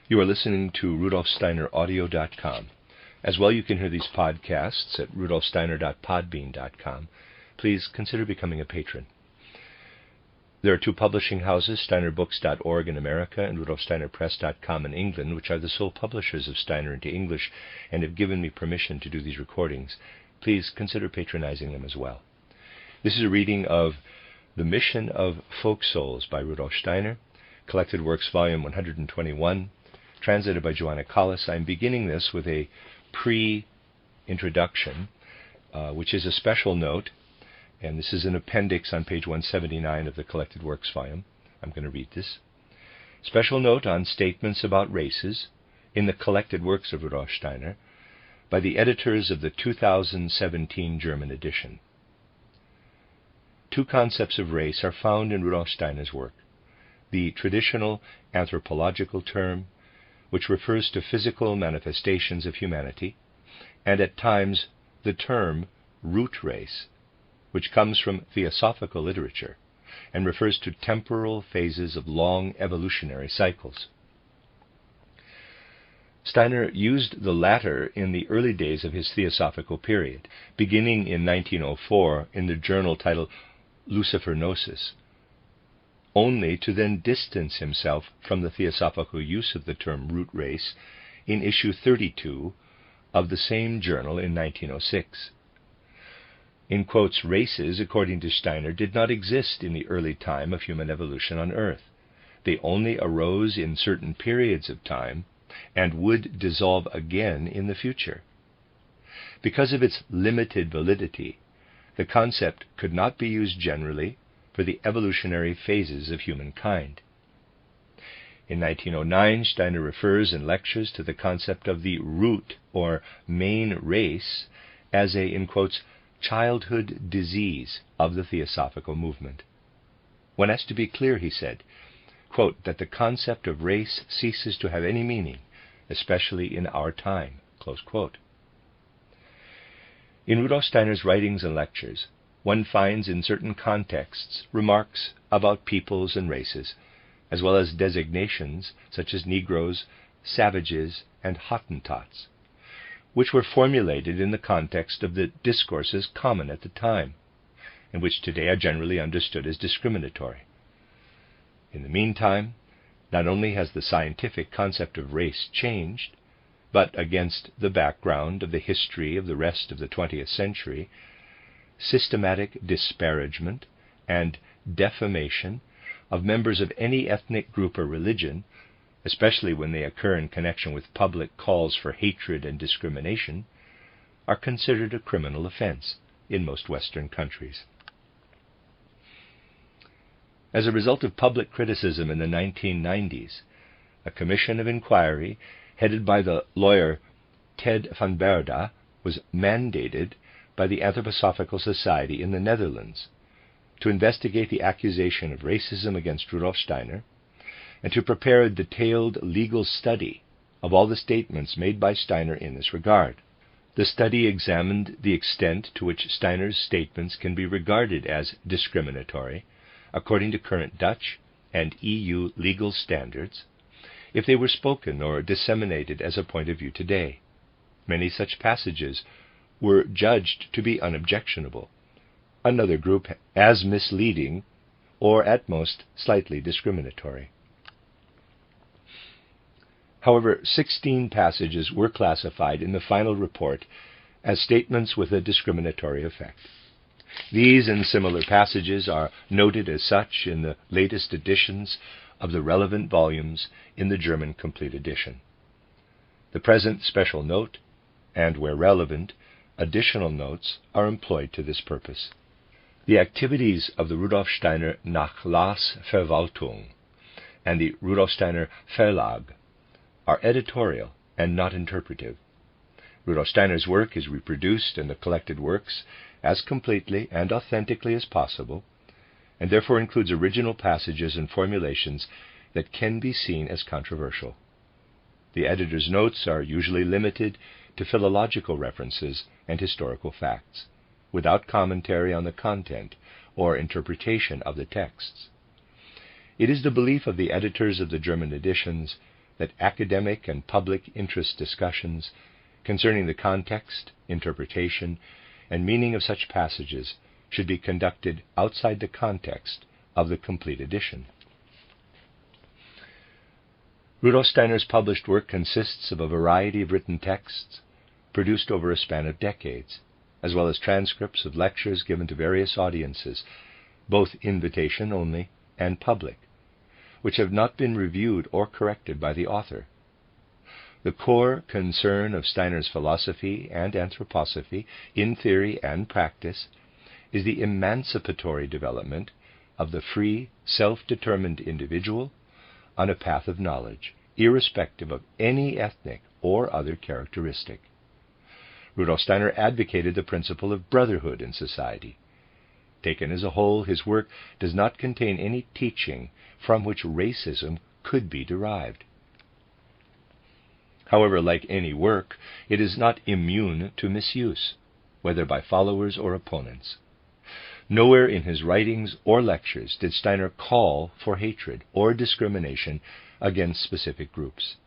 You are listening to RudolfSteinerAudio.com. As well, you can hear these podcasts at RudolfSteiner.podbean.com. Please consider becoming a patron. There are two publishing houses, SteinerBooks.org in America and RudolfSteinerPress.com in England, which are the sole publishers of Steiner into English and have given me permission to do these recordings. Please consider patronizing them as well. This is a reading of The Mission of Folk Souls by Rudolf Steiner, Collected Works, Volume 121, translated by Johanna Collis. I'm beginning this with a pre-introduction, which is a special note, and this is an appendix on page 179 of the Collected Works volume. I'm going to read this. Special note on statements about races in the Collected Works of Rudolf Steiner by the editors of the 2017 German edition. Two concepts of race are found in Rudolf Steiner's work: the traditional anthropological term, which refers to physical manifestations of humanity, and at times the term root race, which comes from theosophical literature and refers to temporal phases of long evolutionary cycles. Steiner used the latter in the early days of his theosophical period, beginning in 1904 in the journal titled Lucifernosis, only to then distance himself from the theosophical use of the term root race in issue 32 of the same journal in 1906. In quotes, races, according to Steiner, did not exist in the early time of human evolution on Earth. They only arose in certain periods of time and would dissolve again in the future. Because of its limited validity, the concept could not be used generally for the evolutionary phases of humankind. In 1909, Steiner refers in lectures to the concept of the root or main race as a, in quotes, childhood disease of the theosophical movement. One has to be clear, he said, quote, that the concept of race ceases to have any meaning, especially in our time, close quote. In Rudolf Steiner's writings and lectures, one finds in certain contexts remarks about peoples and races, as well as designations such as Negroes, savages, and Hottentots, which were formulated in the context of the discourses common at the time, and which today are generally understood as discriminatory. In the meantime, not only has the scientific concept of race changed, but against the background of the history of the rest of the 20th century, systematic disparagement and defamation of members of any ethnic group or religion, especially when they occur in connection with public calls for hatred and discrimination, are considered a criminal offense in most Western countries. As a result of public criticism in the 1990s, a commission of inquiry headed by the lawyer Ted van Berda was mandated by the Anthroposophical Society in the Netherlands to investigate the accusation of racism against Rudolf Steiner and to prepare a detailed legal study of all the statements made by Steiner in this regard. The study examined the extent to which Steiner's statements can be regarded as discriminatory according to current Dutch and EU legal standards if they were spoken or disseminated as a point of view today. Many such passages were judged to be unobjectionable, another group as misleading or at most slightly discriminatory. However, 16 passages were classified in the final report as statements with a discriminatory effect. These and similar passages are noted as such in the latest editions of the relevant volumes in the German Complete Edition. The present special note, and where relevant, additional notes are employed to this purpose. The activities of the Rudolf Steiner Nachlassverwaltung and the Rudolf Steiner Verlag are editorial and not interpretive. Rudolf Steiner's work is reproduced in the Collected Works as completely and authentically as possible, and therefore includes original passages and formulations that can be seen as controversial. The editor's notes are usually limited to philological references and historical facts, without commentary on the content or interpretation of the texts. It is the belief of the editors of the German editions that academic and public interest discussions concerning the context, interpretation, and meaning of such passages should be conducted outside the context of the complete edition. Rudolf Steiner's published work consists of a variety of written texts produced over a span of decades, as well as transcripts of lectures given to various audiences, both invitation only and public, which have not been reviewed or corrected by the author. The core concern of Steiner's philosophy and anthroposophy, in theory and practice, is the emancipatory development of the free, self-determined individual on a path of knowledge, irrespective of any ethnic or other characteristic. Rudolf Steiner advocated the principle of brotherhood in society. Taken as a whole, his work does not contain any teaching from which racism could be derived. However, like any work, it is not immune to misuse, whether by followers or opponents. Nowhere in his writings or lectures did Steiner call for hatred or discrimination against specific groups.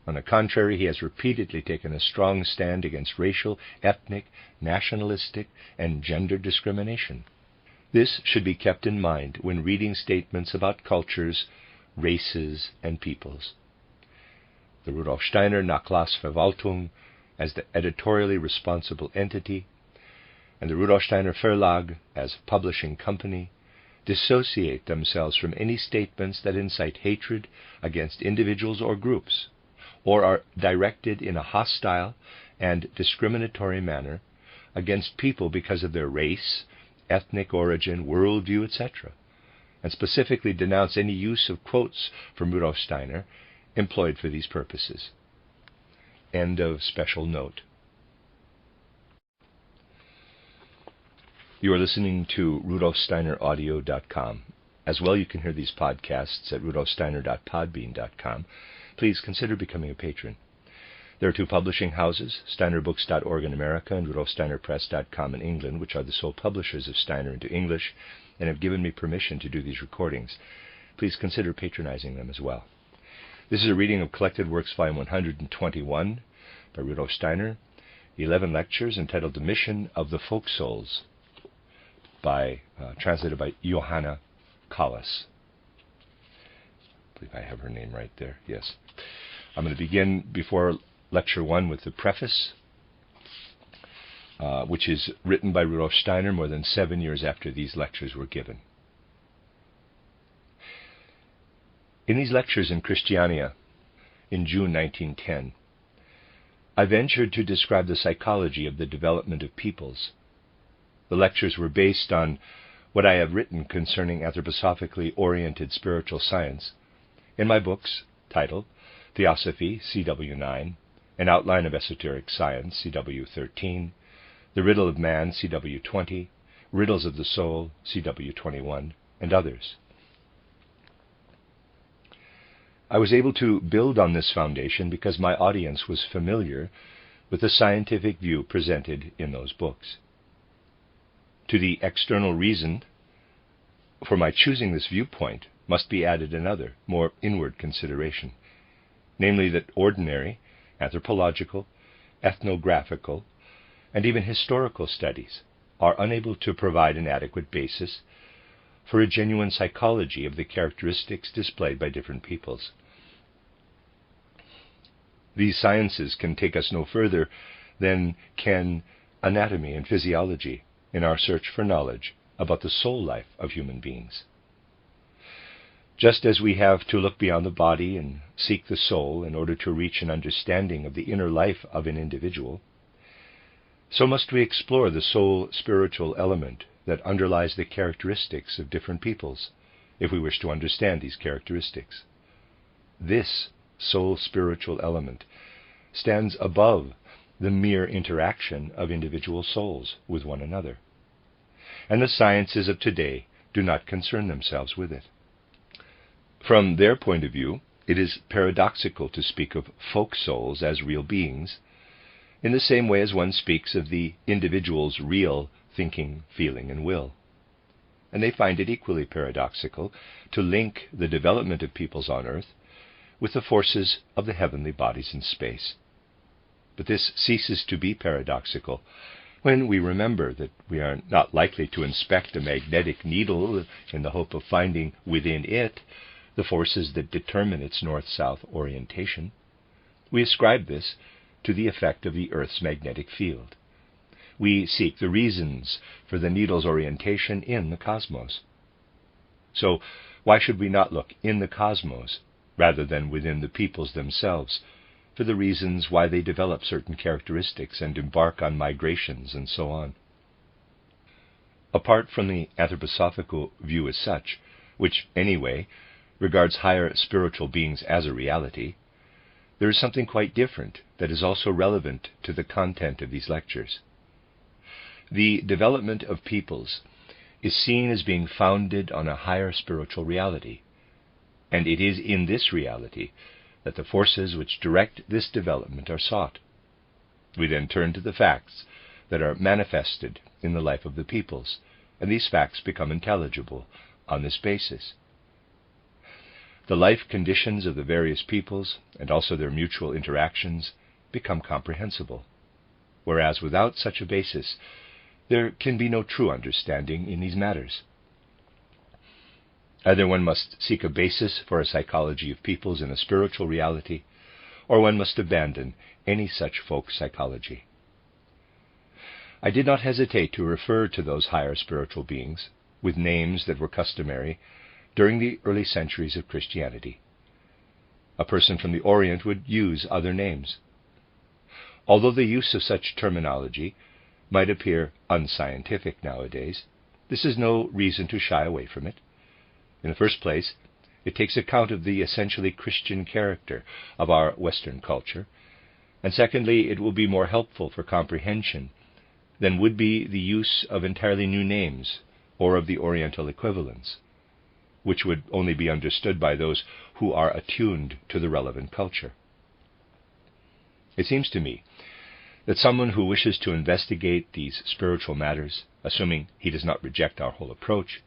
On the contrary, he has repeatedly taken a strong stand against racial, ethnic, nationalistic, and gender discrimination. This should be kept in mind when reading statements about cultures, races, and peoples. The Rudolf Steiner Nachlassverwaltung, as the editorially responsible entity, and the Rudolf Steiner Verlag, as publishing company, dissociate themselves from any statements that incite hatred against individuals or groups, or are directed in a hostile and discriminatory manner against people because of their race, ethnic origin, worldview, etc., and specifically denounce any use of quotes from Rudolf Steiner employed for these purposes. End of special note. You are listening to rudolfsteineraudio.com. As well, you can hear these podcasts at rudolfsteiner.podbean.com. Please consider becoming a patron. There are two publishing houses, steinerbooks.org in America and rudolfsteinerpress.com in England, which are the sole publishers of Steiner into English and have given me permission to do these recordings. Please consider patronizing them as well. This is a reading of Collected Works, Volume 121 by Rudolf Steiner, 11 lectures entitled The Mission of the Folk Souls, translated by Johanna Collis. I believe I have her name right there. Yes. I'm going to begin before Lecture 1 with the preface, which is written by Rudolf Steiner more than 7 years after these lectures were given. In these lectures in Christiania, in June 1910, I ventured to describe the psychology of the development of peoples. The lectures were based on what I have written concerning anthroposophically oriented spiritual science in my books titled Theosophy, CW 9, An Outline of Esoteric Science, CW 13, The Riddle of Man, CW 20, Riddles of the Soul, CW 21, and others. I was able to build on this foundation because my audience was familiar with the scientific view presented in those books. To the external reason for my choosing this viewpoint must be added another, more inward consideration, namely that ordinary, anthropological, ethnographical, and even historical studies are unable to provide an adequate basis for a genuine psychology of the characteristics displayed by different peoples. These sciences can take us no further than can anatomy and physiology in our search for knowledge about the soul life of human beings. Just as we have to look beyond the body and seek the soul in order to reach an understanding of the inner life of an individual, so must we explore the soul spiritual element that underlies the characteristics of different peoples, if we wish to understand these characteristics. This soul spiritual element stands above the mere interaction of individual souls with one another, and the sciences of today do not concern themselves with it. From their point of view, it is paradoxical to speak of folk souls as real beings, in the same way as one speaks of the individual's real thinking, feeling, and will. And they find it equally paradoxical to link the development of peoples on Earth with the forces of the heavenly bodies in space. But this ceases to be paradoxical when we remember that we are not likely to inspect a magnetic needle in the hope of finding within it the forces that determine its north-south orientation. We ascribe this to the effect of the Earth's magnetic field. We seek the reasons for the needle's orientation in the cosmos. So, why should we not look in the cosmos, rather than within the peoples themselves, for the reasons why they develop certain characteristics and embark on migrations and so on? Apart from the anthroposophical view as such, which, anyway, regards higher spiritual beings as a reality, there is something quite different that is also relevant to the content of these lectures. The development of peoples is seen as being founded on a higher spiritual reality, and it is in this reality that the forces which direct this development are sought. We then turn to the facts that are manifested in the life of the peoples, and these facts become intelligible on this basis. The life conditions of the various peoples, and also their mutual interactions, become comprehensible, whereas without such a basis, there can be no true understanding in these matters. Either one must seek a basis for a psychology of peoples in a spiritual reality, or one must abandon any such folk psychology. I did not hesitate to refer to those higher spiritual beings with names that were customary during the early centuries of Christianity. A person from the Orient would use other names. Although the use of such terminology might appear unscientific nowadays, this is no reason to shy away from it. In the first place, it takes account of the essentially Christian character of our Western culture, and secondly, it will be more helpful for comprehension than would be the use of entirely new names or of the Oriental equivalents, which would only be understood by those who are attuned to the relevant culture. It seems to me that someone who wishes to investigate these spiritual matters, assuming he does not reject our whole approach,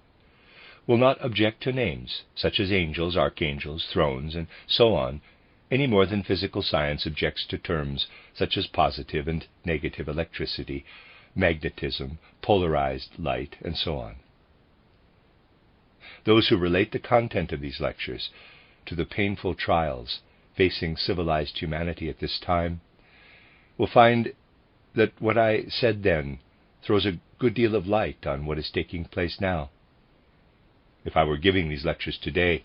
will not object to names such as angels, archangels, thrones, and so on, any more than physical science objects to terms such as positive and negative electricity, magnetism, polarized light, and so on. Those who relate the content of these lectures to the painful trials facing civilized humanity at this time will find that what I said then throws a good deal of light on what is taking place now. If I were giving these lectures today,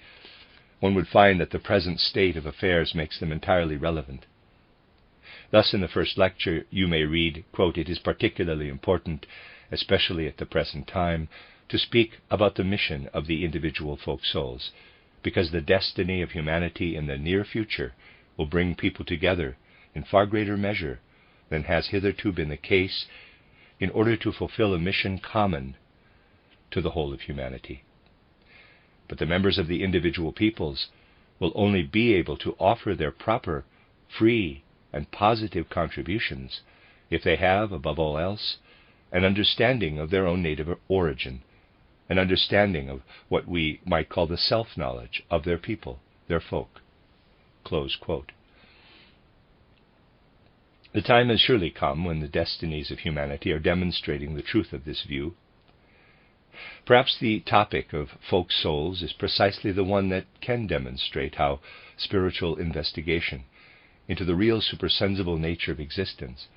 one would find that the present state of affairs makes them entirely relevant. Thus, in the first lecture, you may read, quote, "It is particularly important, especially at the present time, to speak about the mission of the individual folk souls, because the destiny of humanity in the near future will bring people together in far greater measure than has hitherto been the case in order to fulfill a mission common to the whole of humanity. But the members of the individual peoples will only be able to offer their proper, free, and positive contributions if they have, above all else, an understanding of their own native origin, an understanding of what we might call the self-knowledge of their people, their folk." Close quote. The time has surely come when the destinies of humanity are demonstrating the truth of this view. Perhaps the topic of folk souls is precisely the one that can demonstrate how spiritual investigation into the real supersensible nature of existence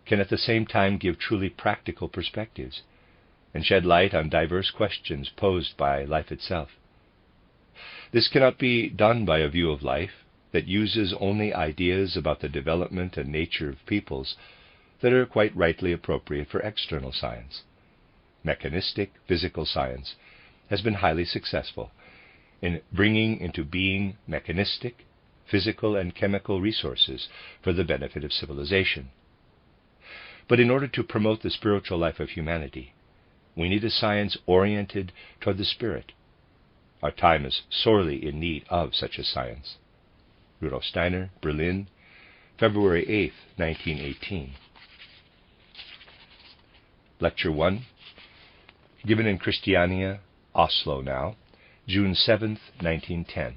can at the same time give truly practical perspectives and shed light on diverse questions posed by life itself. This cannot be done by a view of life that uses only ideas about the development and nature of peoples that are quite rightly appropriate for external science. Mechanistic, physical science has been highly successful in bringing into being mechanistic, physical, and chemical resources for the benefit of civilization. But in order to promote the spiritual life of humanity, we need a science oriented toward the spirit. Our time is sorely in need of such a science. Rudolf Steiner, Berlin, February 8, 1918. Lecture 1, given in Christiania, Oslo now, June 7, 1910.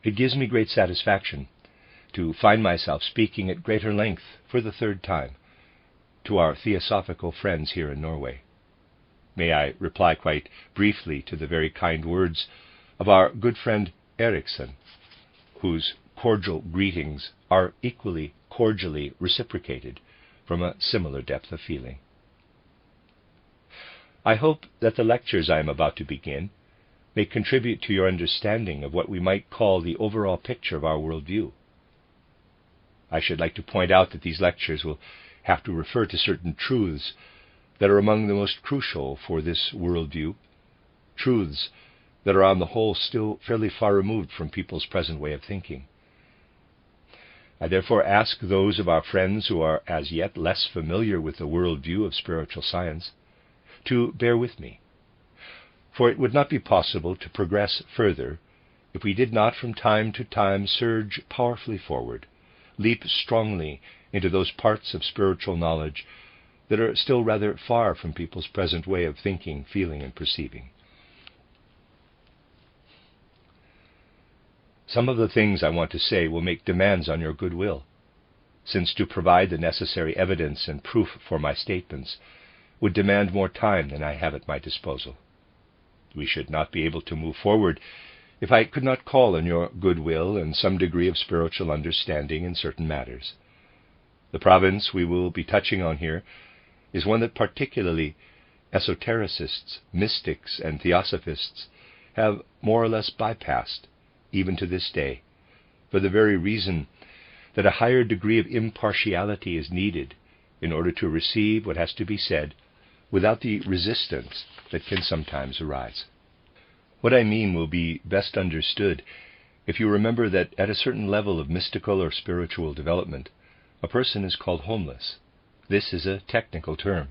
it gives me great satisfaction to find myself speaking at greater length for the third time to our theosophical friends here in Norway. May I reply quite briefly to the very kind words of our good friend Eriksson, whose cordial greetings are equally cordially reciprocated from a similar depth of feeling. I hope that the lectures I am about to begin may contribute to your understanding of what we might call the overall picture of our worldview. I should like to point out that these lectures will have to refer to certain truths that are among the most crucial for this worldview, truths that are on the whole still fairly far removed from people's present way of thinking. I therefore ask those of our friends who are as yet less familiar with the worldview of spiritual science to bear with me, for it would not be possible to progress further if we did not from time to time surge powerfully forward, leap strongly into those parts of spiritual knowledge that are still rather far from people's present way of thinking, feeling, and perceiving. Some of the things I want to say will make demands on your goodwill, since to provide the necessary evidence and proof for my statements would demand more time than I have at my disposal. We should not be able to move forward if I could not call on your goodwill and some degree of spiritual understanding in certain matters. The province we will be touching on here is one that particularly esotericists, mystics, and theosophists have more or less bypassed, even to this day, for the very reason that a higher degree of impartiality is needed in order to receive what has to be said without the resistance that can sometimes arise. What I mean will be best understood if you remember that at a certain level of mystical or spiritual development, a person is called homeless. This is a technical term.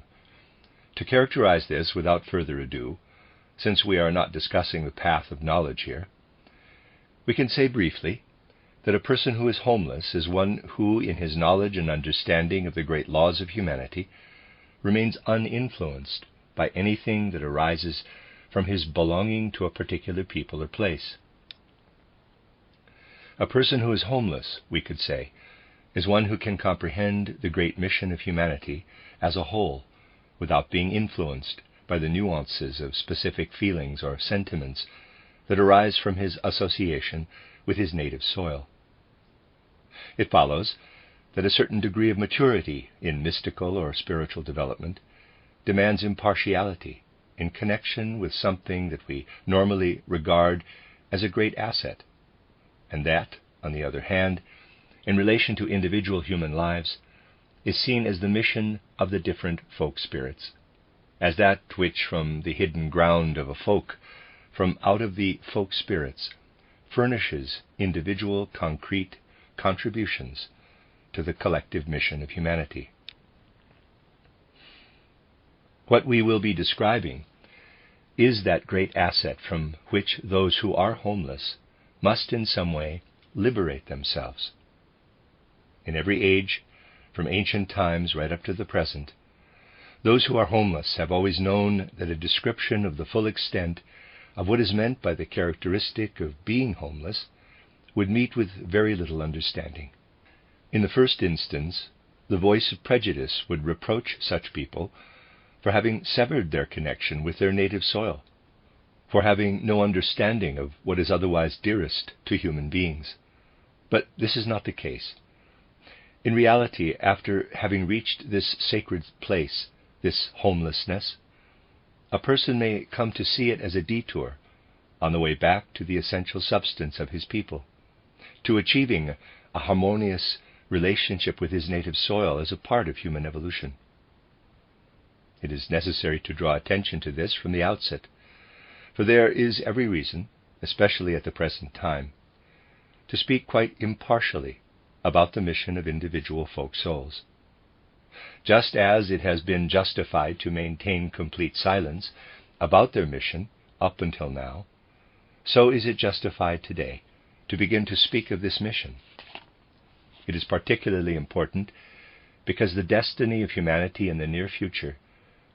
To characterize this without further ado, since we are not discussing the path of knowledge here, we can say briefly that a person who is homeless is one who, in his knowledge and understanding of the great laws of humanity, remains uninfluenced by anything that arises from his belonging to a particular people or place. A person who is homeless, we could say, is one who can comprehend the great mission of humanity as a whole without being influenced by the nuances of specific feelings or sentiments that arise from his association with his native soil. It follows that a certain degree of maturity in mystical or spiritual development demands impartiality in connection with something that we normally regard as a great asset, and that, on the other hand, in relation to individual human lives, is seen as the mission of the different folk spirits, as that which from the hidden ground of a folk, from out of the folk spirits, furnishes individual concrete contributions to the collective mission of humanity. What we will be describing is that great asset from which those who are homeless must in some way liberate themselves. In every age, from ancient times right up to the present, those who are homeless have always known that a description of the full extent of what is meant by the characteristic of being homeless would meet with very little understanding. In the first instance, the voice of prejudice would reproach such people for having severed their connection with their native soil, for having no understanding of what is otherwise dearest to human beings. But this is not the case. In reality, after having reached this sacred place, this homelessness, a person may come to see it as a detour on the way back to the essential substance of his people, to achieving a harmonious relationship with his native soil as a part of human evolution. It is necessary to draw attention to this from the outset, for there is every reason, especially at the present time, to speak quite impartially about the mission of individual folk souls. Just as it has been justified to maintain complete silence about their mission up until now, so is it justified today to begin to speak of this mission. It is particularly important because the destiny of humanity in the near future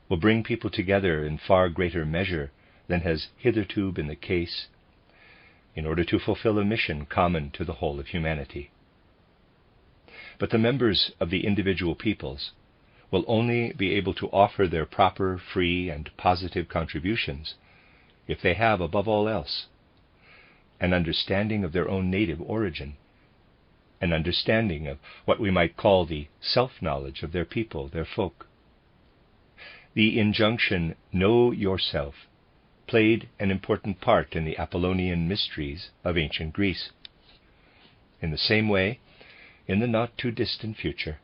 will bring people together in far greater measure than has hitherto been the case in order to fulfill a mission common to the whole of humanity. But the members of the individual peoples will only be able to offer their proper, free, and positive contributions if they have, above all else, an understanding of their own native origin, an understanding of what we might call the self-knowledge of their people, their folk. The injunction, "Know yourself," played an important part in the Apollonian mysteries of ancient Greece. In the same way, in the not-too-distant future,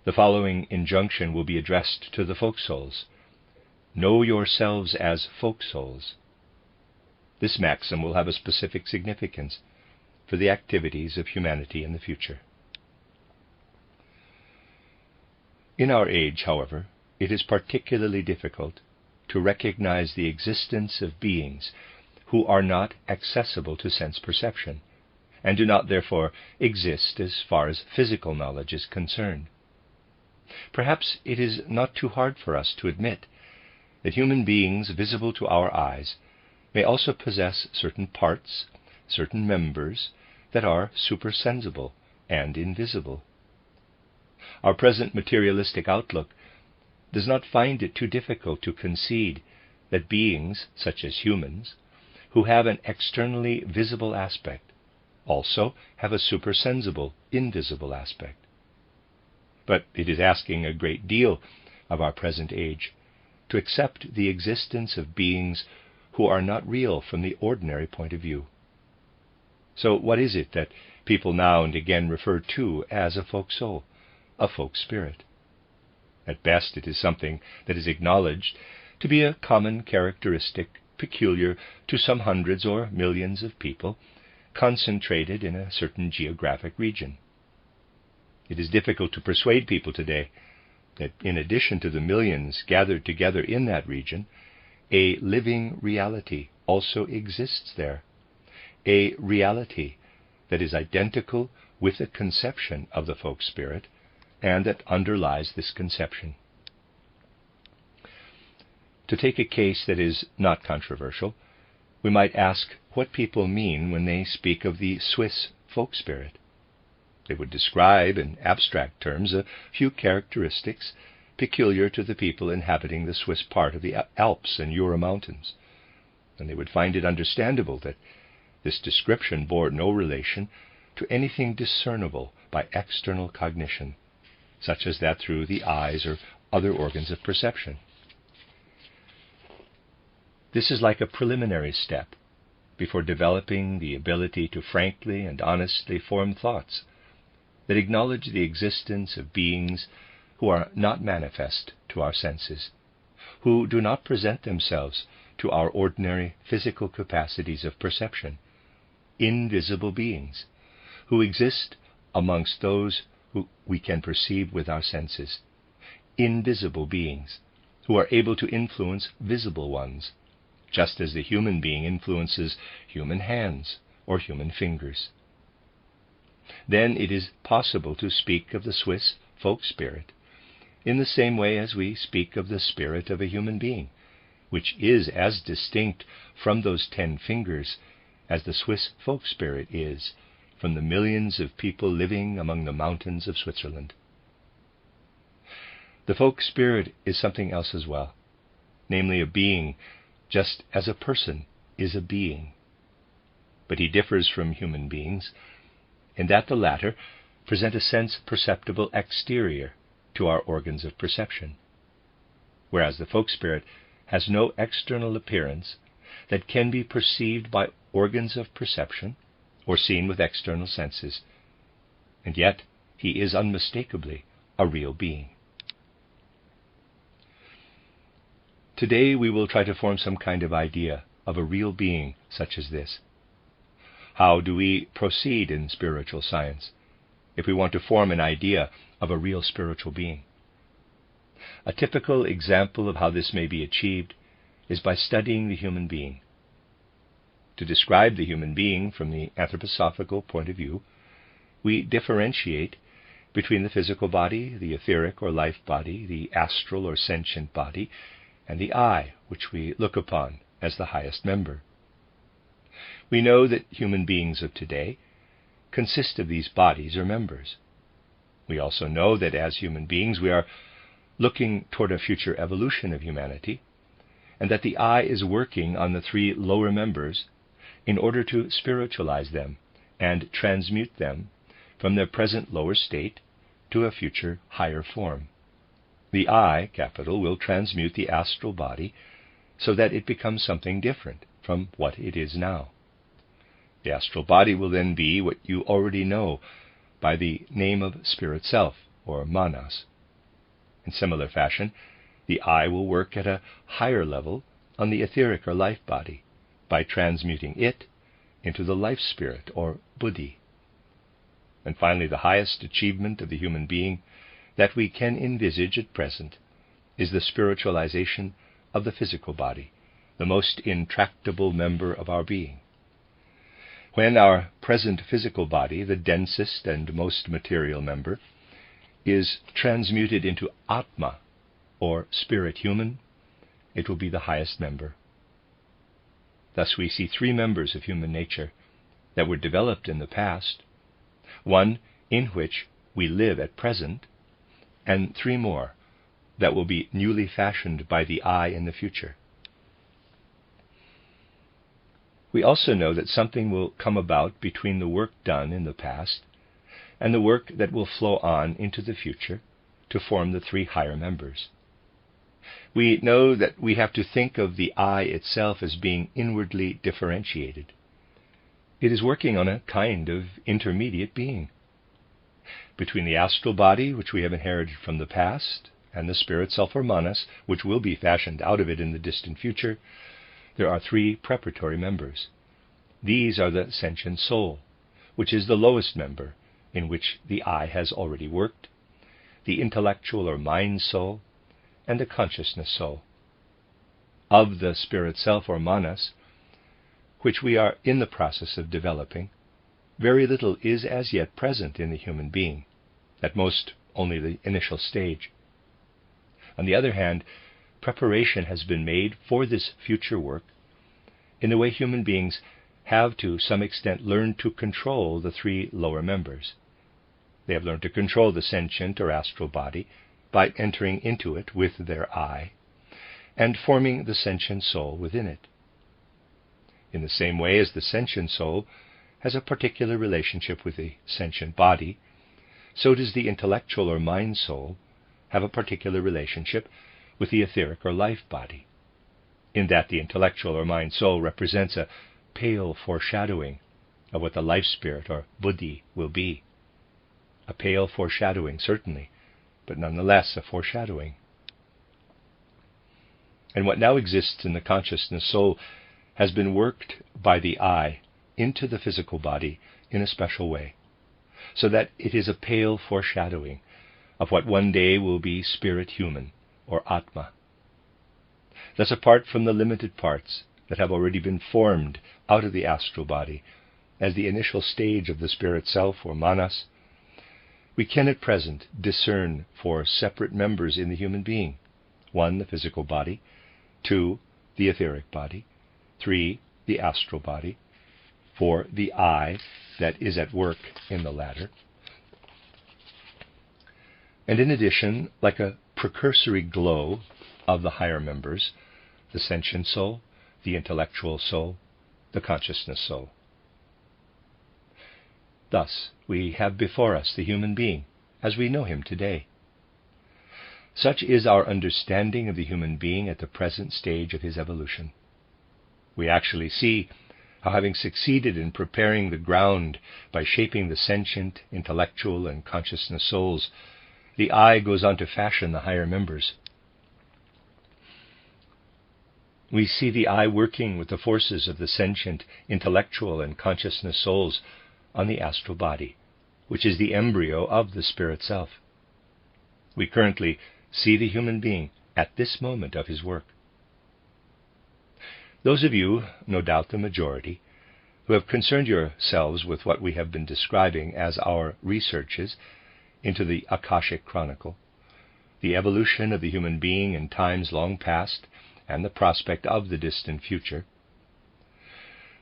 the following injunction will be addressed to the folk souls: "Know yourselves as folk souls." This maxim will have a specific significance for the activities of humanity in the future. In our age, however, it is particularly difficult to recognize the existence of beings who are not accessible to sense perception, and do not therefore exist as far as physical knowledge is concerned. Perhaps it is not too hard for us to admit that human beings visible to our eyes may also possess certain parts, certain members, that are supersensible and invisible. Our present materialistic outlook does not find it too difficult to concede that beings, such as humans, who have an externally visible aspect, also have a supersensible, invisible aspect. But it is asking a great deal of our present age to accept the existence of beings who are not real from the ordinary point of view. So what is it that people now and again refer to as a folk soul, a folk spirit? At best, it is something that is acknowledged to be a common characteristic peculiar to some hundreds or millions of people concentrated in a certain geographic region. It is difficult to persuade people today that in addition to the millions gathered together in that region, a living reality also exists there, a reality that is identical with the conception of the folk spirit and that underlies this conception. To take a case that is not controversial, we might ask what people mean when they speak of the Swiss folk spirit. They would describe, in abstract terms, a few characteristics peculiar to the people inhabiting the Swiss part of the Alps and Jura mountains, and they would find it understandable that this description bore no relation to anything discernible by external cognition, such as that through the eyes or other organs of perception. This is like a preliminary step before developing the ability to frankly and honestly form thoughts that acknowledge the existence of beings who are not manifest to our senses, who do not present themselves to our ordinary physical capacities of perception, invisible beings, who exist amongst those who we can perceive with our senses, invisible beings, who are able to influence visible ones, just as the human being influences human hands or human fingers. Then it is possible to speak of the Swiss folk spirit in the same way as we speak of the spirit of a human being, which is as distinct from those 10 fingers as the Swiss folk spirit is from the millions of people living among the mountains of Switzerland. The folk spirit is something else as well, namely a being, just as a person is a being. But he differs from human beings in that the latter present a sense-perceptible exterior to our organs of perception, whereas the folk spirit has no external appearance that can be perceived by organs of perception or seen with external senses, and yet he is unmistakably a real being. Today we will try to form some kind of idea of a real being such as this. How do we proceed in spiritual science if we want to form an idea of a real spiritual being? A typical example of how this may be achieved is by studying the human being. To describe the human being from the anthroposophical point of view, we differentiate between the physical body, the etheric or life body, the astral or sentient body, and the I, which we look upon as the highest member. We know that human beings of today consist of these bodies or members. We also know that as human beings we are looking toward a future evolution of humanity, and that the I is working on the three lower members in order to spiritualize them and transmute them from their present lower state to a future higher form. The I, capital, will transmute the astral body so that it becomes something different from what it is now. The astral body will then be what you already know by the name of Spirit Self, or Manas. In similar fashion, the I will work at a higher level on the etheric or life body by transmuting it into the life spirit, or Buddhi. And finally, the highest achievement of the human being that we can envisage at present is the spiritualization of the physical body, the most intractable member of our being. When our present physical body, the densest and most material member, is transmuted into Atma, or spirit human, it will be the highest member. Thus we see three members of human nature that were developed in the past, one in which we live at present, and three more that will be newly fashioned by the I in the future. We also know that something will come about between the work done in the past and the work that will flow on into the future to form the three higher members. We know that we have to think of the I itself as being inwardly differentiated. It is working on a kind of intermediate being. Between the astral body, which we have inherited from the past, and the spirit self or Manas, which will be fashioned out of it in the distant future, there are three preparatory members. These are the sentient soul, which is the lowest member, in which the I has already worked, the intellectual or mind soul, and the consciousness soul. Of the spirit self or Manas, which we are in the process of developing, very little is as yet present in the human being, at most only the initial stage. On the other hand, preparation has been made for this future work in the way human beings have to some extent learned to control the three lower members. They have learned to control the sentient or astral body by entering into it with their I and forming the sentient soul within it. In the same way as the sentient soul has a particular relationship with the sentient body, so does the intellectual or mind soul have a particular relationship with the etheric or life body, in that the intellectual or mind soul represents a pale foreshadowing of what the life spirit or Buddhi will be. A pale foreshadowing, certainly, but nonetheless a foreshadowing. And what now exists in the consciousness soul has been worked by the I into the physical body in a special way, so that it is a pale foreshadowing of what one day will be spirit human, or Atma. Thus, apart from the limited parts that have already been formed out of the astral body as the initial stage of the spirit self, or Manas, we can at present discern four separate members in the human being: 1, the physical body; 2, the etheric body; 3, the astral body; 4, the I that is at work in the latter. And in addition, like a precursory glow of the higher members, the sentient soul, the intellectual soul, the consciousness soul. Thus, we have before us the human being, as we know him today. Such is our understanding of the human being at the present stage of his evolution. We actually see how, having succeeded in preparing the ground by shaping the sentient, intellectual, and consciousness souls, the I goes on to fashion the higher members. We see the I working with the forces of the sentient, intellectual, and consciousness souls on the astral body, which is the embryo of the spirit self. We currently see the human being at this moment of his work. Those of you, no doubt the majority, who have concerned yourselves with what we have been describing as our researches into the Akashic Chronicle, the evolution of the human being in times long past, and the prospect of the distant future,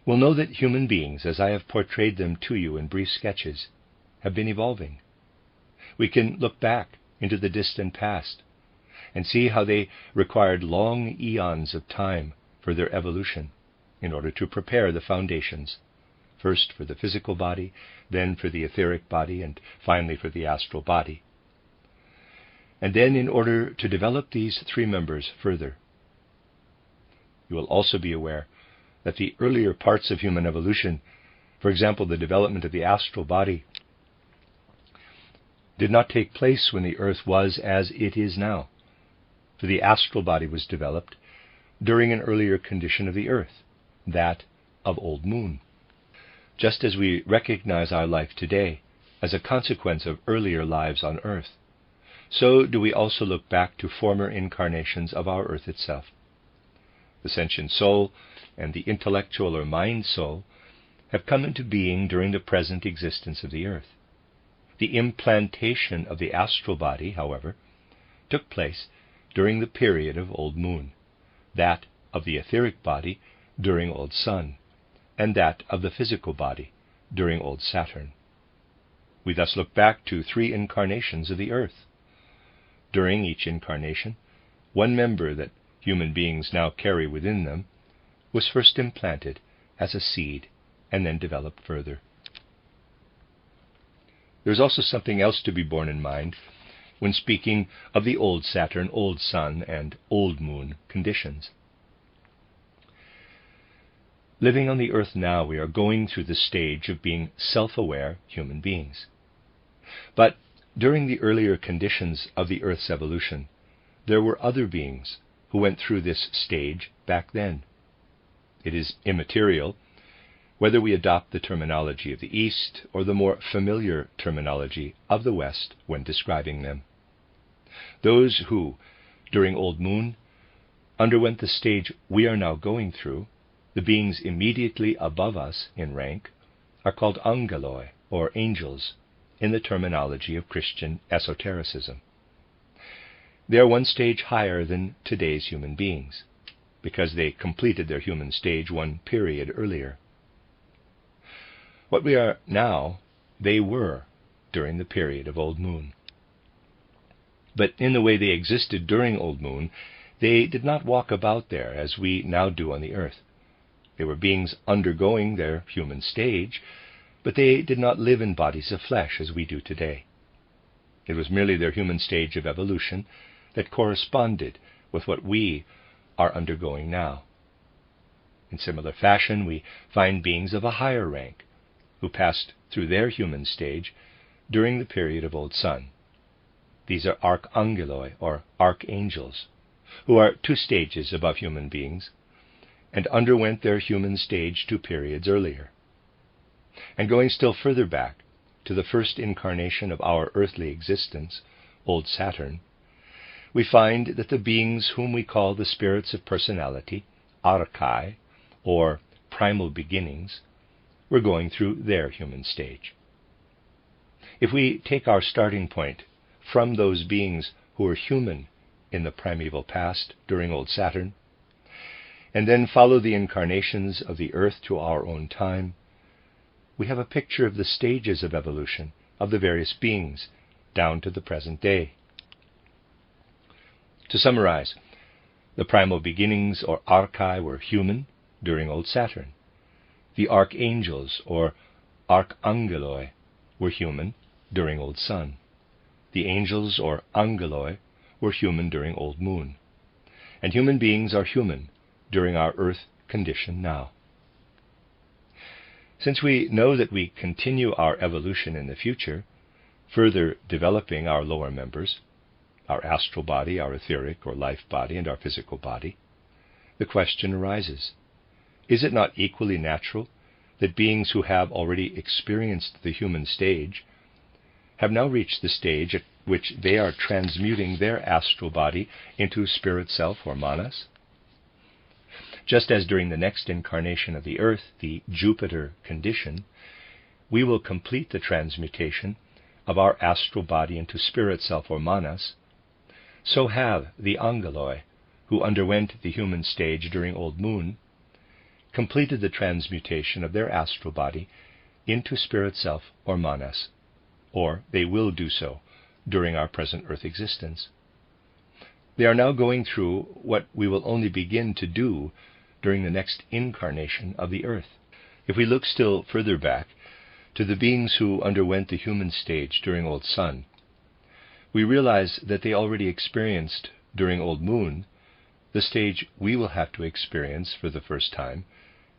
will know that human beings, as I have portrayed them to you in brief sketches, have been evolving. We can look back into the distant past and see how they required long eons of time for their evolution in order to prepare the foundations, first for the physical body, then for the etheric body, and finally for the astral body. And then in order to develop these three members further. You will also be aware that the earlier parts of human evolution, for example, the development of the astral body, did not take place when the earth was as it is now. For the astral body was developed during an earlier condition of the earth, that of old moon. Just as we recognize our life today as a consequence of earlier lives on earth, so do we also look back to former incarnations of our earth itself. The sentient soul and the intellectual or mind soul have come into being during the present existence of the earth. The implantation of the astral body, however, took place during the period of old moon, that of the etheric body during old sun, and that of the physical body during old Saturn. We thus look back to 3 incarnations of the earth. During each incarnation, one member that human beings now carry within them was first implanted as a seed and then developed further. There's also something else to be borne in mind when speaking of the old Saturn, old Sun, and old Moon conditions. Living on the earth now, we are going through the stage of being self-aware human beings. But during the earlier conditions of the earth's evolution, there were other beings who went through this stage back then. It is immaterial whether we adopt the terminology of the East or the more familiar terminology of the West when describing them. Those who, during old moon, underwent the stage we are now going through, the beings immediately above us in rank, are called angeloi, or angels, in the terminology of Christian esotericism. They are one stage higher than today's human beings, because they completed their human stage one period earlier. What we are now, they were during the period of old moon. But in the way they existed during old moon, they did not walk about there as we now do on the earth. They were beings undergoing their human stage, but they did not live in bodies of flesh as we do today. It was merely their human stage of evolution that corresponded with what we are undergoing now. In similar fashion, we find beings of a higher rank who passed through their human stage during the period of old sun. These are archangeloi, or archangels, who are 2 stages above human beings, and underwent their human stage 2 periods earlier. And going still further back to the first incarnation of our earthly existence, old Saturn, we find that the beings whom we call the spirits of personality, archai, or primal beginnings, were going through their human stage. If we take our starting point from those beings who were human in the primeval past during old Saturn, and then follow the incarnations of the earth to our own time, we have a picture of the stages of evolution of the various beings down to the present day. To summarize, the primal beginnings, or archai, were human during old Saturn. The archangels, or archangeloi, were human during old sun. The angels, or angeloi, were human during old moon. And human beings are human during our earth condition now. Since we know that we continue our evolution in the future, further developing our lower members, our astral body, our etheric or life body, and our physical body, the question arises, is it not equally natural that beings who have already experienced the human stage have now reached the stage at which they are transmuting their astral body into spirit self, or manas? Just as during the next incarnation of the earth, the Jupiter condition, we will complete the transmutation of our astral body into spirit self, or manas, so have the angeloi, who underwent the human stage during old moon, completed the transmutation of their astral body into spirit self or manas, or they will do so during our present earth existence. They are now going through what we will only begin to do during the next incarnation of the earth. If we look still further back to the beings who underwent the human stage during Old Sun, we realize that they already experienced during Old Moon the stage we will have to experience for the first time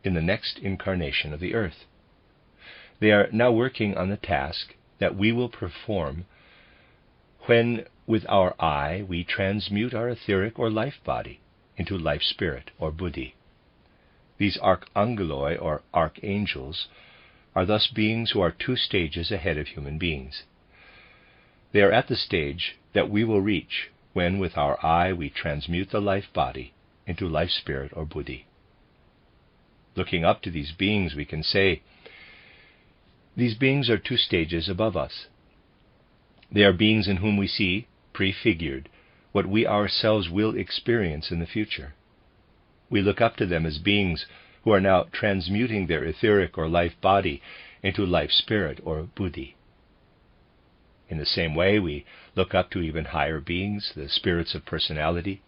in the next incarnation of the earth. They are now working on the task that we will perform when, with our eye, we transmute our etheric or life body into life spirit or buddhi. These archangeloi or archangels are thus beings who are 2 stages ahead of human beings. They are at the stage that we will reach when, with our eye, we transmute the life body into life spirit or buddhi. Looking up to these beings, we can say, these beings are 2 stages above us. They are beings in whom we see, prefigured, what we ourselves will experience in the future. We look up to them as beings who are now transmuting their etheric or life body into life spirit or buddhi. In the same way, we look up to even higher beings, the spirits of personality.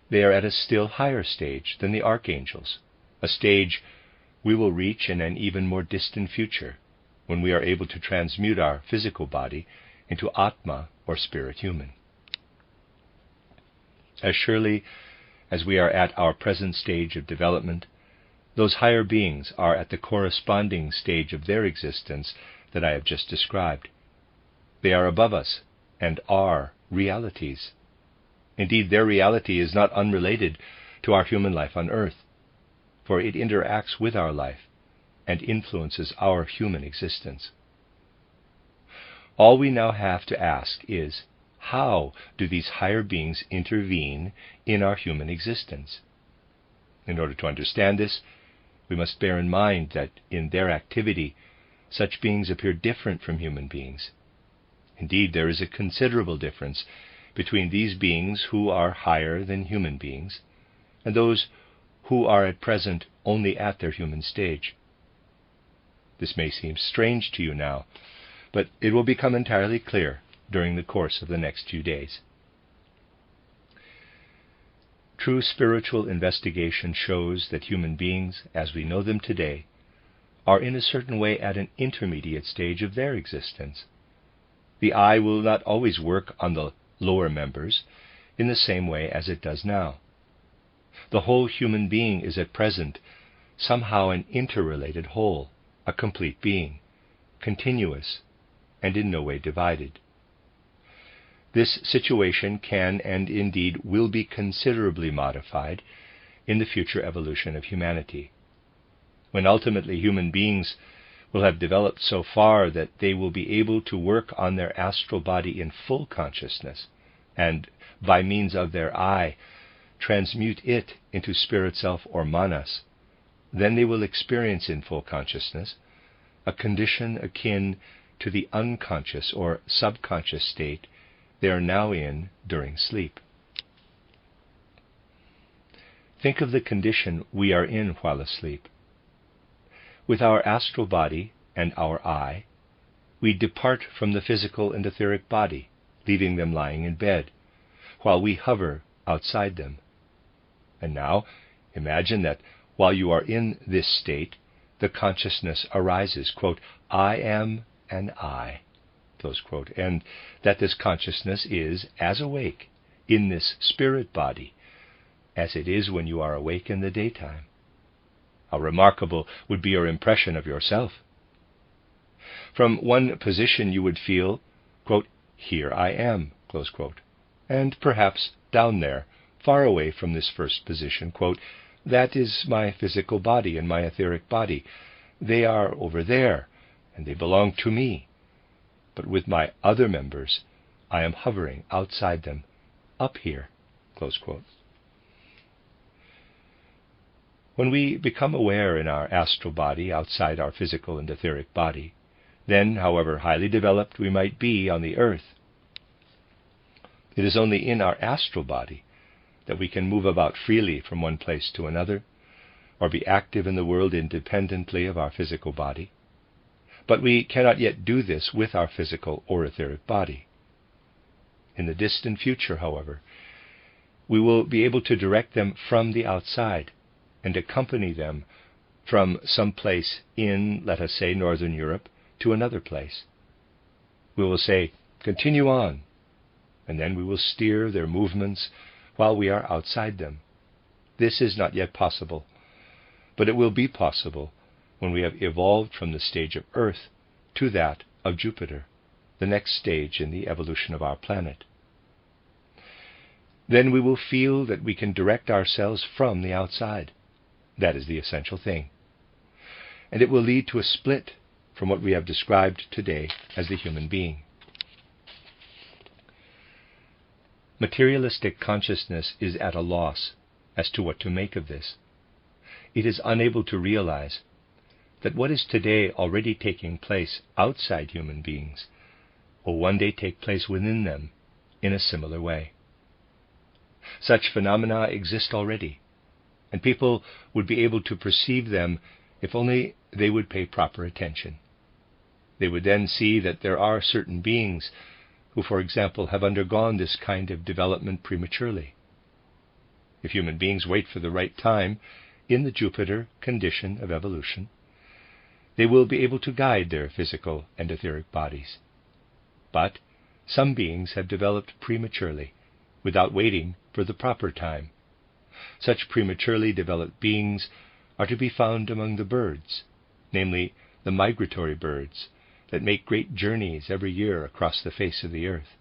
They are at a still higher stage than the archangels, a stage we will reach in an even more distant future, when we are able to transmute our physical body into Atma or spirit human. As surely as we are at our present stage of development, those higher beings are at the corresponding stage of their existence that I have just described. They are above us and are realities. Indeed, their reality is not unrelated to our human life on earth, for it interacts with our life and influences our human existence. All we now have to ask is, how do these higher beings intervene in our human existence? In order to understand this, we must bear in mind that in their activity, such beings appear different from human beings. Indeed, there is a considerable difference between these beings who are higher than human beings and those who are at present only at their human stage. This may seem strange to you now, but it will become entirely clear during the course of the next few days. True spiritual investigation shows that human beings, as we know them today, are in a certain way at an intermediate stage of their existence. The eye will not always work on the lower members in the same way as it does now. The whole human being is at present somehow an interrelated whole, a complete being, continuous, and in no way divided. This situation can and indeed will be considerably modified in the future evolution of humanity, when ultimately human beings will have developed so far that they will be able to work on their astral body in full consciousness, and by means of their eye transmute it into spirit self or manas. Then they will experience in full consciousness a condition akin to the unconscious or subconscious state they are now in during sleep. Think of the condition we are in while asleep. With our astral body and our eye, we depart from the physical and etheric body, leaving them lying in bed, while we hover outside them. And now, imagine that while you are in this state, the consciousness arises, quote, I am an I, close quote, and that this consciousness is, as awake, in this spirit body, as it is when you are awake in the daytime. How remarkable would be your impression of yourself. From one position you would feel, quote, here I am, close quote, and perhaps down there, far away from this first position, quote, that is my physical body and my etheric body. They are over there, and they belong to me. But with my other members, I am hovering outside them, up here, close quote. When we become aware in our astral body outside our physical and etheric body, then, however highly developed we might be on the earth, it is only in our astral body that we can move about freely from one place to another, or be active in the world independently of our physical body, but we cannot yet do this with our physical or etheric body. In the distant future, however, we will be able to direct them from the outside and accompany them from some place in, let us say, Northern Europe to another place. We will say, "Continue on," and then we will steer their movements while we are outside them. This is not yet possible, but it will be possible when we have evolved from the stage of Earth to that of Jupiter, the next stage in the evolution of our planet. Then we will feel that we can direct ourselves from the outside. That is the essential thing. And it will lead to a split from what we have described today as the human being. Materialistic consciousness is at a loss as to what to make of this. It is unable to realize that what is today already taking place outside human beings will one day take place within them in a similar way. Such phenomena exist already, and people would be able to perceive them if only they would pay proper attention. They would then see that there are certain beings who, for example, have undergone this kind of development prematurely. If human beings wait for the right time in the Jupiter condition of evolution, they will be able to guide their physical and etheric bodies. But some beings have developed prematurely, without waiting for the proper time. Such prematurely developed beings are to be found among the birds, namely the migratory birds that make great journeys every year across the face of the earth.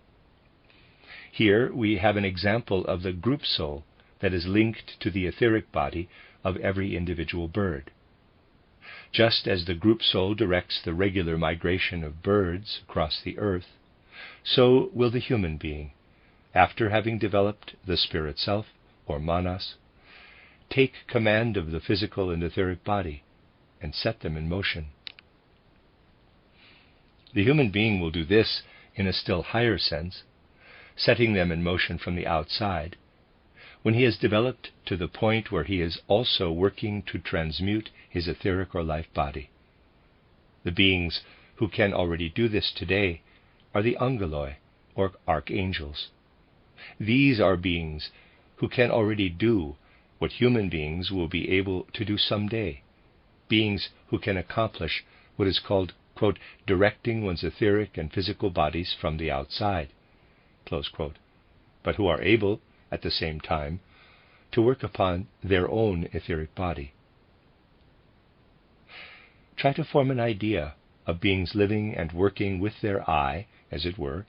Here we have an example of the group soul that is linked to the etheric body of every individual bird. Just as the group soul directs the regular migration of birds across the earth, so will the human being, after having developed the spirit self, or manas, take command of the physical and etheric body and set them in motion. The human being will do this in a still higher sense, setting them in motion from the outside, when he has developed to the point where he is also working to transmute his etheric or life body. The beings who can already do this today are the angeloi, or archangels. These are beings who can already do what human beings will be able to do someday, beings who can accomplish what is called, quote, directing one's etheric and physical bodies from the outside, close quote, but who are able, at the same time, to work upon their own etheric body. Try to form an idea of beings living and working with their eye, as it were,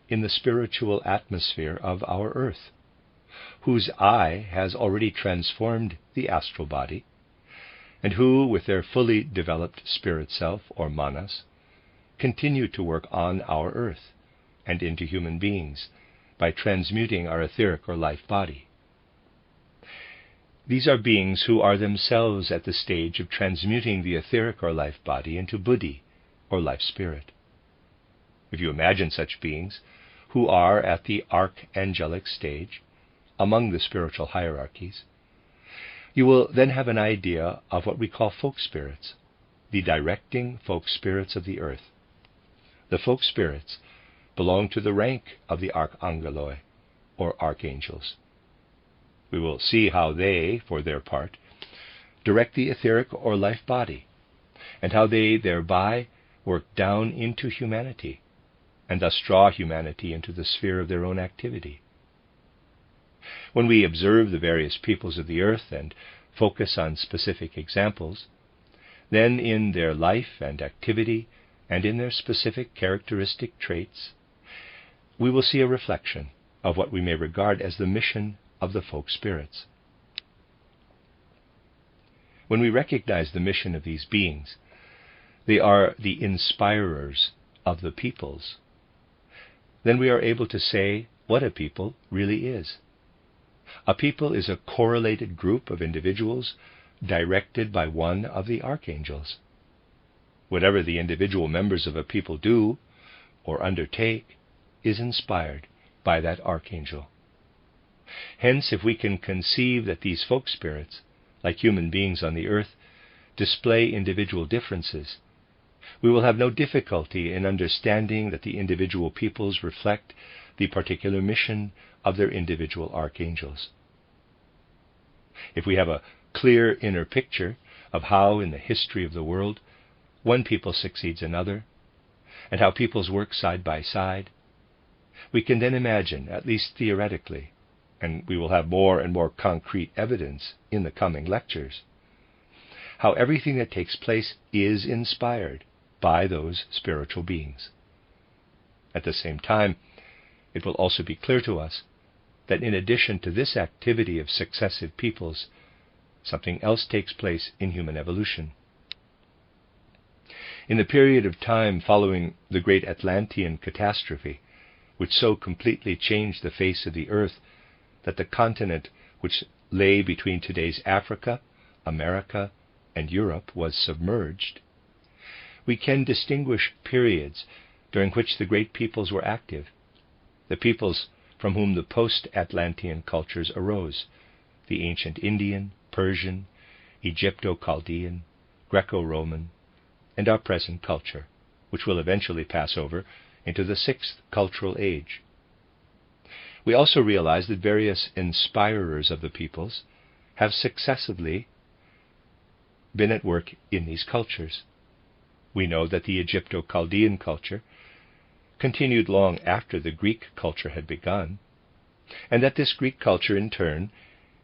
in the spiritual atmosphere of our earth, whose eye has already transformed the astral body, and who, with their fully developed spirit self, or manas, continue to work on our earth and into human beings by transmuting our etheric or life body. These are beings who are themselves at the stage of transmuting the etheric or life body into buddhi, or life spirit. If you imagine such beings, who are at the archangelic stage, among the spiritual hierarchies, you will then have an idea of what we call folk spirits, the directing folk spirits of the earth. The folk spirits belong to the rank of the archangeloi, or archangels. We will see how they, for their part, direct the etheric or life body, and how they thereby work down into humanity, and thus draw humanity into the sphere of their own activity. When we observe the various peoples of the earth and focus on specific examples, then in their life and activity and in their specific characteristic traits, we will see a reflection of what we may regard as the mission of the folk spirits. When we recognize the mission of these beings, they are the inspirers of the peoples, then we are able to say what a people really is. A people is a correlated group of individuals directed by one of the archangels. Whatever the individual members of a people do or undertake is inspired by that archangel. Hence, if we can conceive that these folk spirits like human beings on the earth, display individual differences, we will have no difficulty in understanding that the individual peoples reflect the particular mission of their individual archangels. If we have a clear inner picture of how, in the history of the world, one people succeeds another, and how peoples work side by side, we can then imagine, at least theoretically, and we will have more and more concrete evidence in the coming lectures, how everything that takes place is inspired by those spiritual beings. At the same time, it will also be clear to us that in addition to this activity of successive peoples, something else takes place in human evolution. In the period of time following the great Atlantean catastrophe, which so completely changed the face of the earth that the continent which lay between today's Africa, America, and Europe was submerged, we can distinguish periods during which the great peoples were active, the peoples from whom the post-Atlantean cultures arose, the ancient Indian, Persian, Egypto-Chaldean, Greco-Roman, and our present culture, which will eventually pass over into the sixth cultural age. We also realize that various inspirers of the peoples have successively been at work in these cultures. We know that the Egypto-Chaldean culture continued long after the Greek culture had begun, and that this Greek culture in turn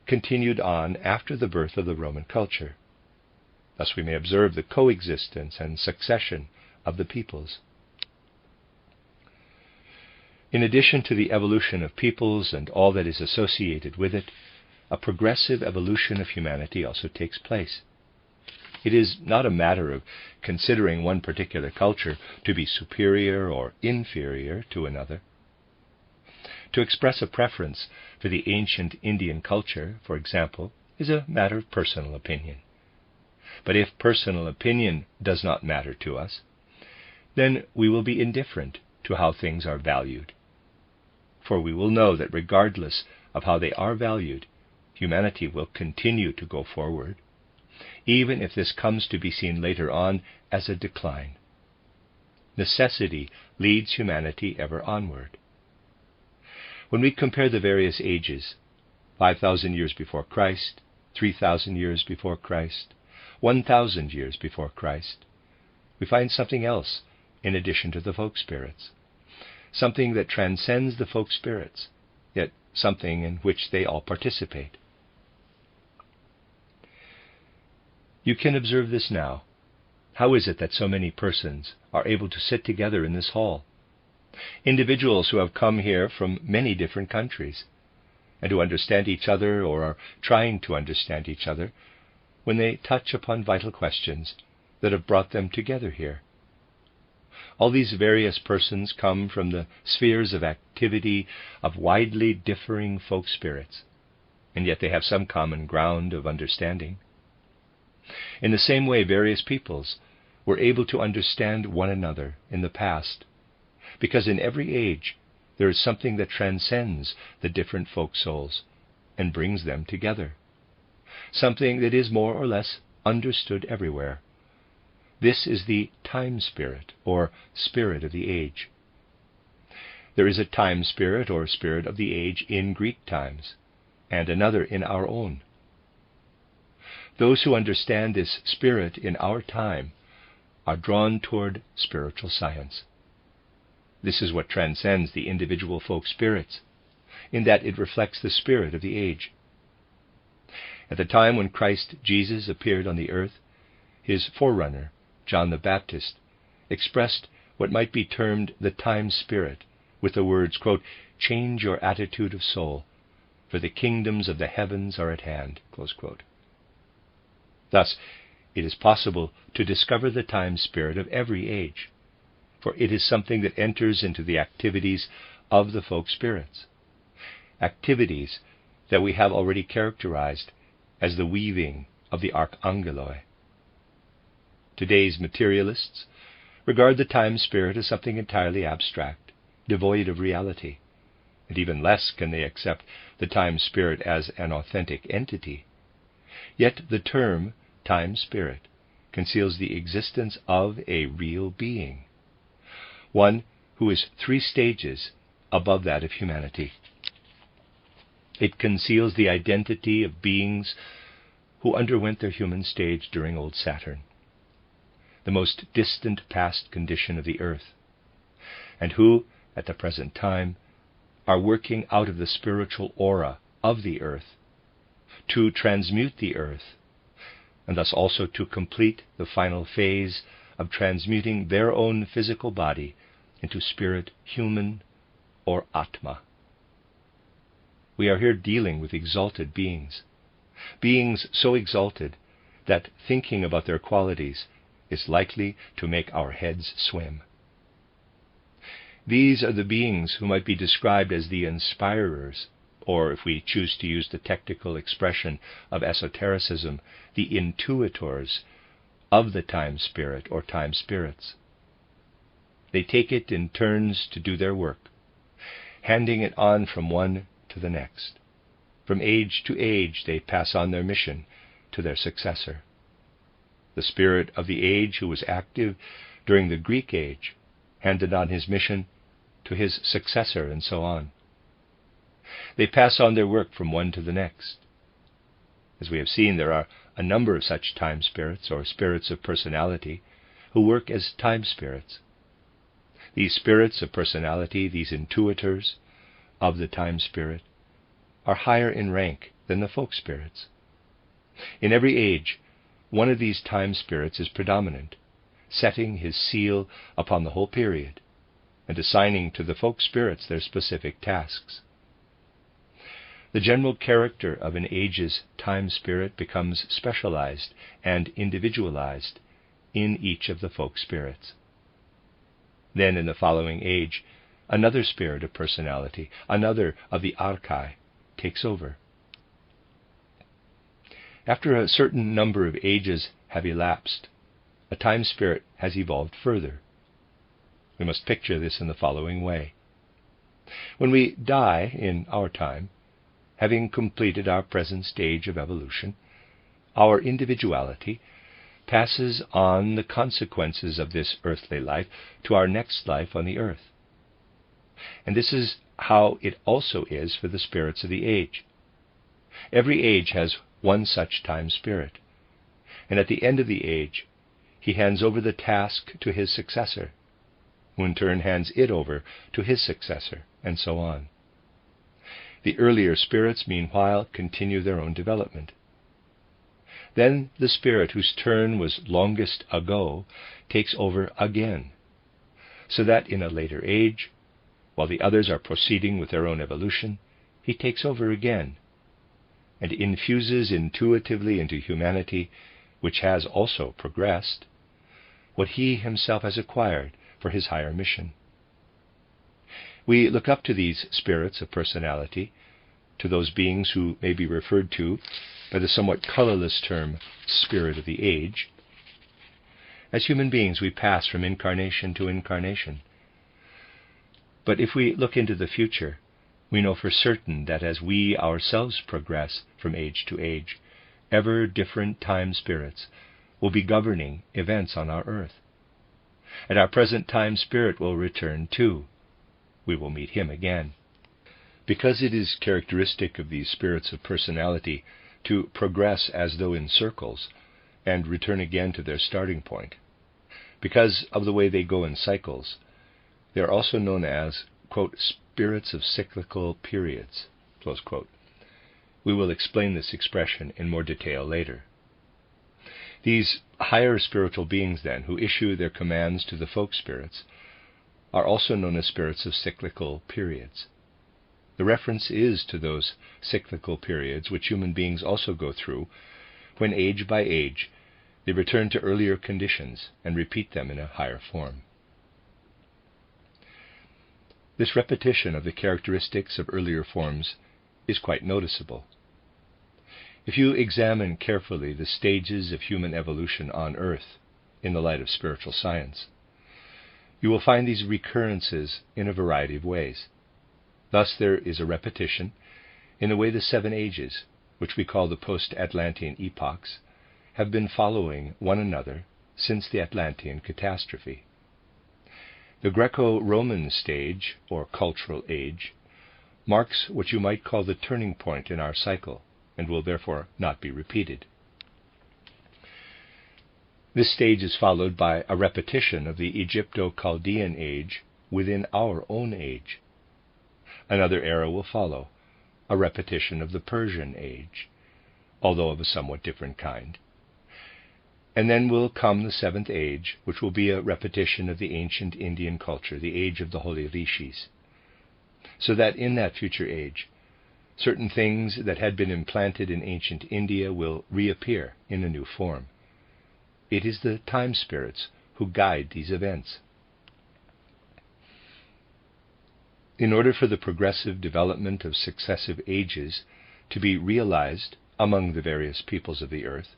continued on after the birth of the Roman culture. Thus we may observe the coexistence and succession of the peoples. In addition to the evolution of peoples and all that is associated with it, a progressive evolution of humanity also takes place. It is not a matter of considering one particular culture to be superior or inferior to another. To express a preference for the ancient Indian culture, for example, is a matter of personal opinion. But if personal opinion does not matter to us, then we will be indifferent to how things are valued. For we will know that regardless of how they are valued, humanity will continue to go forward, even if this comes to be seen later on as a decline. Necessity leads humanity ever onward. When we compare the various ages, 5,000 years before Christ, 3,000 years before Christ, 1,000 years before Christ, we find something else in addition to the folk spirits, something that transcends the folk spirits, yet something in which they all participate. You can observe this now. How is it that so many persons are able to sit together in this hall? Individuals who have come here from many different countries, and who understand each other or are trying to understand each other when they touch upon vital questions that have brought them together here. All these various persons come from the spheres of activity of widely differing folk spirits, and yet they have some common ground of understanding. In the same way, various peoples were able to understand one another in the past, because in every age there is something that transcends the different folk souls and brings them together, something that is more or less understood everywhere. This is the time spirit, or spirit of the age. There is a time spirit, or spirit of the age, in Greek times, and another in our own. Those who understand this spirit in our time are drawn toward spiritual science. This is what transcends the individual folk spirits, in that it reflects the spirit of the age. At the time when Christ Jesus appeared on the earth, his forerunner, John the Baptist, expressed what might be termed the time spirit with the words, quote, "Change your attitude of soul, for the kingdoms of the heavens are at hand," close quote. Thus, it is possible to discover the time spirit of every age, for it is something that enters into the activities of the folk spirits, activities that we have already characterized as the weaving of the archangeloi. Today's materialists regard the time spirit as something entirely abstract, devoid of reality, and even less can they accept the time spirit as an authentic entity. Yet the term time-spirit conceals the existence of a real being, one who is 3 stages above that of humanity. It conceals the identity of beings who underwent their human stage during old Saturn, the most distant past condition of the earth, and who, at the present time, are working out of the spiritual aura of the earth to transmute the earth, and thus also to complete the final phase of transmuting their own physical body into spirit, human, or Atma. We are here dealing with exalted beings so exalted that thinking about their qualities is likely to make our heads swim. These are the beings who might be described as the inspirers, or if we choose to use the technical expression of esotericism, the intuitors of the time spirit or time spirits. They take it in turns to do their work, handing it on from one to the next. From age to age they pass on their mission to their successor. The spirit of the age who was active during the Greek age handed on his mission to his successor, and so on. They pass on their work from one to the next. As we have seen, there are a number of such time spirits, or spirits of personality, who work as time spirits. These spirits of personality, these intuitors of the time spirit, are higher in rank than the folk spirits. In every age, one of these time spirits is predominant, setting his seal upon the whole period, and assigning to the folk spirits their specific tasks. The general character of an age's time spirit becomes specialized and individualized in each of the folk spirits. Then in the following age, another spirit of personality, another of the Archai, takes over. After a certain number of ages have elapsed, a time spirit has evolved further. We must picture this in the following way. When we die in our time, having completed our present stage of evolution, our individuality passes on the consequences of this earthly life to our next life on the earth. And this is how it also is for the spirits of the age. Every age has one such time spirit, and at the end of the age, he hands over the task to his successor, who in turn hands it over to his successor, and so on. The earlier spirits, meanwhile, continue their own development. Then the spirit whose turn was longest ago takes over again, so that in a later age, while the others are proceeding with their own evolution, he takes over again, and infuses intuitively into humanity, which has also progressed, what he himself has acquired for his higher mission. We look up to these spirits of personality, to those beings who may be referred to by the somewhat colorless term spirit of the age. As human beings, we pass from incarnation to incarnation. But if we look into the future, we know for certain that as we ourselves progress from age to age, ever different time spirits will be governing events on our earth. And our present time spirit will return too. We will meet him again. Because it is characteristic of these spirits of personality to progress as though in circles and return again to their starting point, because of the way they go in cycles, they are also known as, quote, spirits of cyclical periods, close quote. We will explain this expression in more detail later. These higher spiritual beings, then, who issue their commands to the folk spirits, are also known as spirits of cyclical periods. The reference is to those cyclical periods which human beings also go through, when age by age they return to earlier conditions and repeat them in a higher form. This repetition of the characteristics of earlier forms is quite noticeable. If you examine carefully the stages of human evolution on Earth in the light of spiritual science, you will find these recurrences in a variety of ways. Thus there is a repetition in the way the 7 ages, which we call the post-Atlantean epochs, have been following one another since the Atlantean catastrophe. The Greco-Roman stage, or cultural age, marks what you might call the turning point in our cycle, and will therefore not be repeated. This stage is followed by a repetition of the Egypto-Chaldean age within our own age. Another era will follow, a repetition of the Persian age, although of a somewhat different kind. And then will come the seventh age, which will be a repetition of the ancient Indian culture, the age of the Hierarchies. So that in that future age, certain things that had been implanted in ancient India will reappear in a new form. It is the time spirits who guide these events. In order for the progressive development of successive ages to be realized among the various peoples of the earth,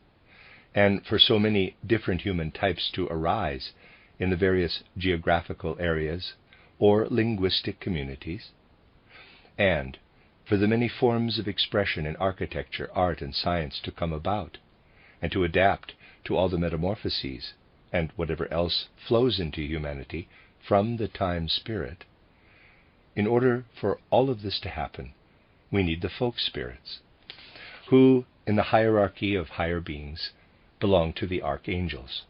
and for so many different human types to arise in the various geographical areas or linguistic communities, and for the many forms of expression in architecture, art, and science to come about, and to adapt to all the metamorphoses and whatever else flows into humanity from the time spirit, in order for all of this to happen, we need the folk spirits, who, in the hierarchy of higher beings, belong to the Archangels.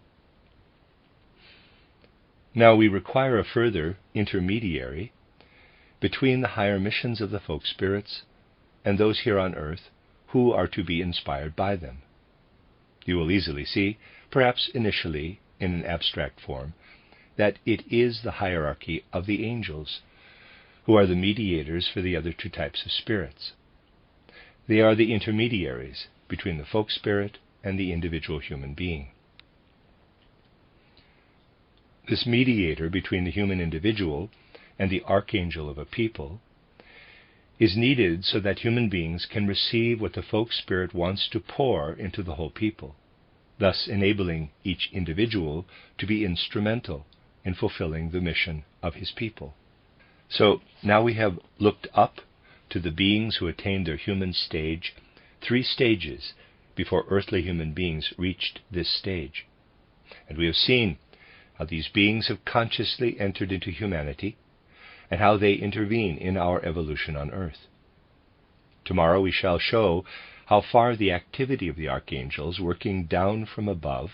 Now we require a further intermediary between the higher missions of the folk spirits and those here on earth who are to be inspired by them. You will easily see, perhaps initially in an abstract form, that it is the hierarchy of the angels who are the mediators for the other two types of spirits. They are the intermediaries between the folk spirit and the individual human being. This mediator between the human individual and the archangel of a people is needed so that human beings can receive what the folk spirit wants to pour into the whole people, thus enabling each individual to be instrumental in fulfilling the mission of his people. So now we have looked up to the beings who attained their human stage 3 stages before earthly human beings reached this stage. And we have seen how these beings have consciously entered into humanity and how they intervene in our evolution on earth. Tomorrow we shall show how far the activity of the archangels working down from above,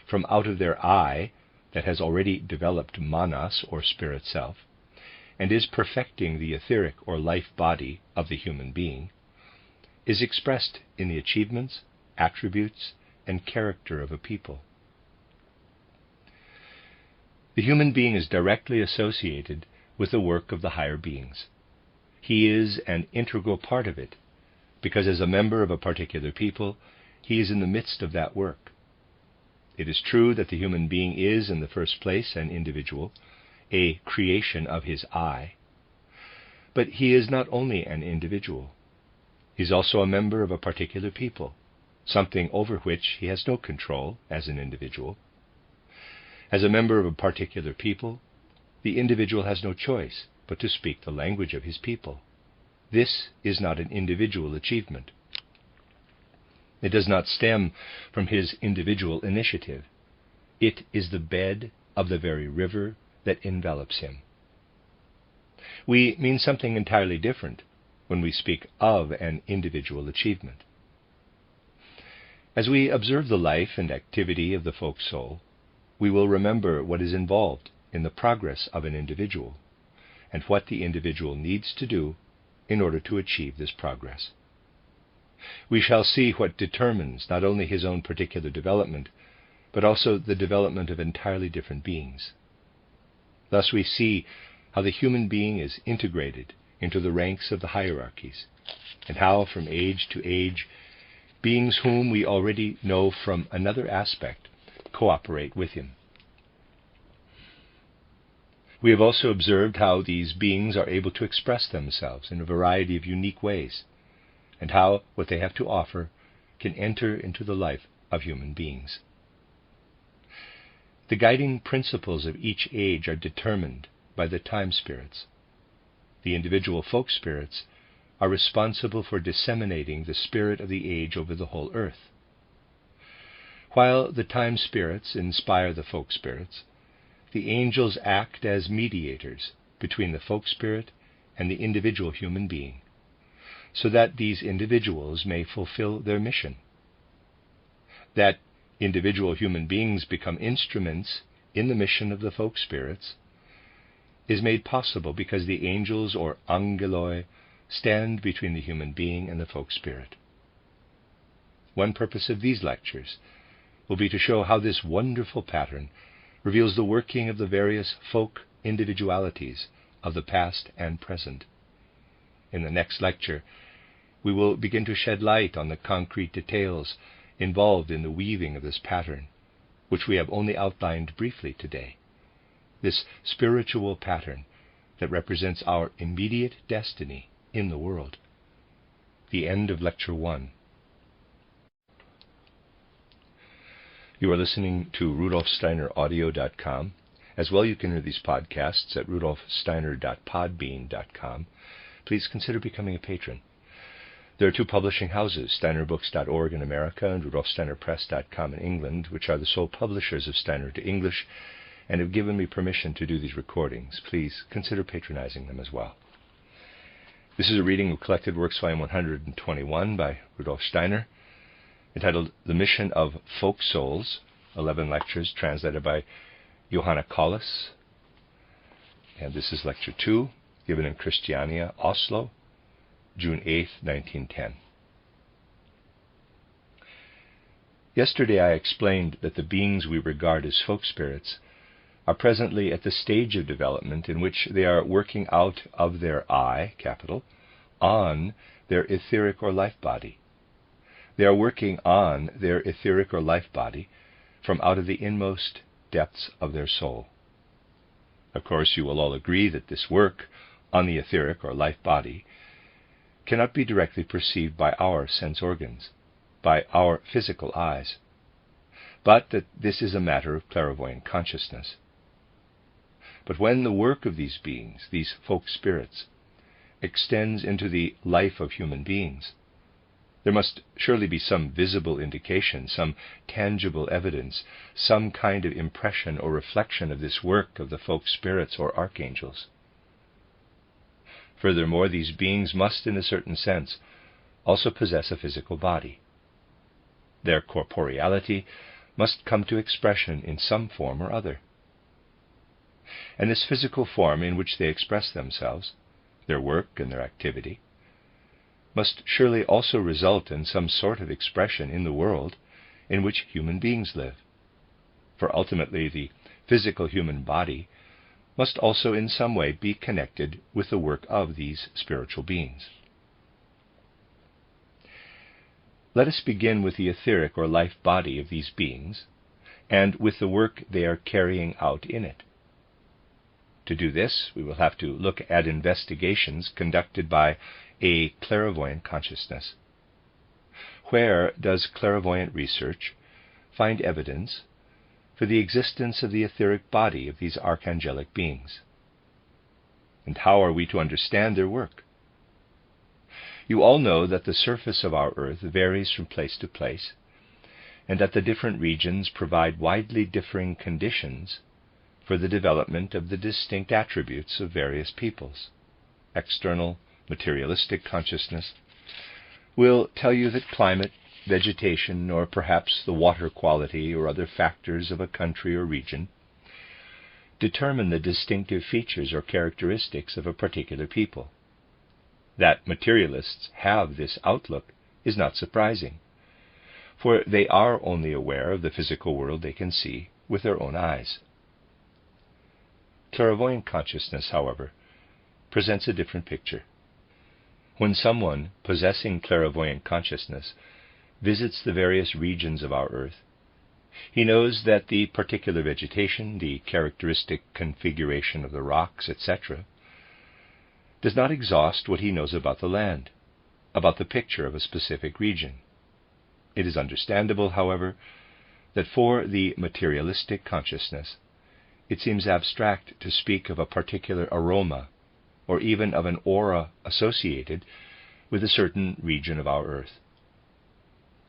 from out of their eye that has already developed manas, or spirit self, and is perfecting the etheric or life body of the human being, is expressed in the achievements, attributes, and character of a people. The human being is directly associated with the work of the higher beings. He is an integral part of it, because as a member of a particular people, he is in the midst of that work. It is true that the human being is, in the first place, an individual, a creation of his eye. But he is not only an individual. He is also a member of a particular people, something over which he has no control as an individual. As a member of a particular people, the individual has no choice but to speak the language of his people. This is not an individual achievement. It does not stem from his individual initiative. It is the bed of the very river that envelops him. We mean something entirely different when we speak of an individual achievement. As we observe the life and activity of the folk soul, we will remember what is involved in the progress of an individual, and what the individual needs to do in order to achieve this progress. We shall see what determines not only his own particular development, but also the development of entirely different beings. Thus we see how the human being is integrated into the ranks of the hierarchies, and how from age to age, beings whom we already know from another aspect cooperate with him. We have also observed how these beings are able to express themselves in a variety of unique ways, and how what they have to offer can enter into the life of human beings. The guiding principles of each age are determined by the time spirits. The individual folk spirits are responsible for disseminating the spirit of the age over the whole earth. While the time spirits inspire the folk spirits, the angels act as mediators between the folk spirit and the individual human being, so that these individuals may fulfill their mission. That individual human beings become instruments in the mission of the folk spirits is made possible because the angels, or angeloi, stand between the human being and the folk spirit. One purpose of these lectures will be to show how this wonderful pattern reveals the working of the various folk individualities of the past and present. In the next lecture, we will begin to shed light on the concrete details involved in the weaving of this pattern, which we have only outlined briefly today. This spiritual pattern that represents our immediate destiny in the world. The end of Lecture 1. You are listening to RudolfSteinerAudio.com. As well, you can hear these podcasts at RudolfSteiner.podbean.com. Please consider becoming a patron. There are two publishing houses, SteinerBooks.org in America and RudolfSteinerPress.com in England, which are the sole publishers of Steiner to English and have given me permission to do these recordings. Please consider patronizing them as well. This is a reading of Collected Works, Volume 121 by Rudolf Steiner, entitled The Mission of Folk Souls, 11 lectures translated by Johanna Collis. And this is Lecture 2, given in Christiania, Oslo, June 8, 1910. Yesterday I explained that the beings we regard as folk spirits are presently at the stage of development in which they are working out of their I, capital, on their etheric or life body. They are working on their etheric or life body from out of the inmost depths of their soul. Of course, you will all agree that this work on the etheric or life body cannot be directly perceived by our sense organs, by our physical eyes, but that this is a matter of clairvoyant consciousness. But when the work of these beings, these folk spirits, extends into the life of human beings, there must surely be some visible indication, some tangible evidence, some kind of impression or reflection of this work of the folk spirits or archangels. Furthermore, these beings must, in a certain sense, also possess a physical body. Their corporeality must come to expression in some form or other. And this physical form in which they express themselves, their work and their activity, must surely also result in some sort of expression in the world in which human beings live. For ultimately the physical human body must also in some way be connected with the work of these spiritual beings. Let us begin with the etheric or life body of these beings, and with the work they are carrying out in it. To do this, we will have to look at investigations conducted by a clairvoyant consciousness. Where does clairvoyant research find evidence for the existence of the etheric body of these archangelic beings? And how are we to understand their work? You all know that the surface of our earth varies from place to place, and that the different regions provide widely differing conditions for the development of the distinct attributes of various peoples. External, materialistic consciousness will tell you that climate, vegetation, or perhaps the water quality or other factors of a country or region determine the distinctive features or characteristics of a particular people. That materialists have this outlook is not surprising, for they are only aware of the physical world they can see with their own eyes. Clairvoyant consciousness, however, presents a different picture. When someone possessing clairvoyant consciousness visits the various regions of our earth, he knows that the particular vegetation, the characteristic configuration of the rocks, etc., does not exhaust what he knows about the land, about the picture of a specific region. It is understandable, however, that for the materialistic consciousness, it seems abstract to speak of a particular aroma, or even of an aura associated with a certain region of our earth.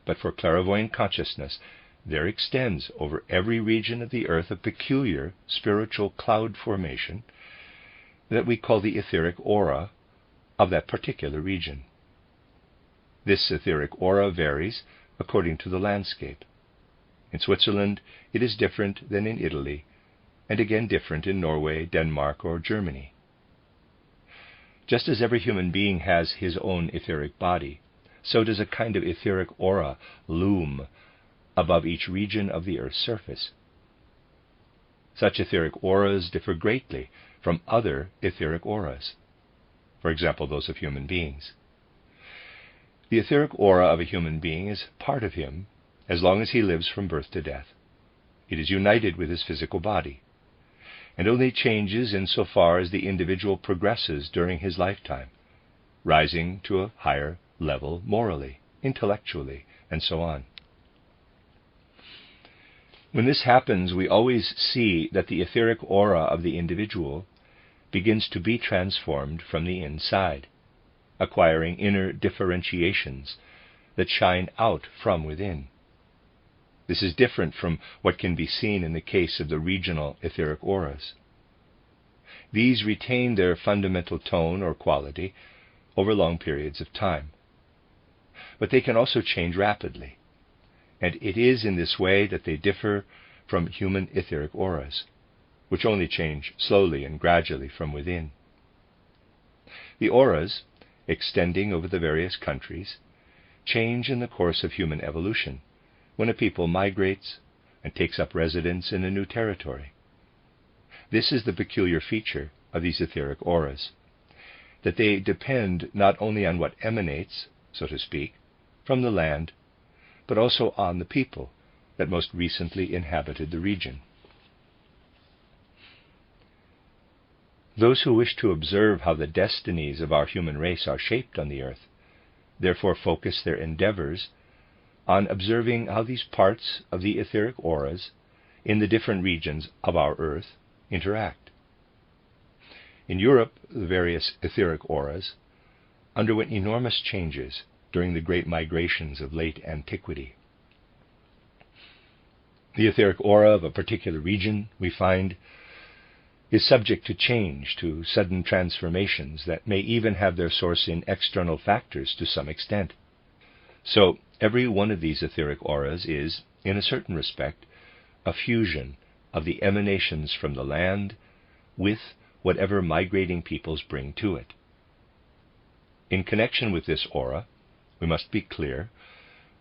But for clairvoyant consciousness, there extends over every region of the earth a peculiar spiritual cloud formation that we call the etheric aura of that particular region. This etheric aura varies according to the landscape. In Switzerland, it is different than in Italy, and again different in Norway, Denmark, or Germany. Just as every human being has his own etheric body, so does a kind of etheric aura loom above each region of the Earth's surface. Such etheric auras differ greatly from other etheric auras, for example, those of human beings. The etheric aura of a human being is part of him as long as he lives from birth to death. It is united with his physical body, and only changes insofar as the individual progresses during his lifetime, rising to a higher level morally, intellectually, and so on. When this happens, we always see that the etheric aura of the individual begins to be transformed from the inside, acquiring inner differentiations that shine out from within. This is different from what can be seen in the case of the regional etheric auras. These retain their fundamental tone or quality over long periods of time. But they can also change rapidly, and it is in this way that they differ from human etheric auras, which only change slowly and gradually from within. The auras, extending over the various countries, change in the course of human evolution, when a people migrates and takes up residence in a new territory. This is the peculiar feature of these etheric auras, that they depend not only on what emanates, so to speak, from the land, but also on the people that most recently inhabited the region. Those who wish to observe how the destinies of our human race are shaped on the earth, therefore focus their endeavors on observing how these parts of the etheric auras in the different regions of our earth interact. In Europe, the various etheric auras underwent enormous changes during the great migrations of late antiquity. The etheric aura of a particular region, we find, is subject to change, to sudden transformations that may even have their source in external factors to some extent. So, every one of these etheric auras is, in a certain respect, a fusion of the emanations from the land with whatever migrating peoples bring to it. In connection with this aura, we must be clear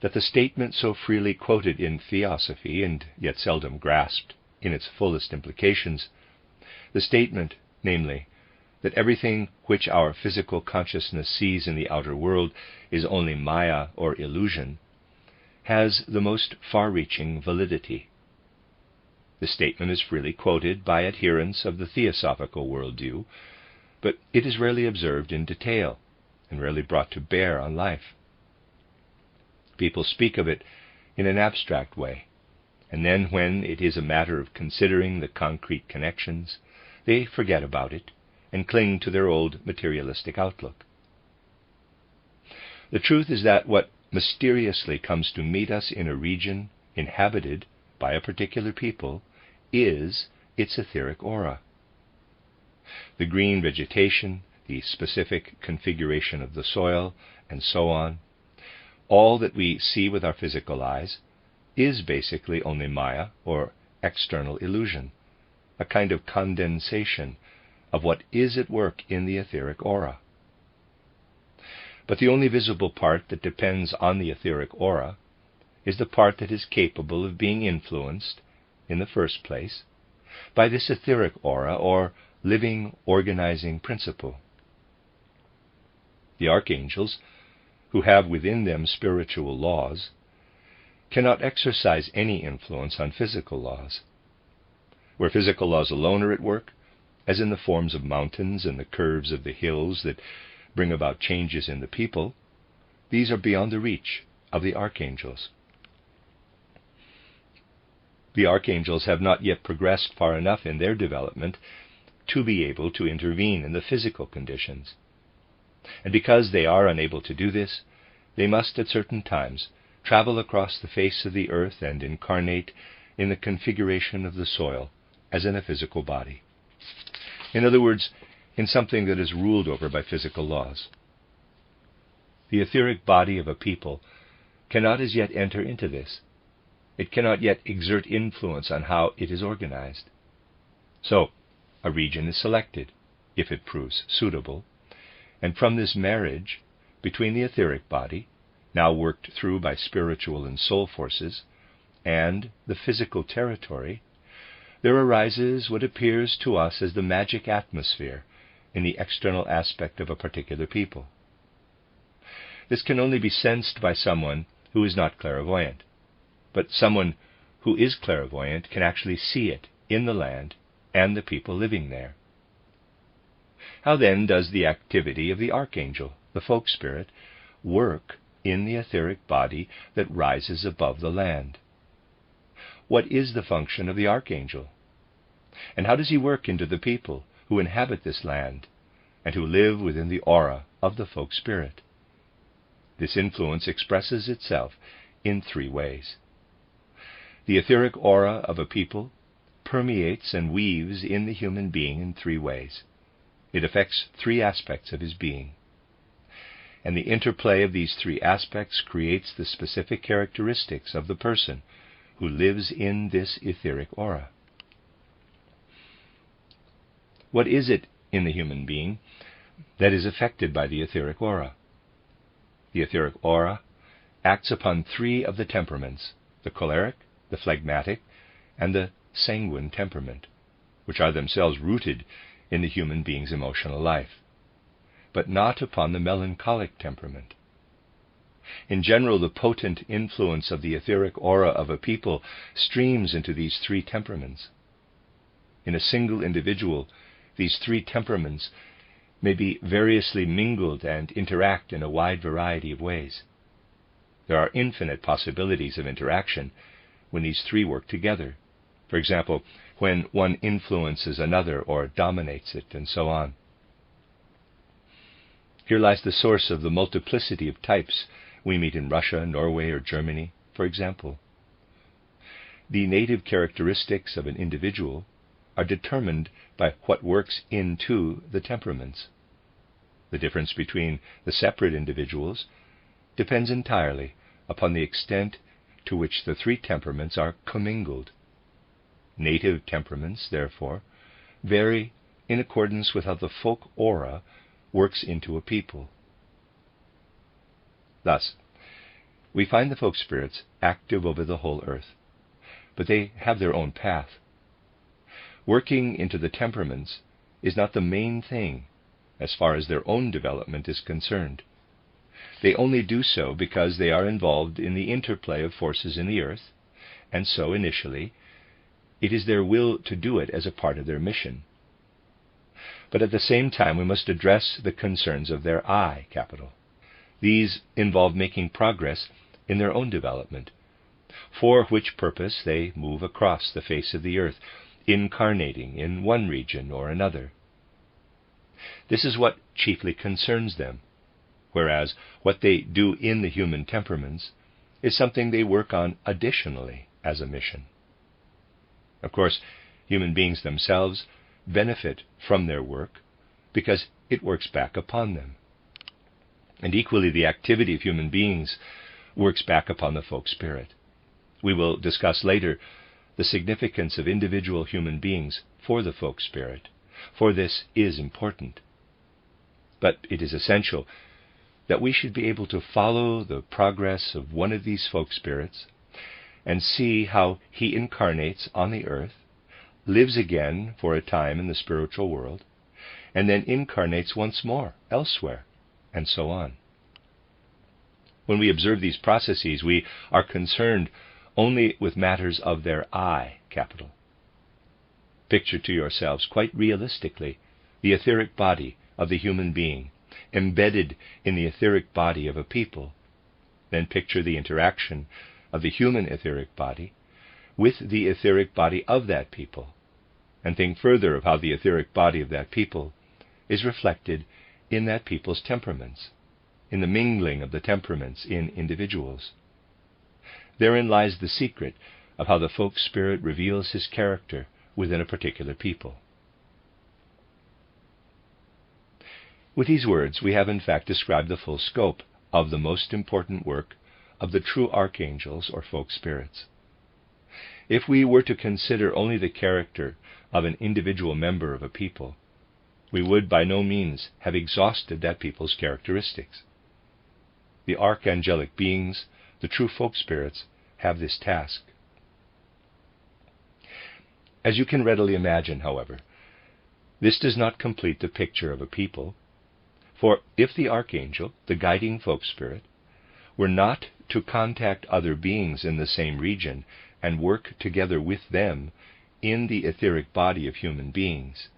that the statement so freely quoted in Theosophy, and yet seldom grasped in its fullest implications, the statement, namely, that everything which our physical consciousness sees in the outer world is only Maya or illusion, has the most far-reaching validity. The statement is freely quoted by adherents of the theosophical worldview, but it is rarely observed in detail and rarely brought to bear on life. People speak of it in an abstract way, and then when it is a matter of considering the concrete connections, they forget about it and cling to their old materialistic outlook. The truth is that what mysteriously comes to meet us in a region inhabited by a particular people is its etheric aura. The green vegetation, the specific configuration of the soil, and so on, all that we see with our physical eyes, is basically only Maya, or external illusion, a kind of condensation of what is at work in the etheric aura. But the only visible part that depends on the etheric aura is the part that is capable of being influenced, in the first place, by this etheric aura, or living, organizing principle. The Archangels, who have within them spiritual laws, cannot exercise any influence on physical laws. Where physical laws alone are at work, as in the forms of mountains and the curves of the hills that bring about changes in the people, these are beyond the reach of the Archangels. The Archangels have not yet progressed far enough in their development to be able to intervene in the physical conditions. And because they are unable to do this, they must at certain times travel across the face of the earth and incarnate in the configuration of the soil as in a physical body. In other words, in something that is ruled over by physical laws. The etheric body of a people cannot as yet enter into this. It cannot yet exert influence on how it is organized. So, a region is selected, if it proves suitable, and from this marriage between the etheric body, now worked through by spiritual and soul forces, and the physical territory, there arises what appears to us as the magic atmosphere in the external aspect of a particular people. This can only be sensed by someone who is not clairvoyant, but someone who is clairvoyant can actually see it in the land and the people living there. How then does the activity of the Archangel, the folk spirit, work in the etheric body that rises above the land? What is the function of the Archangel? And how does he work into the people who inhabit this land and who live within the aura of the folk spirit? This influence expresses itself in three ways. The etheric aura of a people permeates and weaves in the human being in three ways. It affects three aspects of his being. And the interplay of these three aspects creates the specific characteristics of the person who lives in this etheric aura. What is it in the human being that is affected by the etheric aura? The etheric aura acts upon three of the temperaments, the choleric, the phlegmatic, and the sanguine temperament, which are themselves rooted in the human being's emotional life, but not upon the melancholic temperament. In general, the potent influence of the etheric aura of a people streams into these three temperaments. In a single individual, these three temperaments may be variously mingled and interact in a wide variety of ways. There are infinite possibilities of interaction when these three work together. For example, when one influences another or dominates it, and so on. Here lies the source of the multiplicity of types we meet in Russia, Norway, or Germany, for example. The native characteristics of an individual are determined by what works into the temperaments. The difference between the separate individuals depends entirely upon the extent to which the three temperaments are commingled. Native temperaments, therefore, vary in accordance with how the folk aura works into a people. Thus, we find the folk spirits active over the whole earth, but they have their own path. Working into the temperaments is not the main thing as far as their own development is concerned. They only do so because they are involved in the interplay of forces in the earth, and so initially it is their will to do it as a part of their mission. But at the same time we must address the concerns of their I capital. These involve making progress in their own development, for which purpose they move across the face of the earth, incarnating in one region or another. This is what chiefly concerns them, whereas what they do in the human temperaments is something they work on additionally as a mission. Of course, human beings themselves benefit from their work because it works back upon them. And equally, the activity of human beings works back upon the folk spirit. We will discuss later the significance of individual human beings for the folk spirit, for this is important. But it is essential that we should be able to follow the progress of one of these folk spirits and see how he incarnates on the earth, lives again for a time in the spiritual world, and then incarnates once more elsewhere, and so on. When we observe these processes, we are concerned only with matters of their I capital. Picture to yourselves quite realistically the etheric body of the human being embedded in the etheric body of a people. Then picture the interaction of the human etheric body with the etheric body of that people, and think further of how the etheric body of that people is reflected in that people's temperaments, in the mingling of the temperaments in individuals. Therein lies the secret of how the folk spirit reveals his character within a particular people. With these words, we have in fact described the full scope of the most important work of the true archangels or folk spirits. If we were to consider only the character of an individual member of a people, we would by no means have exhausted that people's characteristics. The archangelic beings, the true folk spirits, have this task. As you can readily imagine, however, this does not complete the picture of a people, for if the archangel, the guiding folk spirit, were not to contact other beings in the same region and work together with them in the etheric body of human beings,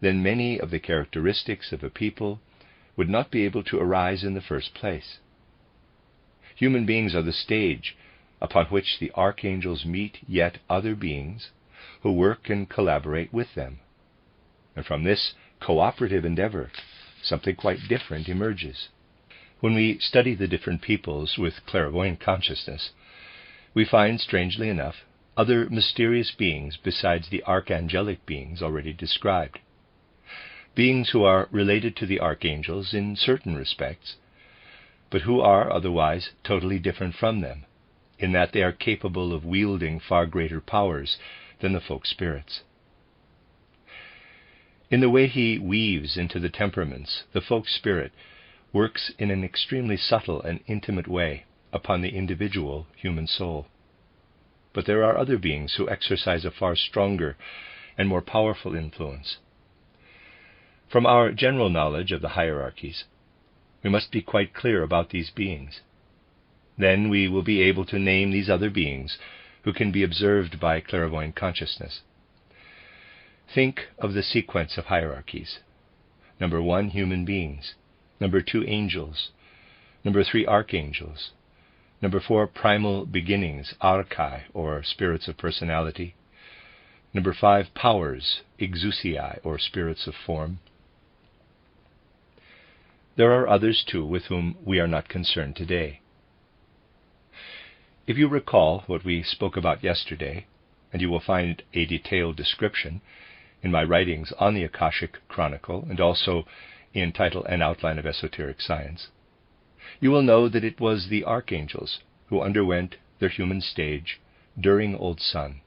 then many of the characteristics of a people would not be able to arise in the first place. Human beings are the stage upon which the archangels meet yet other beings who work and collaborate with them. And from this cooperative endeavor, something quite different emerges. When we study the different peoples with clairvoyant consciousness, we find, strangely enough, other mysterious beings besides the archangelic beings already described. Beings who are related to the archangels in certain respects, but who are otherwise totally different from them, in that they are capable of wielding far greater powers than the folk spirits. In the way he weaves into the temperaments, the folk spirit works in an extremely subtle and intimate way upon the individual human soul. But there are other beings who exercise a far stronger and more powerful influence. From our general knowledge of the hierarchies, we must be quite clear about these beings. Then we will be able to name these other beings who can be observed by clairvoyant consciousness. Think of the sequence of hierarchies. Number 1, human beings. Number 2, angels. Number 3, archangels. Number 4, primal beginnings, archai, or spirits of personality. Number 5, powers, exousiai, or spirits of form. There are others too with whom we are not concerned today. If you recall what we spoke about yesterday, and you will find a detailed description in my writings on the Akashic Chronicle and also in Title and Outline of Esoteric Science, you will know that it was the archangels who underwent their human stage during Old Sun.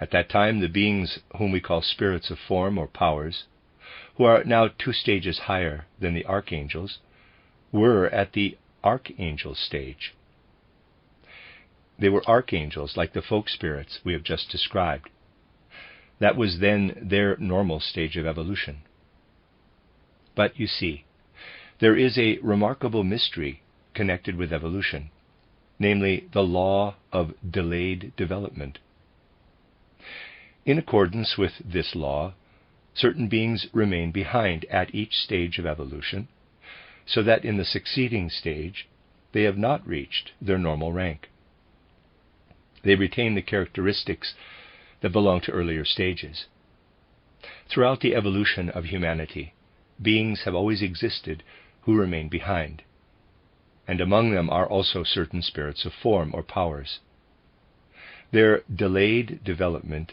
At that time, the beings whom we call spirits of form or powers, who are now 2 stages higher than the archangels, were at the archangel stage. They were archangels like the folk spirits we have just described. That was then their normal stage of evolution. But you see, there is a remarkable mystery connected with evolution, namely the law of delayed development. In accordance with this law, certain beings remain behind at each stage of evolution, so that in the succeeding stage they have not reached their normal rank. They retain the characteristics that belong to earlier stages. Throughout the evolution of humanity, beings have always existed who remain behind, and among them are also certain spirits of form or powers. Their delayed development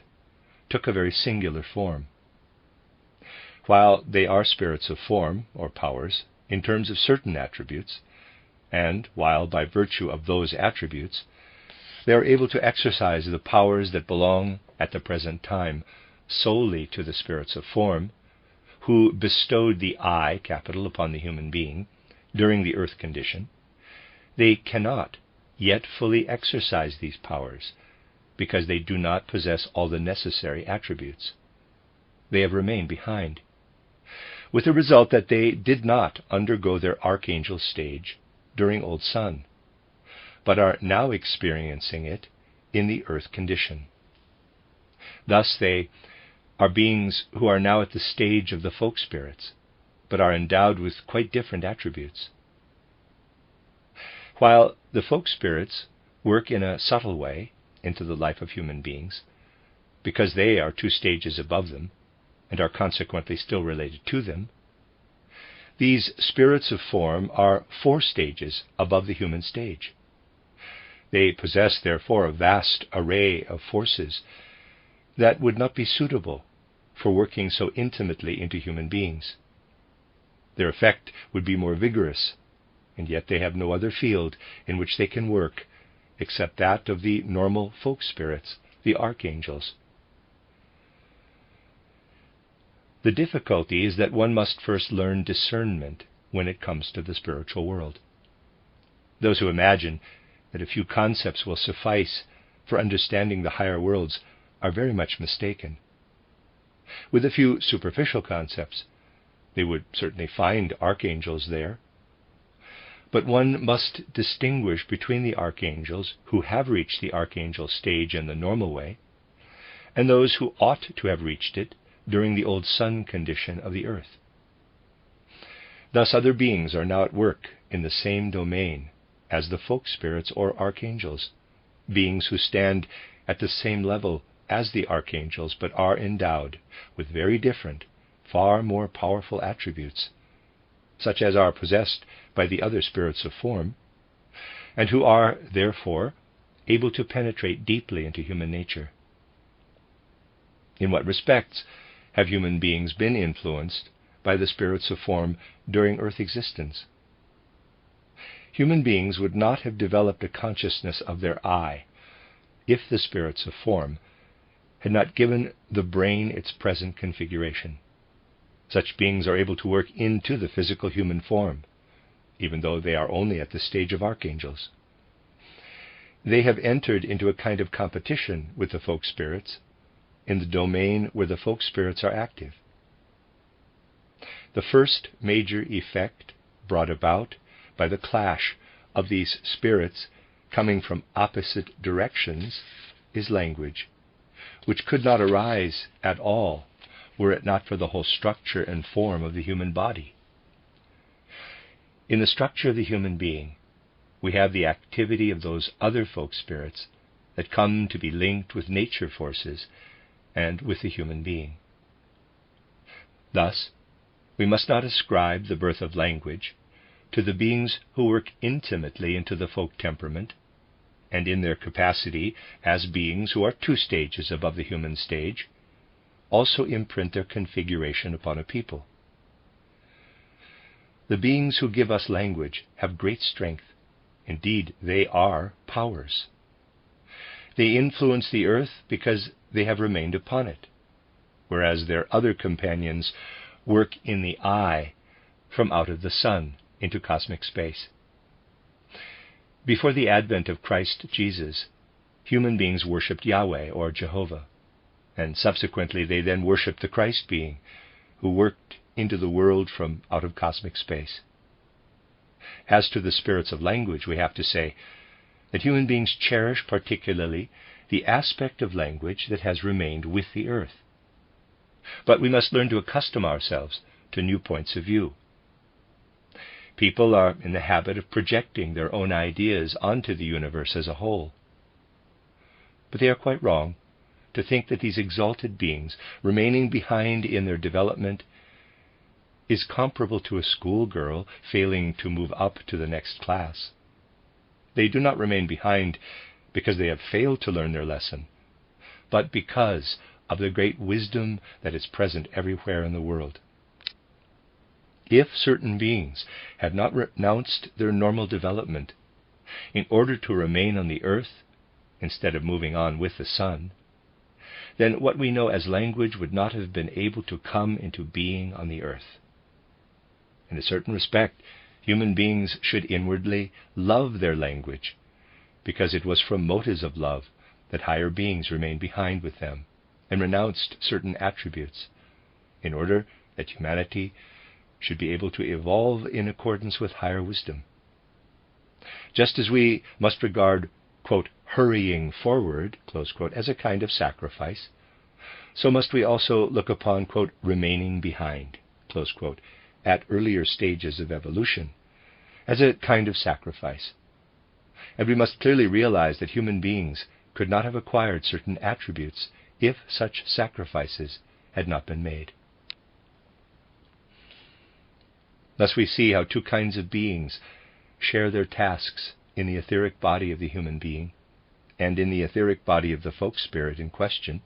took a very singular form. While they are spirits of form or powers in terms of certain attributes, and while by virtue of those attributes they are able to exercise the powers that belong at the present time solely to the spirits of form, who bestowed the I, capital, upon the human being during the earth condition, they cannot yet fully exercise these powers because they do not possess all the necessary attributes. They have remained behind, with the result that they did not undergo their archangel stage during Old Sun, but are now experiencing it in the earth condition. Thus they are beings who are now at the stage of the folk spirits, but are endowed with quite different attributes. While the folk spirits work in a subtle way into the life of human beings, because they are 2 stages above them, and are consequently still related to them, These spirits of form are 4 stages above the human stage. They possess, therefore, a vast array of forces that would not be suitable for working so intimately into human beings. Their effect would be more vigorous, and yet they have no other field in which they can work except that of the normal folk spirits, the Archangels. The difficulty is that one must first learn discernment when it comes to the spiritual world. Those who imagine that a few concepts will suffice for understanding the higher worlds are very much mistaken. With a few superficial concepts, they would certainly find archangels there. But one must distinguish between the archangels who have reached the archangel stage in the normal way, and those who ought to have reached it during the old sun condition of the earth. Thus other beings are now at work in the same domain as the folk spirits or archangels, beings who stand at the same level as the archangels, but are endowed with very different, far more powerful attributes, such as are possessed by the other spirits of form, and who are, therefore, able to penetrate deeply into human nature. In what respects have human beings been influenced by the spirits of form during earth existence? Human beings would not have developed a consciousness of their I if the spirits of form had not given the brain its present configuration. Such beings are able to work into the physical human form, even though they are only at the stage of archangels. They have entered into a kind of competition with the folk spirits in the domain where the folk spirits are active. The first major effect brought about by the clash of these spirits coming from opposite directions is language, which could not arise at all were it not for the whole structure and form of the human body. In the structure of the human being, we have the activity of those other folk spirits that come to be linked with nature forces and with the human being. Thus, we must not ascribe the birth of language to the beings who work intimately into the folk temperament, and in their capacity as beings who are 2 stages above the human stage, also imprint their configuration upon a people. The beings who give us language have great strength. Indeed, they are powers. They influence the earth because they have remained upon it, whereas their other companions work in the eye from out of the sun into cosmic space. Before the advent of Christ Jesus, human beings worshipped Yahweh or Jehovah, and subsequently they then worshipped the Christ being who worked into the world from out of cosmic space. As to the spirits of language, we have to say that human beings cherish particularly the aspect of language that has remained with the earth. But we must learn to accustom ourselves to new points of view. People are in the habit of projecting their own ideas onto the universe as a whole. But they are quite wrong to think that these exalted beings, remaining behind in their development, is comparable to a schoolgirl failing to move up to the next class. They do not remain behind because they have failed to learn their lesson, but because of the great wisdom that is present everywhere in the world. If certain beings had not renounced their normal development in order to remain on the earth instead of moving on with the sun, then what we know as language would not have been able to come into being on the earth. In a certain respect, human beings should inwardly love their language, because it was from motives of love that higher beings remained behind with them and renounced certain attributes, in order that humanity should be able to evolve in accordance with higher wisdom. Just as we must regard, quote, hurrying forward, close quote, as a kind of sacrifice, so must we also look upon, quote, remaining behind, close quote, at earlier stages of evolution as a kind of sacrifice. And we must clearly realize that human beings could not have acquired certain attributes if such sacrifices had not been made. Thus we see how two kinds of beings share their tasks in the etheric body of the human being and in the etheric body of the folk spirit in question.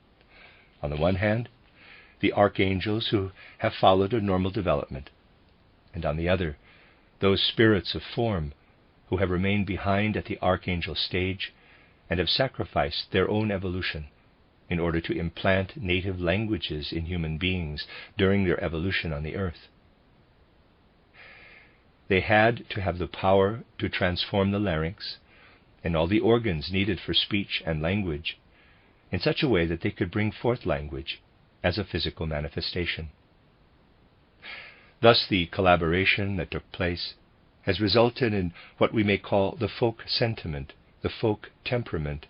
On the one hand, the archangels who have followed a normal development, and on the other, those spirits of form who have remained behind at the archangel stage and have sacrificed their own evolution in order to implant native languages in human beings during their evolution on the earth. They had to have the power to transform the larynx and all the organs needed for speech and language in such a way that they could bring forth language as a physical manifestation. Thus the collaboration that took place has resulted in what we may call the folk sentiment, the folk temperament,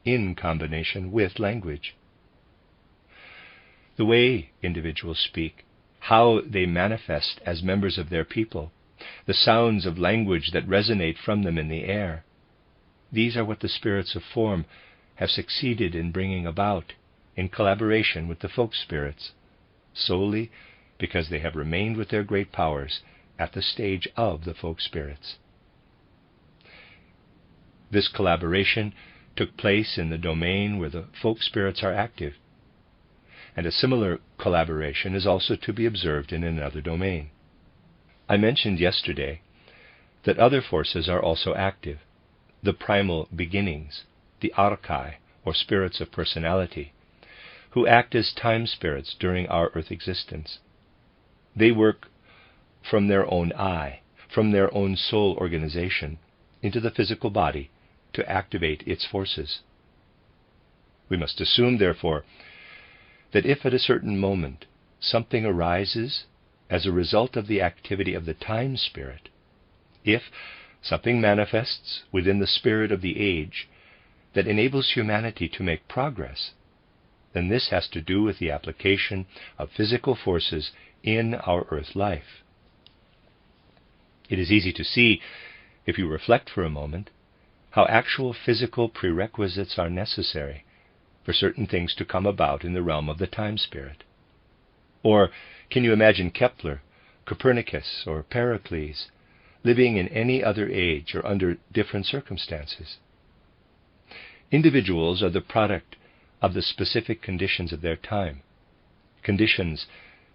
in combination with language. The way individuals speak, how they manifest as members of their people, the sounds of language that resonate from them in the air, these are what the spirits of form have succeeded in bringing about in collaboration with the folk spirits, solely because they have remained with their great powers at the stage of the folk spirits. This collaboration took place in the domain where the folk spirits are active, and a similar collaboration is also to be observed in another domain. I mentioned yesterday that other forces are also active, the primal beginnings, the Archai, or spirits of personality, who act as time spirits during our earth existence. They work from their own I, from their own soul organization, into the physical body to activate its forces. We must assume, therefore, that if at a certain moment something arises as a result of the activity of the time spirit, if something manifests within the spirit of the age that enables humanity to make progress, then this has to do with the application of physical forces in our earth life. It is easy to see, if you reflect for a moment, how actual physical prerequisites are necessary for certain things to come about in the realm of the time spirit. Or can you imagine Kepler, Copernicus, or Pericles living in any other age or under different circumstances? Individuals are the product of the specific conditions of their time, conditions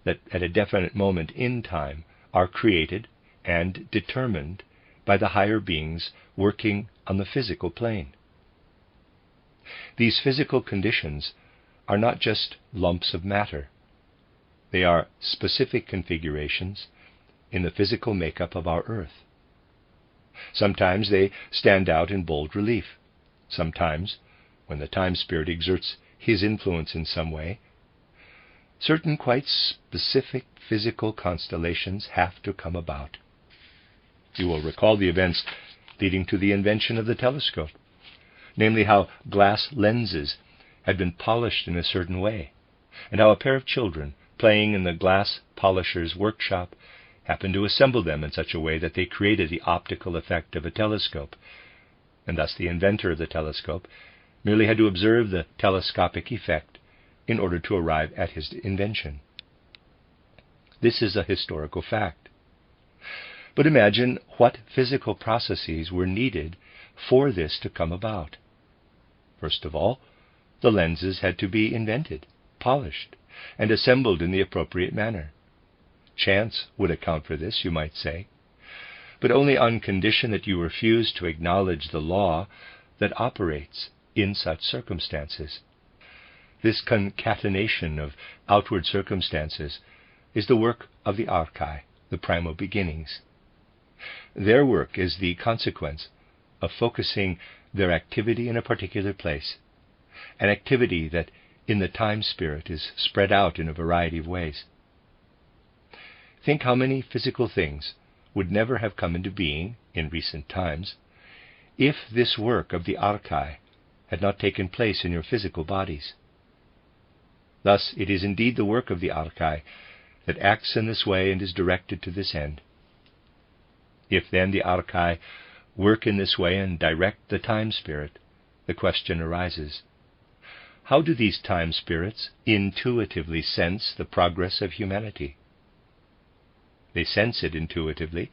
that at a definite moment in time are created and determined by the higher beings working on the physical plane. These physical conditions are not just lumps of matter. They are specific configurations in the physical makeup of our earth. Sometimes they stand out in bold relief. Sometimes, when the time spirit exerts his influence in some way, certain quite specific physical constellations have to come about. You will recall the events leading to the invention of the telescope, namely how glass lenses had been polished in a certain way, and how a pair of children playing in the glass polisher's workshop happened to assemble them in such a way that they created the optical effect of a telescope, and thus the inventor of the telescope merely had to observe the telescopic effect in order to arrive at his invention. This is a historical fact. But imagine what physical processes were needed for this to come about. First of all, the lenses had to be invented, polished, and assembled in the appropriate manner. Chance would account for this, you might say, but only on condition that you refuse to acknowledge the law that operates in such circumstances. This concatenation of outward circumstances is the work of the Archai, the primal beginnings. Their work is the consequence of focusing their activity in a particular place, an activity that in the time spirit is spread out in a variety of ways. Think how many physical things would never have come into being in recent times if this work of the Archai had not taken place in your physical bodies. Thus it is indeed the work of the Archai that acts in this way and is directed to this end. If then the Archai work in this way and direct the time spirit, the question arises, how do these time spirits intuitively sense the progress of humanity? They sense it intuitively,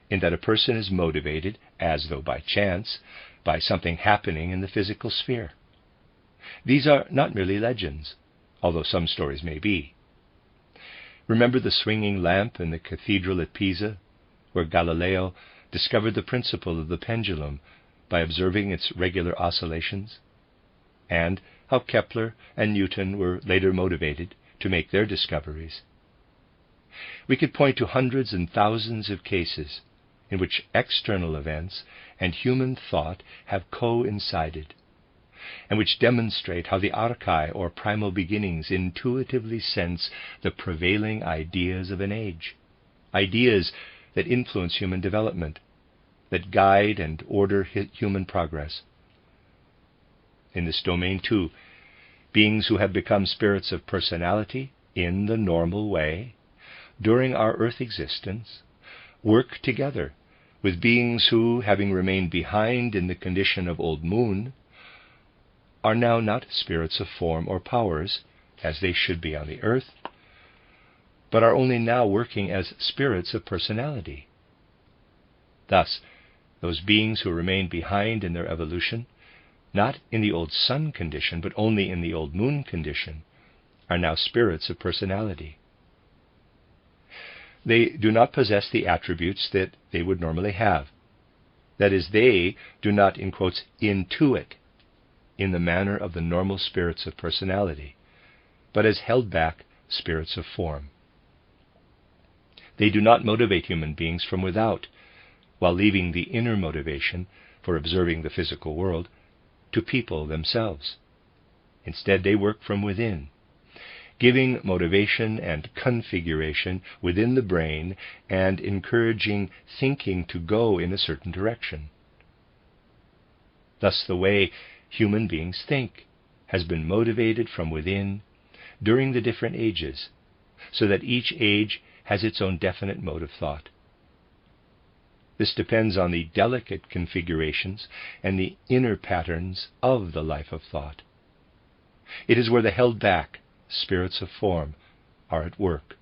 in that a person is motivated, as though by chance, by something happening in the physical sphere. These are not merely legends, although some stories may be. Remember the swinging lamp in the cathedral at Pisa, where Galileo discovered the principle of the pendulum by observing its regular oscillations, and how Kepler and Newton were later motivated to make their discoveries. We could point to hundreds and thousands of cases in which external events and human thought have coincided, and which demonstrate how the archai, or primal beginnings, intuitively sense the prevailing ideas of an age, ideas that influence human development, that guide and order human progress. In this domain, too, beings who have become spirits of personality in the normal way during our earth existence work together with beings who, having remained behind in the condition of old moon, are now not spirits of form or powers, as they should be on the earth, but are only now working as spirits of personality. Thus, those beings who remain behind in their evolution, not in the old sun condition, but only in the old moon condition, are now spirits of personality. They do not possess the attributes that they would normally have. That is, they do not, in quotes, intuit in the manner of the normal spirits of personality, but as held back spirits of form. They do not motivate human beings from without, while leaving the inner motivation for observing the physical world to people themselves. Instead, they work from within, giving motivation and configuration within the brain and encouraging thinking to go in a certain direction. Thus, the way human beings think has been motivated from within during the different ages, so that each age has its own definite mode of thought. This depends on the delicate configurations and the inner patterns of the life of thought. It is where the held-back spirits of form are at work,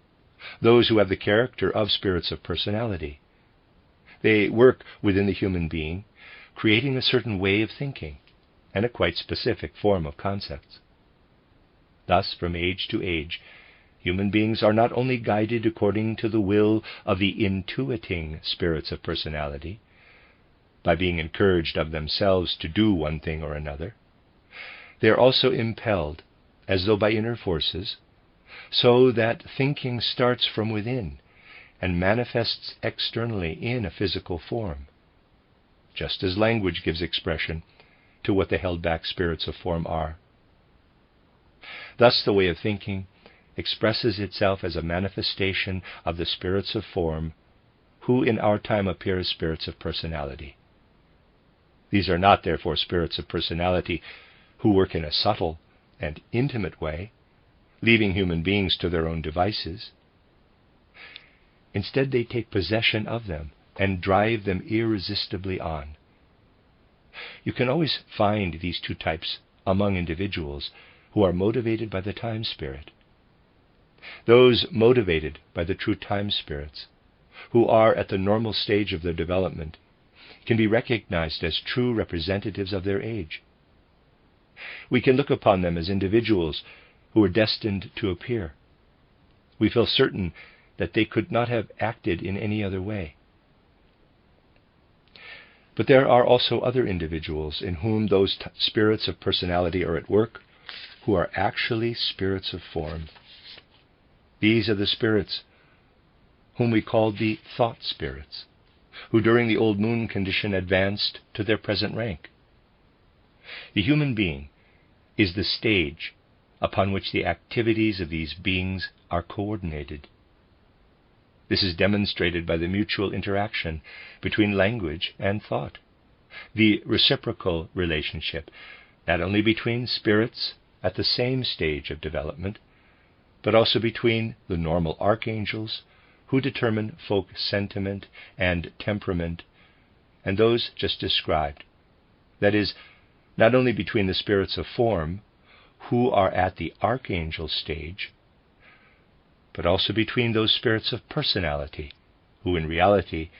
those who have the character of spirits of personality. They work within the human being, creating a certain way of thinking and a quite specific form of concepts. Thus, from age to age, human beings are not only guided according to the will of the intuiting spirits of personality, by being encouraged of themselves to do one thing or another, they are also impelled, as though by inner forces, so that thinking starts from within and manifests externally in a physical form, just as language gives expression to what the held-back spirits of form are. Thus, the way of thinking expresses itself as a manifestation of the spirits of form, who in our time appear as spirits of personality. These are not, therefore, spirits of personality who work in a subtle and intimate way, leaving human beings to their own devices. Instead, they take possession of them and drive them irresistibly on. You can always find these two types among individuals who are motivated by the time spirit. Those motivated by the true time spirits, who are at the normal stage of their development, can be recognized as true representatives of their age. We can look upon them as individuals who are destined to appear. We feel certain that they could not have acted in any other way. But there are also other individuals in whom those spirits of personality are at work, who are actually spirits of form. These are the spirits whom we call the thought spirits, who during the old moon condition advanced to their present rank. The human being is the stage upon which the activities of these beings are coordinated. This is demonstrated by the mutual interaction between language and thought, the reciprocal relationship, not only between spirits at the same stage of development, but also between the normal archangels, who determine folk sentiment and temperament, and those just described. That is, not only between the spirits of form, who are at the archangel stage, but also between those spirits of personality, who in reality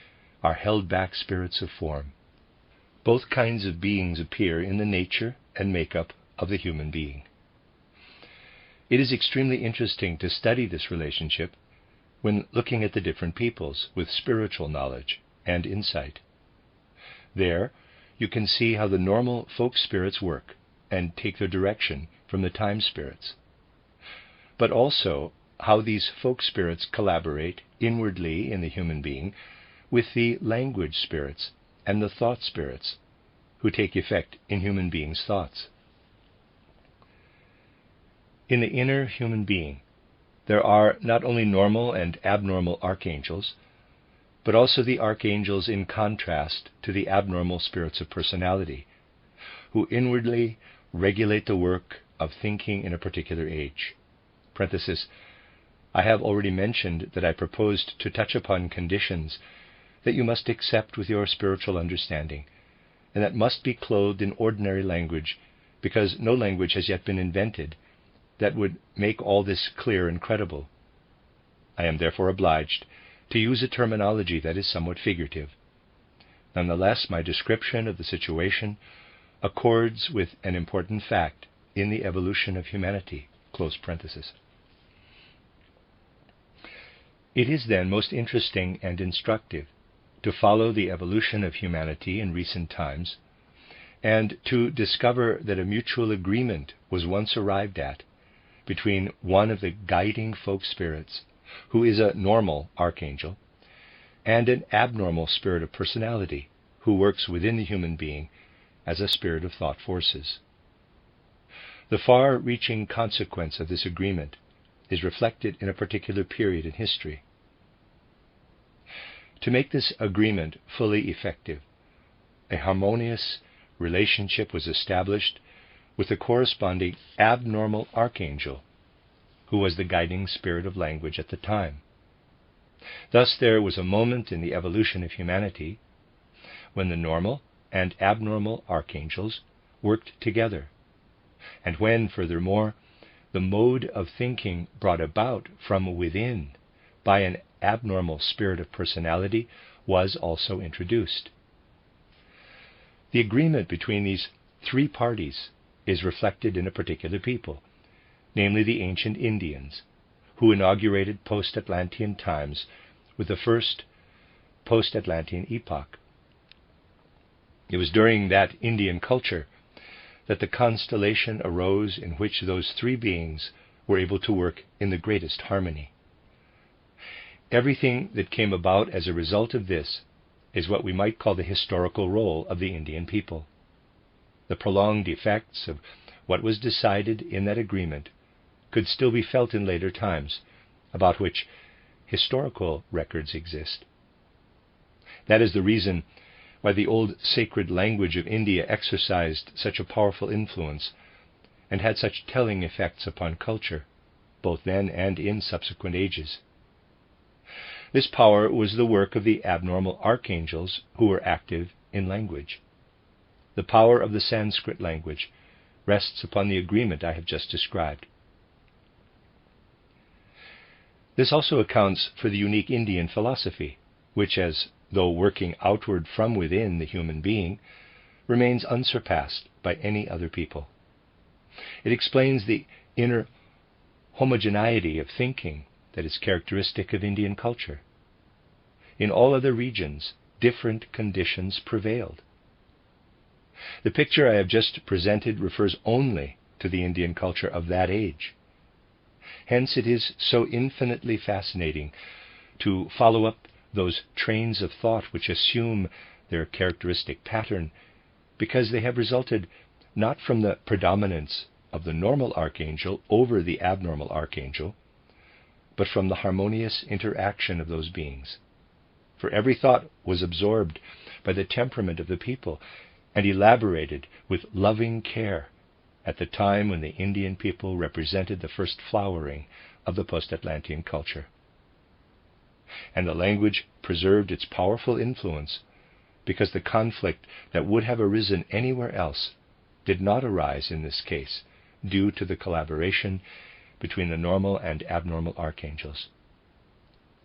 are held back spirits of form. Both kinds of beings appear in the nature and makeup of the human being. It is extremely interesting to study this relationship when looking at the different peoples with spiritual knowledge and insight. There, you can see how the normal folk spirits work and take their direction from the time spirits, but also how these folk spirits collaborate inwardly in the human being with the language spirits and the thought spirits, who take effect in human beings' thoughts. In the inner human being, there are not only normal and abnormal archangels, but also the archangels in contrast to the abnormal spirits of personality, who inwardly regulate the work of thinking in a particular age. Parenthesis, I have already mentioned that I proposed to touch upon conditions that you must accept with your spiritual understanding, and that must be clothed in ordinary language, because no language has yet been invented that would make all this clear and credible. I am therefore obliged to use a terminology that is somewhat figurative. Nonetheless, my description of the situation accords with an important fact in the evolution of humanity. Close parenthesis. It is then most interesting and instructive to follow the evolution of humanity in recent times, and to discover that a mutual agreement was once arrived at between one of the guiding folk spirits, who is a normal archangel, and an abnormal spirit of personality, who works within the human being as a spirit of thought forces. The far-reaching consequence of this agreement is reflected in a particular period in history. To make this agreement fully effective, a harmonious relationship was established with the corresponding abnormal archangel, who was the guiding spirit of language at the time. Thus there was a moment in the evolution of humanity when the normal and abnormal archangels worked together, and when, furthermore, the mode of thinking brought about from within by an abnormal spirit of personality was also introduced. The agreement between these three parties is reflected in a particular people, namely the ancient Indians, who inaugurated post-Atlantean times with the first post-Atlantean epoch. It was during that Indian culture that the constellation arose in which those three beings were able to work in the greatest harmony. Everything that came about as a result of this is what we might call the historical role of the Indian people. The prolonged effects of what was decided in that agreement could still be felt in later times, about which historical records exist. That is the reason why the old sacred language of India exercised such a powerful influence and had such telling effects upon culture, both then and in subsequent ages. This power was the work of the abnormal archangels who were active in language. The power of the Sanskrit language rests upon the agreement I have just described. This also accounts for the unique Indian philosophy, which, as though working outward from within the human being, remains unsurpassed by any other people. It explains the inner homogeneity of thinking that is characteristic of Indian culture. In all other regions, different conditions prevailed. The picture I have just presented refers only to the Indian culture of that age. Hence it is so infinitely fascinating to follow up those trains of thought which assume their characteristic pattern, because they have resulted not from the predominance of the normal archangel over the abnormal archangel, but from the harmonious interaction of those beings. For every thought was absorbed by the temperament of the people and elaborated with loving care at the time when the Indian people represented the first flowering of the post-Atlantean culture. And the language preserved its powerful influence because the conflict that would have arisen anywhere else did not arise in this case, due to the collaboration between the normal and abnormal archangels.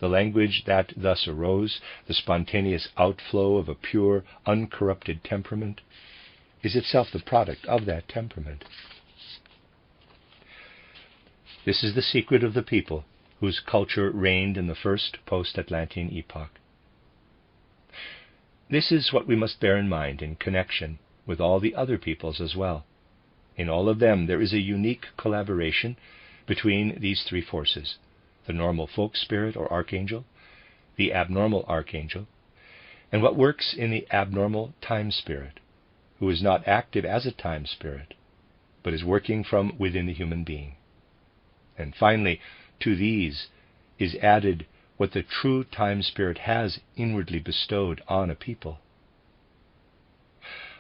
The language that thus arose, the spontaneous outflow of a pure, uncorrupted temperament, is itself the product of that temperament. This is the secret of the people whose culture reigned in the first post-Atlantean epoch. This is what we must bear in mind in connection with all the other peoples as well. In all of them there is a unique collaboration between these three forces: the normal folk spirit or archangel, the abnormal archangel, and what works in the abnormal time spirit, who is not active as a time spirit, but is working from within the human being. And finally, to these is added what the true time spirit has inwardly bestowed on a people.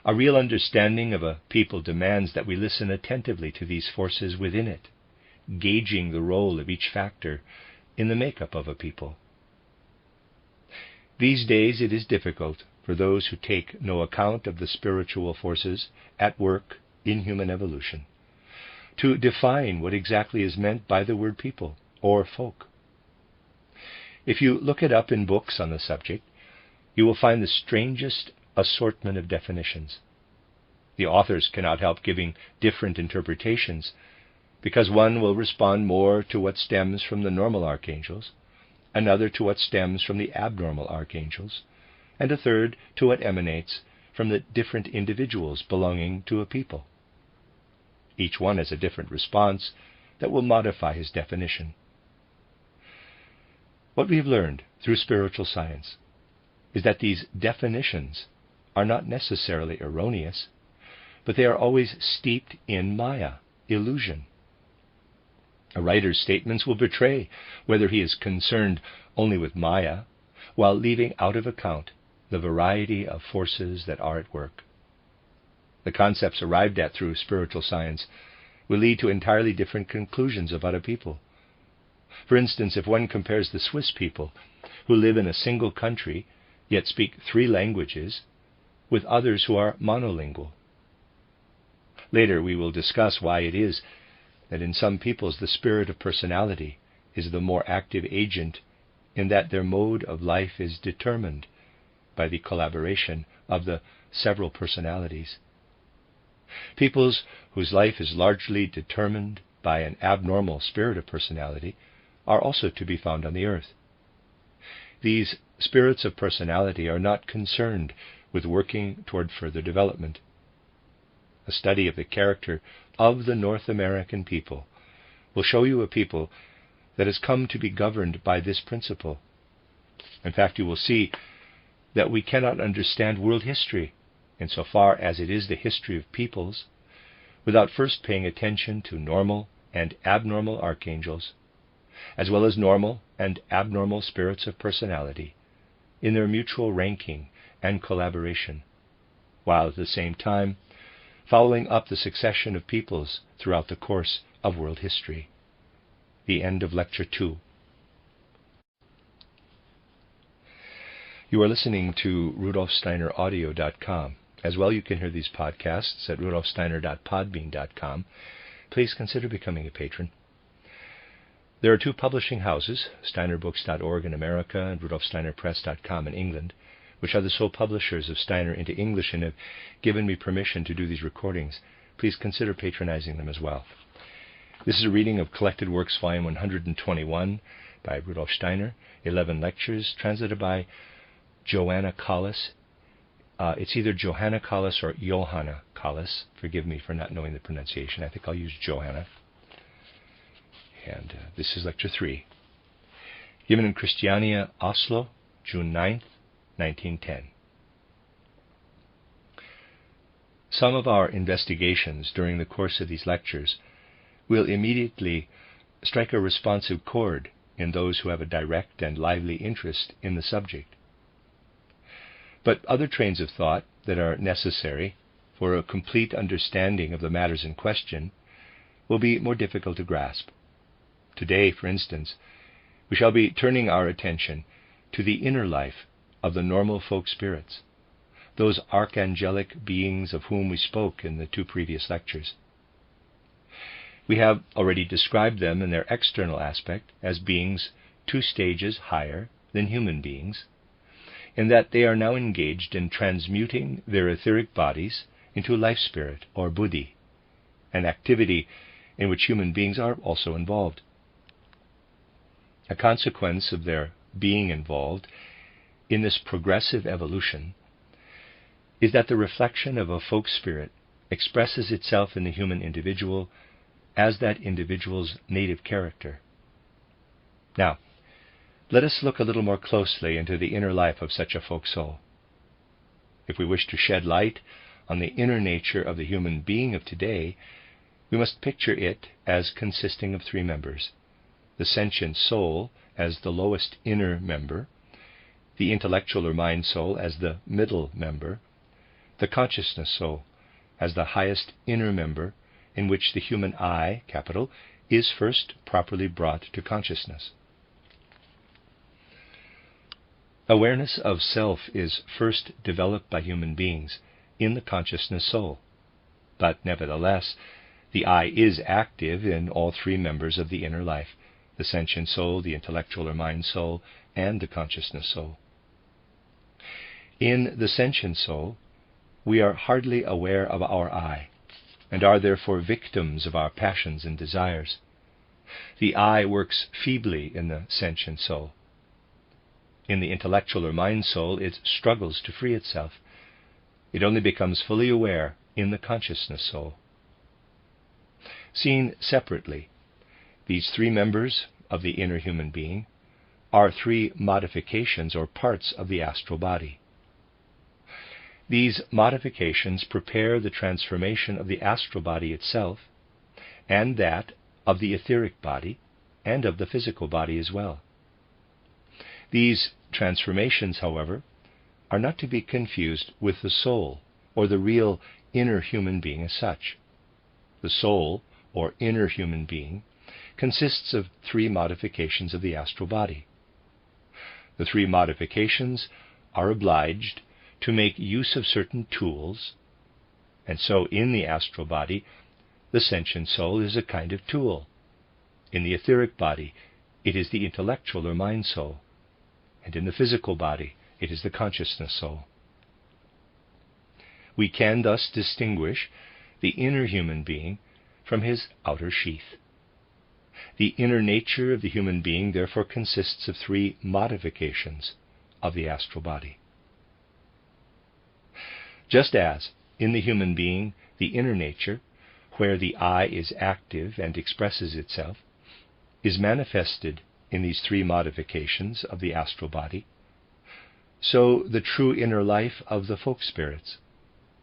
A real understanding of a people demands that we listen attentively to these forces within it, gauging the role of each factor in the makeup of a people. These days it is difficult for those who take no account of the spiritual forces at work in human evolution to define what exactly is meant by the word people or folk. If you look it up in books on the subject, you will find the strangest assortment of definitions. The authors cannot help giving different interpretations, because one will respond more to what stems from the normal archangels, another to what stems from the abnormal archangels, and a third to what emanates from the different individuals belonging to a people. Each one has a different response that will modify his definition. What we have learned through spiritual science is that these definitions are not necessarily erroneous, but they are always steeped in Maya, illusion. A writer's statements will betray whether he is concerned only with Maya, while leaving out of account the variety of forces that are at work. The concepts arrived at through spiritual science will lead to entirely different conclusions about a people. For instance, if one compares the Swiss people, who live in a single country, yet speak 3 languages, with others who are monolingual. Later we will discuss why it is that in some peoples the spirit of personality is the more active agent, in that their mode of life is determined by the collaboration of the several personalities. Peoples whose life is largely determined by an abnormal spirit of personality are also to be found on the earth. These spirits of personality are not concerned with working toward further development. A study of the character of the North American people will show you a people that has come to be governed by this principle. In fact, you will see that we cannot understand world history, insofar as it is the history of peoples, without first paying attention to normal and abnormal archangels, as well as normal and abnormal spirits of personality, in their mutual ranking and collaboration, while at the same time following up the succession of peoples throughout the course of world history. The end of Lecture 2. You are listening to RudolfSteinerAudio.com. As well, you can hear these podcasts at RudolfSteiner.podbean.com. Please consider becoming a patron. There are 2 publishing houses, SteinerBooks.org in America and RudolfSteinerPress.com in England, which are the sole publishers of Steiner into English and have given me permission to do these recordings. Please consider patronizing them as well. This is a reading of Collected Works, Volume 121, by Rudolf Steiner, 11 lectures, translated by Johanna Collis. It's either Johanna Collis or Johanna Collis. Forgive me for not knowing the pronunciation. I think I'll use Johanna. And this is Lecture 3. Given in Christiania, Oslo, June 9th, 1910. Some of our investigations during the course of these lectures will immediately strike a responsive chord in those who have a direct and lively interest in the subject. But other trains of thought that are necessary for a complete understanding of the matters in question will be more difficult to grasp. Today, for instance, we shall be turning our attention to the inner life of the normal folk spirits, those archangelic beings of whom we spoke in the 2 previous lectures. We have already described them in their external aspect as beings 2 stages higher than human beings, in that they are now engaged in transmuting their etheric bodies into life spirit or buddhi, an activity in which human beings are also involved. A consequence of their being involved in this progressive evolution is that the reflection of a folk spirit expresses itself in the human individual as that individual's native character. Now, let us look a little more closely into the inner life of such a folk soul. If we wish to shed light on the inner nature of the human being of today, we must picture it as consisting of 3 members: the sentient soul as the lowest inner member, the intellectual or mind soul as the middle member, the consciousness soul as the highest inner member, in which the human I, capital, is first properly brought to consciousness. Awareness of self is first developed by human beings in the consciousness soul, but nevertheless, the I is active in all 3 members of the inner life: the sentient soul, the intellectual or mind soul, and the consciousness soul. In the sentient soul, we are hardly aware of our I, and are therefore victims of our passions and desires. The I works feebly in the sentient soul. In the intellectual or mind soul, it struggles to free itself. It only becomes fully aware in the consciousness soul. Seen separately, these 3 members of the inner human being are 3 modifications or parts of the astral body. These modifications prepare the transformation of the astral body itself, and that of the etheric body, and of the physical body as well. These transformations, however, are not to be confused with the soul, or the real inner human being as such. The soul, or inner human being, consists of 3 modifications of the astral body. The 3 modifications are obliged to make use of certain tools, and so in the astral body, the sentient soul is a kind of tool. In the etheric body, it is the intellectual or mind soul, and in the physical body, it is the consciousness soul. We can thus distinguish the inner human being from his outer sheath. The inner nature of the human being therefore consists of 3 modifications of the astral body. Just as, in the human being, the inner nature, where the I is active and expresses itself, is manifested in these 3 modifications of the astral body, so the true inner life of the folk spirits,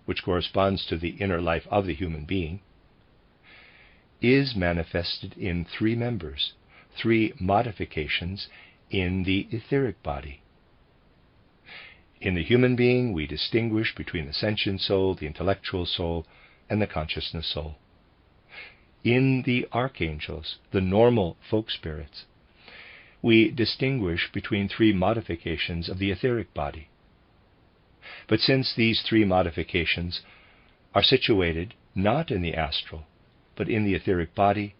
which corresponds to the inner life of the human being, is manifested in 3 members, 3 modifications in the etheric body. In the human being, we distinguish between the sentient soul, the intellectual soul, and the consciousness soul. In the archangels, the normal folk spirits, we distinguish between 3 modifications of the etheric body. But since these 3 modifications are situated not in the astral, but in the etheric body,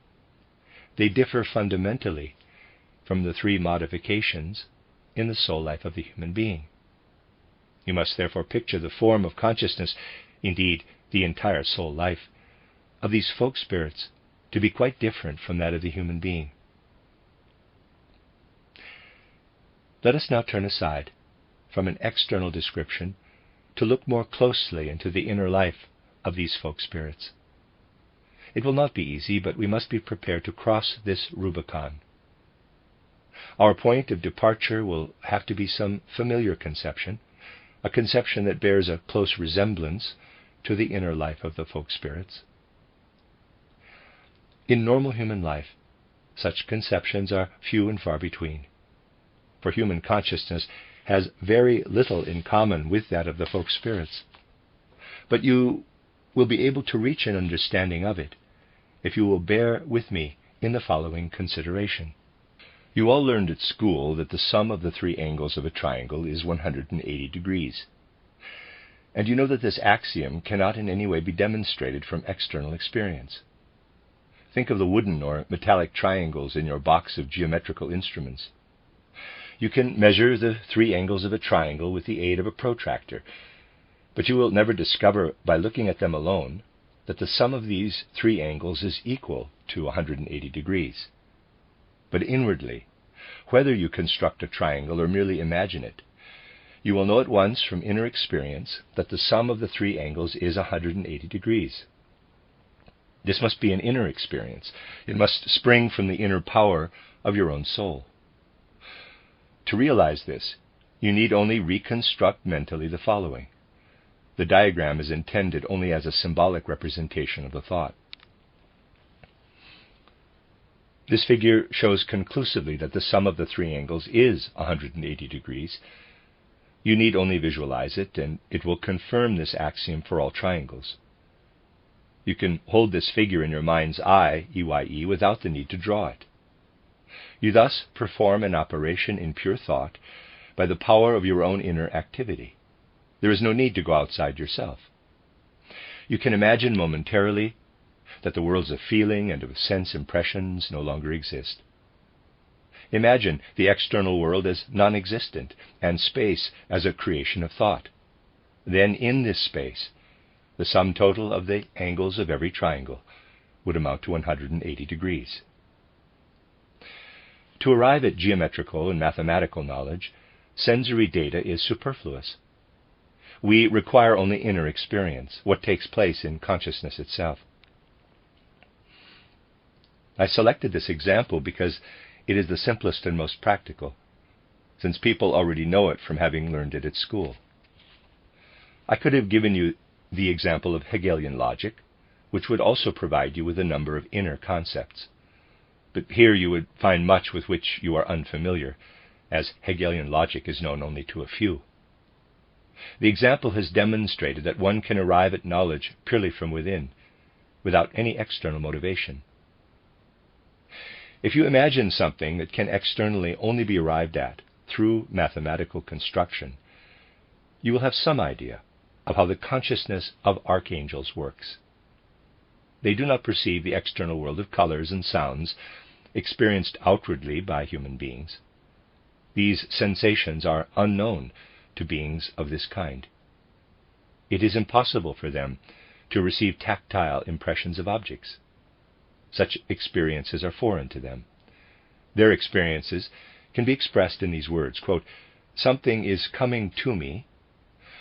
they differ fundamentally from the 3 modifications in the soul life of the human being. You must therefore picture the form of consciousness, indeed the entire soul life, of these folk spirits to be quite different from that of the human being. Let us now turn aside from an external description to look more closely into the inner life of these folk spirits. It will not be easy, but we must be prepared to cross this Rubicon. Our point of departure will have to be some familiar conception, a conception that bears a close resemblance to the inner life of the folk spirits. In normal human life, such conceptions are few and far between, for human consciousness has very little in common with that of the folk spirits. But you will be able to reach an understanding of it if you will bear with me in the following consideration. You all learned at school that the sum of the 3 angles of a triangle is 180 degrees. And you know that this axiom cannot in any way be demonstrated from external experience. Think of the wooden or metallic triangles in your box of geometrical instruments. You can measure the 3 angles of a triangle with the aid of a protractor, but you will never discover by looking at them alone that the sum of these 3 angles is equal to 180 degrees. But inwardly, whether you construct a triangle or merely imagine it, you will know at once from inner experience that the sum of the 3 angles is 180 degrees. This must be an inner experience. It must spring from the inner power of your own soul. To realize this, you need only reconstruct mentally the following. The diagram is intended only as a symbolic representation of the thought. This figure shows conclusively that the sum of the 3 angles is 180 degrees. You need only visualize it, and it will confirm this axiom for all triangles. You can hold this figure in your mind's eye, EYE, without the need to draw it. You thus perform an operation in pure thought by the power of your own inner activity. There is no need to go outside yourself. You can imagine momentarily that the worlds of feeling and of sense impressions no longer exist. Imagine the external world as non-existent and space as a creation of thought. Then in this space, the sum total of the angles of every triangle would amount to 180 degrees. To arrive at geometrical and mathematical knowledge, sensory data is superfluous. We require only inner experience, what takes place in consciousness itself. I selected this example because it is the simplest and most practical, since people already know it from having learned it at school. I could have given you the example of Hegelian logic, which would also provide you with a number of inner concepts. But here you would find much with which you are unfamiliar, as Hegelian logic is known only to a few. The example has demonstrated that one can arrive at knowledge purely from within, without any external motivation. If you imagine something that can externally only be arrived at through mathematical construction, you will have some idea of how the consciousness of archangels works. They do not perceive the external world of colors and sounds experienced outwardly by human beings. These sensations are unknown to beings of this kind. It is impossible for them to receive tactile impressions of objects. Such experiences are foreign to them. Their experiences can be expressed in these words, quote, "Something is coming to me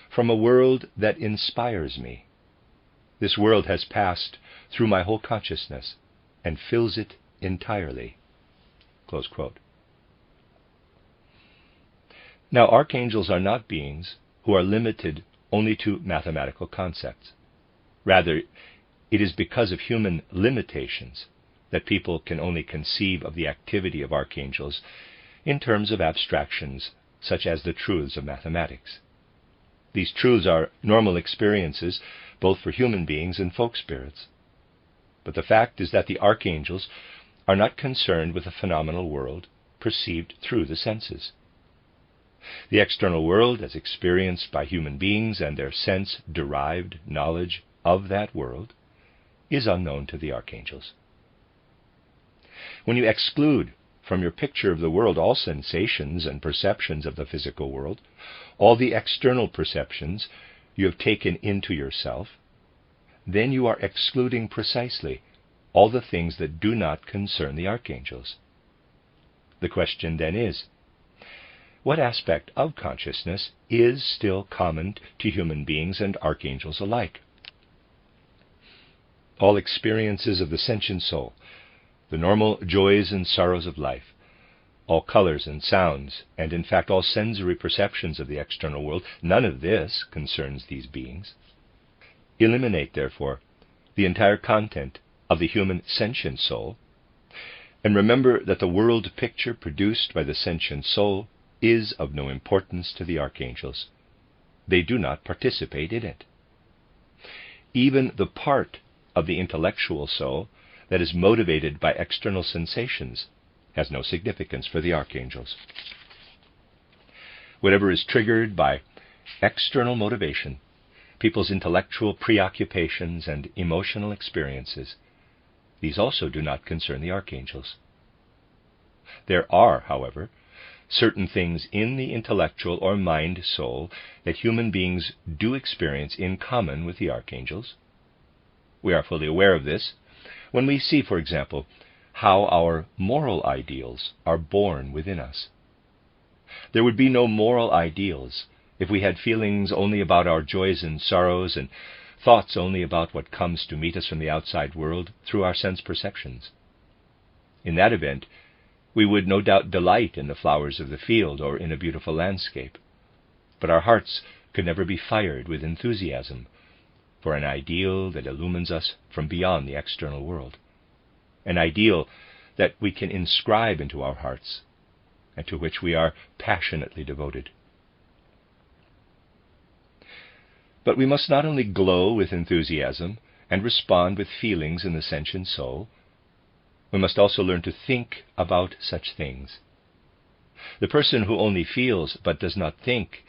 from a world that inspires me. This world has passed through my whole consciousness and fills it entirely." Close quote. Now, archangels are not beings who are limited only to mathematical concepts. Rather, it is because of human limitations that people can only conceive of the activity of archangels in terms of abstractions such as the truths of mathematics. These truths are normal experiences both for human beings and folk spirits. But the fact is that the archangels are not concerned with the phenomenal world perceived through the senses. The external world, as experienced by human beings and their sense-derived knowledge of that world, is unknown to the archangels. When you exclude from your picture of the world all sensations and perceptions of the physical world, all the external perceptions you have taken into yourself, then you are excluding precisely all the things that do not concern the archangels. The question then is, what aspect of consciousness is still common to human beings and archangels alike? All experiences of the sentient soul, the normal joys and sorrows of life, all colors and sounds, and in fact all sensory perceptions of the external world, none of this concerns these beings. Eliminate, therefore, the entire content of the human sentient soul, and remember that the world picture produced by the sentient soul is of no importance to the archangels. They do not participate in it. Even the part of the intellectual soul that is motivated by external sensations has no significance for the archangels. Whatever is triggered by external motivation, people's intellectual preoccupations and emotional experiences, These also do not concern the archangels. There are, however, certain things in the intellectual or mind soul that human beings do experience in common with the archangels. We are fully aware of this when we see, for example, how our moral ideals are born within us. There would be no moral ideals if we had feelings only about our joys and sorrows and thoughts only about what comes to meet us from the outside world through our sense perceptions. In that event, we would no doubt delight in the flowers of the field or in a beautiful landscape, but our hearts could never be fired with enthusiasm for an ideal that illumines us from beyond the external world, an ideal that we can inscribe into our hearts and to which we are passionately devoted. But we must not only glow with enthusiasm and respond with feelings in the sentient soul, we must also learn to think about such things. The person who only feels but does not think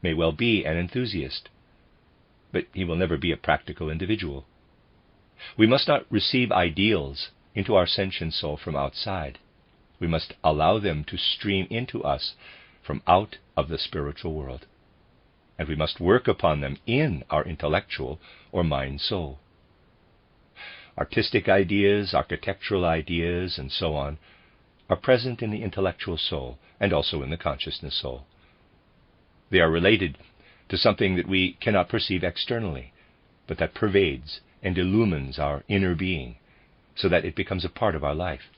may well be an enthusiast, but he will never be a practical individual. We must not receive ideals into our sentient soul from outside. We must allow them to stream into us from out of the spiritual world, and we must work upon them in our intellectual or mind soul. Artistic ideas, architectural ideas, and so on are present in the intellectual soul and also in the consciousness soul. They are related to something that we cannot perceive externally, but that pervades and illumines our inner being so that it becomes a part of our life.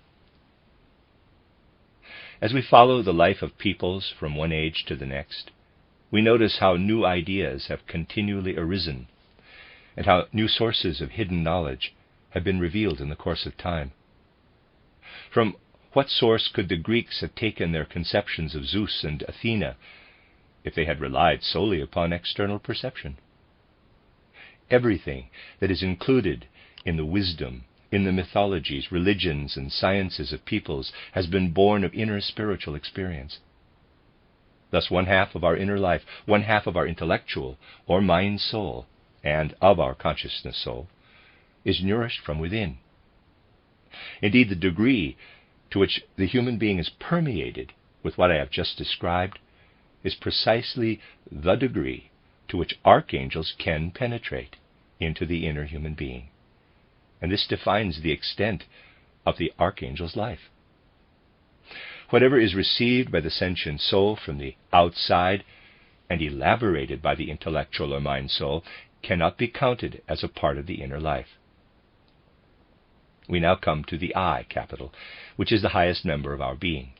As we follow the life of peoples from one age to the next, we notice how new ideas have continually arisen and how new sources of hidden knowledge have been revealed in the course of time. From what source could the Greeks have taken their conceptions of Zeus and Athena if they had relied solely upon external perception? Everything that is included in the wisdom, in the mythologies, religions, and sciences of peoples has been born of inner spiritual experience. Thus, one half of our inner life, one half of our intellectual or mind soul, and of our consciousness soul, is nourished from within. Indeed, the degree to which the human being is permeated with what I have just described is precisely the degree to which archangels can penetrate into the inner human being. And this defines the extent of the archangel's life. Whatever is received by the sentient soul from the outside and elaborated by the intellectual or mind soul cannot be counted as a part of the inner life. We now come to the I capital, which is the highest member of our being.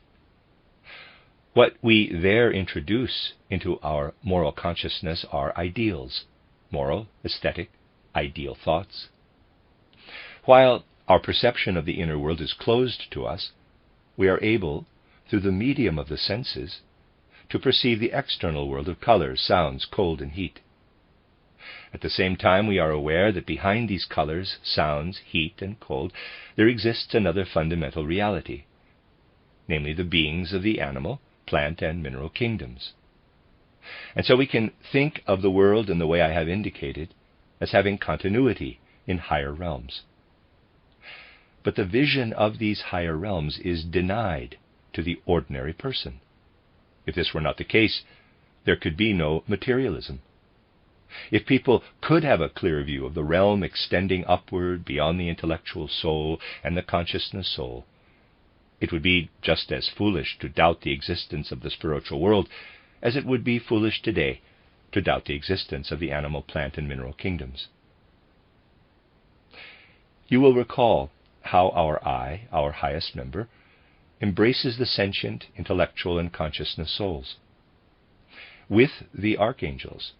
What we there introduce into our moral consciousness are ideals, moral, aesthetic, ideal thoughts. While our perception of the inner world is closed to us, we are able, through the medium of the senses, to perceive the external world of colors, sounds, cold, and heat. At the same time, we are aware that behind these colors, sounds, heat, and cold, there exists another fundamental reality, namely the beings of the animal, plant, and mineral kingdoms. And so we can think of the world in the way I have indicated as having continuity in higher realms. But the vision of these higher realms is denied to the ordinary person. If this were not the case, there could be no materialism. If people could have a clear view of the realm extending upward beyond the intellectual soul and the consciousness soul, it would be just as foolish to doubt the existence of the spiritual world as it would be foolish today to doubt the existence of the animal, plant, and mineral kingdoms. You will recall how our I, our highest member, embraces the sentient, intellectual, and consciousness souls. With the archangels,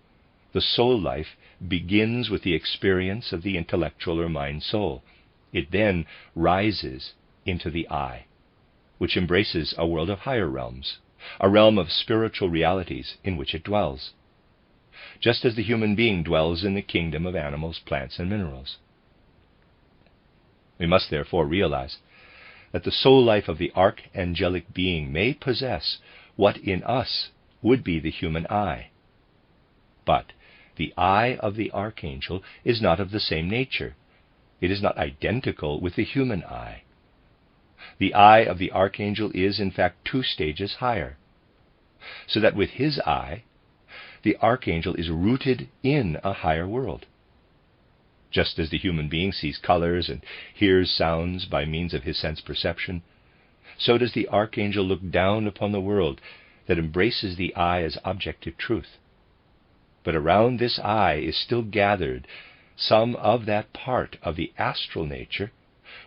the soul life begins with the experience of the intellectual or mind soul. It then rises into the I, which embraces a world of higher realms, a realm of spiritual realities in which it dwells, just as the human being dwells in the kingdom of animals, plants, and minerals. We must therefore realize that the soul life of the archangelic being may possess what in us would be the human I. But the I of the archangel is not of the same nature, it is not identical with the human eye. The eye of the archangel is, in fact, 2 stages higher, so that with his eye, the archangel is rooted in a higher world. Just as the human being sees colors and hears sounds by means of his sense perception, so does the archangel look down upon the world that embraces the eye as objective truth. But around this eye is still gathered some of that part of the astral nature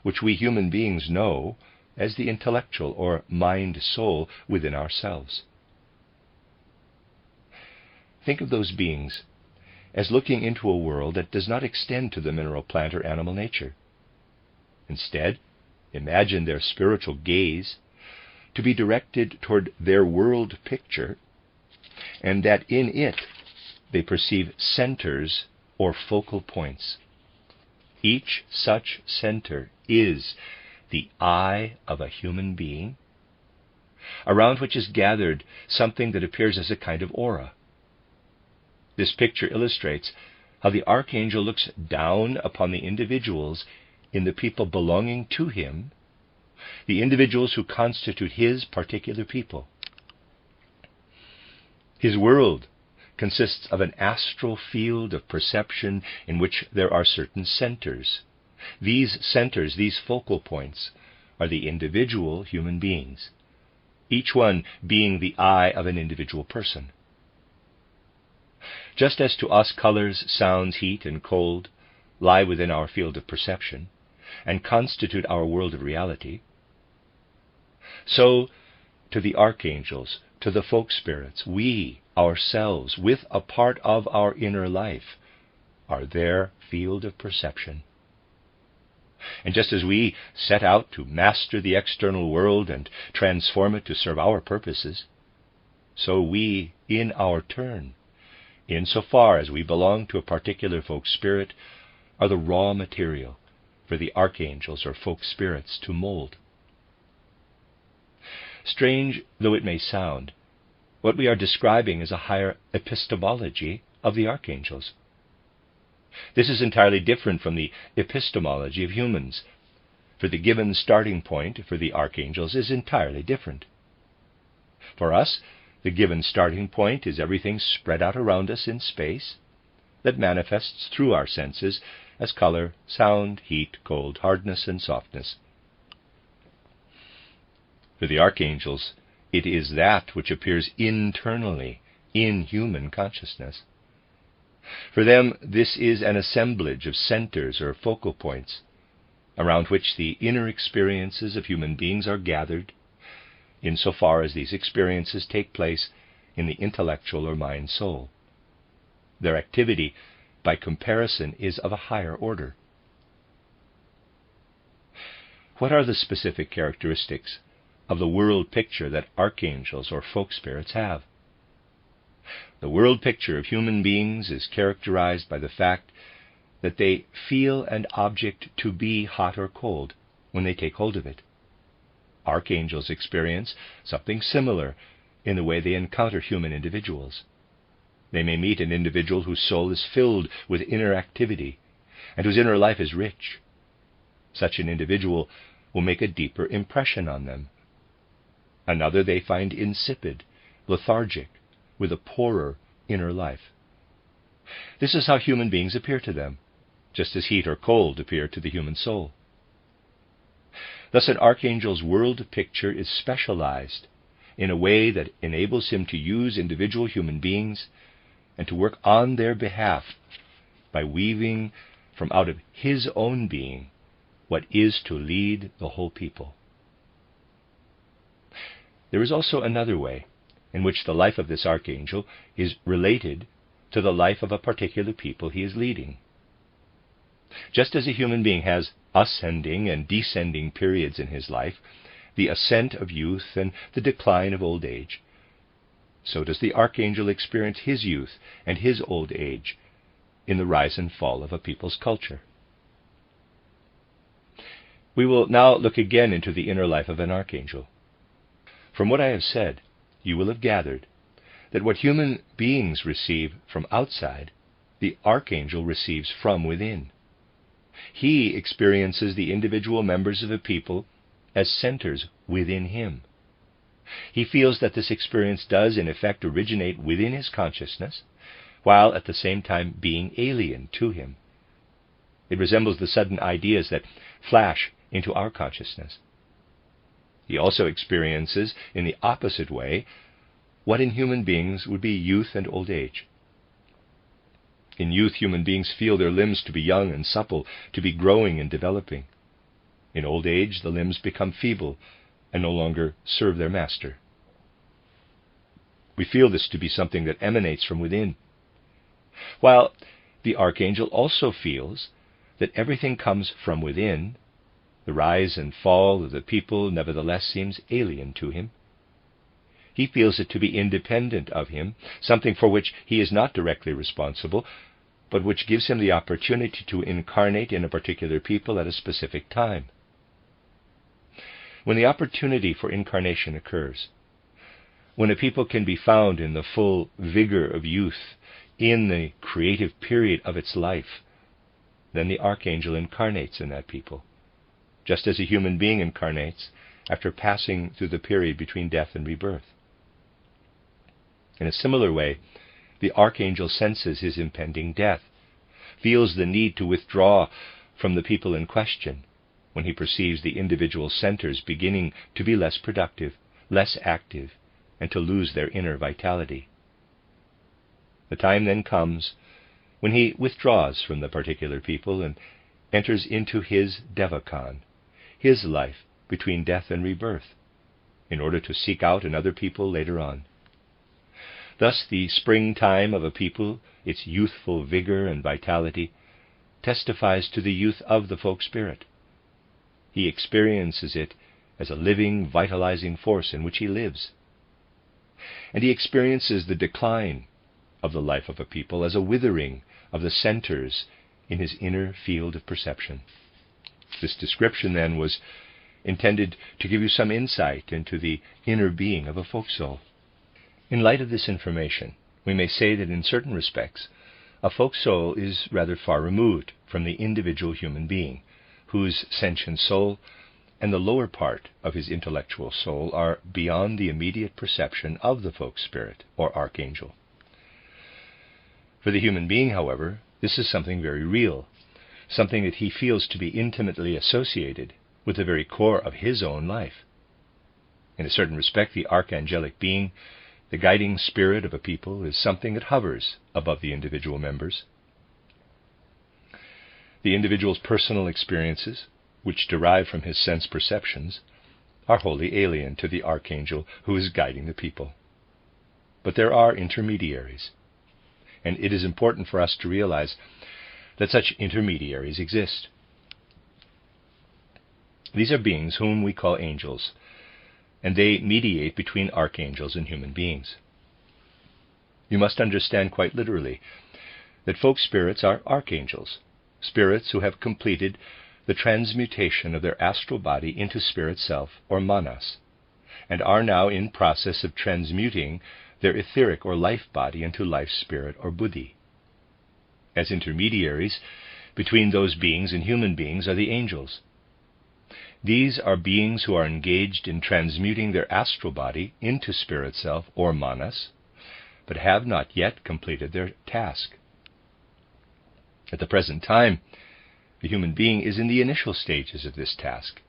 which we human beings know as the intellectual or mind-soul within ourselves. Think of those beings as looking into a world that does not extend to the mineral, plant, or animal nature. Instead, imagine their spiritual gaze to be directed toward their world picture, and that in it they perceive centers or focal points. Each such center is the eye of a human being, around which is gathered something that appears as a kind of aura. This picture illustrates how the archangel looks down upon the individuals in the people belonging to him, the individuals who constitute his particular people. His world consists of an astral field of perception in which there are certain centers. These centers, these focal points, are the individual human beings, each one being the eye of an individual person. Just as to us colors, sounds, heat, and cold lie within our field of perception and constitute our world of reality, so to the archangels, to the folk spirits, we ourselves, with a part of our inner life, are their field of perception. And just as we set out to master the external world and transform it to serve our purposes, so we, in our turn, insofar as we belong to a particular folk spirit, are the raw material for the archangels or folk spirits to mold. Strange though it may sound, what we are describing is a higher epistemology of the archangels. This is entirely different from the epistemology of humans, for the given starting point for the archangels is entirely different. For us, the given starting point is everything spread out around us in space that manifests through our senses as color, sound, heat, cold, hardness, and softness. For the archangels, it is that which appears internally in human consciousness. For them, this is an assemblage of centers or focal points around which the inner experiences of human beings are gathered, insofar as these experiences take place in the intellectual or mind-soul. Their activity, by comparison, is of a higher order. What are the specific characteristics of the world picture that archangels or folk spirits have? The world picture of human beings is characterized by the fact that they feel an object to be hot or cold when they take hold of it. Archangels experience something similar in the way they encounter human individuals. They may meet an individual whose soul is filled with inner activity and whose inner life is rich. Such an individual will make a deeper impression on them. Another they find insipid, lethargic, with a poorer inner life. This is how human beings appear to them, just as heat or cold appear to the human soul. Thus an archangel's world picture is specialized in a way that enables him to use individual human beings and to work on their behalf by weaving from out of his own being what is to lead the whole people. There is also another way in which the life of this archangel is related to the life of a particular people he is leading. Just as a human being has ascending and descending periods in his life, the ascent of youth and the decline of old age, so does the archangel experience his youth and his old age in the rise and fall of a people's culture. We will now look again into the inner life of an archangel. From what I have said, you will have gathered that what human beings receive from outside, the archangel receives from within. He experiences the individual members of a people as centers within him. He feels that this experience does, in effect, originate within his consciousness, while at the same time being alien to him. It resembles the sudden ideas that flash into our consciousness. He also experiences, in the opposite way, what in human beings would be youth and old age. In youth, human beings feel their limbs to be young and supple, to be growing and developing. In old age, the limbs become feeble and no longer serve their master. We feel this to be something that emanates from within, while the archangel also feels that everything comes from within. The rise and fall of the people nevertheless seems alien to him. He feels it to be independent of him, something for which he is not directly responsible, but which gives him the opportunity to incarnate in a particular people at a specific time. When the opportunity for incarnation occurs, when a people can be found in the full vigor of youth, in the creative period of its life, then the archangel incarnates in that people, just as a human being incarnates after passing through the period between death and rebirth. In a similar way, the archangel senses his impending death, feels the need to withdraw from the people in question when he perceives the individual centers beginning to be less productive, less active, and to lose their inner vitality. The time then comes when he withdraws from the particular people and enters into his Devachan, his life between death and rebirth, in order to seek out another people later on. Thus the springtime of a people, its youthful vigor and vitality, testifies to the youth of the folk spirit. He experiences it as a living, vitalizing force in which he lives. And he experiences the decline of the life of a people as a withering of the centers in his inner field of perception. This description, then, was intended to give you some insight into the inner being of a folk soul. In light of this information, we may say that in certain respects, a folk soul is rather far removed from the individual human being, whose sentient soul and the lower part of his intellectual soul are beyond the immediate perception of the folk spirit or archangel. For the human being, however, this is something very real, something that he feels to be intimately associated with the very core of his own life. In a certain respect, the archangelic being, the guiding spirit of a people, is something that hovers above the individual members. The individual's personal experiences, which derive from his sense perceptions, are wholly alien to the archangel who is guiding the people. But there are intermediaries, and it is important for us to realize that such intermediaries exist. These are beings whom we call angels, and they mediate between archangels and human beings. You must understand quite literally that folk spirits are archangels, spirits who have completed the transmutation of their astral body into spirit self, or manas, and are now in process of transmuting their etheric or life body into life spirit, or buddhi. As intermediaries between those beings and human beings are the angels. These are beings who are engaged in transmuting their astral body into spirit self, or manas, but have not yet completed their task. At the present time, the human being is in the initial stages of this task,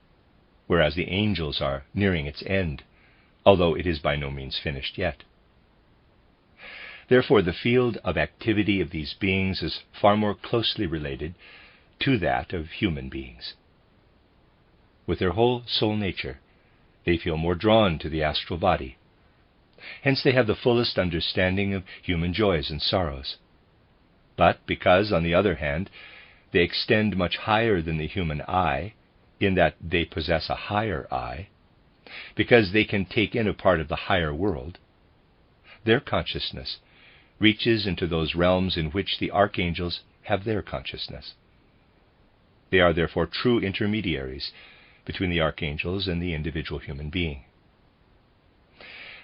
whereas the angels are nearing its end, although it is by no means finished yet. Therefore, the field of activity of these beings is far more closely related to that of human beings. With their whole soul nature, they feel more drawn to the astral body. Hence they have the fullest understanding of human joys and sorrows. But because, on the other hand, they extend much higher than the human eye, in that they possess a higher eye, because they can take in a part of the higher world, their consciousness reaches into those realms in which the archangels have their consciousness. They are therefore true intermediaries between the archangels and the individual human being.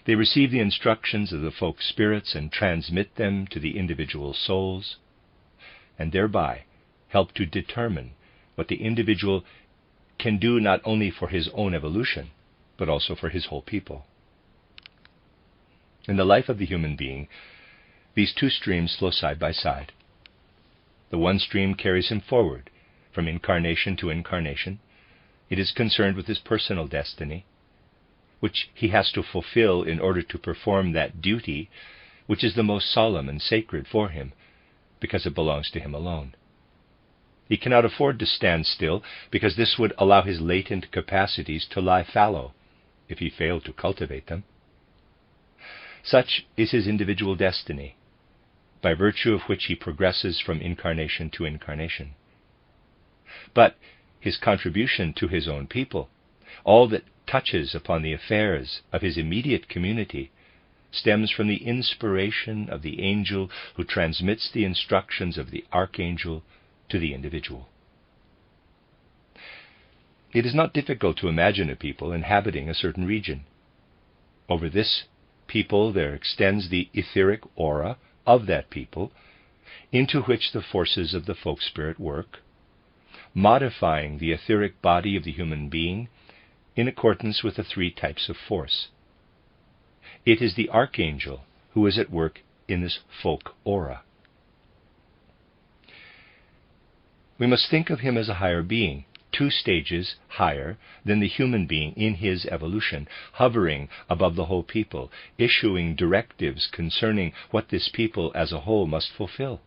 They receive the instructions of the folk spirits and transmit them to the individual souls, and thereby help to determine what the individual can do not only for his own evolution, but also for his whole people. In the life of the human being, these two streams flow side by side. The one stream carries him forward from incarnation to incarnation. It is concerned with his personal destiny, which he has to fulfill in order to perform that duty which is the most solemn and sacred for him, because it belongs to him alone. He cannot afford to stand still, because this would allow his latent capacities to lie fallow, if he failed to cultivate them. Such is his individual destiny, by virtue of which he progresses from incarnation to incarnation. But his contribution to his own people, all that touches upon the affairs of his immediate community, stems from the inspiration of the angel who transmits the instructions of the archangel to the individual. It is not difficult to imagine a people inhabiting a certain region. Over this people there extends the etheric aura of that people, into which the forces of the folk spirit work, modifying the etheric body of the human being in accordance with the three types of force. It is the archangel who is at work in this folk aura. We must think of him as a higher being, 2 stages higher than the human being in his evolution, hovering above the whole people, issuing directives concerning what this people as a whole must fulfill.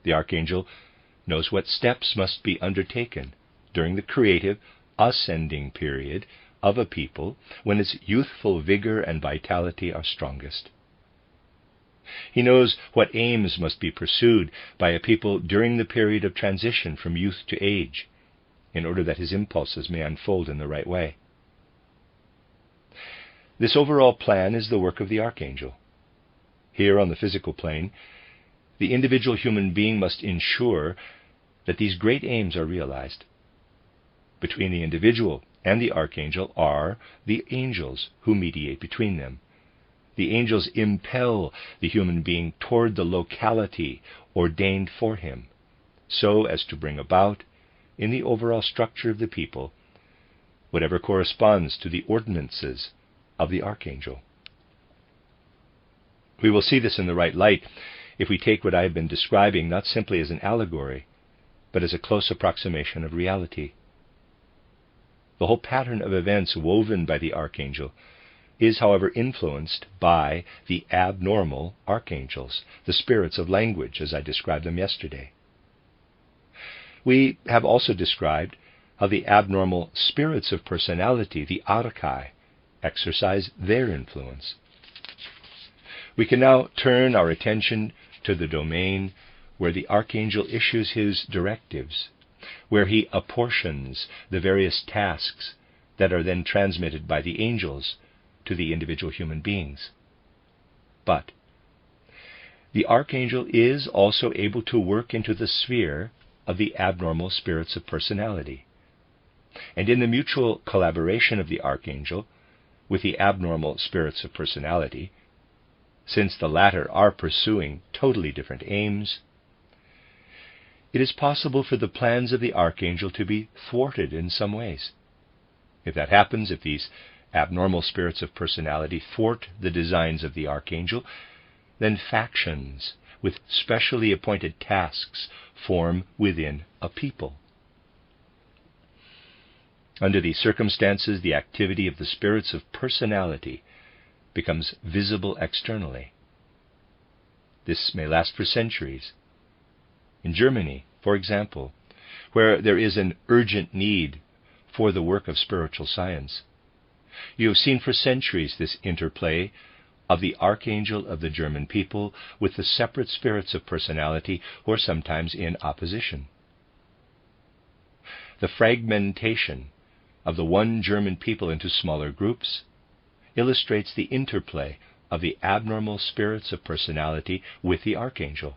The archangel knows what steps must be undertaken during the creative, ascending period of a people when its youthful vigor and vitality are strongest. He knows what aims must be pursued by a people during the period of transition from youth to age, in order that his impulses may unfold in the right way. This overall plan is the work of the archangel. Here on the physical plane, the individual human being must ensure that these great aims are realized. Between the individual and the archangel are the angels who mediate between them. The angels impel the human being toward the locality ordained for him, so as to bring about, in the overall structure of the people, whatever corresponds to the ordinances of the archangel. We will see this in the right light if we take what I have been describing not simply as an allegory, but as a close approximation of reality. The whole pattern of events woven by the archangel is, however, influenced by the abnormal archangels, the spirits of language, as I described them yesterday. We have also described how the abnormal spirits of personality, the Archai, exercise their influence. We can now turn our attention to the domain where the archangel issues his directives, where he apportions the various tasks that are then transmitted by the angels to the individual human beings. But the archangel is also able to work into the sphere of the abnormal spirits of personality. And in the mutual collaboration of the archangel with the abnormal spirits of personality, since the latter are pursuing totally different aims, it is possible for the plans of the archangel to be thwarted in some ways. If that happens, if these abnormal spirits of personality thwart the designs of the archangel, then factions with specially appointed tasks form within a people. Under these circumstances, the activity of the spirits of personality becomes visible externally. This may last for centuries. In Germany, for example, where there is an urgent need for the work of spiritual science, you have seen for centuries this interplay of the archangel of the German people with the separate spirits of personality who are sometimes in opposition. The fragmentation of the one German people into smaller groups illustrates the interplay of the abnormal spirits of personality with the archangel.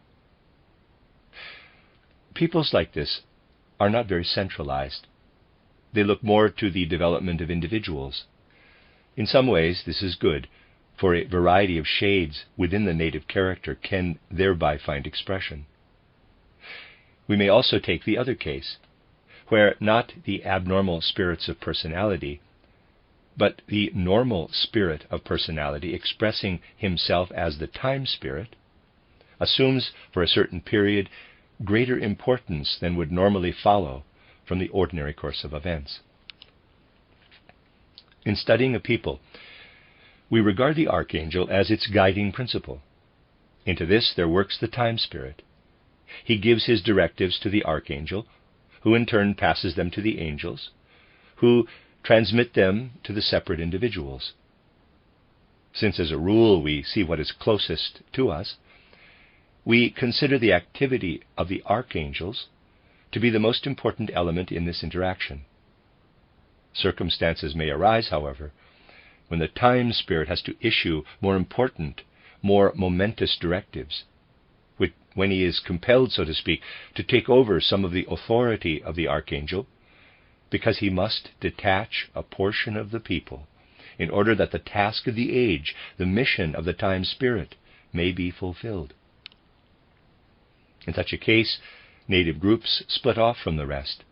Peoples like this are not very centralized. They look more to the development of individuals. In some ways, this is good, for a variety of shades within the native character can thereby find expression. We may also take the other case, where not the abnormal spirits of personality, but the normal spirit of personality expressing himself as the time spirit, assumes for a certain period greater importance than would normally follow from the ordinary course of events. In studying a people, we regard the archangel as its guiding principle. Into this there works the time spirit. He gives his directives to the archangel, who in turn passes them to the angels, who transmit them to the separate individuals. Since as a rule we see what is closest to us, we consider the activity of the archangels to be the most important element in this interaction. Circumstances may arise, however, when the time spirit has to issue more important, more momentous directives, when he is compelled, so to speak, to take over some of the authority of the archangel, because he must detach a portion of the people in order that the task of the age, the mission of the time spirit, may be fulfilled. In such a case, native groups split off from the rest.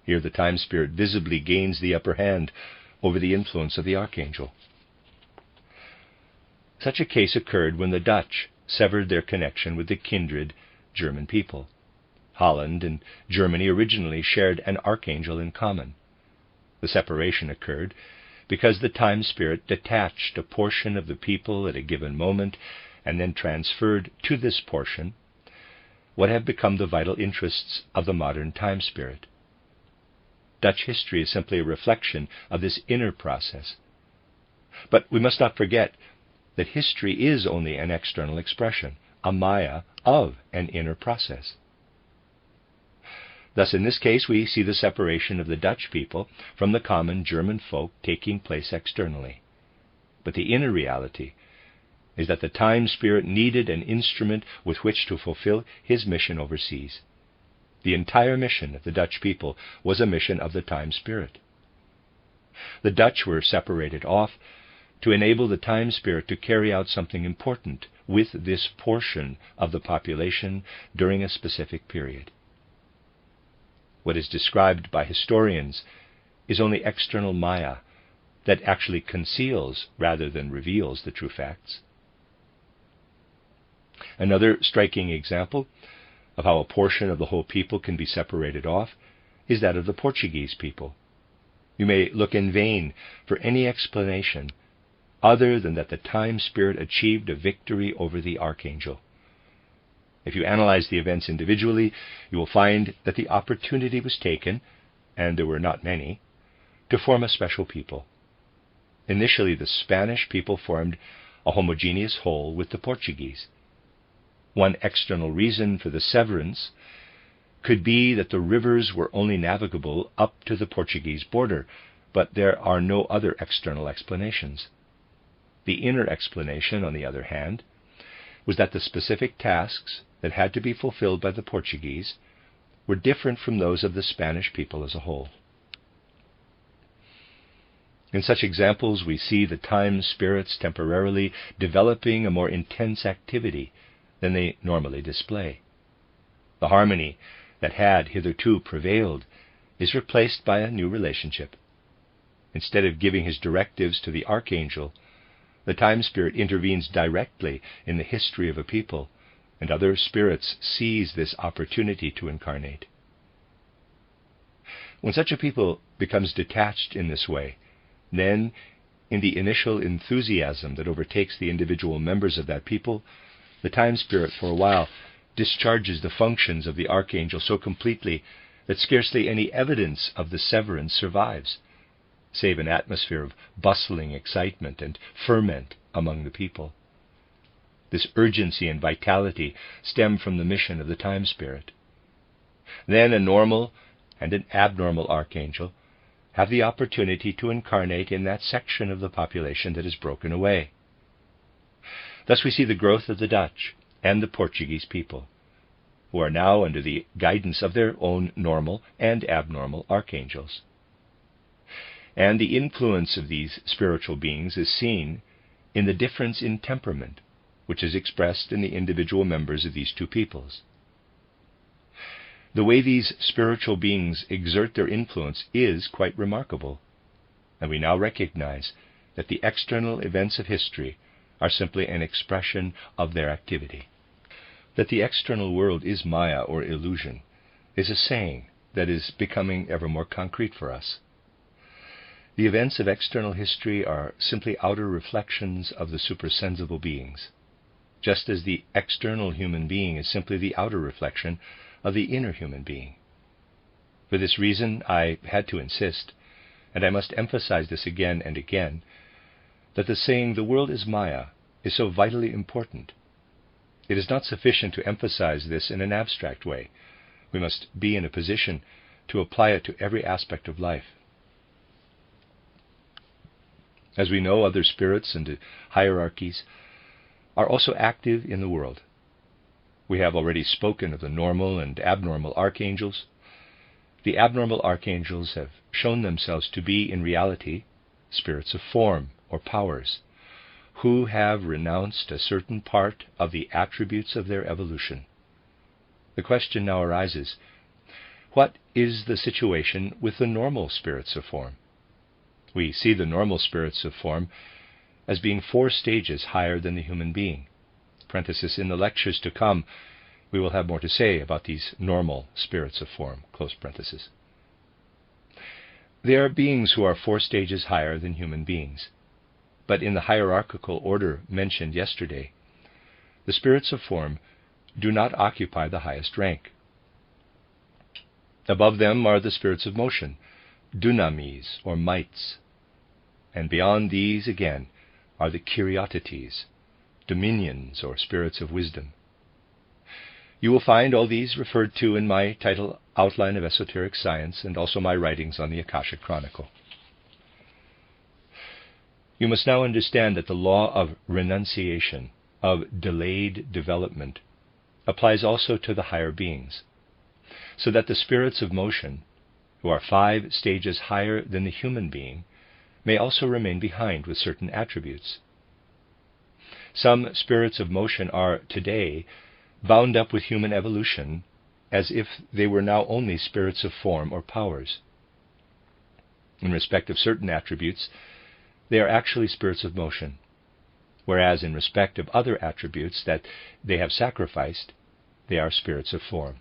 Here the time spirit visibly gains the upper hand over the influence of the archangel. Such a case occurred when the Dutch severed their connection with the kindred German people. Holland and Germany originally shared an archangel in common. The separation occurred because the time spirit detached a portion of the people at a given moment and then transferred to this portion what have become the vital interests of the modern time spirit. Dutch history is simply a reflection of this inner process. But we must not forget that history is only an external expression, a maya of an inner process. Thus, in this case, we see the separation of the Dutch people from the common German folk taking place externally. But the inner reality is that the time spirit needed an instrument with which to fulfill his mission overseas. The entire mission of the Dutch people was a mission of the time spirit. The Dutch were separated off to enable the time spirit to carry out something important with this portion of the population during a specific period. What is described by historians is only external maya that actually conceals rather than reveals the true facts. Another striking example of how a portion of the whole people can be separated off is that of the Portuguese people. You may look in vain for any explanation other than that the time spirit achieved a victory over the archangel. If you analyze the events individually, you will find that the opportunity was taken, and there were not many, to form a special people. Initially, the Spanish people formed a homogeneous whole with the Portuguese. One external reason for the severance could be that the rivers were only navigable up to the Portuguese border, but there are no other external explanations. The inner explanation, on the other hand, was that the specific tasks that had to be fulfilled by the Portuguese were different from those of the Spanish people as a whole. In such examples, we see the time spirits temporarily developing a more intense activity than they normally display. The harmony that had hitherto prevailed is replaced by a new relationship. Instead of giving his directives to the archangel, the time spirit intervenes directly in the history of a people, and other spirits seize this opportunity to incarnate. When such a people becomes detached in this way, then, in the initial enthusiasm that overtakes the individual members of that people, the time spirit for a while discharges the functions of the archangel so completely that scarcely any evidence of the severance survives, save an atmosphere of bustling excitement and ferment among the people. This urgency and vitality stem from the mission of the time spirit. Then a normal and an abnormal archangel have the opportunity to incarnate in that section of the population that is broken away. Thus we see the growth of the Dutch and the Portuguese people, who are now under the guidance of their own normal and abnormal archangels. And the influence of these spiritual beings is seen in the difference in temperament, which is expressed in the individual members of these two peoples. The way these spiritual beings exert their influence is quite remarkable, and we now recognize that the external events of history are simply an expression of their activity. That the external world is Maya or illusion is a saying that is becoming ever more concrete for us. The events of external history are simply outer reflections of the supersensible beings, just as the external human being is simply the outer reflection of the inner human being. For this reason, I had to insist, and I must emphasize this again and again, that the saying, "the world is Maya," is so vitally important. It is not sufficient to emphasize this in an abstract way. We must be in a position to apply it to every aspect of life. As we know, other spirits and hierarchies are also active in the world. We have already spoken of the normal and abnormal archangels. The abnormal archangels have shown themselves to be, in reality, spirits of form or powers, who have renounced a certain part of the attributes of their evolution. The question now arises, what is the situation with the normal spirits of form? We see the normal spirits of form as being 4 stages higher than the human being. Parenthesis, in the lectures to come, we will have more to say about these normal spirits of form, close parenthesis. They are beings who are 4 stages higher than human beings. But in the hierarchical order mentioned yesterday, the spirits of form do not occupy the highest rank. Above them are the spirits of motion, dunamis or mights, and beyond these again are the Kyriatetes, dominions or spirits of wisdom. You will find all these referred to in my title, Outline of Esoteric Science, and also my writings on the Akashic Chronicle. You must now understand that the law of renunciation, of delayed development, applies also to the higher beings, so that the spirits of motion, who are 5 stages higher than the human being, may also remain behind with certain attributes. Some spirits of motion are today bound up with human evolution as if they were now only spirits of form or powers. In respect of certain attributes, they are actually spirits of motion, whereas in respect of other attributes that they have sacrificed, they are spirits of form.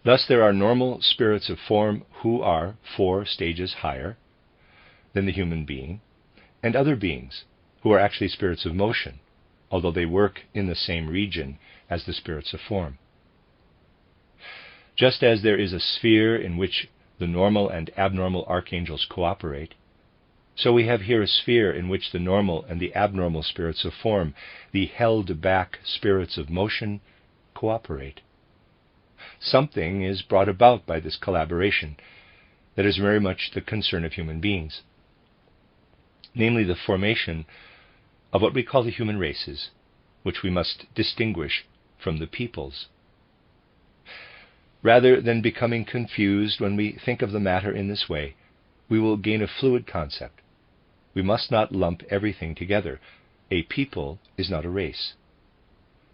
Thus there are normal spirits of form who are 4 stages higher than the human being, and other beings who are actually spirits of motion, although they work in the same region as the spirits of form. Just as there is a sphere in which the normal and abnormal archangels cooperate, so we have here a sphere in which the normal and the abnormal spirits of form, the held-back spirits of motion, cooperate. Something is brought about by this collaboration that is very much the concern of human beings, namely the formation of what we call the human races, which we must distinguish from the peoples. Rather than becoming confused when we think of the matter in this way, we will gain a fluid concept. We must not lump everything together. A people is not a race.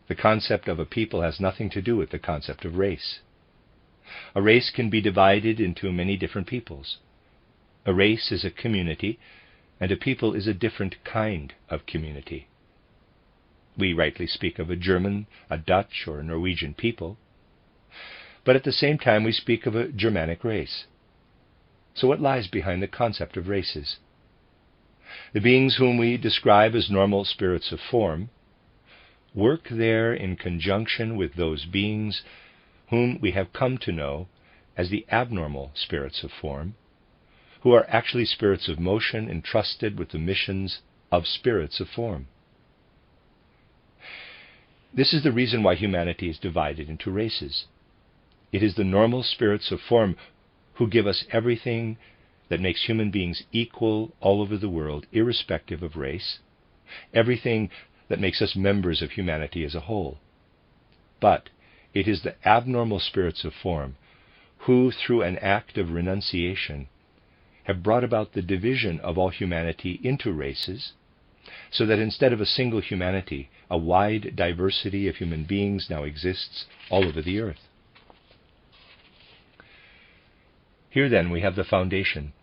The concept of a people has nothing to do with the concept of race. A race can be divided into many different peoples. A race is a community, and a people is a different kind of community. We rightly speak of a German, a Dutch, or a Norwegian people, but at the same time we speak of a Germanic race. So what lies behind the concept of races? The beings whom we describe as normal spirits of form work there in conjunction with those beings whom we have come to know as the abnormal spirits of form, who are actually spirits of motion entrusted with the missions of spirits of form. This is the reason why humanity is divided into races. It is the normal spirits of form who give us everything that makes human beings equal all over the world, irrespective of race, everything that makes us members of humanity as a whole. But it is the abnormal spirits of form who, through an act of renunciation, have brought about the division of all humanity into races, so that instead of a single humanity, a wide diversity of human beings now exists all over the earth. Here then we have the foundation,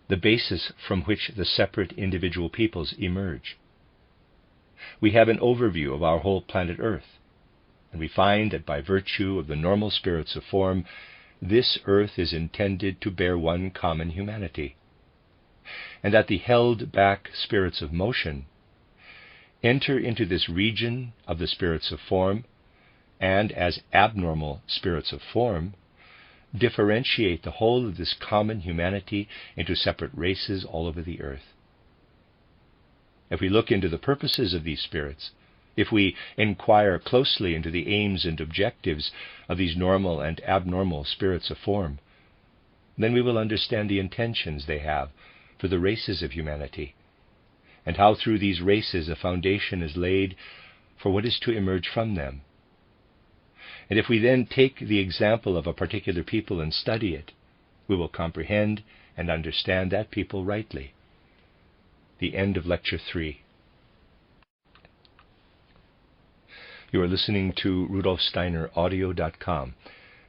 the basis from which the separate individual peoples emerge. We have an overview of our whole planet Earth, and we find that by virtue of the normal spirits of form, this Earth is intended to bear one common humanity, and that the held-back spirits of motion enter into this region of the spirits of form, and as abnormal spirits of form, differentiate the whole of this common humanity into separate races all over the earth. If we look into the purposes of these spirits, if we inquire closely into the aims and objectives of these normal and abnormal spirits of form, then we will understand the intentions they have for the races of humanity, and how through these races a foundation is laid for what is to emerge from them. And if we then take the example of a particular people and study it, we will comprehend and understand that people rightly. The end of Lecture 3. You are listening to RudolfSteinerAudio.com.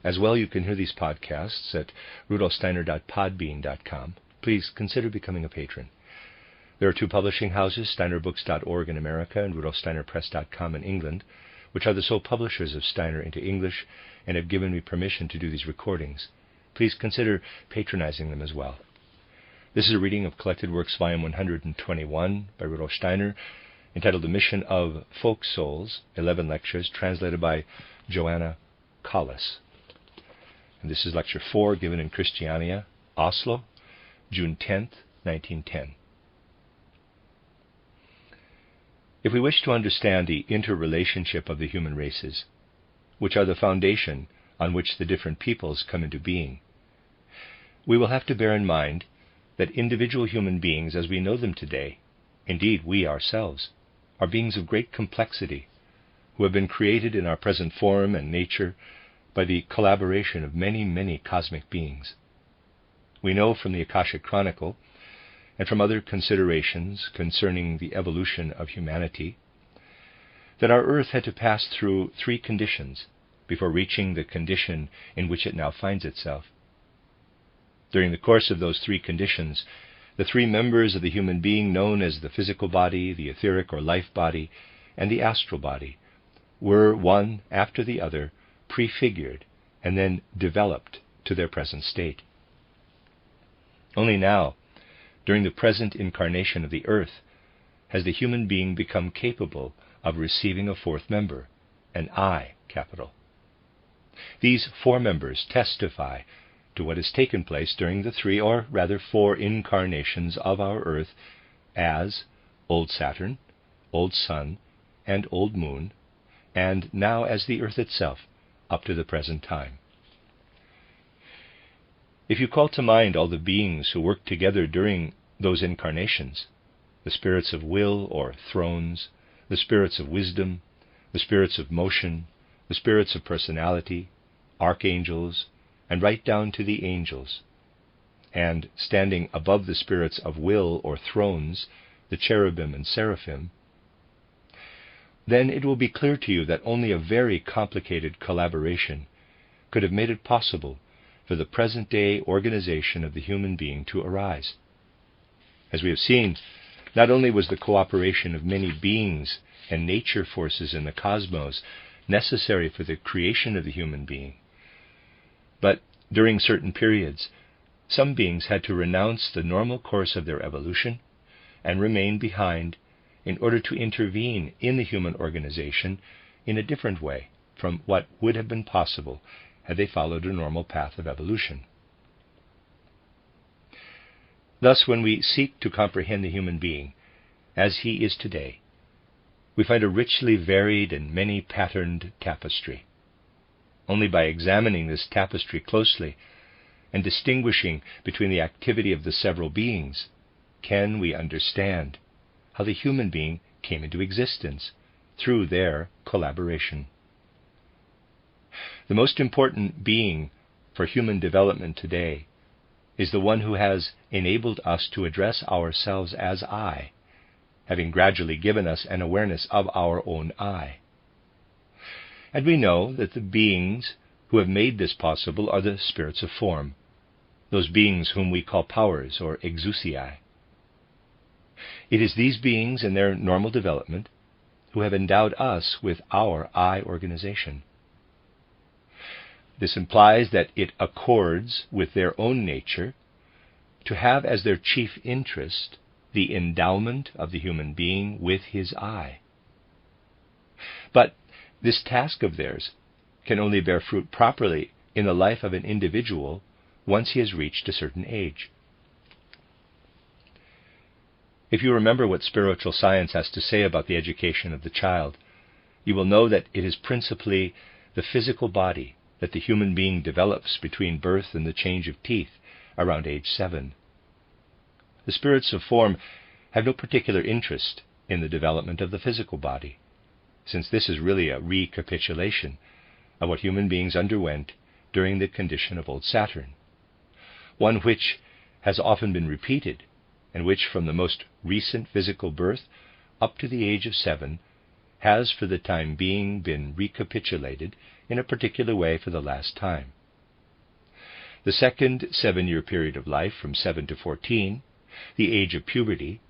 As well, you can hear these podcasts at rudolfsteiner.podbean.com. Please consider becoming a patron. There are two publishing houses, steinerbooks.org in America and rudolfsteinerpress.com in England, which are the sole publishers of Steiner into English and have given me permission to do these recordings. Please consider patronizing them as well. This is a reading of Collected Works, Volume 121 by Rudolf Steiner, entitled The Mission of Folk Souls, 11 lectures, translated by Johanna Collis. And this is Lecture 4, given in Christiania, Oslo, June 10th, 1910. If we wish to understand the interrelationship of the human races, which are the foundation on which the different peoples come into being, we will have to bear in mind that individual human beings as we know them today, indeed we ourselves, are beings of great complexity, who have been created in our present form and nature by the collaboration of many, many cosmic beings. We know from the Akashic Chronicle, and from other considerations concerning the evolution of humanity, that our Earth had to pass through 3 conditions before reaching the condition in which it now finds itself. During the course of those 3 conditions, the 3 members of the human being known as the physical body, the etheric or life body, and the astral body were, one after the other, prefigured and then developed to their present state. Only now, during the present incarnation of the Earth, has the human being become capable of receiving a 4th member, an I capital. These 4 members testify to what has taken place during the 3, or rather 4 incarnations of our Earth as Old Saturn, Old Sun, and Old Moon, and now as the Earth itself up to the present time. If you call to mind all the beings who worked together during those incarnations, the spirits of will or thrones, the spirits of wisdom, the spirits of motion, the spirits of personality, archangels, and right down to the angels, and standing above the spirits of will or thrones, the cherubim and seraphim, then it will be clear to you that only a very complicated collaboration could have made it possible for the present-day organization of the human being to arise. As we have seen, not only was the cooperation of many beings and nature forces in the cosmos necessary for the creation of the human being, but during certain periods, some beings had to renounce the normal course of their evolution and remain behind in order to intervene in the human organization in a different way from what would have been possible had they followed a normal path of evolution. Thus, when we seek to comprehend the human being as he is today, we find a richly varied and many-patterned tapestry. Only by examining this tapestry closely and distinguishing between the activity of the several beings can we understand how the human being came into existence through their collaboration. The most important being for human development today is the one who has enabled us to address ourselves as I, having gradually given us an awareness of our own I. And we know that the beings who have made this possible are the spirits of form, those beings whom we call powers or exousiae. It is these beings in their normal development who have endowed us with our I organization. This implies that it accords with their own nature to have as their chief interest the endowment of the human being with his I. But this task of theirs can only bear fruit properly in the life of an individual once he has reached a certain age. If you remember what spiritual science has to say about the education of the child, you will know that it is principally the physical body that the human being develops between birth and the change of teeth around age 7. The spirits of form have no particular interest in the development of the physical body, since this is really a recapitulation of what human beings underwent during the condition of old Saturn, one which has often been repeated, and which from the most recent physical birth up to the age of 7 has for the time being been recapitulated in a particular way for the last time. The second 7-year period of life from 7 to 14, the age of puberty,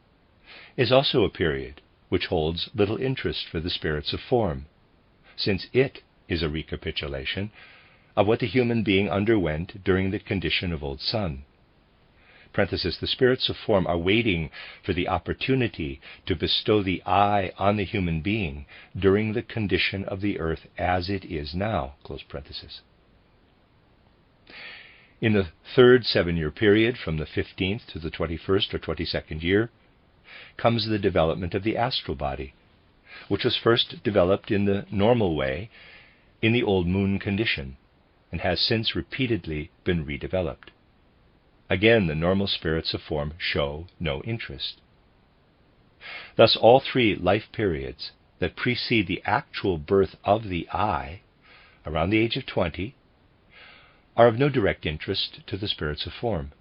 is also a period which holds little interest for the spirits of form, since it is a recapitulation of what the human being underwent during the condition of old Sun. Parenthesis, the spirits of form are waiting for the opportunity to bestow the I on the human being during the condition of the earth as it is now. Close parenthesis. In the third 7-year period, from the 15th to the 21st or 22nd year, comes the development of the astral body, which was first developed in the normal way in the old moon condition, and has since repeatedly been redeveloped. Again, the normal spirits of form show no interest. Thus, all 3 life periods that precede the actual birth of the I, around the age of 20, are of no direct interest to the spirits of form.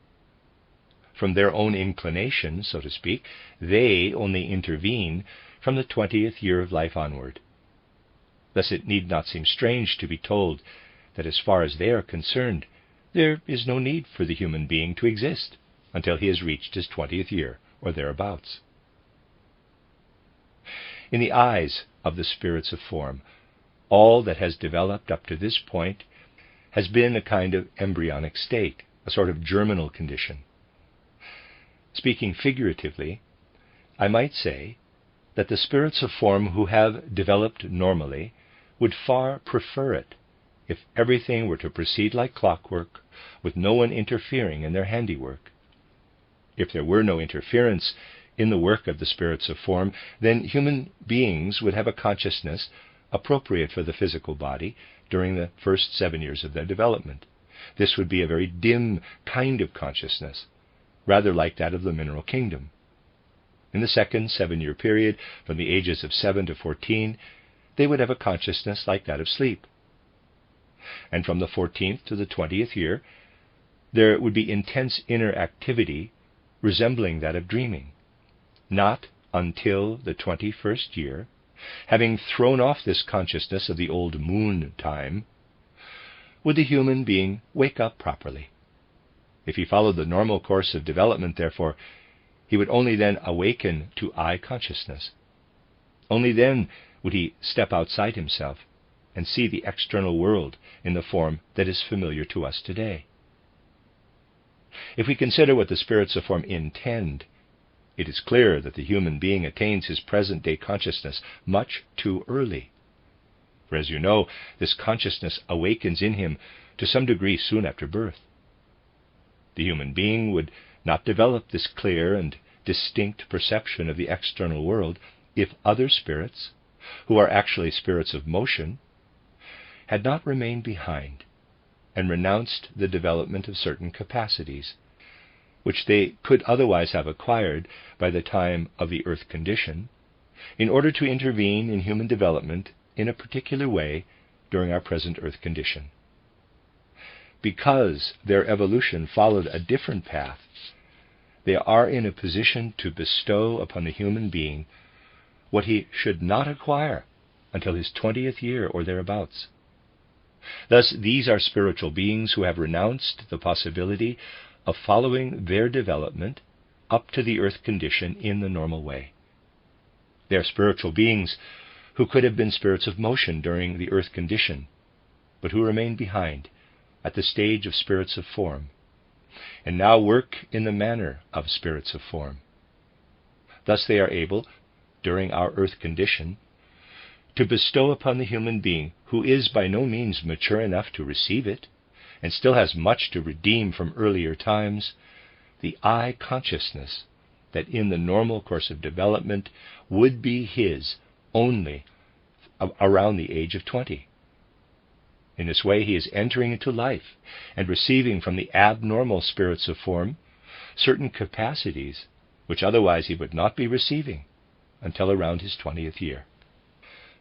From their own inclination, so to speak, they only intervene from the 20th year of life onward. Thus it need not seem strange to be told that as far as they are concerned, there is no need for the human being to exist until he has reached his 20th year or thereabouts. In the eyes of the spirits of form, all that has developed up to this point has been a kind of embryonic state, a sort of germinal condition. Speaking figuratively, I might say that the spirits of form who have developed normally would far prefer it if everything were to proceed like clockwork, with no one interfering in their handiwork. If there were no interference in the work of the spirits of form, then human beings would have a consciousness appropriate for the physical body during the first 7 years of their development. This would be a very dim kind of consciousness, rather like that of the mineral kingdom. In the second 7-year period, from the ages of 7 to 14, they would have a consciousness like that of sleep. And from the 14th to the 20th year, there would be intense inner activity resembling that of dreaming. Not until the 21st year, having thrown off this consciousness of the old moon time, would the human being wake up properly. If he followed the normal course of development, therefore, he would only then awaken to I consciousness. Only then would he step outside himself and see the external world in the form that is familiar to us today. If we consider what the spirits of form intend, it is clear that the human being attains his present-day consciousness much too early. For as you know, this consciousness awakens in him to some degree soon after birth. The human being would not develop this clear and distinct perception of the external world if other spirits, who are actually spirits of motion, had not remained behind and renounced the development of certain capacities, which they could otherwise have acquired by the time of the earth condition, in order to intervene in human development in a particular way during our present earth condition. Because their evolution followed a different path, they are in a position to bestow upon the human being what he should not acquire until his 20th year or thereabouts. Thus, these are spiritual beings who have renounced the possibility of following their development up to the earth condition in the normal way. They are spiritual beings who could have been spirits of motion during the earth condition, but who remain behind at the stage of spirits of form, and now work in the manner of spirits of form. Thus they are able, during our earth condition, to bestow upon the human being, who is by no means mature enough to receive it, and still has much to redeem from earlier times, the I consciousness that in the normal course of development would be his only around the age of 20. In this way he is entering into life and receiving from the abnormal spirits of form certain capacities which otherwise he would not be receiving until around his 20th year.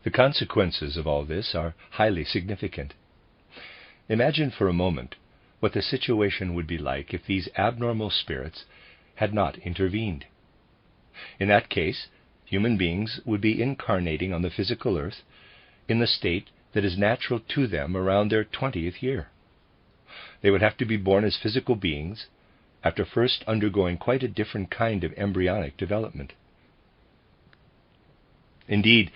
The consequences of all this are highly significant. Imagine for a moment what the situation would be like if these abnormal spirits had not intervened. In that case, human beings would be incarnating on the physical earth in the state that is natural to them around their 20th year. They would have to be born as physical beings after first undergoing quite a different kind of embryonic development. Indeed,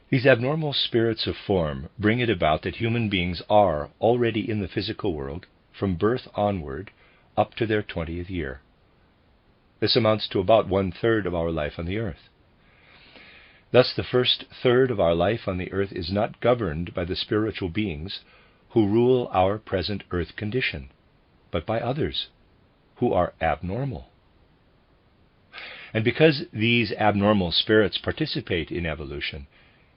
these abnormal spirits of form bring it about that human beings are already in the physical world from birth onward up to their 20th year. This amounts to about 1/3 of our life on the earth. Thus the first third of our life on the earth is not governed by the spiritual beings who rule our present earth condition, but by others who are abnormal. And because these abnormal spirits participate in evolution,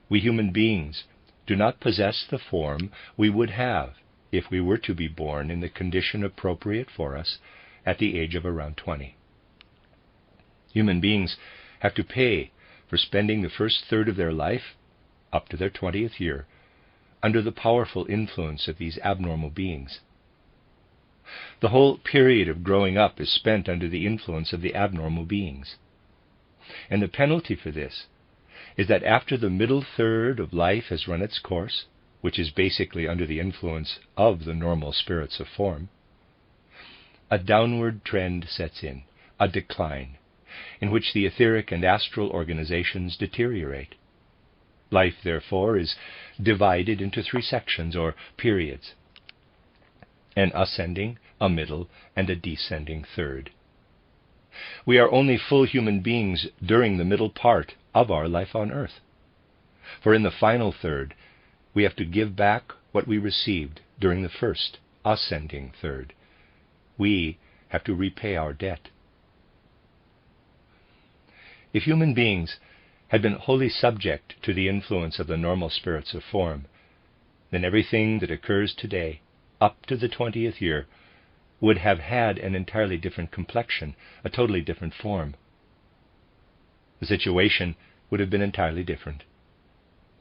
we human beings do not possess the form we would have if we were to be born in the condition appropriate for us at the age of around 20. Human beings have to pay for spending the first third of their life, up to their 20th year, under the powerful influence of these abnormal beings. The whole period of growing up is spent under the influence of the abnormal beings. And the penalty for this is that after the middle third of life has run its course, which is basically under the influence of the normal spirits of form, a downward trend sets in, a decline, in which the etheric and astral organizations deteriorate. Life, therefore, is divided into 3 sections or periods: an ascending, a middle, and a descending third. We are only full human beings during the middle part of our life on earth, for in the final third we have to give back what we received during the first, ascending third. We have to repay our debt. If human beings had been wholly subject to the influence of the normal spirits of form, then everything that occurs today, up to the 20th year, would have had an entirely different complexion, a totally different form. The situation would have been entirely different.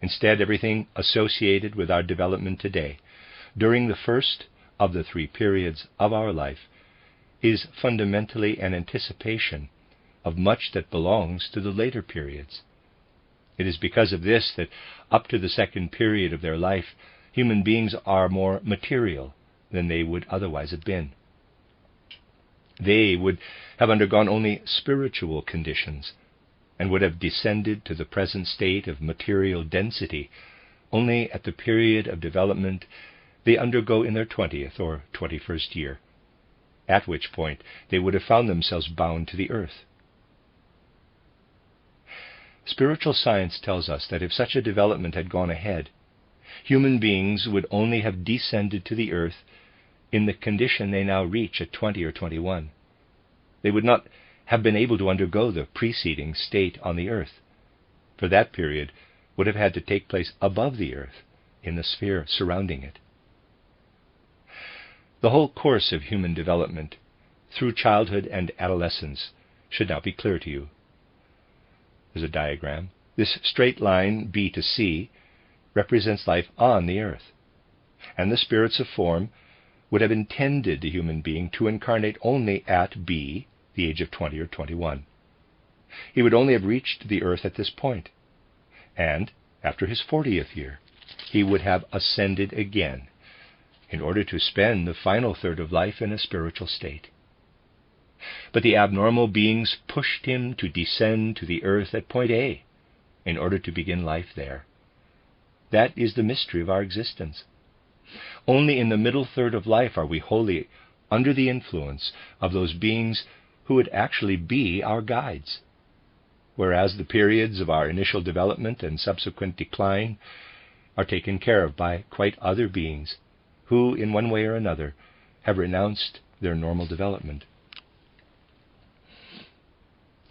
Instead, everything associated with our development today, during the first of the 3 periods of our life, is fundamentally an anticipation of much that belongs to the later periods. It is because of this that up to the second period of their life, human beings are more material than they would otherwise have been. They would have undergone only spiritual conditions, and would have descended to the present state of material density only at the period of development they undergo in their 20th or 21st year, at which point they would have found themselves bound to the earth. Spiritual science tells us that if such a development had gone ahead, human beings would only have descended to the earth in the condition they now reach at 20 or 21. They would not have been able to undergo the preceding state on the earth, for that period would have had to take place above the earth, in the sphere surrounding it. The whole course of human development, through childhood and adolescence, should now be clear to you. There's a diagram. This straight line, B to C, represents life on the earth, and the spirits of form would have intended the human being to incarnate only at B, the age of 20 or 21. He would only have reached the earth at this point, and after his 40th year, he would have ascended again in order to spend the final third of life in a spiritual state. But the abnormal beings pushed him to descend to the earth at point A in order to begin life there. That is the mystery of our existence. Only in the middle third of life are we wholly under the influence of those beings who would actually be our guides, whereas the periods of our initial development and subsequent decline are taken care of by quite other beings who, in one way or another, have renounced their normal development.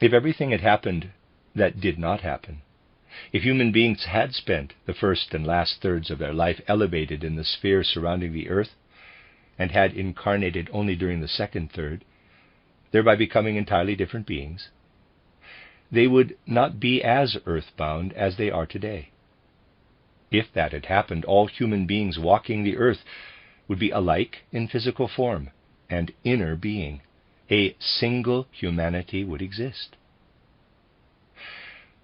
If everything had happened that did not happen, if human beings had spent the first and last thirds of their life elevated in the sphere surrounding the earth, and had incarnated only during the second third, thereby becoming entirely different beings, they would not be as earthbound as they are today. If that had happened, all human beings walking the earth would be alike in physical form and inner being. A single humanity would exist.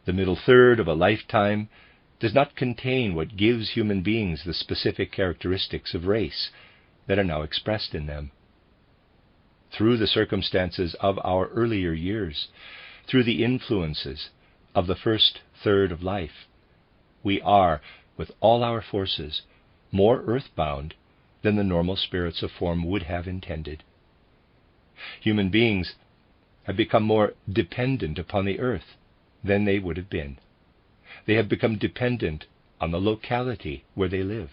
The middle third of a lifetime does not contain what gives human beings the specific characteristics of race that are now expressed in them. Through the circumstances of our earlier years, through the influences of the first third of life, we are, with all our forces, more earthbound than the normal spirits of form would have intended. Human beings have become more dependent upon the earth than they would have been. They have become dependent on the locality where they live.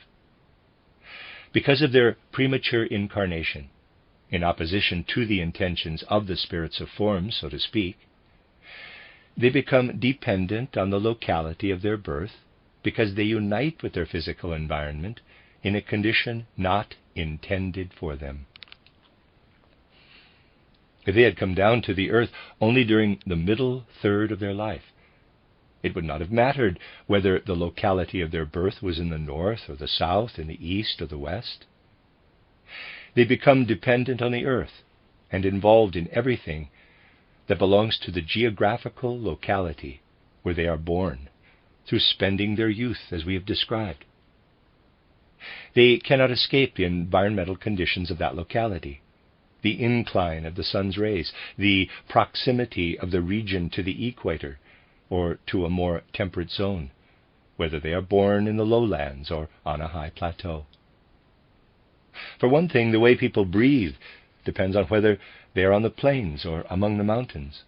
Because of their premature incarnation, in opposition to the intentions of the spirits of form, so to speak, they become dependent on the locality of their birth because they unite with their physical environment in a condition not intended for them. If they had come down to the earth only during the middle third of their life, it would not have mattered whether the locality of their birth was in the north or the south, in the east or the west. They become dependent on the earth and involved in everything that belongs to the geographical locality where they are born, through spending their youth as we have described. They cannot escape the environmental conditions of that locality, the incline of the sun's rays, the proximity of the region to the equator or to a more temperate zone, whether they are born in the lowlands or on a high plateau. For one thing, the way people breathe depends on whether they are on the plains or among the mountains.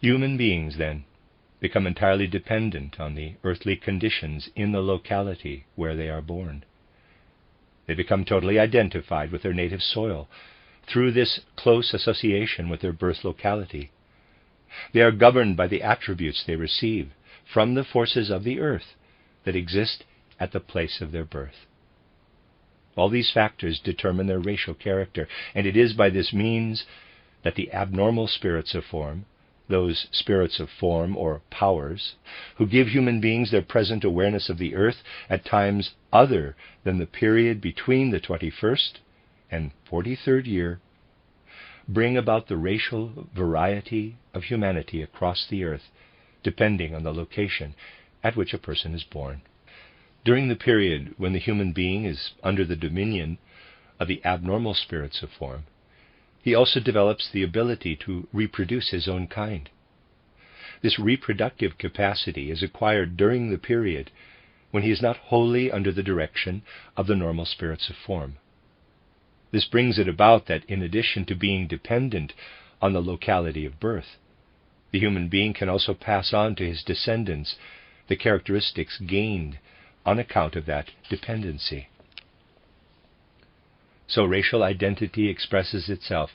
Human beings, then, become entirely dependent on the earthly conditions in the locality where they are born. They become totally identified with their native soil through this close association with their birth locality. They are governed by the attributes they receive from the forces of the earth that exist at the place of their birth. All these factors determine their racial character, and it is by this means that the abnormal spirits of form, those spirits of form or powers, who give human beings their present awareness of the earth at times other than the period between the 21st and 43rd year, bring about the racial variety of humanity across the earth, depending on the location at which a person is born. During the period when the human being is under the dominion of the abnormal spirits of form, he also develops the ability to reproduce his own kind. This reproductive capacity is acquired during the period when he is not wholly under the direction of the normal spirits of form. This brings it about that in addition to being dependent on the locality of birth, the human being can also pass on to his descendants the characteristics gained on account of that dependency. So racial identity expresses itself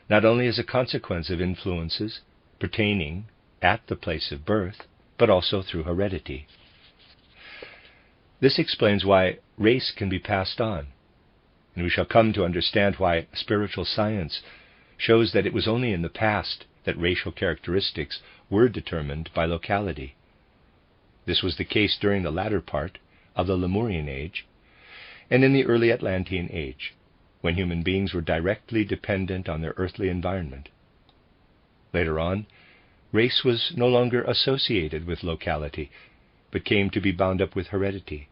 not only as a consequence of influences pertaining at the place of birth, but also through heredity. This explains why race can be passed on, and we shall come to understand why spiritual science shows that it was only in the past that racial characteristics were determined by locality. This was the case during the latter part of the Lemurian age and in the early Atlantean age, when human beings were directly dependent on their earthly environment. Later on, race was no longer associated with locality, but came to be bound up with heredity.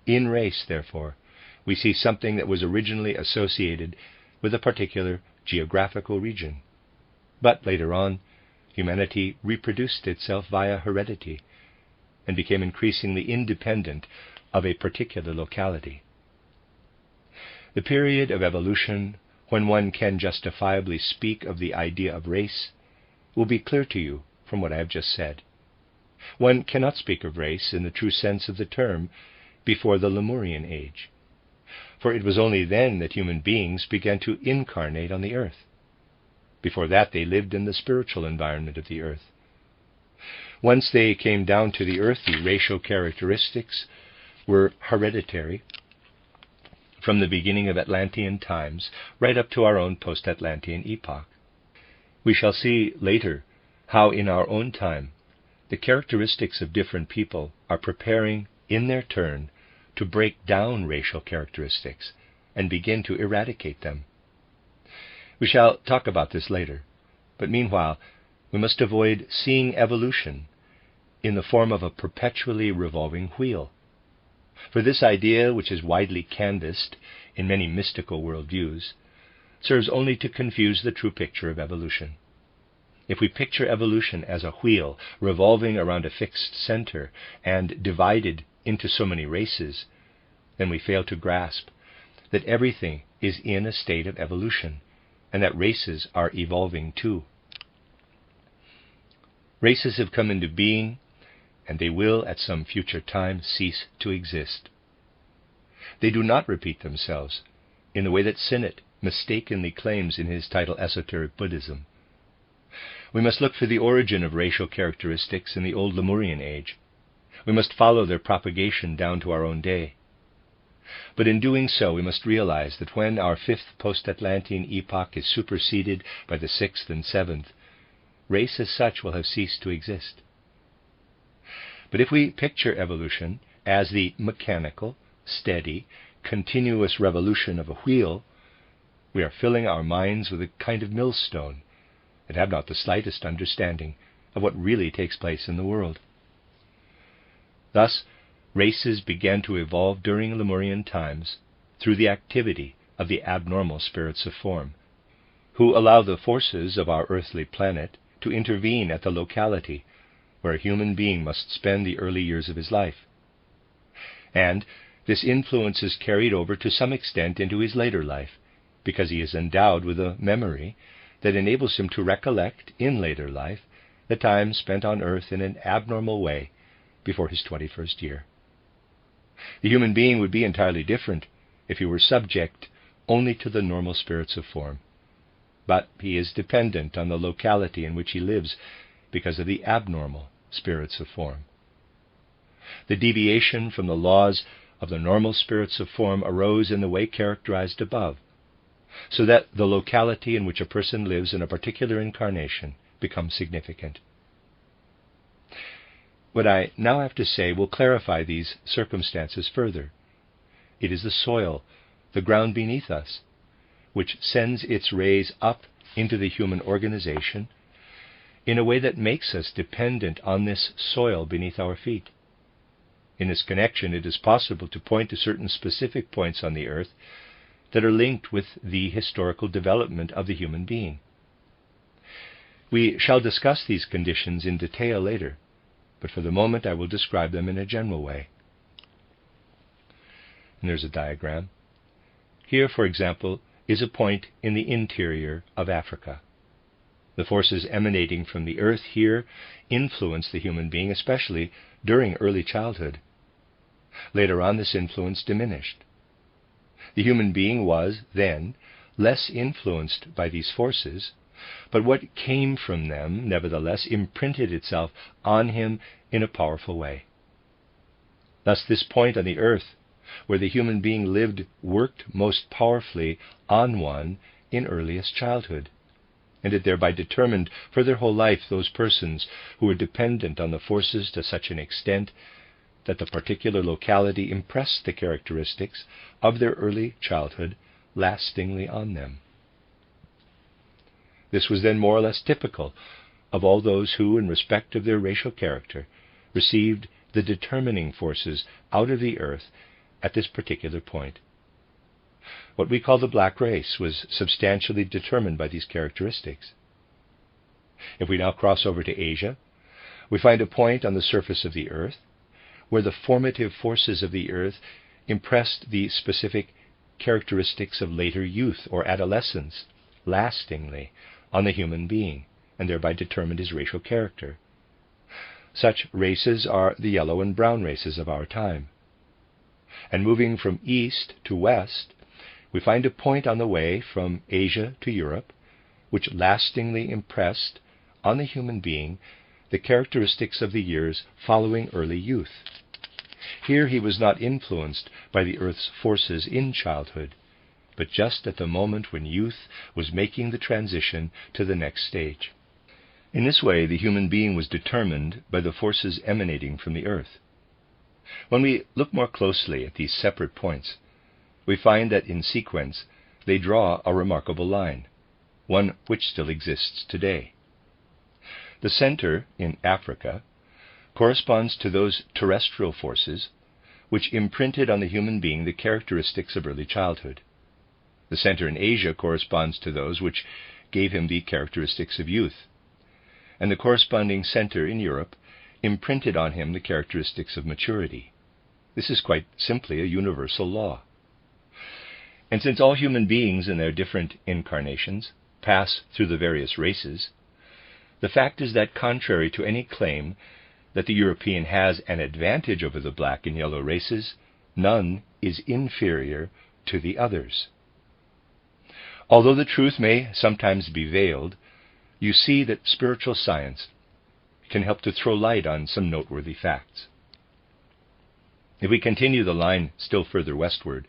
In race, therefore, we see something that was originally associated with a particular geographical region. But later on, humanity reproduced itself via heredity and became increasingly independent of a particular locality. The period of evolution, when one can justifiably speak of the idea of race, will be clear to you from what I have just said. One cannot speak of race in the true sense of the term before the Lemurian age, for it was only then that human beings began to incarnate on the earth. Before that, they lived in the spiritual environment of the earth. Once they came down to the earth, the racial characteristics were hereditary from the beginning of Atlantean times right up to our own post-Atlantean epoch. We shall see later how in our own time the characteristics of different people are preparing in their turn to break down racial characteristics and begin to eradicate them. We shall talk about this later, but meanwhile we must avoid seeing evolution in the form of a perpetually revolving wheel. For this idea, which is widely canvassed in many mystical worldviews, serves only to confuse the true picture of evolution. If we picture evolution as a wheel revolving around a fixed center and divided into so many races, then we fail to grasp that everything is in a state of evolution, and that races are evolving too. Races have come into being, and they will at some future time cease to exist. They do not repeat themselves in the way that Sinnett mistakenly claims in his title Esoteric Buddhism. We must look for the origin of racial characteristics in the old Lemurian age. We must follow their propagation down to our own day. But in doing so, we must realize that when our fifth post-Atlantean epoch is superseded by the sixth and seventh, race as such will have ceased to exist. But if we picture evolution as the mechanical, steady, continuous revolution of a wheel, we are filling our minds with a kind of millstone and have not the slightest understanding of what really takes place in the world. Thus, races began to evolve during Lemurian times through the activity of the abnormal spirits of form, who allow the forces of our earthly planet to intervene at the locality where a human being must spend the early years of his life. And this influence is carried over to some extent into his later life, because he is endowed with a memory that enables him to recollect in later life the time spent on earth in an abnormal way before his 21st year. The human being would be entirely different if he were subject only to the normal spirits of form. But he is dependent on the locality in which he lives because of the abnormal spirits of form. The deviation from the laws of the normal spirits of form arose in the way characterized above, so that the locality in which a person lives in a particular incarnation becomes significant. What I now have to say will clarify these circumstances further. It is the soil, the ground beneath us, which sends its rays up into the human organization in a way that makes us dependent on this soil beneath our feet. In this connection, it is possible to point to certain specific points on the earth that are linked with the historical development of the human being. We shall discuss these conditions in detail later, but for the moment I will describe them in a general way. And there's a diagram. Here, for example, is a point in the interior of Africa. The forces emanating from the earth here influence the human being, especially during early childhood. Later on, this influence diminished. The human being was, then, less influenced by these forces, but what came from them, nevertheless, imprinted itself on him in a powerful way. Thus, this point on the earth, where the human being lived, worked most powerfully on one in earliest childhood, and it thereby determined for their whole life those persons who were dependent on the forces to such an extent that the particular locality impressed the characteristics of their early childhood lastingly on them. This was then more or less typical of all those who, in respect of their racial character, received the determining forces out of the earth at this particular point. What we call the black race was substantially determined by these characteristics. If we now cross over to Asia, we find a point on the surface of the earth where the formative forces of the earth impressed the specific characteristics of later youth or adolescence lastingly on the human being, and thereby determined his racial character. Such races are the yellow and brown races of our time. And moving from east to west, we find a point on the way from Asia to Europe which lastingly impressed on the human being the characteristics of the years following early youth. Here he was not influenced by the earth's forces in childhood, but just at the moment when youth was making the transition to the next stage. In this way, the human being was determined by the forces emanating from the earth. When we look more closely at these separate points, we find that in sequence they draw a remarkable line, one which still exists today. The center, in Africa, corresponds to those terrestrial forces which imprinted on the human being the characteristics of early childhood. The center in Asia corresponds to those which gave him the characteristics of youth, and the corresponding center in Europe imprinted on him the characteristics of maturity. This is quite simply a universal law. And since all human beings in their different incarnations pass through the various races, the fact is that contrary to any claim that the European has an advantage over the black and yellow races, none is inferior to the others. Although the truth may sometimes be veiled, you see that spiritual science can help to throw light on some noteworthy facts. If we continue the line still further westward,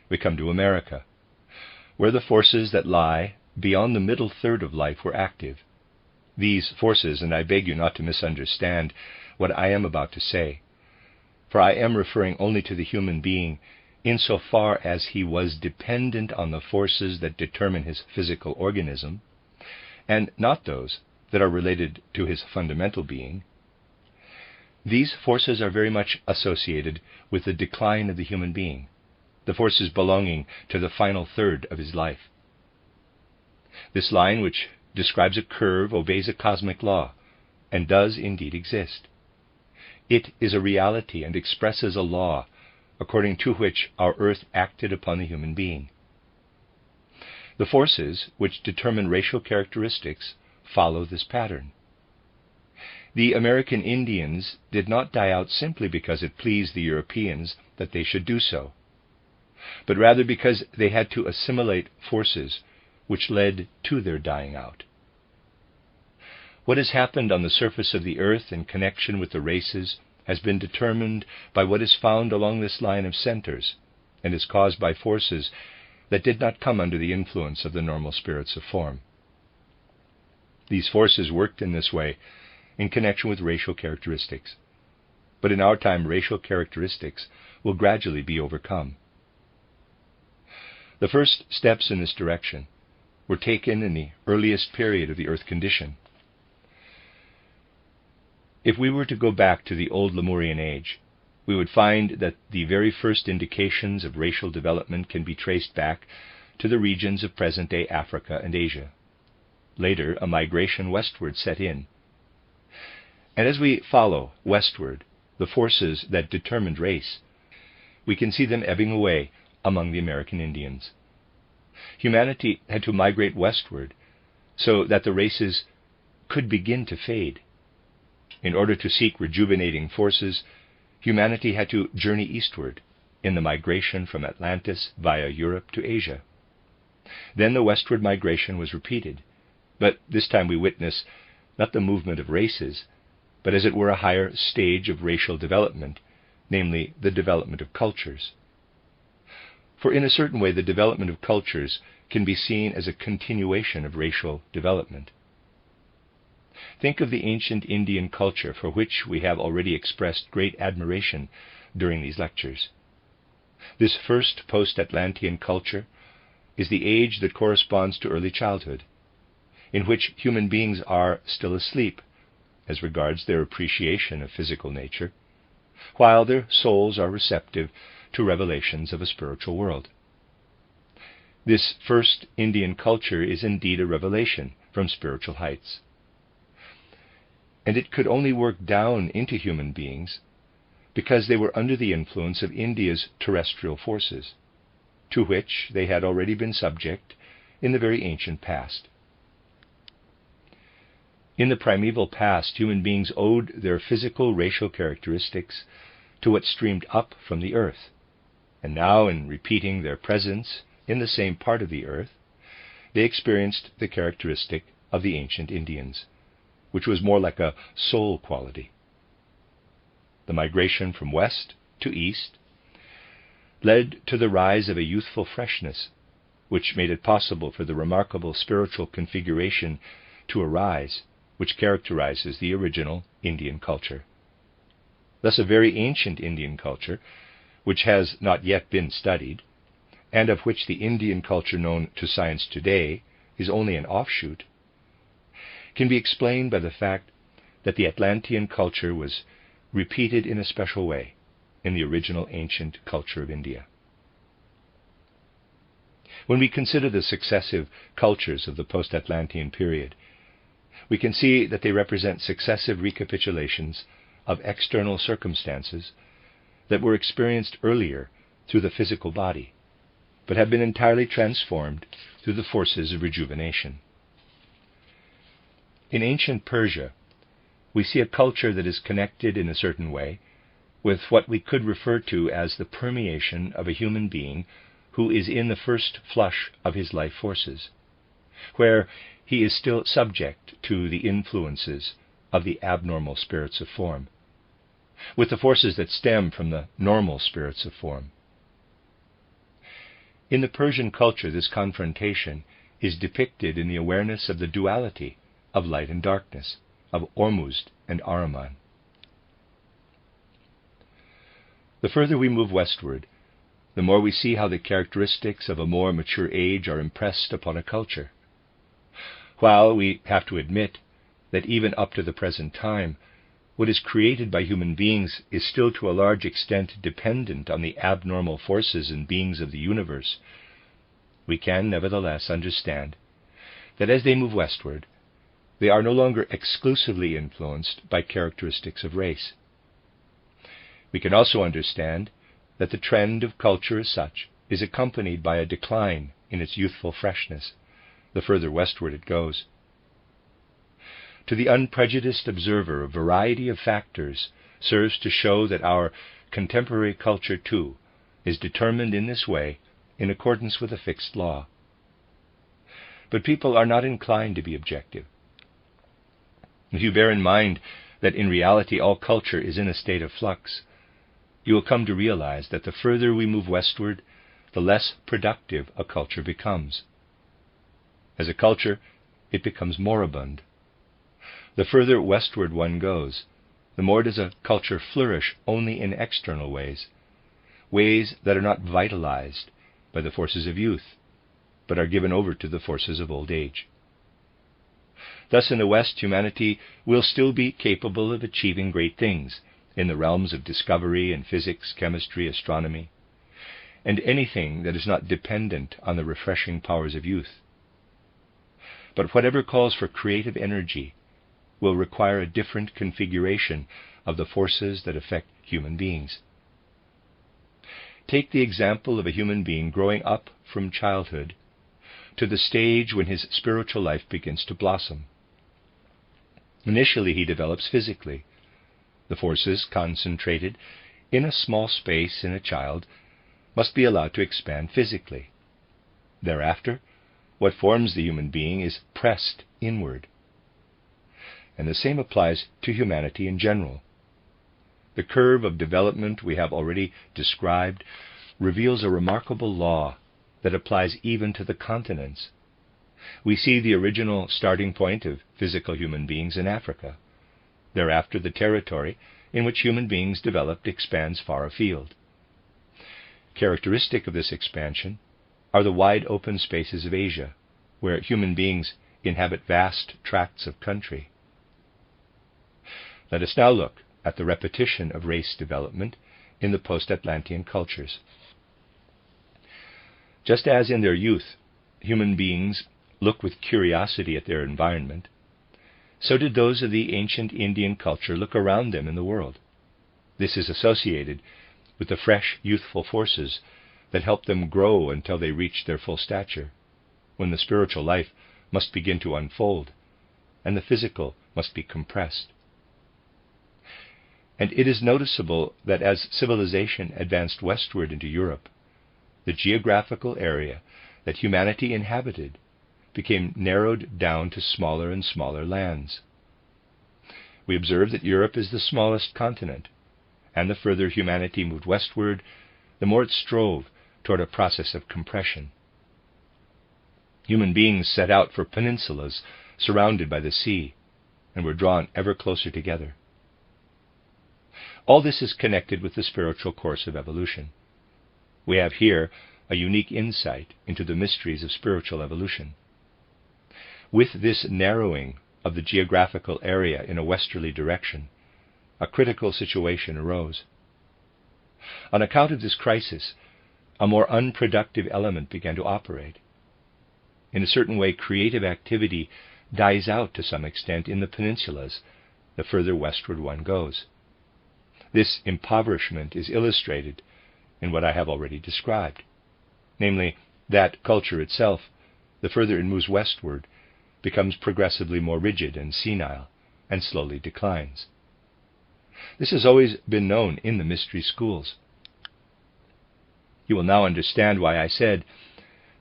we come to America, where the forces that lie beyond the middle third of life were active. These forces, and I beg you not to misunderstand what I am about to say, for I am referring only to the human being insofar as he was dependent on the forces that determine his physical organism, and not those that are related to his fundamental being. These forces are very much associated with the decline of the human being, the forces belonging to the final third of his life. This line, which describes a curve, obeys a cosmic law, and does indeed exist. It is a reality and expresses a law according to which our earth acted upon the human being. The forces which determine racial characteristics follow this pattern. The American Indians did not die out simply because it pleased the Europeans that they should do so, but rather because they had to assimilate forces which led to their dying out. What has happened on the surface of the earth in connection with the races has been determined by what is found along this line of centers, and is caused by forces that did not come under the influence of the normal spirits of form. These forces worked in this way in connection with racial characteristics, but in our time racial characteristics will gradually be overcome. The first steps in this direction were taken in the earliest period of the earth condition. If we were to go back to the old Lemurian age, we would find that the very first indications of racial development can be traced back to the regions of present-day Africa and Asia. Later, a migration westward set in. And as we follow westward the forces that determined race, we can see them ebbing away among the American Indians. Humanity had to migrate westward so that the races could begin to fade. In order to seek rejuvenating forces, humanity had to journey eastward in the migration from Atlantis via Europe to Asia. Then the westward migration was repeated, but this time we witness not the movement of races, but as it were a higher stage of racial development, namely the development of cultures. For in a certain way the development of cultures can be seen as a continuation of racial development. Think of the ancient Indian culture, for which we have already expressed great admiration during these lectures. This first post-Atlantean culture is the age that corresponds to early childhood, in which human beings are still asleep as regards their appreciation of physical nature, while their souls are receptive to revelations of a spiritual world. This first Indian culture is indeed a revelation from spiritual heights. And it could only work down into human beings because they were under the influence of India's terrestrial forces, to which they had already been subject in the very ancient past. In the primeval past, human beings owed their physical racial characteristics to what streamed up from the earth, and now, in repeating their presence in the same part of the earth, they experienced the characteristic of the ancient Indians, which was more like a soul quality. The migration from west to east led to the rise of a youthful freshness, which made it possible for the remarkable spiritual configuration to arise, which characterizes the original Indian culture. Thus a very ancient Indian culture, which has not yet been studied, and of which the Indian culture known to science today is only an offshoot, can be explained by the fact that the Atlantean culture was repeated in a special way in the original ancient culture of India. When we consider the successive cultures of the post-Atlantean period, we can see that they represent successive recapitulations of external circumstances that were experienced earlier through the physical body, but have been entirely transformed through the forces of rejuvenation. In ancient Persia, we see a culture that is connected in a certain way with what we could refer to as the permeation of a human being who is in the first flush of his life forces, where he is still subject to the influences of the abnormal spirits of form, with the forces that stem from the normal spirits of form. In the Persian culture, this confrontation is depicted in the awareness of the duality of light and darkness, of Ormuzd and Ahriman. The further we move westward, the more we see how the characteristics of a more mature age are impressed upon a culture. While we have to admit that even up to the present time, what is created by human beings is still to a large extent dependent on the abnormal forces and beings of the universe, we can nevertheless understand that as they move westward, they are no longer exclusively influenced by characteristics of race. We can also understand that the trend of culture as such is accompanied by a decline in its youthful freshness, the further westward it goes. To the unprejudiced observer, a variety of factors serves to show that our contemporary culture, too, is determined in this way in accordance with a fixed law. But people are not inclined to be objective. If you bear in mind that in reality all culture is in a state of flux, you will come to realize that the further we move westward, the less productive a culture becomes. As a culture, it becomes moribund. The further westward one goes, the more does a culture flourish only in external ways, ways that are not vitalized by the forces of youth, but are given over to the forces of old age. Thus in the West, humanity will still be capable of achieving great things in the realms of discovery in physics, chemistry, astronomy, and anything that is not dependent on the refreshing powers of youth. But whatever calls for creative energy will require a different configuration of the forces that affect human beings. Take the example of a human being growing up from childhood to the stage when his spiritual life begins to blossom. Initially, he develops physically. The forces concentrated in a small space in a child must be allowed to expand physically. Thereafter, what forms the human being is pressed inward. And the same applies to humanity in general. The curve of development we have already described reveals a remarkable law that applies even to the continents. We see the original starting point of physical human beings in Africa. Thereafter, the territory in which human beings developed expands far afield. Characteristic of this expansion are the wide open spaces of Asia, where human beings inhabit vast tracts of country. Let us now look at the repetition of race development in the post-Atlantean cultures. Just as in their youth, human beings look with curiosity at their environment, so did those of the ancient Indian culture look around them in the world. This is associated with the fresh, youthful forces that help them grow until they reach their full stature, when the spiritual life must begin to unfold, and the physical must be compressed. And it is noticeable that as civilization advanced westward into Europe, the geographical area that humanity inhabited became narrowed down to smaller and smaller lands. We observe that Europe is the smallest continent, and the further humanity moved westward, the more it strove toward a process of compression. Human beings set out for peninsulas surrounded by the sea, and were drawn ever closer together. All this is connected with the spiritual course of evolution. We have here a unique insight into the mysteries of spiritual evolution. With this narrowing of the geographical area in a westerly direction, a critical situation arose. On account of this crisis, a more unproductive element began to operate. In a certain way, creative activity dies out to some extent in the peninsulas the further westward one goes. This impoverishment is illustrated in what I have already described, namely, that culture itself, the further it moves westward, becomes progressively more rigid and senile, and slowly declines. This has always been known in the mystery schools. You will now understand why I said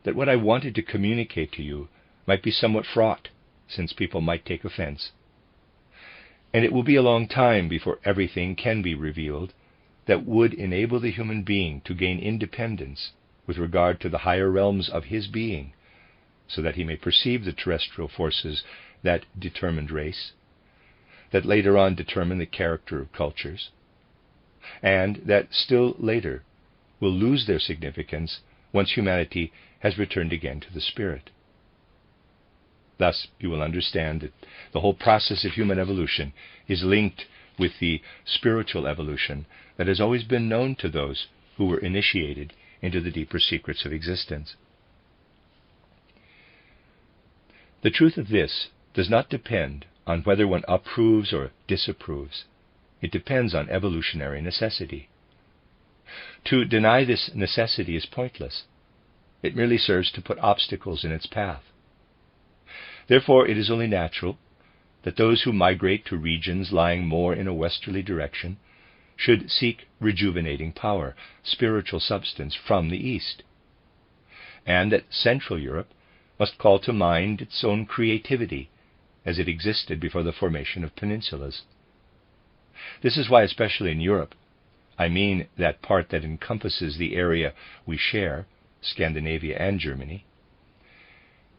that what I wanted to communicate to you might be somewhat fraught, since people might take offense. And it will be a long time before everything can be revealed that would enable the human being to gain independence with regard to the higher realms of his being, so that he may perceive the terrestrial forces that determined race, that later on determine the character of cultures, and that still later will lose their significance once humanity has returned again to the spirit. Thus, you will understand that the whole process of human evolution is linked with the spiritual evolution that has always been known to those who were initiated into the deeper secrets of existence. The truth of this does not depend on whether one approves or disapproves. It depends on evolutionary necessity. To deny this necessity is pointless. It merely serves to put obstacles in its path. Therefore, it is only natural that those who migrate to regions lying more in a westerly direction should seek rejuvenating power, spiritual substance from the east, and that Central Europe must call to mind its own creativity as it existed before the formation of peninsulas. This is why, especially in Europe, I mean that part that encompasses the area we share, Scandinavia and Germany,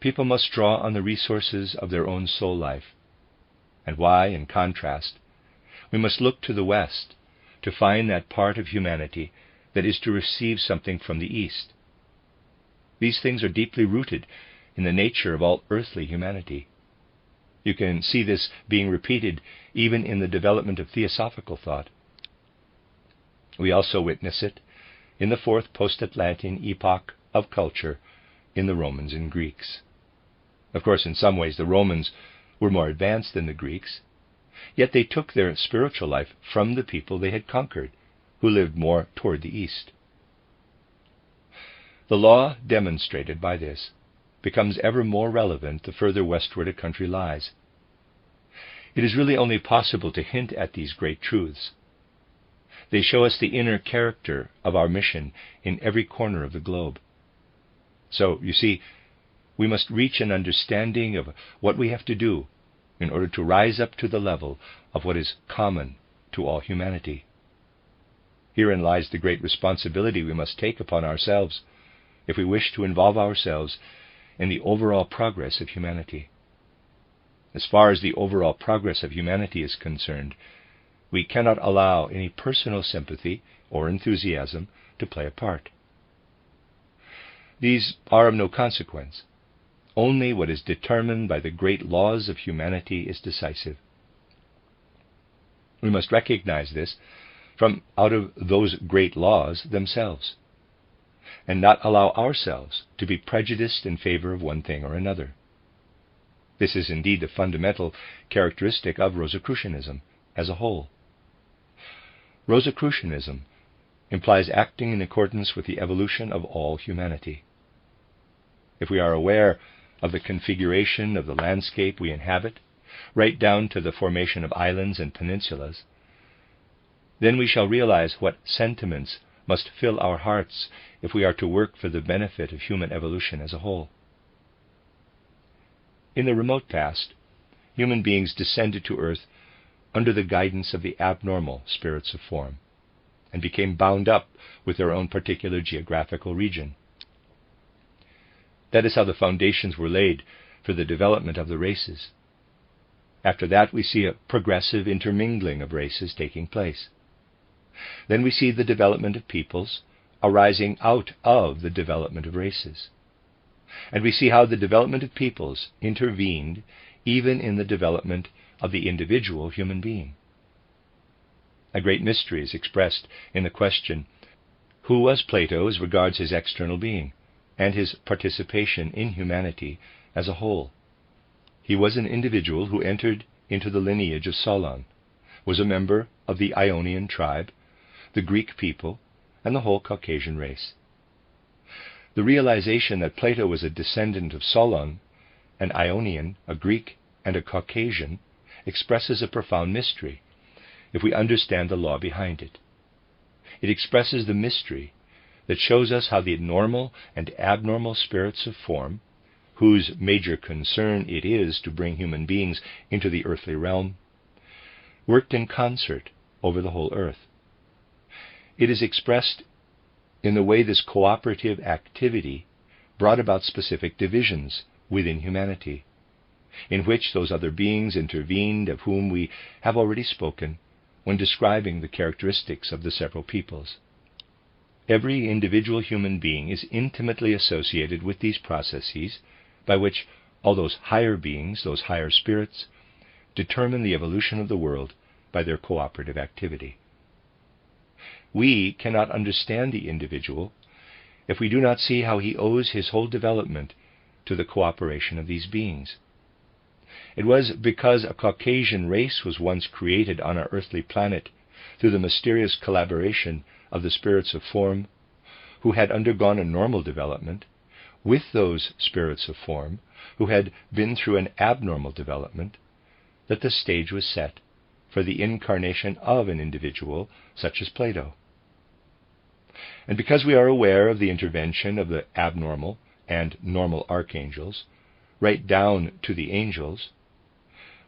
people must draw on the resources of their own soul life, and why, in contrast, we must look to the West to find that part of humanity that is to receive something from the East. These things are deeply rooted in the nature of all earthly humanity. You can see this being repeated even in the development of theosophical thought. We also witness it in the fourth post-Atlantean epoch of culture in the Romans and Greeks. Of course, in some ways the Romans were more advanced than the Greeks, yet they took their spiritual life from the people they had conquered, who lived more toward the east. The law demonstrated by this becomes ever more relevant the further westward a country lies. It is really only possible to hint at these great truths. They show us the inner character of our mission in every corner of the globe. So, you see, we must reach an understanding of what we have to do in order to rise up to the level of what is common to all humanity. Herein lies the great responsibility we must take upon ourselves if we wish to involve ourselves in the overall progress of humanity. As far as the overall progress of humanity is concerned, we cannot allow any personal sympathy or enthusiasm to play a part. These are of no consequence. Only what is determined by the great laws of humanity is decisive. We must recognize this from out of those great laws themselves, and not allow ourselves to be prejudiced in favor of one thing or another. This is indeed the fundamental characteristic of Rosicrucianism as a whole. Rosicrucianism implies acting in accordance with the evolution of all humanity. If we are aware of the configuration of the landscape we inhabit, right down to the formation of islands and peninsulas, then we shall realize what sentiments must fill our hearts if we are to work for the benefit of human evolution as a whole. In the remote past, human beings descended to earth under the guidance of the abnormal spirits of form, and became bound up with their own particular geographical region. That is how the foundations were laid for the development of the races. After that, we see a progressive intermingling of races taking place. Then we see the development of peoples arising out of the development of races. And we see how the development of peoples intervened even in the development of the individual human being. A great mystery is expressed in the question, who was Plato as regards his external being and his participation in humanity as a whole? He was an individual who entered into the lineage of Solon, was a member of the Ionian tribe, the Greek people, and the whole Caucasian race. The realization that Plato was a descendant of Solon, an Ionian, a Greek, and a Caucasian expresses a profound mystery, if we understand the law behind it. It expresses the mystery that shows us how the normal and abnormal spirits of form, whose major concern it is to bring human beings into the earthly realm, worked in concert over the whole earth. It is expressed in the way this cooperative activity brought about specific divisions within humanity, in which those other beings intervened of whom we have already spoken when describing the characteristics of the several peoples. Every individual human being is intimately associated with these processes by which all those higher beings, those higher spirits, determine the evolution of the world by their cooperative activity. We cannot understand the individual if we do not see how he owes his whole development to the cooperation of these beings. It was because a Caucasian race was once created on our earthly planet through the mysterious collaboration of the spirits of form, who had undergone a normal development, with those spirits of form who had been through an abnormal development, that the stage was set for the incarnation of an individual such as Plato. And because we are aware of the intervention of the abnormal and normal archangels, right down to the angels,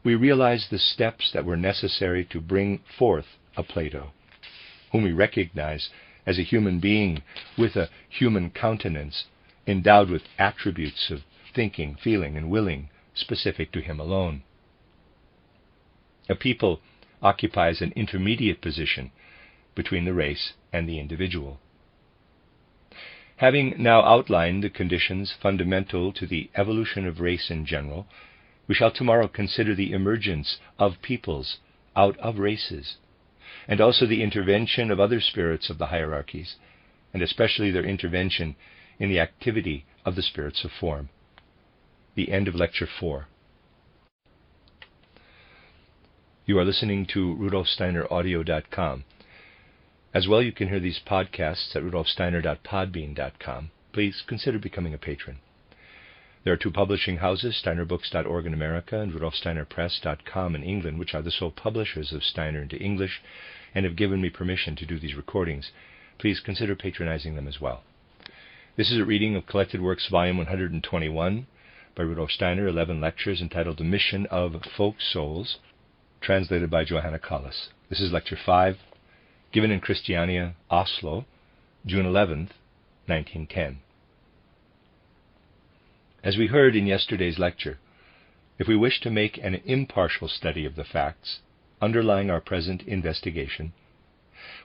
we realize the steps that were necessary to bring forth a Plato, whom we recognize as a human being with a human countenance, endowed with attributes of thinking, feeling, and willing specific to him alone. A people occupies an intermediate position between the race and the individual. Having now outlined the conditions fundamental to the evolution of race in general, we shall tomorrow consider the emergence of peoples out of races, and also the intervention of other spirits of the hierarchies, and especially their intervention in the activity of the spirits of form. The end of Lecture 4. You are listening to RudolfSteinerAudio.com. As well, you can hear these podcasts at rudolfsteiner.podbean.com. Please consider becoming a patron. There are two publishing houses, steinerbooks.org in America and rudolfsteinerpress.com in England, which are the sole publishers of Steiner into English and have given me permission to do these recordings. Please consider patronizing them as well. This is a reading of Collected Works, Volume 121, by Rudolf Steiner, 11 lectures entitled The Mission of Folk Souls, translated by Johanna Collis. This is Lecture 5, given in Christiania, Oslo, June 11th, 1910. As we heard in yesterday's lecture, if we wish to make an impartial study of the facts underlying our present investigation,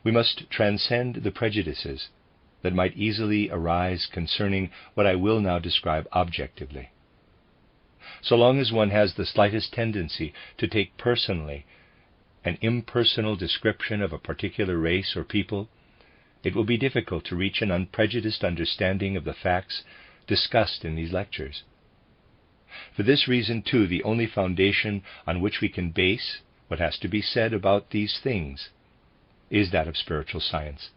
we must transcend the prejudices that might easily arise concerning what I will now describe objectively. So long as one has the slightest tendency to take personally an impersonal description of a particular race or people, it will be difficult to reach an unprejudiced understanding of the facts discussed in these lectures. For this reason, too, the only foundation on which we can base what has to be said about these things is that of spiritual science.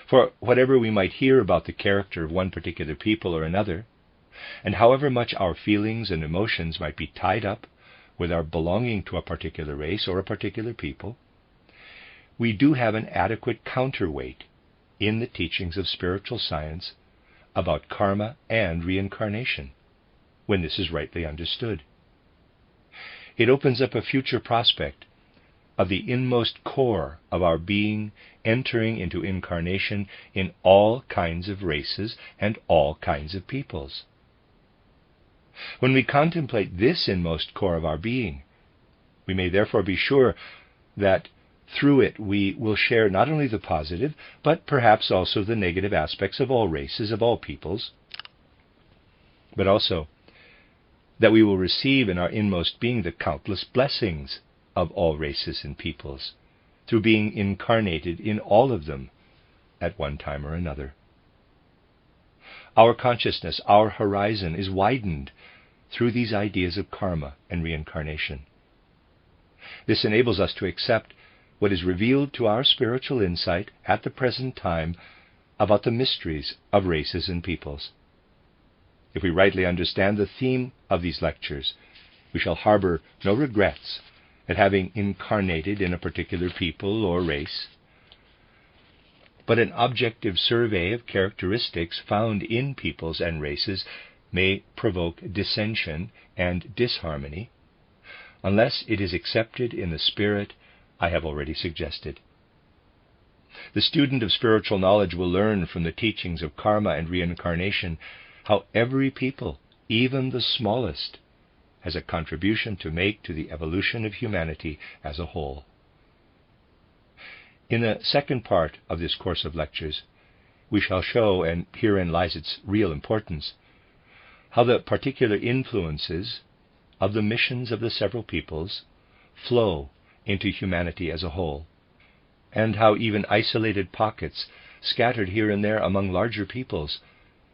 For whatever we might hear about the character of one particular people or another, and however much our feelings and emotions might be tied up with our belonging to a particular race or a particular people, we do have an adequate counterweight in the teachings of spiritual science about karma and reincarnation, when this is rightly understood. It opens up a future prospect of the inmost core of our being entering into incarnation in all kinds of races and all kinds of peoples. When we contemplate this inmost core of our being, we may therefore be sure that through it we will share not only the positive, but perhaps also the negative aspects of all races, of all peoples, but also that we will receive in our inmost being the countless blessings of all races and peoples, through being incarnated in all of them at one time or another. Our consciousness, our horizon, is widened through these ideas of karma and reincarnation. This enables us to accept what is revealed to our spiritual insight at the present time about the mysteries of races and peoples. If we rightly understand the theme of these lectures, we shall harbor no regrets at having incarnated in a particular people or race, but an objective survey of characteristics found in peoples and races may provoke dissension and disharmony, unless it is accepted in the spirit I have already suggested. The student of spiritual knowledge will learn from the teachings of karma and reincarnation how every people, even the smallest, has a contribution to make to the evolution of humanity as a whole. In the second part of this course of lectures, we shall show, and herein lies its real importance, how the particular influences of the missions of the several peoples flow into humanity as a whole, and how even isolated pockets scattered here and there among larger peoples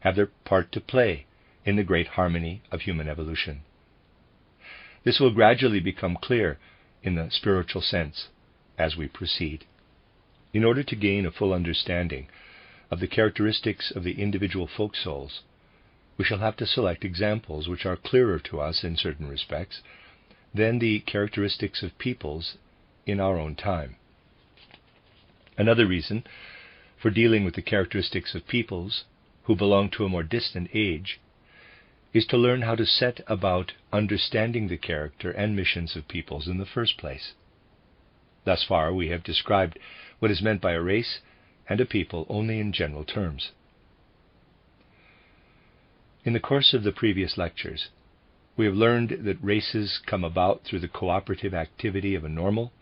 have their part to play in the great harmony of human evolution. This will gradually become clear in the spiritual sense as we proceed. In order to gain a full understanding of the characteristics of the individual folk souls, we shall have to select examples which are clearer to us in certain respects than the characteristics of peoples in our own time. Another reason for dealing with the characteristics of peoples who belong to a more distant age is to learn how to set about understanding the character and missions of peoples in the first place. Thus far we have described what is meant by a race and a people only in general terms. In the course of the previous lectures, we have learned that races come about through the cooperative activity of a normal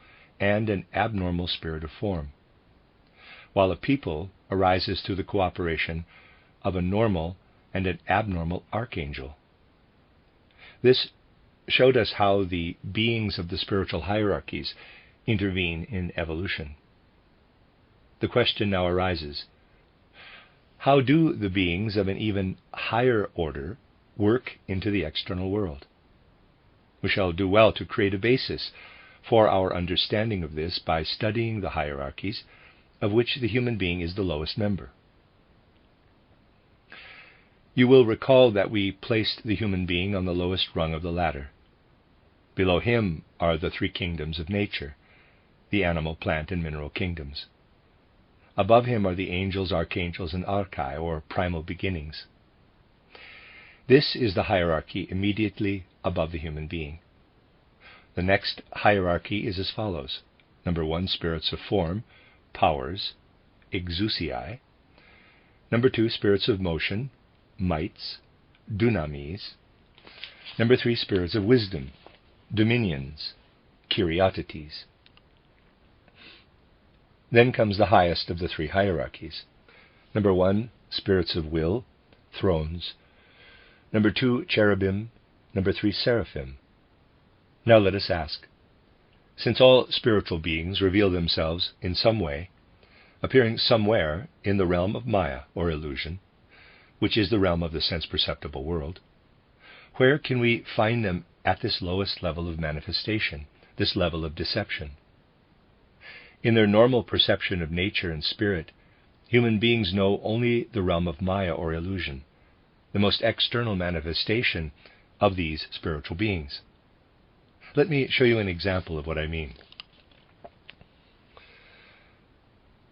and an abnormal spirit of form, while a people arises through the cooperation of a normal and an abnormal archangel. This showed us how the beings of the spiritual hierarchies intervene in evolution. The question now arises, how do the beings of an even higher order work into the external world? We shall do well to create a basis for our understanding of this by studying the hierarchies, of which the human being is the lowest member. You will recall that we placed the human being on the lowest rung of the ladder. Below him are the three kingdoms of nature, the animal, plant, and mineral kingdoms. Above him are the angels, archangels, and archai, or primal beginnings. This is the hierarchy immediately above the human being. The next hierarchy is as follows. Number 1, spirits of form, powers, exousiai. Number 2, spirits of motion, mites, dunamis. Number 3, spirits of wisdom, dominions, kyriatetes. Then comes the highest of the three hierarchies. Number 1, spirits of will, thrones. Number 2, cherubim. Number 3, seraphim. Now let us ask, since all spiritual beings reveal themselves in some way, appearing somewhere in the realm of Maya, or illusion, which is the realm of the sense-perceptible world, where can we find them at this lowest level of manifestation, this level of deception? In their normal perception of nature and spirit, human beings know only the realm of Maya, or illusion, the most external manifestation of these spiritual beings. Let me show you an example of what I mean.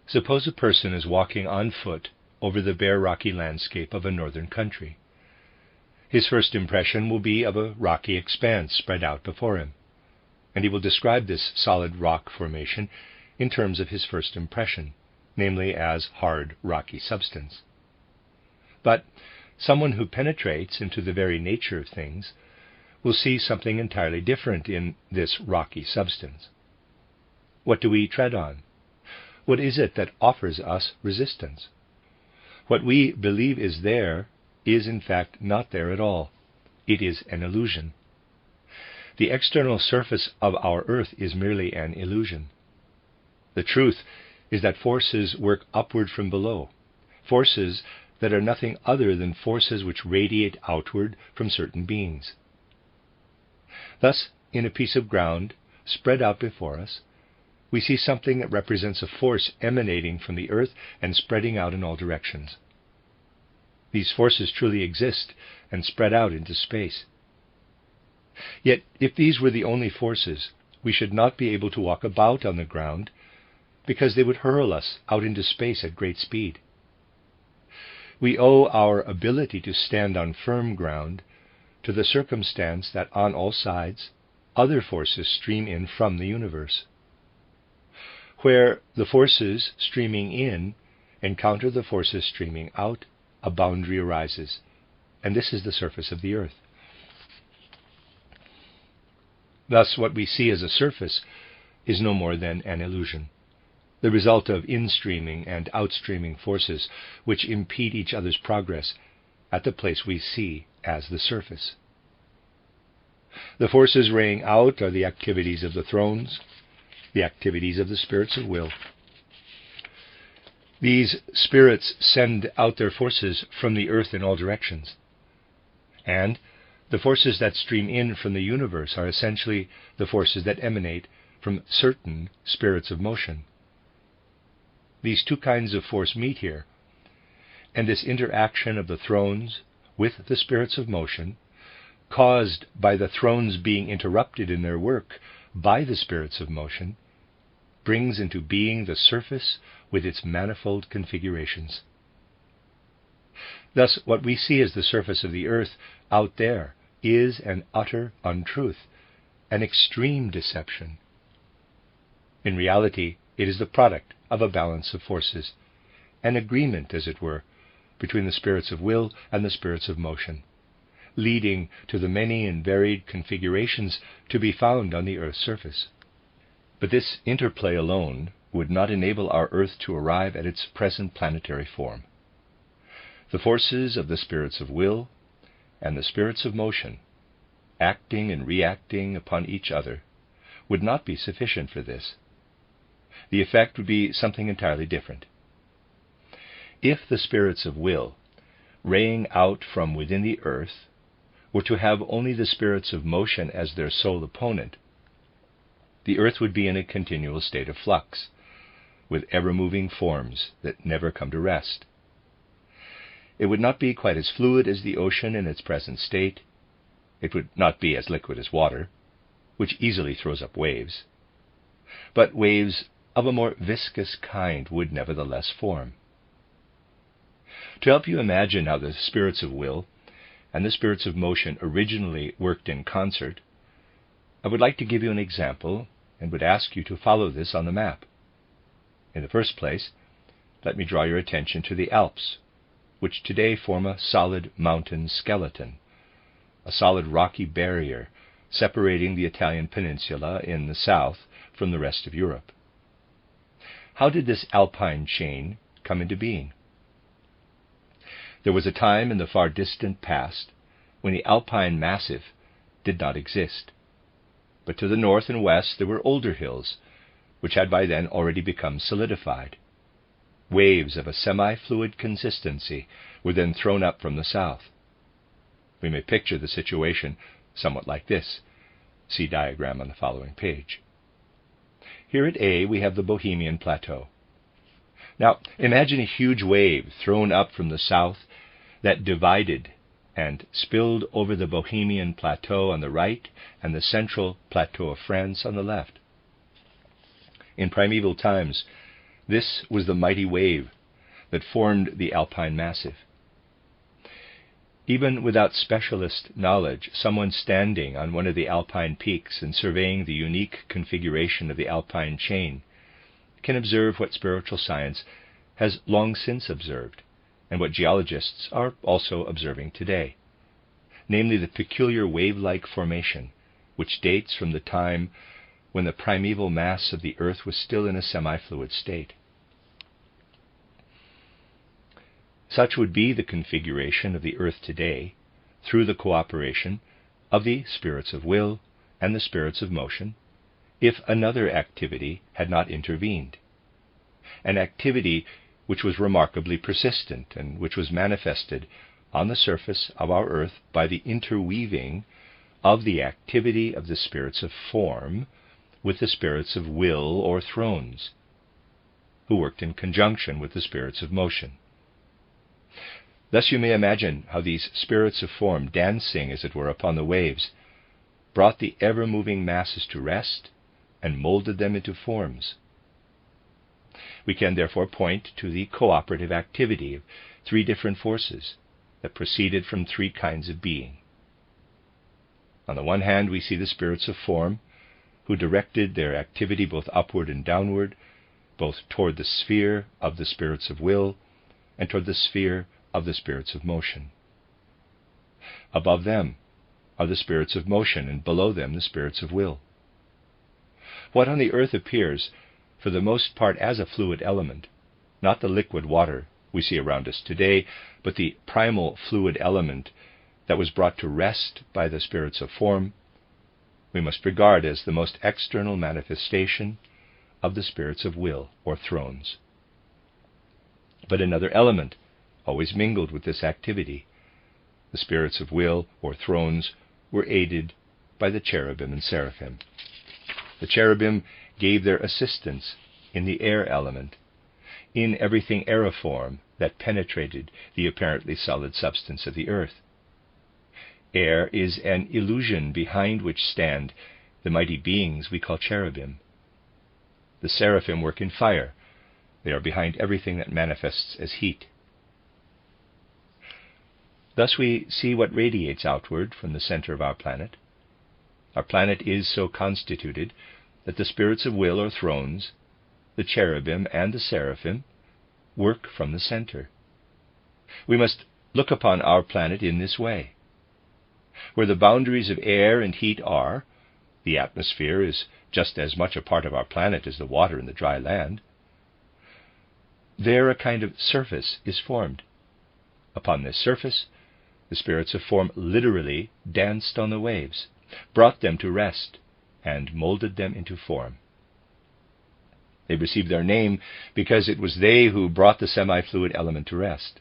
Suppose a person is walking on foot over the bare rocky landscape of a northern country. His first impression will be of a rocky expanse spread out before him, and he will describe this solid rock formation in terms of his first impression, namely as hard, rocky substance. But someone who penetrates into the very nature of things will see something entirely different in this rocky substance. What do we tread on? What is it that offers us resistance? What we believe is there is in fact not there at all. It is an illusion. The external surface of our earth is merely an illusion. The truth is that forces work upward from below, forces that are nothing other than forces which radiate outward from certain beings. Thus, in a piece of ground spread out before us, we see something that represents a force emanating from the earth and spreading out in all directions. These forces truly exist and spread out into space. Yet, if these were the only forces, we should not be able to walk about on the ground, because they would hurl us out into space at great speed. We owe our ability to stand on firm ground to the circumstance that on all sides other forces stream in from the universe. Where the forces streaming in encounter the forces streaming out, a boundary arises, and this is the surface of the earth. Thus, what we see as a surface is no more than an illusion, the result of in-streaming and outstreaming forces which impede each other's progress at the place we see as the surface. The forces raying out are the activities of the thrones, the activities of the spirits of will. These spirits send out their forces from the earth in all directions, and the forces that stream in from the universe are essentially the forces that emanate from certain spirits of motion. These two kinds of force meet here, and this interaction of the thrones with the spirits of motion, caused by the thrones being interrupted in their work by the spirits of motion, brings into being the surface with its manifold configurations. Thus, what we see as the surface of the earth out there is an utter untruth, an extreme deception. In reality, it is the product of a balance of forces, an agreement, as it were, between the spirits of will and the spirits of motion, leading to the many and varied configurations to be found on the earth's surface. But this interplay alone would not enable our earth to arrive at its present planetary form. The forces of the spirits of will and the spirits of motion, acting and reacting upon each other, would not be sufficient for this. The effect would be something entirely different. If the spirits of will, raying out from within the earth, were to have only the spirits of motion as their sole opponent, the earth would be in a continual state of flux, with ever-moving forms that never come to rest. It would not be quite as fluid as the ocean in its present state. It would not be as liquid as water, which easily throws up waves. But waves of a more viscous kind would nevertheless form. To help you imagine how the spirits of will and the spirits of motion originally worked in concert, I would like to give you an example and would ask you to follow this on the map. In the first place, let me draw your attention to the Alps, which today form a solid mountain skeleton, a solid rocky barrier separating the Italian peninsula in the south from the rest of Europe. How did this alpine chain come into being? There was a time in the far distant past when the alpine massif did not exist. but to the north and west there were older hills, which had by then already become solidified. Waves of a semi-fluid consistency were then thrown up from the south. We may picture the situation somewhat like this. See diagram on the following page. Here at A we have the Bohemian Plateau. Now imagine a huge wave thrown up from the south that divided and spilled over the Bohemian Plateau on the right and the central plateau of France on the left. In primeval times, this was the mighty wave that formed the Alpine Massif. Even without specialist knowledge, someone standing on one of the Alpine peaks and surveying the unique configuration of the Alpine chain can observe what spiritual science has long since observed, and what geologists are also observing today, namely the peculiar wave-like formation which dates from the time when the primeval mass of the earth was still in a semi-fluid state. Such would be the configuration of the earth today through the cooperation of the spirits of will and the spirits of motion, if another activity had not intervened, an activity which was remarkably persistent and which was manifested on the surface of our earth by the interweaving of the activity of the spirits of form with the spirits of will or thrones, who worked in conjunction with the spirits of motion. Thus you may imagine how these spirits of form, dancing as it were upon the waves, brought the ever-moving masses to rest and molded them into forms. We can therefore point to the cooperative activity of three different forces that proceeded from three kinds of being. On the one hand, we see the spirits of form, who directed their activity both upward and downward, both toward the sphere of the spirits of will and toward the sphere of the spirits of motion. Above them are the spirits of motion, and below them the spirits of will. What on the earth appears, for the most part as a fluid element, not the liquid water we see around us today, but the primal fluid element that was brought to rest by the spirits of form, we must regard as the most external manifestation of the spirits of will or thrones. But another element always mingled with this activity. The spirits of will or thrones were aided by the cherubim and seraphim. The cherubim gave their assistance in the air element, in everything aeriform that penetrated the apparently solid substance of the earth. Air is an illusion behind which stand the mighty beings we call cherubim. The seraphim work in fire. They are behind everything that manifests as heat. Thus we see what radiates outward from the center of our planet. Our planet is so constituted that the spirits of will or thrones, the cherubim and the seraphim, work from the center. We must look upon our planet in this way. Where the boundaries of air and heat are, the atmosphere is just as much a part of our planet as the water in the dry land. There a kind of surface is formed. Upon this surface, the spirits of form literally danced on the waves, brought them to rest, and molded them into form. They received their name because it was they who brought the semi-fluid element to rest.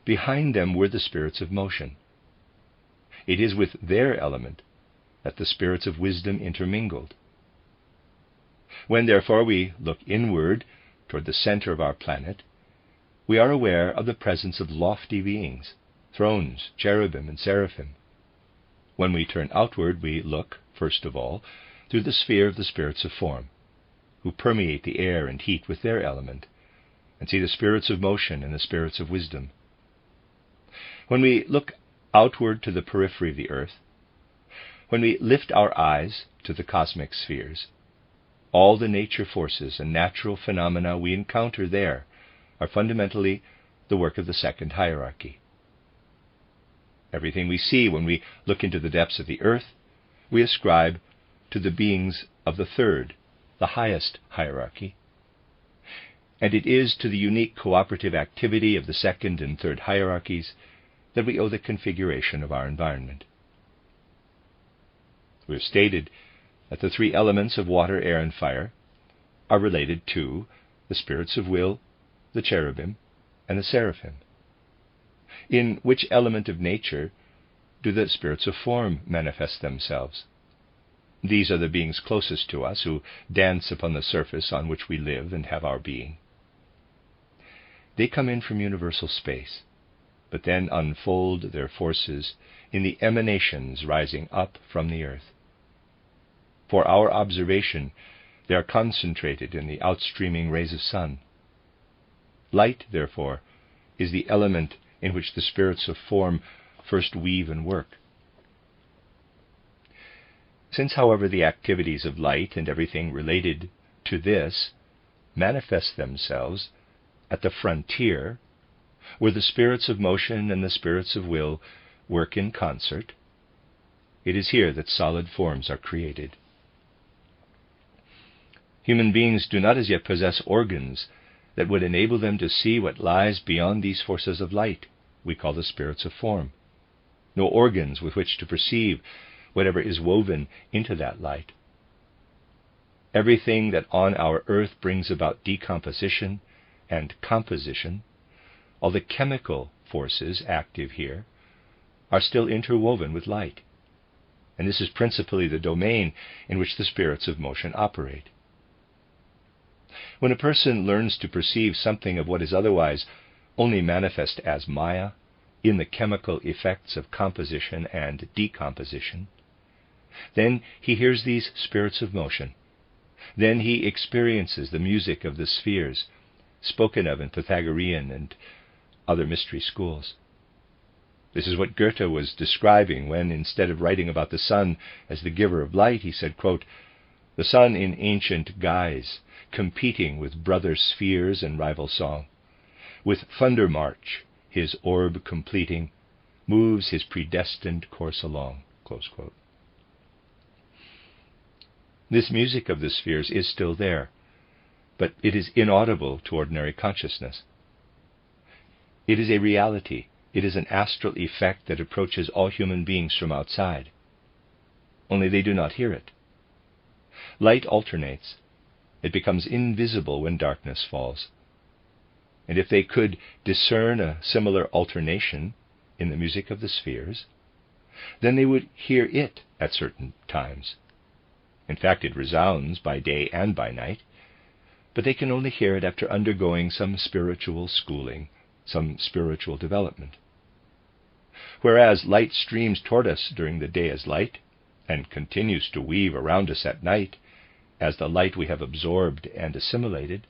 Behind them were the spirits of motion. It is with their element that the spirits of wisdom intermingled. When, therefore, we look inward toward the center of our planet, we are aware of the presence of lofty beings, thrones, cherubim, and seraphim. When we turn outward, we look, first of all, through the sphere of the spirits of form, who permeate the air and heat with their element, and see the spirits of motion and the spirits of wisdom. When we look outward to the periphery of the earth, when we lift our eyes to the cosmic spheres, all the nature forces and natural phenomena we encounter there are fundamentally the work of the second hierarchy. Everything we see when we look into the depths of the earth, we ascribe to the beings of the third, the highest hierarchy. And it is to the unique cooperative activity of the second and third hierarchies that we owe the configuration of our environment. We have stated that the three elements of water, air, and fire are related to the spirits of will, the cherubim, and the seraphim. In which element of nature do the spirits of form manifest themselves? These are the beings closest to us, who dance upon the surface on which we live and have our being. They come in from universal space, but then unfold their forces in the emanations rising up from the earth. For our observation, they are concentrated in the outstreaming rays of sun. Light, therefore, is the element in which the spirits of form first weave and work. Since, however, the activities of light and everything related to this manifest themselves at the frontier, where the spirits of motion and the spirits of will work in concert, it is here that solid forms are created. Human beings do not as yet possess organs that would enable them to see what lies beyond these forces of light we call the spirits of form, no organs with which to perceive whatever is woven into that light. Everything that on our earth brings about decomposition and composition, all the chemical forces active here, are still interwoven with light, and this is principally the domain in which the spirits of motion operate. When a person learns to perceive something of what is otherwise only manifest as Maya in the chemical effects of composition and decomposition, then he hears these spirits of motion. Then he experiences the music of the spheres, spoken of in Pythagorean and other mystery schools. This is what Gerda was describing when, instead of writing about the sun as the giver of light, he said, quote, "The sun in ancient guise, competing with brother spheres in rival song, with thunder march, his orb completing, moves his predestined course along." Close quote. This music of the spheres is still there, but it is inaudible to ordinary consciousness. It is a reality. It is an astral effect that approaches all human beings from outside. Only they do not hear it. Light alternates. It becomes invisible when darkness falls. And if they could discern a similar alternation in the music of the spheres, then they would hear it at certain times. In fact, it resounds by day and by night, but they can only hear it after undergoing some spiritual schooling, some spiritual development. Whereas light streams toward us during the day as light, and continues to weave around us at night as the light we have absorbed and assimilated,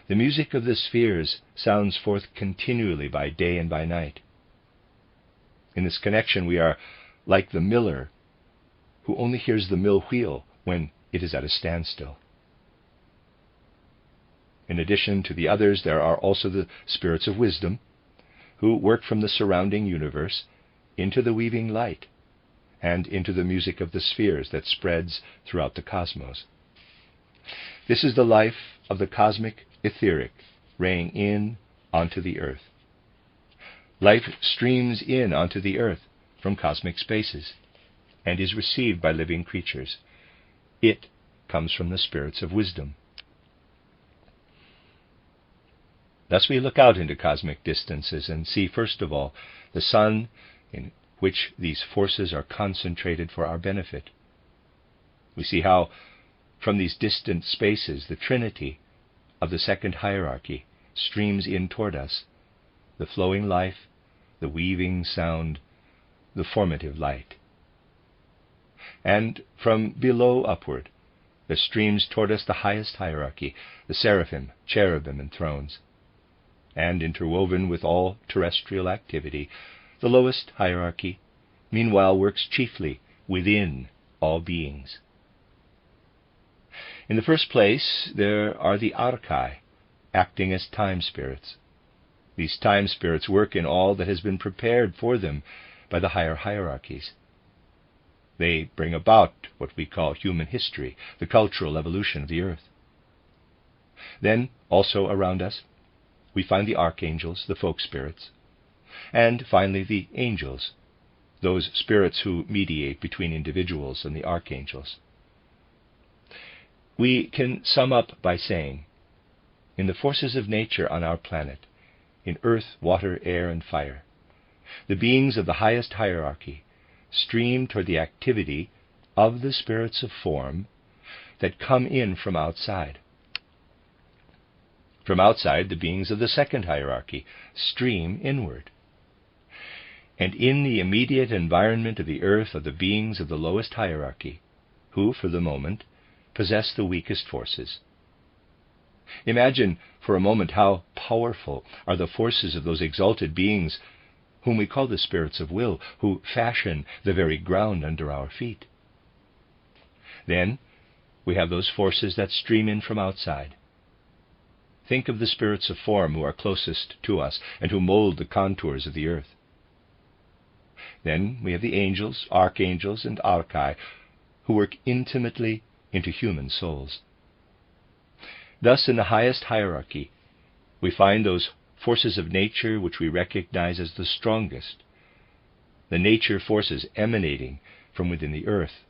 the music of the spheres sounds forth continually by day and by night. In this connection we are like the miller who only hears the mill wheel when it is at a standstill. In addition to the others, there are also the spirits of wisdom, who work from the surrounding universe into the weaving light and into the music of the spheres that spreads throughout the cosmos. This is the life of the cosmic etheric raying in onto the earth. Life streams in onto the earth from cosmic spaces and is received by living creatures. It comes from the spirits of wisdom. Thus we look out into cosmic distances and see, first of all, the sun in which these forces are concentrated for our benefit. We see how, from these distant spaces, the trinity of the second hierarchy streams in toward us, the flowing life, the weaving sound, the formative light. And from below upward, there streams toward us the highest hierarchy, the seraphim, cherubim, and thrones. And interwoven with all terrestrial activity, the lowest hierarchy, meanwhile, works chiefly within all beings. In the first place, there are the Archai, acting as time spirits. These time spirits work in all that has been prepared for them by the higher hierarchies. They bring about what we call human history, the cultural evolution of the earth. Then, also around us, we find the archangels, the folk spirits, and finally the angels, those spirits who mediate between individuals and the archangels. We can sum up by saying, in the forces of nature on our planet, in earth, water, air, and fire, the beings of the highest hierarchy stream toward the activity of the spirits of form that come in from outside. From outside, the beings of the second hierarchy stream inward. And in the immediate environment of the earth are the beings of the lowest hierarchy, who, for the moment, possess the weakest forces. Imagine for a moment how powerful are the forces of those exalted beings whom we call the spirits of will, who fashion the very ground under our feet. Then we have those forces that stream in from outside. Think of the spirits of form who are closest to us and who mold the contours of the earth. Then we have the angels, archangels, and archai, who work intimately into human souls. Thus, in the highest hierarchy, we find those forces of nature which we recognize as the strongest, the nature forces emanating from within the earth,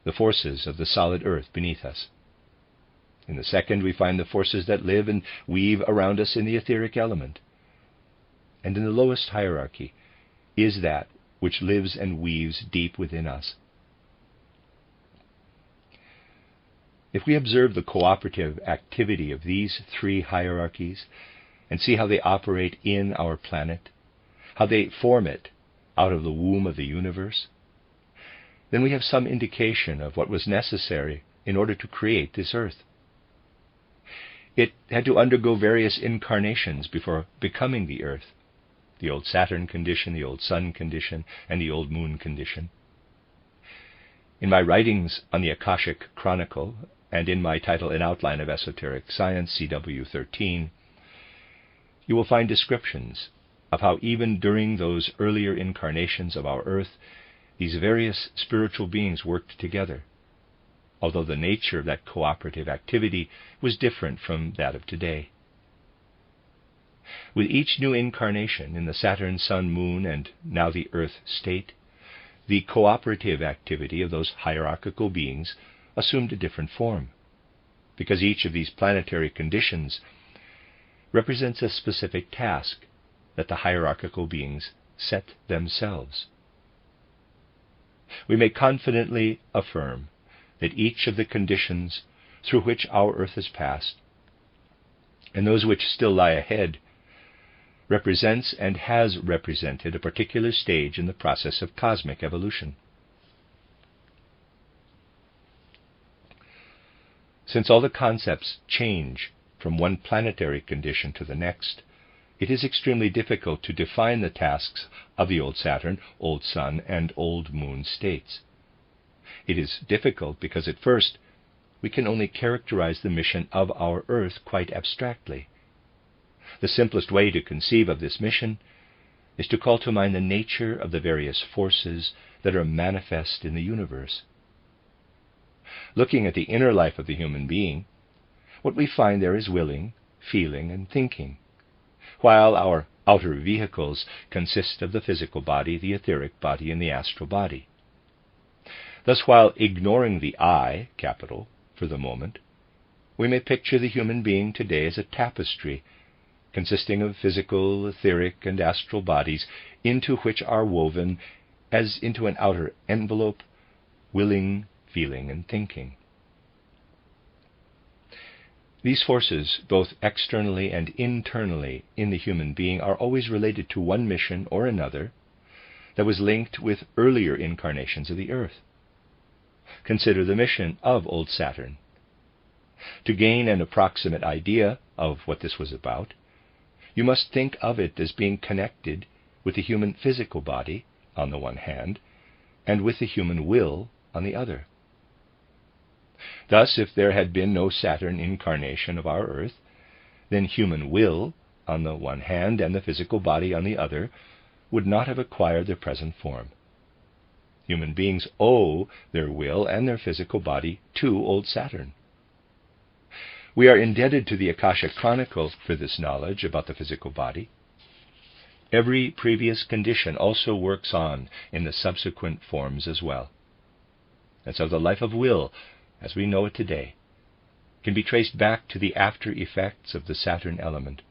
the forces of the solid earth beneath us. In the second, we find the forces that live and weave around us in the etheric element. And in the lowest hierarchy is that which lives and weaves deep within us. If we observe the cooperative activity of these three hierarchies and see how they operate in our planet, how they form it out of the womb of the universe, then we have some indication of what was necessary in order to create this earth. It had to undergo various incarnations before becoming the earth, the old Saturn condition, the old Sun condition, and the old Moon condition. In my writings on the Akashic Chronicle, and in my title and outline of Esoteric Science, CW 13, you will find descriptions of how even during those earlier incarnations of our earth, these various spiritual beings worked together, although the nature of that cooperative activity was different from that of today. With each new incarnation in the Saturn, Sun, Moon, and now the Earth state, the cooperative activity of those hierarchical beings assumed a different form, because each of these planetary conditions represents a specific task that the hierarchical beings set themselves. We may confidently affirm that each of the conditions through which our earth has passed, and those which still lie ahead, represents and has represented a particular stage in the process of cosmic evolution. Since all the concepts change from one planetary condition to the next, it is extremely difficult to define the tasks of the old Saturn, old Sun, and old Moon states. It is difficult because at first we can only characterize the mission of our Earth quite abstractly. The simplest way to conceive of this mission is to call to mind the nature of the various forces that are manifest in the universe. Looking at the inner life of the human being, what we find there is willing, feeling, and thinking, while our outer vehicles consist of the physical body, the etheric body, and the astral body. Thus, while ignoring the I, capital, for the moment, we may picture the human being today as a tapestry consisting of physical, etheric, and astral bodies into which are woven, as into an outer envelope, willing, feeling, and thinking. These forces, both externally and internally in the human being, are always related to one mission or another that was linked with earlier incarnations of the earth. Consider the mission of old Saturn. To gain an approximate idea of what this was about, you must think of it as being connected with the human physical body, on the one hand, and with the human will, on the other. Thus, if there had been no Saturn incarnation of our earth, then human will, on the one hand, and the physical body on the other, would not have acquired their present form. Human beings owe their will and their physical body to old Saturn. We are indebted to the Akashic Chronicle for this knowledge about the physical body. every previous condition also works on in the subsequent forms as well. And so the life of will, as we know it today, can be traced back to the after effects of the Saturn element,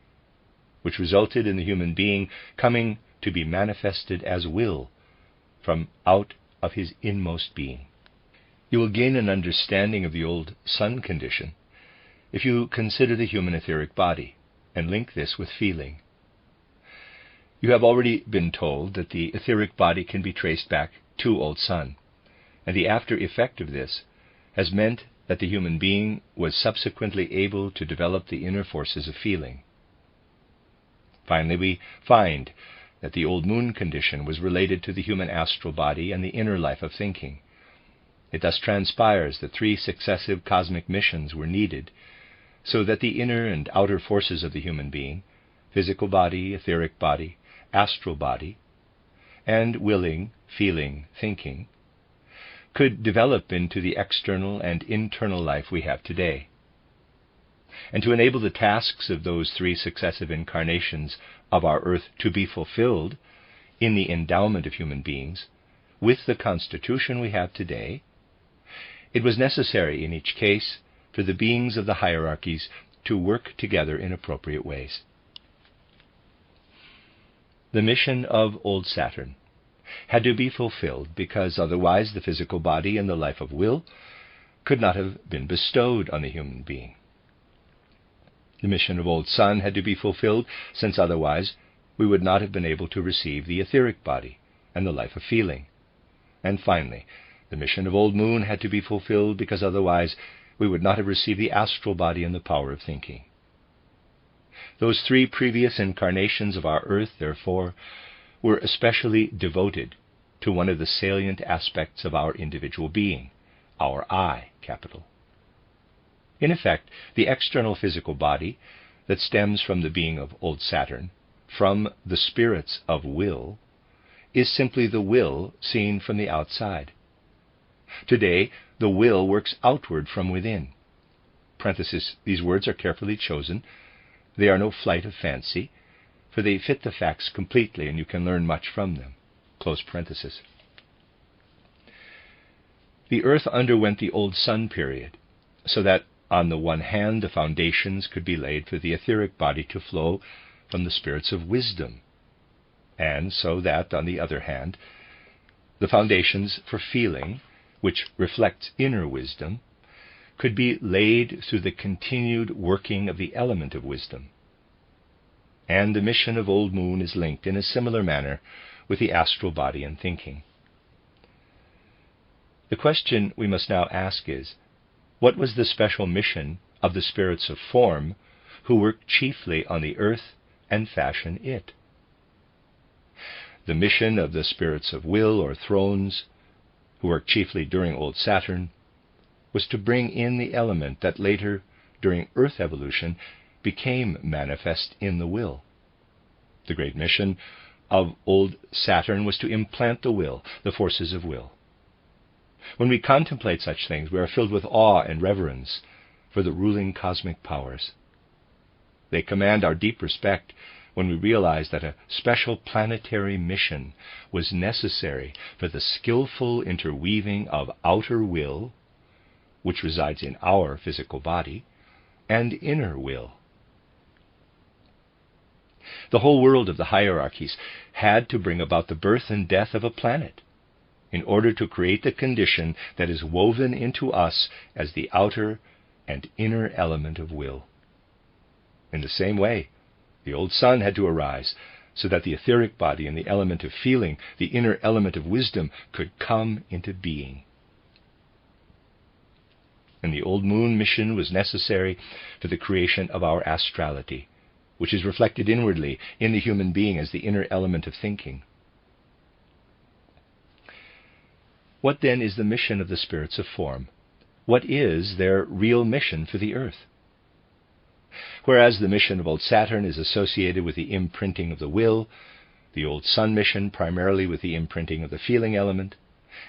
which resulted in the human being coming to be manifested as will from out of his inmost being. You will gain an understanding of the old sun condition if you consider the human etheric body and link this with feeling. You have already been told that the etheric body can be traced back to old sun, and the after effect of this has meant that the human being was subsequently able to develop the inner forces of feeling. Finally, we find that the old moon condition was related to the human astral body and the inner life of thinking. It thus transpires that 3 successive cosmic missions were needed so that the inner and outer forces of the human being, physical body, etheric body, astral body, and willing, feeling, thinking, could develop into the external and internal life we have today. And to enable the tasks of those 3 successive incarnations of our earth to be fulfilled in the endowment of human beings with the constitution we have today, it was necessary in each case for the beings of the hierarchies to work together in appropriate ways. The mission of old Saturn had to be fulfilled because otherwise the physical body and the life of will could not have been bestowed on the human being. The mission of old sun had to be fulfilled since otherwise we would not have been able to receive the etheric body and the life of feeling. And finally, the mission of old moon had to be fulfilled because otherwise we would not have received the astral body and the power of thinking. Those 3 previous incarnations of our earth, therefore, were especially devoted to one of the salient aspects of our individual being, our I, capital. In effect, the external physical body that stems from the being of old Saturn, from the spirits of will, is simply the will seen from the outside. Today, the will works outward from within. Parenthesis, these words are carefully chosen. They are no flight of fancy, for they fit the facts completely and you can learn much from them. Close parenthesis. The earth underwent the old sun period, so that on the one hand the foundations could be laid for the etheric body to flow from the spirits of wisdom, and so that, on the other hand, the foundations for feeling, which reflects inner wisdom, could be laid through the continued working of the element of wisdom. And the mission of old moon is linked in a similar manner with the astral body and thinking. The question we must now ask is, what was the special mission of the spirits of form who work chiefly on the earth and fashion it? The mission of the spirits of will or thrones, who worked chiefly during old Saturn, was to bring in the element that later, during Earth evolution, became manifest in the will. The great mission of old Saturn was to implant the will, the forces of will. When we contemplate such things, we are filled with awe and reverence for the ruling cosmic powers. They command our deep respect when we realize that a special planetary mission was necessary for the skillful interweaving of outer will, which resides in our physical body, and inner will. The whole world of the hierarchies had to bring about the birth and death of a planet in order to create the condition that is woven into us as the outer and inner element of will. In the same way, the old sun had to arise so that the etheric body and the element of feeling, the inner element of wisdom, could come into being. And the old moon mission was necessary for the creation of our astrality, which is reflected inwardly in the human being as the inner element of thinking. What then is the mission of the spirits of form? What is their real mission for the earth? Whereas the mission of old Saturn is associated with the imprinting of the will, the old sun mission primarily with the imprinting of the feeling element,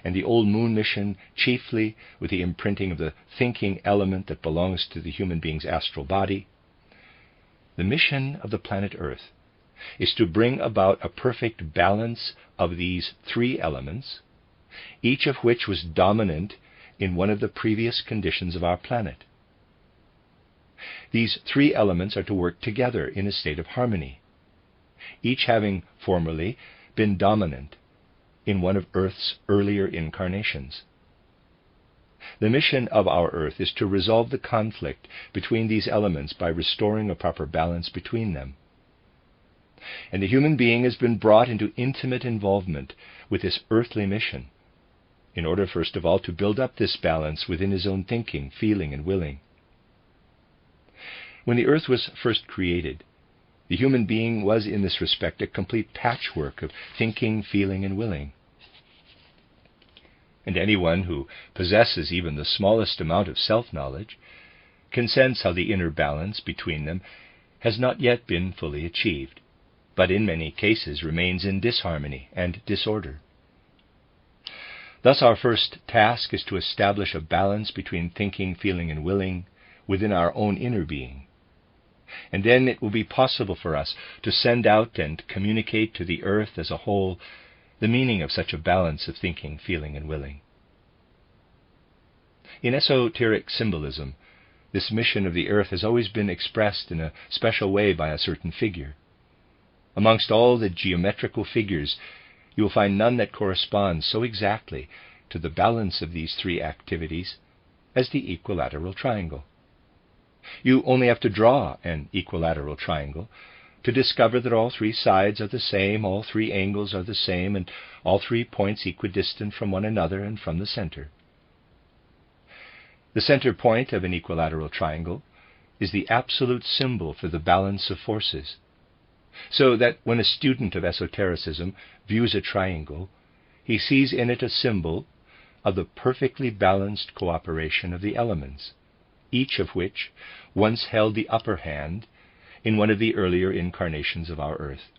and the old moon mission chiefly with the imprinting of the thinking element that belongs to the human being's astral body, the mission of the planet Earth is to bring about a perfect balance of these three elements, each of which was dominant in one of the previous conditions of our planet. These three elements are to work together in a state of harmony, each having formerly been dominant in one of Earth's earlier incarnations. The mission of our Earth is to resolve the conflict between these elements by restoring a proper balance between them. And the human being has been brought into intimate involvement with this earthly mission, in order, first of all, to build up this balance within his own thinking, feeling, and willing. When the earth was first created, the human being was in this respect a complete patchwork of thinking, feeling, and willing. And anyone who possesses even the smallest amount of self-knowledge can sense how the inner balance between them has not yet been fully achieved, but in many cases remains in disharmony and disorder. Thus our first task is to establish a balance between thinking, feeling, and willing within our own inner being. And then it will be possible for us to send out and communicate to the earth as a whole the meaning of such a balance of thinking, feeling, and willing. In esoteric symbolism, this mission of the earth has always been expressed in a special way by a certain figure. Amongst all the geometrical figures, you will find none that corresponds so exactly to the balance of these three activities as the equilateral triangle. You only have to draw an equilateral triangle to discover that all three sides are the same, all three angles are the same, and all 3 points equidistant from one another and from the center. The center point of an equilateral triangle is the absolute symbol for the balance of forces, so that when a student of esotericism views a triangle, he sees in it a symbol of the perfectly balanced cooperation of the elements, each of which once held the upper hand in one of the earlier incarnations of our earth.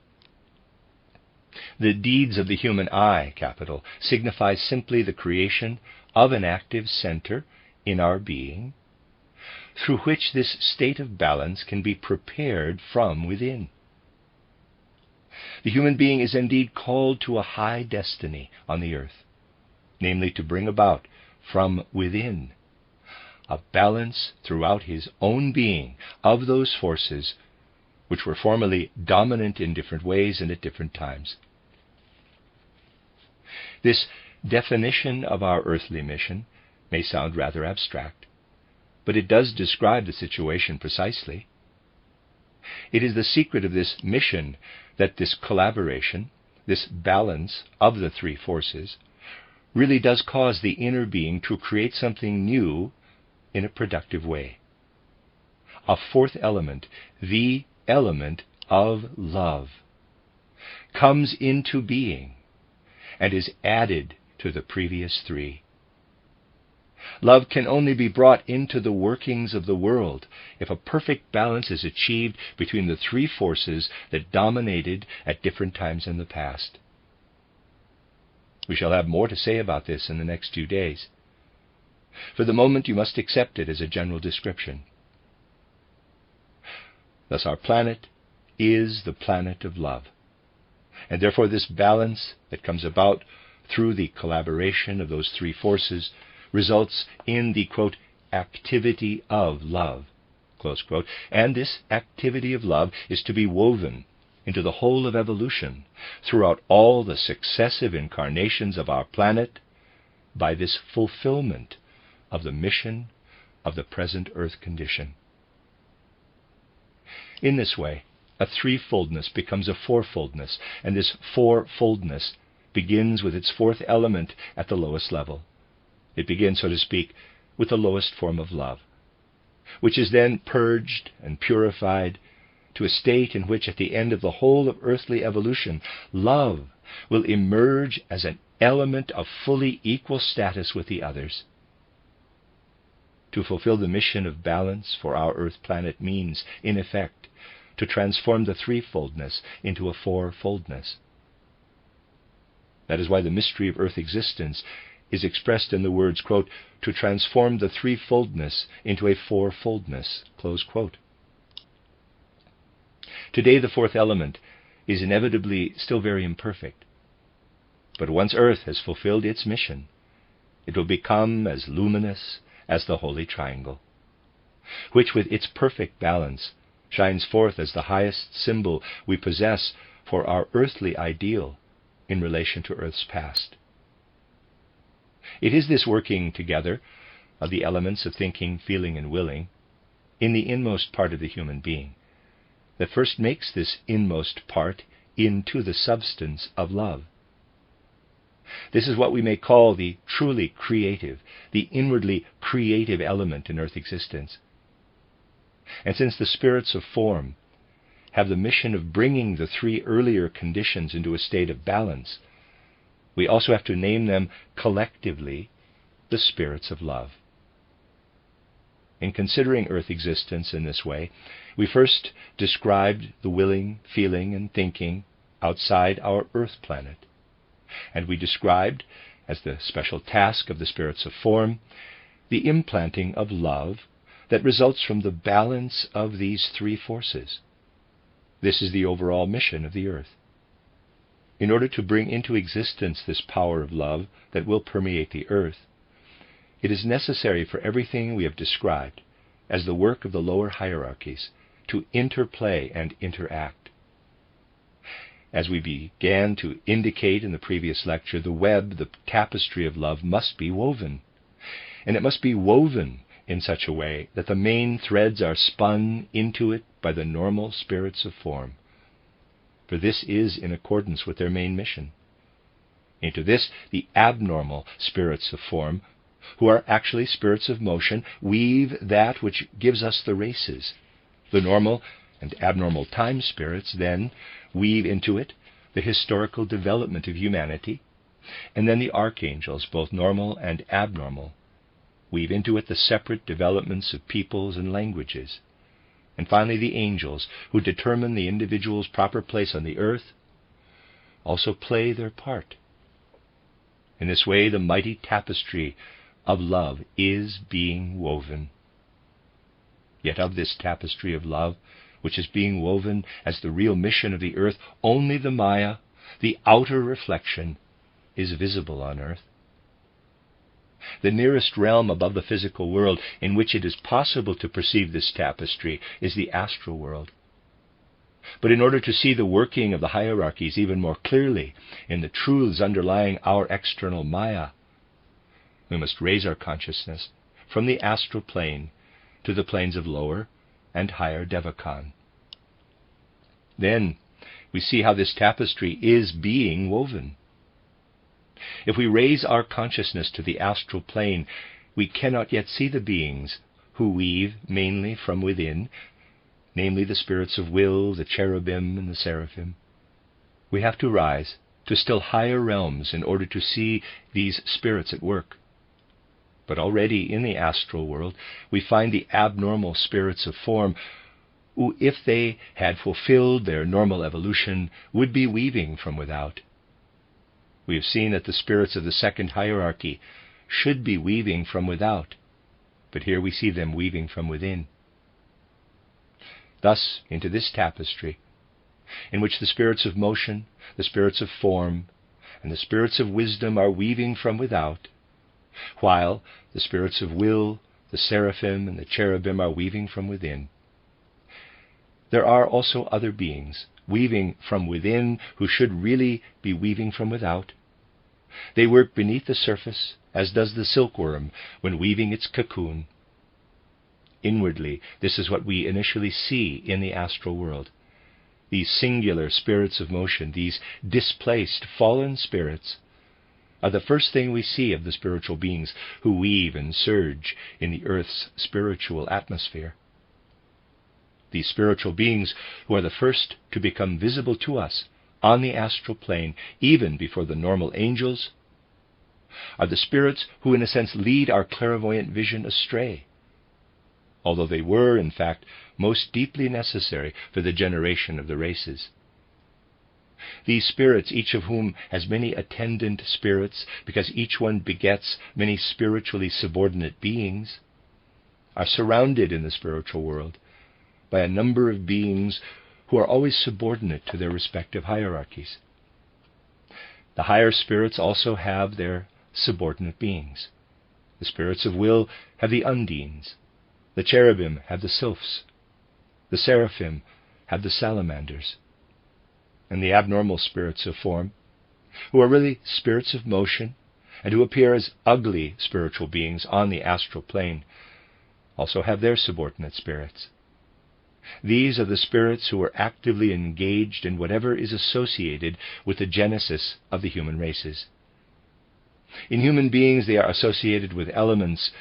The deeds of the human eye, capital, signify simply the creation of an active center in our being, through which this state of balance can be prepared from within. The human being is indeed called to a high destiny on the earth, namely to bring about from within a balance throughout his own being of those forces which were formerly dominant in different ways and at different times. This definition of our earthly mission may sound rather abstract, but it does describe the situation precisely. It is the secret of this mission that this collaboration, this balance of the three forces, really does cause the inner being to create something new in a productive way. A fourth element, the element of love, comes into being and is added to the previous three. Love can only be brought into the workings of the world if a perfect balance is achieved between the three forces that dominated at different times in the past. We shall have more to say about this in the next few days. For the moment, you must accept it as a general description. Thus our planet is the planet of love, and therefore this balance that comes about through the collaboration of those three forces results in the, quote, activity of love, close quote, and this activity of love is to be woven into the whole of evolution throughout all the successive incarnations of our planet by this fulfillment of the mission of the present earth condition. In this way, a threefoldness becomes a fourfoldness, and this fourfoldness begins with its fourth element at the lowest level. It begins, so to speak, with the lowest form of love, which is then purged and purified to a state in which, at the end of the whole of earthly evolution, love will emerge as an element of fully equal status with the others. To fulfill the mission of balance for our earth planet means, in effect, to transform the threefoldness into a fourfoldness. That is why the mystery of earth existence is expressed in the words, quote, to transform the threefoldness into a fourfoldness, close quote. Today the fourth element is inevitably still very imperfect. But once Earth has fulfilled its mission, it will become as luminous as the Holy Triangle, which with its perfect balance shines forth as the highest symbol we possess for our earthly ideal in relation to Earth's past. It is this working together of the elements of thinking, feeling, and willing in the inmost part of the human being that first makes this inmost part into the substance of love. This is what we may call the truly creative, the inwardly creative element in Earth existence. And since the spirits of form have the mission of bringing the three earlier conditions into a state of balance, we also have to name them collectively the spirits of love. In considering Earth existence in this way, we first described the willing, feeling, and thinking outside our Earth planet. And we described, as the special task of the spirits of form, the implanting of love that results from the balance of these three forces. This is the overall mission of the Earth. In order to bring into existence this power of love that will permeate the Earth, it is necessary for everything we have described as the work of the lower hierarchies to interplay and interact. As we began to indicate in the previous lecture, the web, the tapestry of love must be woven. And it must be woven in such a way that the main threads are spun into it by the normal spirits of form. For this is in accordance with their main mission. Into this, the abnormal spirits of form, who are actually spirits of motion, weave that which gives us the races. The normal and abnormal time spirits then weave into it the historical development of humanity, and then the archangels, both normal and abnormal, weave into it the separate developments of peoples and languages. And finally the angels, who determine the individual's proper place on the earth, also play their part. In this way, the mighty tapestry of love is being woven. Yet of this tapestry of love, which is being woven as the real mission of the earth, only the Maya, the outer reflection, is visible on earth. The nearest realm above the physical world in which it is possible to perceive this tapestry is the astral world. But in order to see the working of the hierarchies even more clearly in the truths underlying our external Maya, we must raise our consciousness from the astral plane to the planes of lower and higher Devachan. Then we see how this tapestry is being woven. If we raise our consciousness to the astral plane, we cannot yet see the beings who weave mainly from within, namely the spirits of will, the cherubim, and the seraphim. We have to rise to still higher realms in order to see these spirits at work. But already in the astral world, we find the abnormal spirits of form who, if they had fulfilled their normal evolution, would be weaving from without. We have seen that the spirits of the second hierarchy should be weaving from without, but here we see them weaving from within. Thus, into this tapestry, in which the spirits of motion, the spirits of form, and the spirits of wisdom are weaving from without, while the spirits of will, the seraphim, and the cherubim are weaving from within, there are also other beings weaving from within who should really be weaving from without. They work beneath the surface, as does the silkworm when weaving its cocoon. Inwardly, this is what we initially see in the astral world. These singular spirits of motion, these displaced, fallen spirits, are the first thing we see of the spiritual beings who weave and surge in the earth's spiritual atmosphere. These spiritual beings, who are the first to become visible to us on the astral plane, even before the normal angels, are the spirits who in a sense lead our clairvoyant vision astray, although they were, in fact, most deeply necessary for the generation of the races. These spirits, each of whom has many attendant spirits, because each one begets many spiritually subordinate beings, are surrounded in the spiritual world by a number of beings who are always subordinate to their respective hierarchies. The higher spirits also have their subordinate beings. The spirits of will have the undines. The cherubim have the sylphs. The seraphim have the salamanders. And the abnormal spirits of form, who are really spirits of motion, and who appear as ugly spiritual beings on the astral plane, also have their subordinate spirits. These are the spirits who are actively engaged in whatever is associated with the genesis of the human races. In human beings, they are associated with elements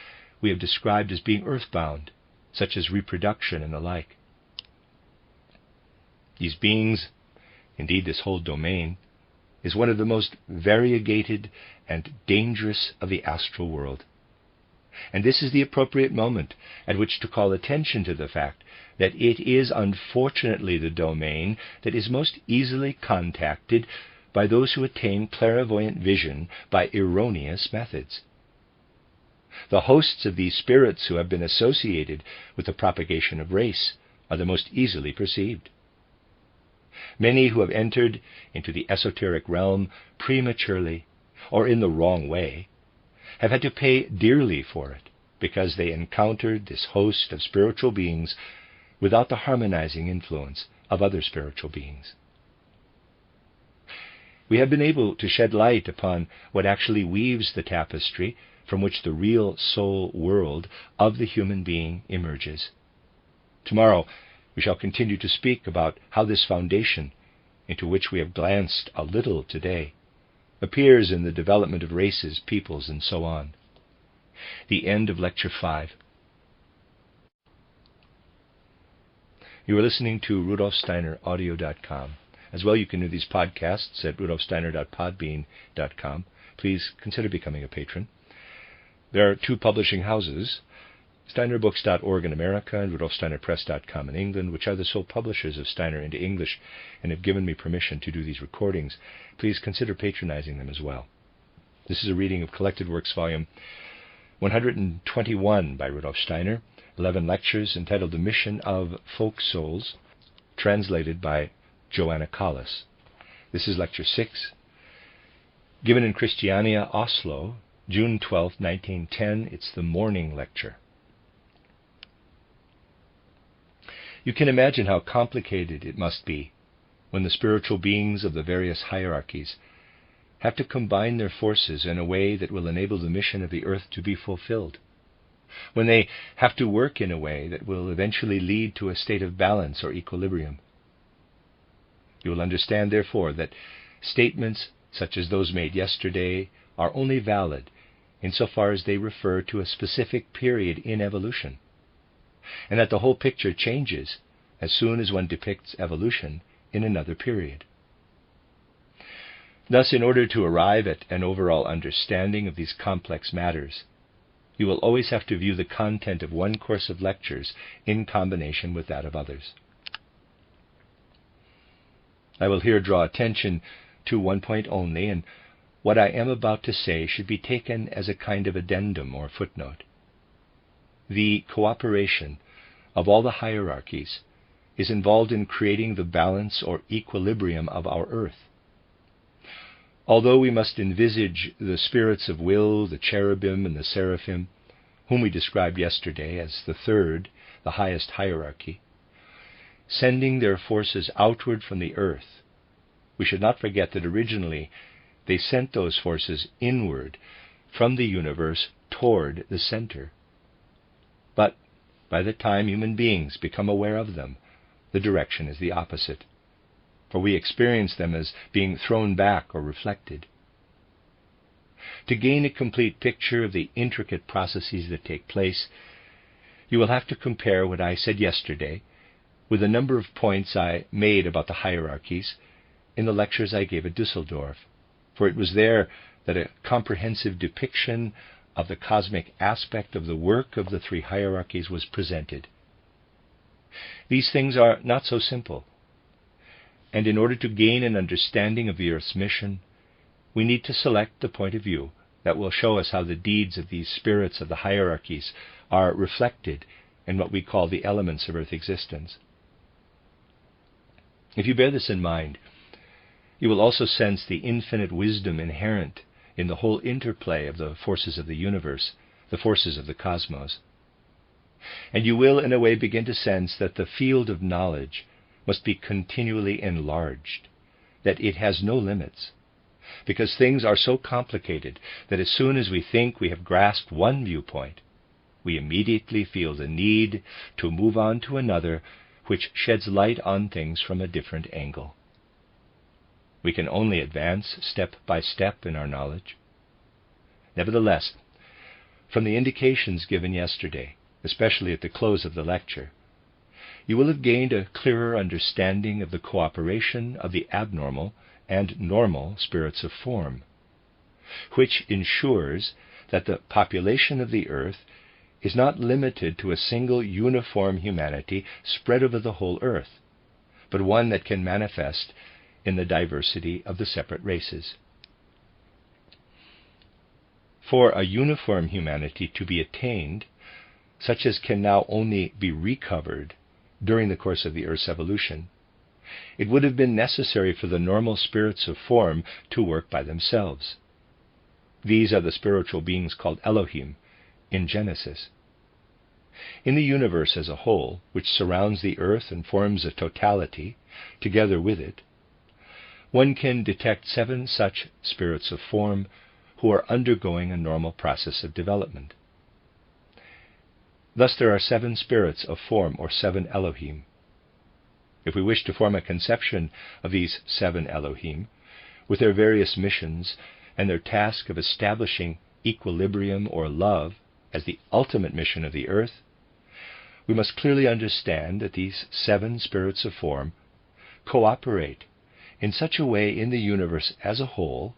we have described as being earthbound, such as reproduction and the like. These beings, indeed this whole domain, is one of the most variegated and dangerous of the astral world. And this is the appropriate moment at which to call attention to the fact that it is unfortunately the domain that is most easily contacted by those who attain clairvoyant vision by erroneous methods. The hosts of these spirits who have been associated with the propagation of race are the most easily perceived. Many who have entered into the esoteric realm prematurely or in the wrong way have had to pay dearly for it because they encountered this host of spiritual beings without the harmonizing influence of other spiritual beings. We have been able to shed light upon what actually weaves the tapestry from which the real soul world of the human being emerges. Tomorrow we shall continue to speak about how this foundation, into which we have glanced a little today, appears in the development of races, peoples, and so on. The end of Lecture 5. You are listening to RudolfSteinerAudio.com. As well, you can do these podcasts at RudolfSteiner.podbean.com. Please consider becoming a patron. There are 2 publishing houses, SteinerBooks.org in America and RudolfSteinerPress.com in England, which are the sole publishers of Steiner into English and have given me permission to do these recordings. Please consider patronizing them as well. This is a reading of Collected Works, Volume 121 by Rudolf Steiner, 11 lectures entitled The Mission of Folk Souls, translated by Johanna Collis. This is Lecture 6, given in Christiania, Oslo, June 12, 1910. It's the morning lecture. You can imagine how complicated it must be when the spiritual beings of the various hierarchies have to combine their forces in a way that will enable the mission of the earth to be fulfilled, when they have to work in a way that will eventually lead to a state of balance or equilibrium. You will understand, therefore, that statements such as those made yesterday are only valid insofar as they refer to a specific period in evolution, and that the whole picture changes as soon as one depicts evolution in another period. Thus, in order to arrive at an overall understanding of these complex matters, you will always have to view the content of one course of lectures in combination with that of others. I will here draw attention to one point only, and what I am about to say should be taken as a kind of addendum or footnote. The cooperation of all the hierarchies is involved in creating the balance or equilibrium of our earth. Although we must envisage the spirits of will, the cherubim and the seraphim, whom we described yesterday as the third, the highest hierarchy, sending their forces outward from the earth, we should not forget that originally they sent those forces inward from the universe toward the center. But by the time human beings become aware of them, the direction is the opposite, for we experience them as being thrown back or reflected. To gain a complete picture of the intricate processes that take place, you will have to compare what I said yesterday with a number of points I made about the hierarchies in the lectures I gave at Düsseldorf, for it was there that a comprehensive depiction of the cosmic aspect of the work of the 3 hierarchies was presented. These things are not so simple, and in order to gain an understanding of the Earth's mission, we need to select the point of view that will show us how the deeds of these spirits of the hierarchies are reflected in what we call the elements of Earth existence. If you bear this in mind, you will also sense the infinite wisdom inherent in the whole interplay of the forces of the universe, the forces of the cosmos. And you will, in a way, begin to sense that the field of knowledge must be continually enlarged, that it has no limits, because things are so complicated that as soon as we think we have grasped one viewpoint, we immediately feel the need to move on to another which sheds light on things from a different angle. We can only advance step by step in our knowledge. Nevertheless, from the indications given yesterday, especially at the close of the lecture, you will have gained a clearer understanding of the cooperation of the abnormal and normal spirits of form, which ensures that the population of the earth is not limited to a single uniform humanity spread over the whole earth, but one that can manifest in the diversity of the separate races. For a uniform humanity to be attained, such as can now only be recovered during the course of the Earth's evolution, it would have been necessary for the normal spirits of form to work by themselves. These are the spiritual beings called Elohim in Genesis. In the universe as a whole, which surrounds the Earth and forms a totality together with it, one can detect 7 such spirits of form who are undergoing a normal process of development. Thus there are 7 spirits of form, or 7 Elohim. If we wish to form a conception of these 7 Elohim, with their various missions and their task of establishing equilibrium or love as the ultimate mission of the earth, we must clearly understand that these 7 spirits of form cooperate in such a way in the universe as a whole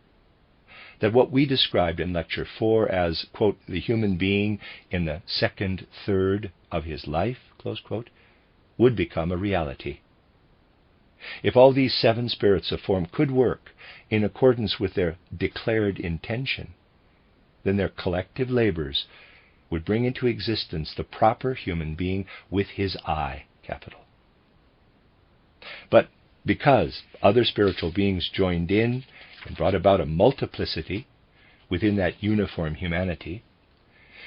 that what we described in Lecture 4 as, quote, the human being in the second third of his life, close quote, would become a reality. If all these 7 spirits of form could work in accordance with their declared intention, then their collective labors would bring into existence the proper human being with his I, capital. But because other spiritual beings joined in and brought about a multiplicity within that uniform humanity,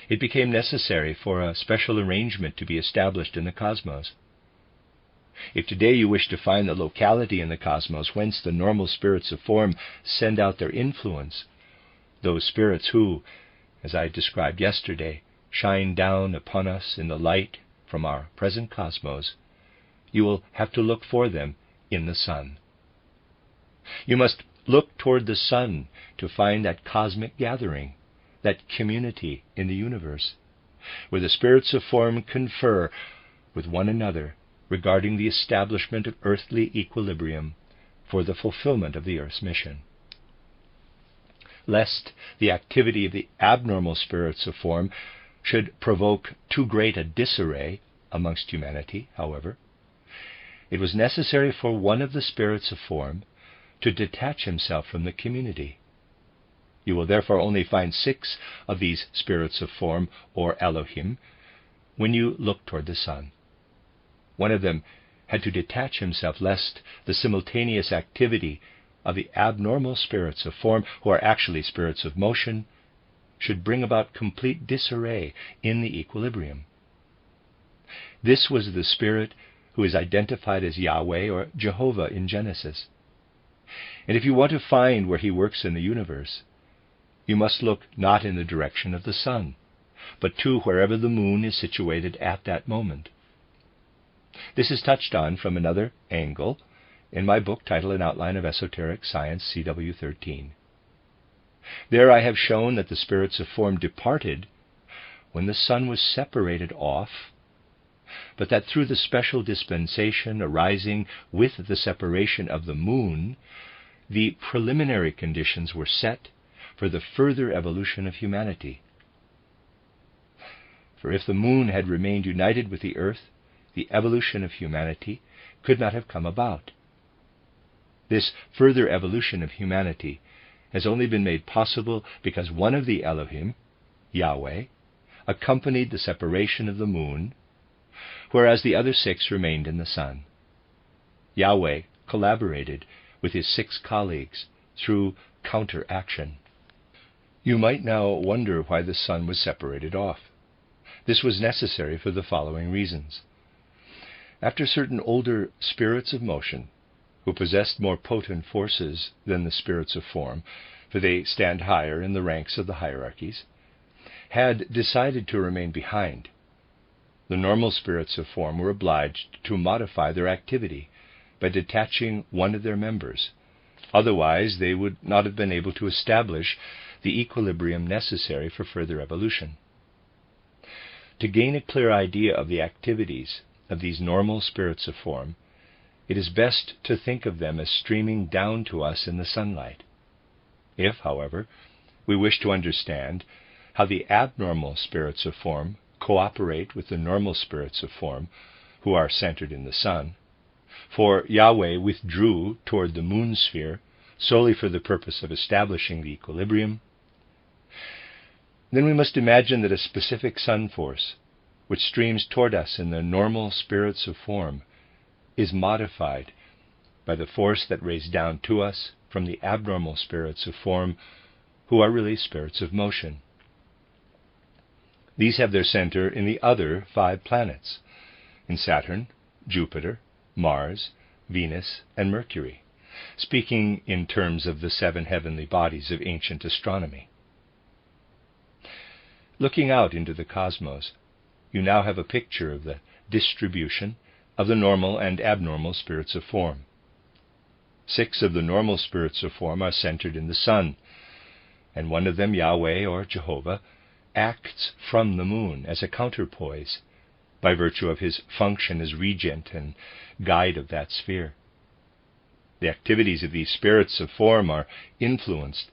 it became necessary for a special arrangement to be established in the cosmos. If today you wish to find the locality in the cosmos whence the normal spirits of form send out their influence, those spirits who, as I described yesterday, shine down upon us in the light from our present cosmos, you will have to look for them in the sun. You must look toward the sun to find that cosmic gathering, that community in the universe, where the spirits of form confer with one another regarding the establishment of earthly equilibrium for the fulfillment of the earth's mission. Lest the activity of the abnormal spirits of form should provoke too great a disarray amongst humanity, however, it was necessary for one of the spirits of form to detach himself from the community. You will therefore only find 6 of these spirits of form, or Elohim, when you look toward the sun. One of them had to detach himself lest the simultaneous activity of the abnormal spirits of form, who are actually spirits of motion, should bring about complete disarray in the equilibrium. This was the spirit who is identified as Yahweh or Jehovah in Genesis. And if you want to find where he works in the universe, you must look not in the direction of the sun, but to wherever the moon is situated at that moment. This is touched on from another angle in my book titled An Outline of Esoteric Science, CW 13. There I have shown that the spirits of form departed when the sun was separated off, but that through the special dispensation arising with the separation of the moon, the preliminary conditions were set for the further evolution of humanity. For if the moon had remained united with the earth, the evolution of humanity could not have come about. This further evolution of humanity has only been made possible because one of the Elohim, Yahweh, accompanied the separation of the moon, whereas the other 6 remained in the sun. Yahweh collaborated with his 6 colleagues through counteraction. You might now wonder why the sun was separated off. This was necessary for the following reasons. After certain older spirits of motion, who possessed more potent forces than the spirits of form, for they stand higher in the ranks of the hierarchies, had decided to remain behind, the normal spirits of form were obliged to modify their activity by detaching one of their members. Otherwise, they would not have been able to establish the equilibrium necessary for further evolution. To gain a clear idea of the activities of these normal spirits of form, it is best to think of them as streaming down to us in the sunlight. If, however, we wish to understand how the abnormal spirits of form cooperate with the normal spirits of form, who are centered in the sun, for Yahweh withdrew toward the moon sphere solely for the purpose of establishing the equilibrium, then we must imagine that a specific sun force, which streams toward us in the normal spirits of form, is modified by the force that rays down to us from the abnormal spirits of form, who are really spirits of motion. These have their center in the other 5 planets, in Saturn, Jupiter, Mars, Venus, and Mercury, speaking in terms of the 7 heavenly bodies of ancient astronomy. Looking out into the cosmos, you now have a picture of the distribution of the normal and abnormal spirits of form. 6 of the normal spirits of form are centered in the sun, and one of them, Yahweh or Jehovah, acts from the moon as a counterpoise by virtue of his function as regent and guide of that sphere. The activities of these spirits of form are influenced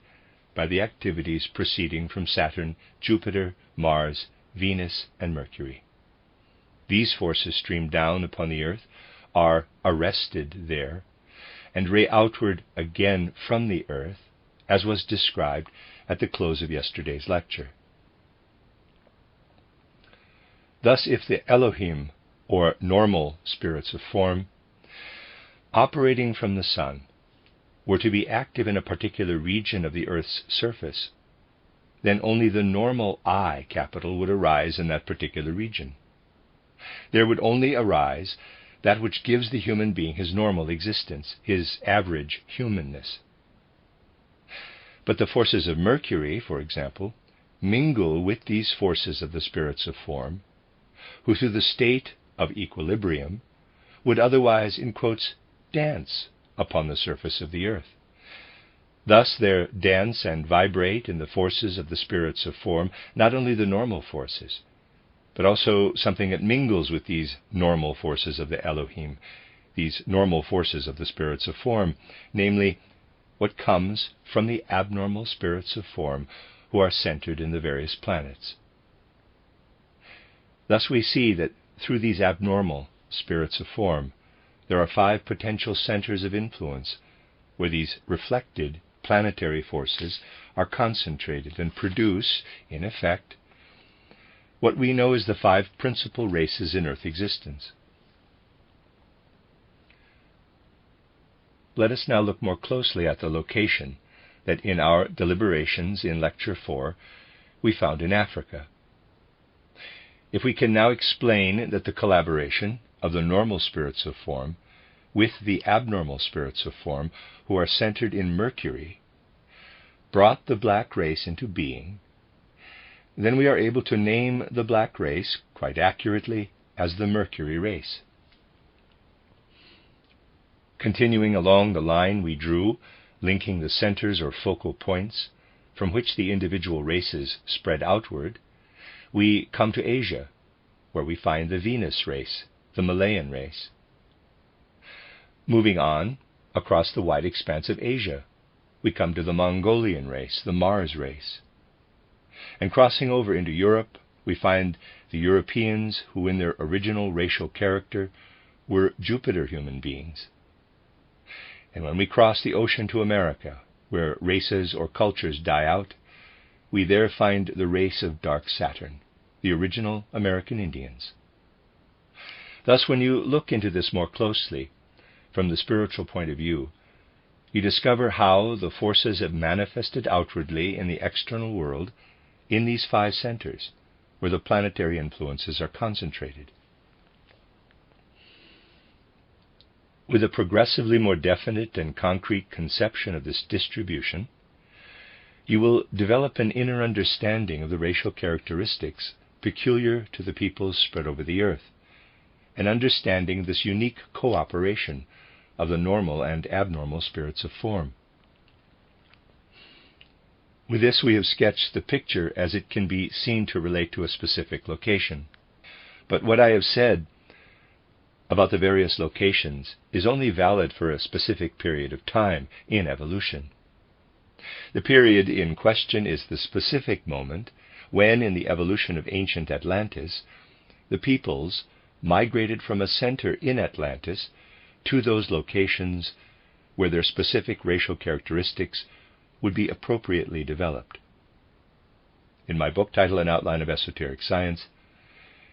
by the activities proceeding from Saturn, Jupiter, Mars, Venus, and Mercury. These forces stream down upon the earth, are arrested there, and ray outward again from the earth, as was described at the close of yesterday's lecture. Thus, if the Elohim, or normal spirits of form, operating from the sun, were to be active in a particular region of the earth's surface, then only the normal I capital would arise in that particular region. There would only arise that which gives the human being his normal existence, his average humanness. But the forces of Mercury, for example, mingle with these forces of the spirits of form, who through the state of equilibrium would otherwise, in quotes, dance upon the surface of the earth. Thus there dance and vibrate in the forces of the spirits of form not only the normal forces, but also something that mingles with these normal forces of the Elohim, these normal forces of the spirits of form, namely, what comes from the abnormal spirits of form who are centered in the various planets. Thus we see that through these abnormal spirits of form, there are 5 potential centers of influence where these reflected planetary forces are concentrated and produce, in effect, what we know as the 5 principal races in Earth existence. Let us now look more closely at the location that in our deliberations in Lecture 4 we found in Africa. If we can now explain that the collaboration of the normal spirits of form with the abnormal spirits of form who are centered in Mercury brought the black race into being, then we are able to name the black race quite accurately as the Mercury race. Continuing along the line we drew, linking the centers or focal points from which the individual races spread outward, we come to Asia, where we find the Venus race, the Malayan race. Moving on, across the wide expanse of Asia, we come to the Mongolian race, the Mars race. And crossing over into Europe, we find the Europeans who in their original racial character were Jupiter human beings. And when we cross the ocean to America, where races or cultures die out, we there find the race of dark Saturn, the original American Indians. Thus, when you look into this more closely, from the spiritual point of view, you discover how the forces have manifested outwardly in the external world in these 5 centers, where the planetary influences are concentrated. With a progressively more definite and concrete conception of this distribution, you will develop an inner understanding of the racial characteristics peculiar to the peoples spread over the earth, and understanding this unique cooperation of the normal and abnormal spirits of form. With this we have sketched the picture as it can be seen to relate to a specific location. But what I have said about the various locations is only valid for a specific period of time in evolution. The period in question is the specific moment when, in the evolution of ancient Atlantis, the peoples migrated from a center in Atlantis to those locations where their specific racial characteristics would be appropriately developed. In my book titled An Outline of Esoteric Science,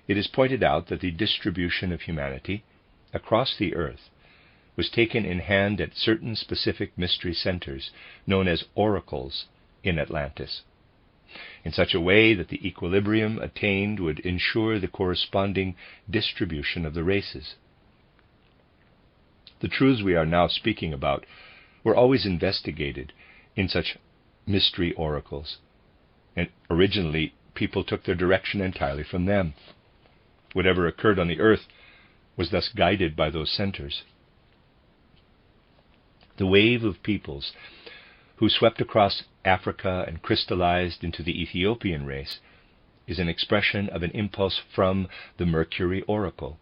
it is pointed out that the distribution of humanity across the earth was taken in hand at certain specific mystery centers known as oracles in Atlantis, in such a way that the equilibrium attained would ensure the corresponding distribution of the races. The truths we are now speaking about were always investigated in such mystery oracles, and originally people took their direction entirely from them. Whatever occurred on the earth was thus guided by those centers. The wave of peoples who swept across Africa and crystallized into the Ethiopian race is an expression of an impulse from the Mercury oracle,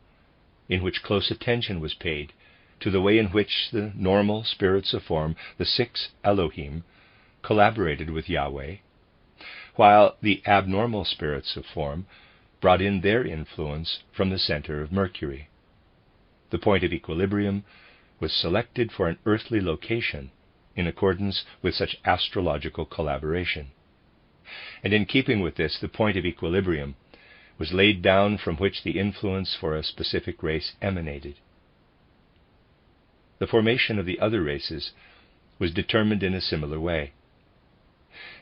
in which close attention was paid to the way in which the normal spirits of form, the 6 Elohim, collaborated with Yahweh, while the abnormal spirits of form brought in their influence from the center of Mercury. The point of equilibrium was selected for an earthly location in accordance with such astrological collaboration. And in keeping with this, the point of equilibrium was laid down from which the influence for a specific race emanated. The formation of the other races was determined in a similar way.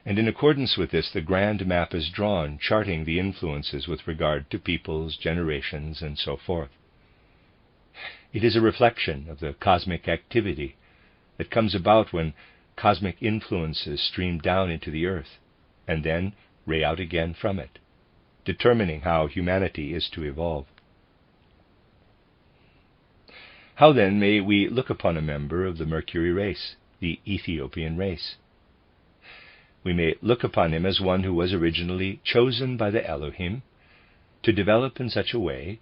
And in accordance with this, the grand map is drawn, charting the influences with regard to peoples, generations, and so forth. It is a reflection of the cosmic activity that comes about when cosmic influences stream down into the earth, and then ray out again from it, determining how humanity is to evolve. How then may we look upon a member of the Mercury race, the Ethiopian race? We may look upon him as one who was originally chosen by the Elohim to develop in such a way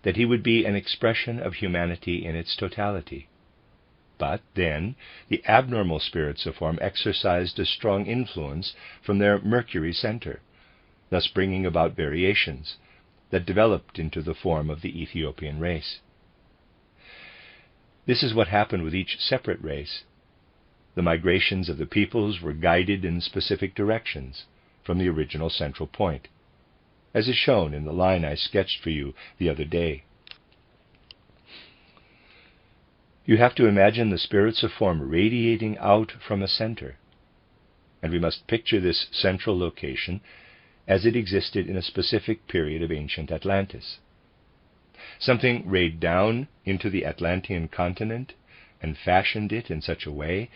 that he would be an expression of humanity in its totality. But then the abnormal spirits of form exercised a strong influence from their Mercury center, thus bringing about variations that developed into the form of the Ethiopian race. This is what happened with each separate race. The migrations of the peoples were guided in specific directions from the original central point, as is shown in the line I sketched for you the other day. You have to imagine the spirits of form radiating out from a center, and we must picture this central location as it existed in a specific period of ancient Atlantis. Something rayed down into the Atlantean continent and fashioned it in such a way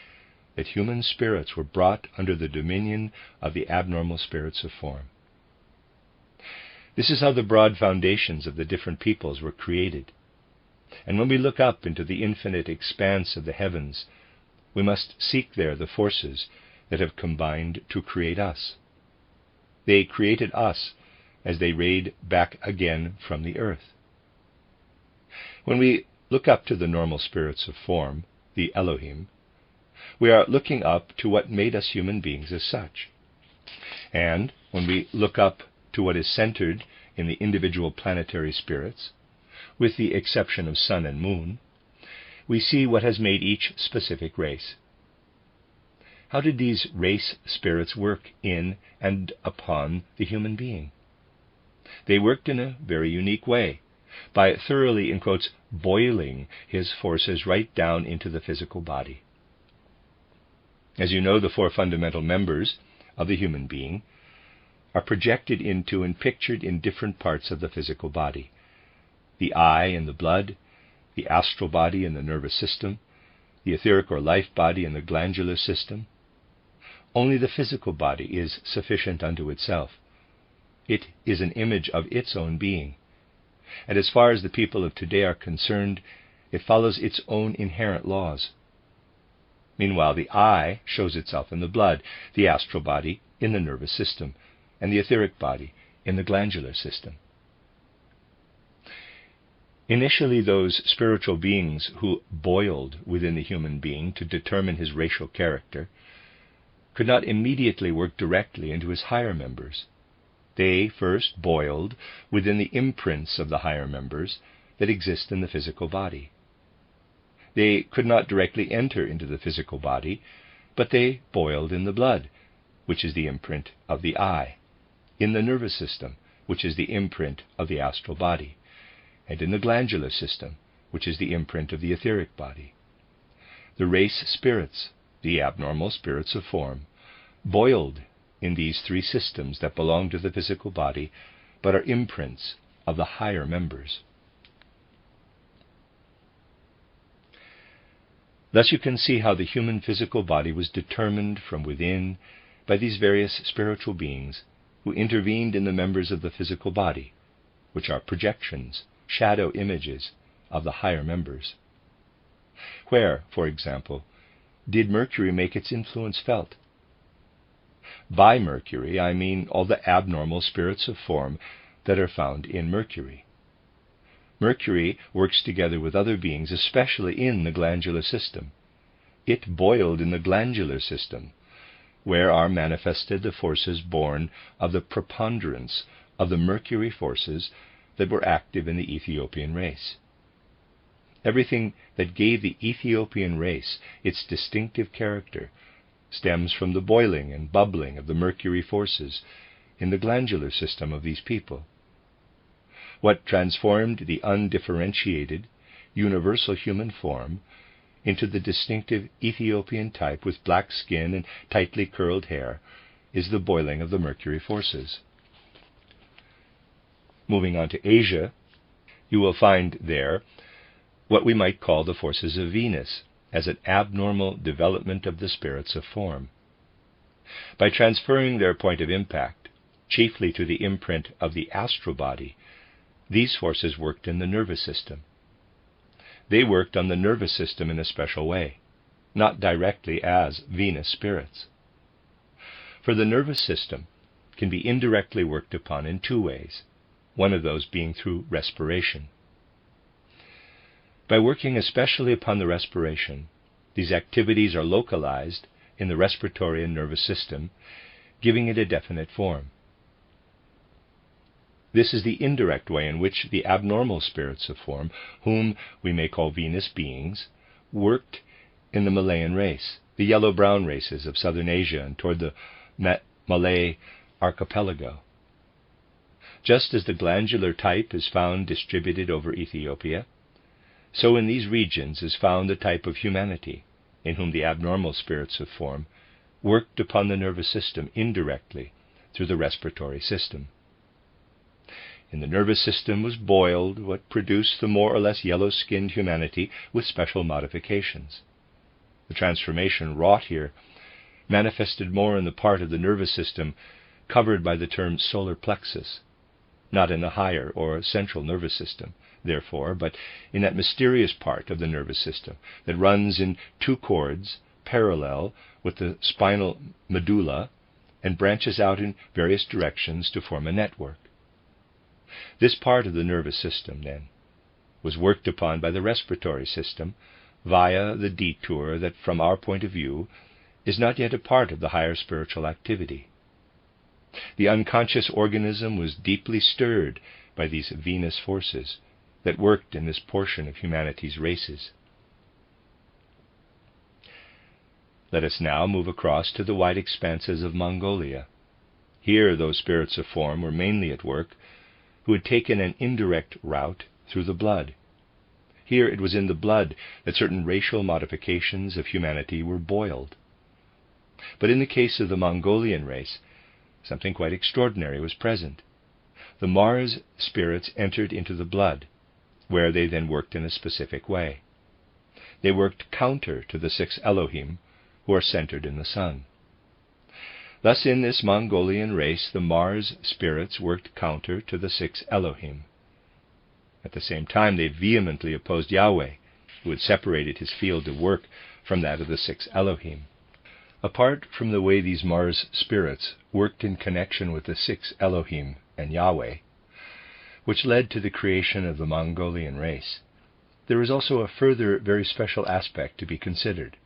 that human spirits were brought under the dominion of the abnormal spirits of form. This is how the broad foundations of the different peoples were created. And when we look up into the infinite expanse of the heavens, we must seek there the forces that have combined to create us. They created us as they rayed back again from the earth. When we look up to the normal spirits of form, the Elohim, we are looking up to what made us human beings as such. And when we look up to what is centered in the individual planetary spirits, with the exception of sun and moon, we see what has made each specific race. How did these race spirits work in and upon the human being? They worked in a very unique way, by thoroughly, in quotes, boiling his forces right down into the physical body. As you know, the four fundamental members of the human being are projected into and pictured in different parts of the physical body. The eye and the blood, the astral body and the nervous system, the etheric or life body and the glandular system. Only the physical body is sufficient unto itself. It is an image of its own being. And as far as the people of today are concerned, it follows its own inherent laws. Meanwhile, the eye shows itself in the blood, the astral body in the nervous system, and the etheric body in the glandular system. Initially, those spiritual beings who boiled within the human being to determine his racial character could not immediately work directly into his higher members. They first boiled within the imprints of the higher members that exist in the physical body. They could not directly enter into the physical body, but they boiled in the blood, which is the imprint of the eye, in the nervous system, which is the imprint of the astral body, and in the glandular system, which is the imprint of the etheric body. The race spirits, the abnormal spirits of form, boiled in these three systems that belong to the physical body, but are imprints of the higher members. Thus you can see how the human physical body was determined from within by these various spiritual beings who intervened in the members of the physical body, which are projections, shadow images of the higher members. Where, for example, did Mercury make its influence felt? By Mercury, I mean all the abnormal spirits of form that are found in Mercury. Mercury works together with other beings, especially in the glandular system. It boiled in the glandular system, where are manifested the forces born of the preponderance of the Mercury forces that were active in the Ethiopian race. Everything that gave the Ethiopian race its distinctive character stems from the boiling and bubbling of the Mercury forces in the glandular system of these people. What transformed the undifferentiated, universal human form into the distinctive Ethiopian type with black skin and tightly curled hair is the boiling of the Mercury forces. Moving on to Asia, you will find there what we might call the forces of Venus as an abnormal development of the spirits of form. By transferring their point of impact, chiefly to the imprint of the astral body, these forces worked in the nervous system. They worked on the nervous system in a special way, not directly as Venus spirits. For the nervous system can be indirectly worked upon in two ways, one of those being through respiration. By working especially upon the respiration, these activities are localized in the respiratory and nervous system, giving it a definite form. This is the indirect way in which the abnormal spirits of form, whom we may call Venus beings, worked in the Malayan race, the yellow-brown races of southern Asia and toward the Malay archipelago. Just as the glandular type is found distributed over Ethiopia, so in these regions is found the type of humanity in whom the abnormal spirits of form worked upon the nervous system indirectly through the respiratory system. In the nervous system was boiled what produced the more or less yellow-skinned humanity with special modifications. The transformation wrought here manifested more in the part of the nervous system covered by the term solar plexus, not in the higher or central nervous system, therefore, but in that mysterious part of the nervous system that runs in two cords parallel with the spinal medulla and branches out in various directions to form a network. This part of the nervous system, then, was worked upon by the respiratory system via the detour that, from our point of view, is not yet a part of the higher spiritual activity. The unconscious organism was deeply stirred by these Venus forces that worked in this portion of humanity's races. Let us now move across to the wide expanses of Mongolia. Here those spirits of form were mainly at work who had taken an indirect route through the blood. Here it was in the blood that certain racial modifications of humanity were boiled. But in the case of the Mongolian race, something quite extraordinary was present. The Mars spirits entered into the blood, where they then worked in a specific way. They worked counter to the 6 Elohim, who are centered in the sun. Thus in this Mongolian race, the Mars spirits worked counter to the 6 Elohim. At the same time, they vehemently opposed Yahweh, who had separated his field of work from that of the 6 Elohim. Apart from the way these Mars spirits worked in connection with the 6 Elohim and Yahweh, which led to the creation of the Mongolian race, there is also a further very special aspect to be considered.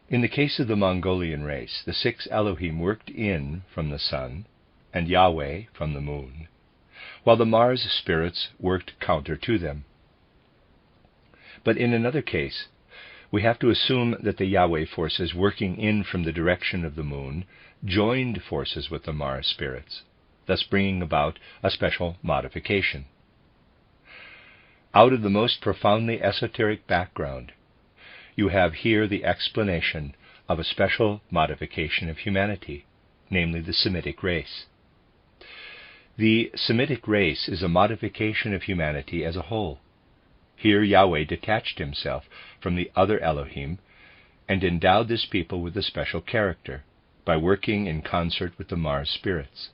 In the case of the Mongolian race, the 6 Elohim worked in from the sun and Yahweh from the moon, while the Mars spirits worked counter to them. But in another case, we have to assume that the Yahweh forces working in from the direction of the moon joined forces with the Mars spirits, thus bringing about a special modification. Out of the most profoundly esoteric background, you have here the explanation of a special modification of humanity, namely the Semitic race. The Semitic race is a modification of humanity as a whole. Here Yahweh detached himself from the other Elohim and endowed this people with a special character by working in concert with the Mars spirits.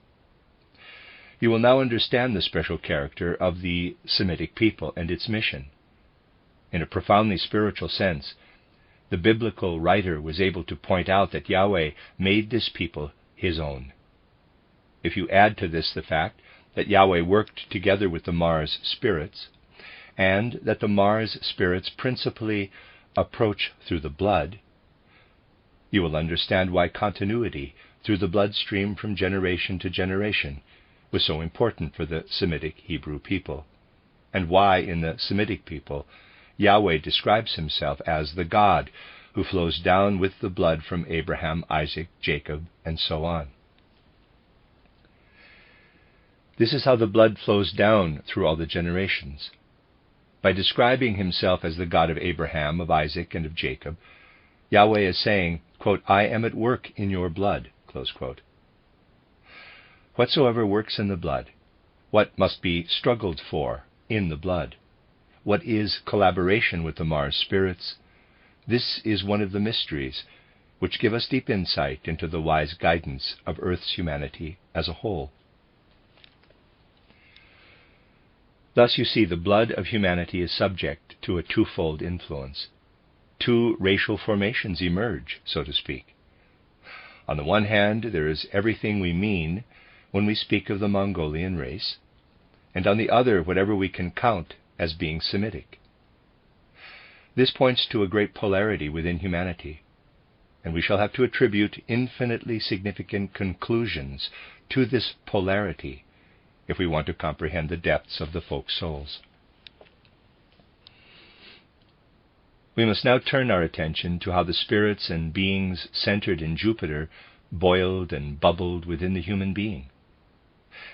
You will now understand the special character of the Semitic people and its mission. In a profoundly spiritual sense, the biblical writer was able to point out that Yahweh made this people his own. If you add to this the fact that Yahweh worked together with the Mars spirits, and that the Mars spirits principally approach through the blood, you will understand why continuity through the bloodstream from generation to generation was so important for the Semitic Hebrew people, and why in the Semitic people Yahweh describes himself as the God who flows down with the blood from Abraham, Isaac, Jacob, and so on. This is how the blood flows down through all the generations. By describing himself as the God of Abraham, of Isaac, and of Jacob, Yahweh is saying, quote, "I am at work in your blood," close quote. Whatsoever works in the blood, what must be struggled for in the blood, what is collaboration with the Mars spirits, this is one of the mysteries which give us deep insight into the wise guidance of Earth's humanity as a whole. Thus you see the blood of humanity is subject to a twofold influence. 2 racial formations emerge, so to speak. On the one hand, there is everything we mean when we speak of the Mongolian race, and on the other, whatever we can count as being Semitic. This points to a great polarity within humanity, and we shall have to attribute infinitely significant conclusions to this polarity if we want to comprehend the depths of the folk souls. We must now turn our attention to how the spirits and beings centered in Jupiter boiled and bubbled within the human being.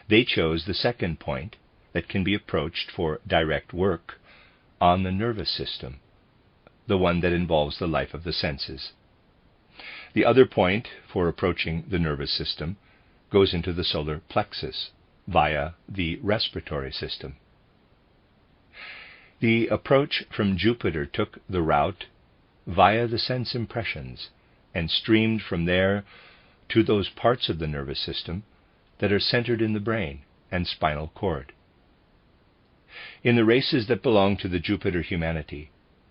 They chose the second point that can be approached for direct work on the nervous system, the one that involves the life of the senses. The other point for approaching the nervous system goes into the solar plexus, via the respiratory system. The approach from Jupiter took the route via the sense impressions and streamed from there to those parts of the nervous system that are centered in the brain and spinal cord. In the races that belong to the Jupiter humanity,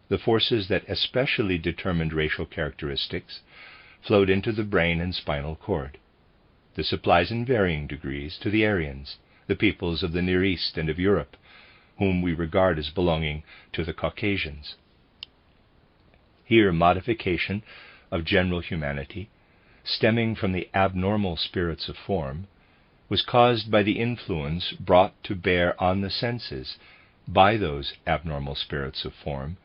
the forces that especially determined racial characteristics flowed into the brain and spinal cord. This applies in varying degrees to the Aryans, the peoples of the Near East and of Europe, whom we regard as belonging to the Caucasians. Here, modification of general humanity, stemming from the abnormal spirits of form, was caused by the influence brought to bear on the senses by those abnormal spirits of form,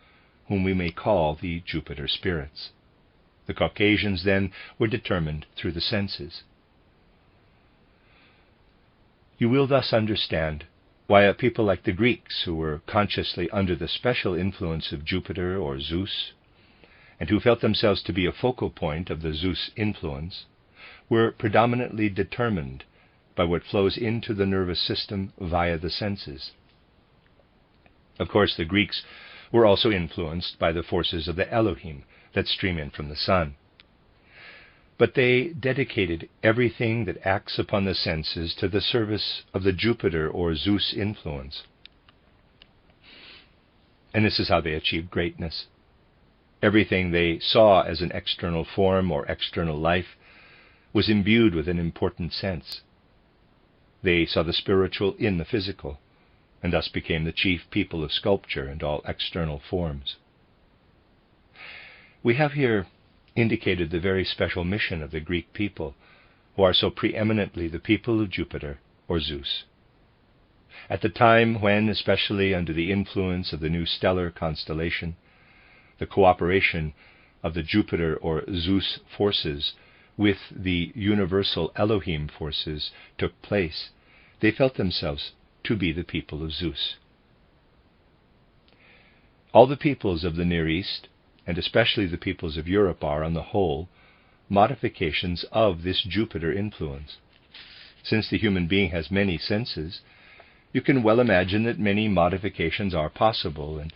whom we may call the Jupiter spirits. The Caucasians, then, were determined through the senses. You will thus understand while people like the Greeks, who were consciously under the special influence of Jupiter or Zeus, and who felt themselves to be a focal point of the Zeus influence, were predominantly determined by what flows into the nervous system via the senses. Of course, the Greeks were also influenced by the forces of the Elohim that stream in from the sun. But they dedicated everything that acts upon the senses to the service of the Jupiter or Zeus influence. And this is how they achieved greatness. Everything they saw as an external form or external life was imbued with an important sense. They saw the spiritual in the physical, and thus became the chief people of sculpture and all external forms. We have here indicated the very special mission of the Greek people, who are so preeminently the people of Jupiter or Zeus. At the time when, especially under the influence of the new stellar constellation, the cooperation of the Jupiter or Zeus forces with the universal Elohim forces took place, they felt themselves to be the people of Zeus. All the peoples of the Near East, and especially the peoples of Europe, are, on the whole, modifications of this Jupiter influence. Since the human being has many senses, you can well imagine that many modifications are possible, and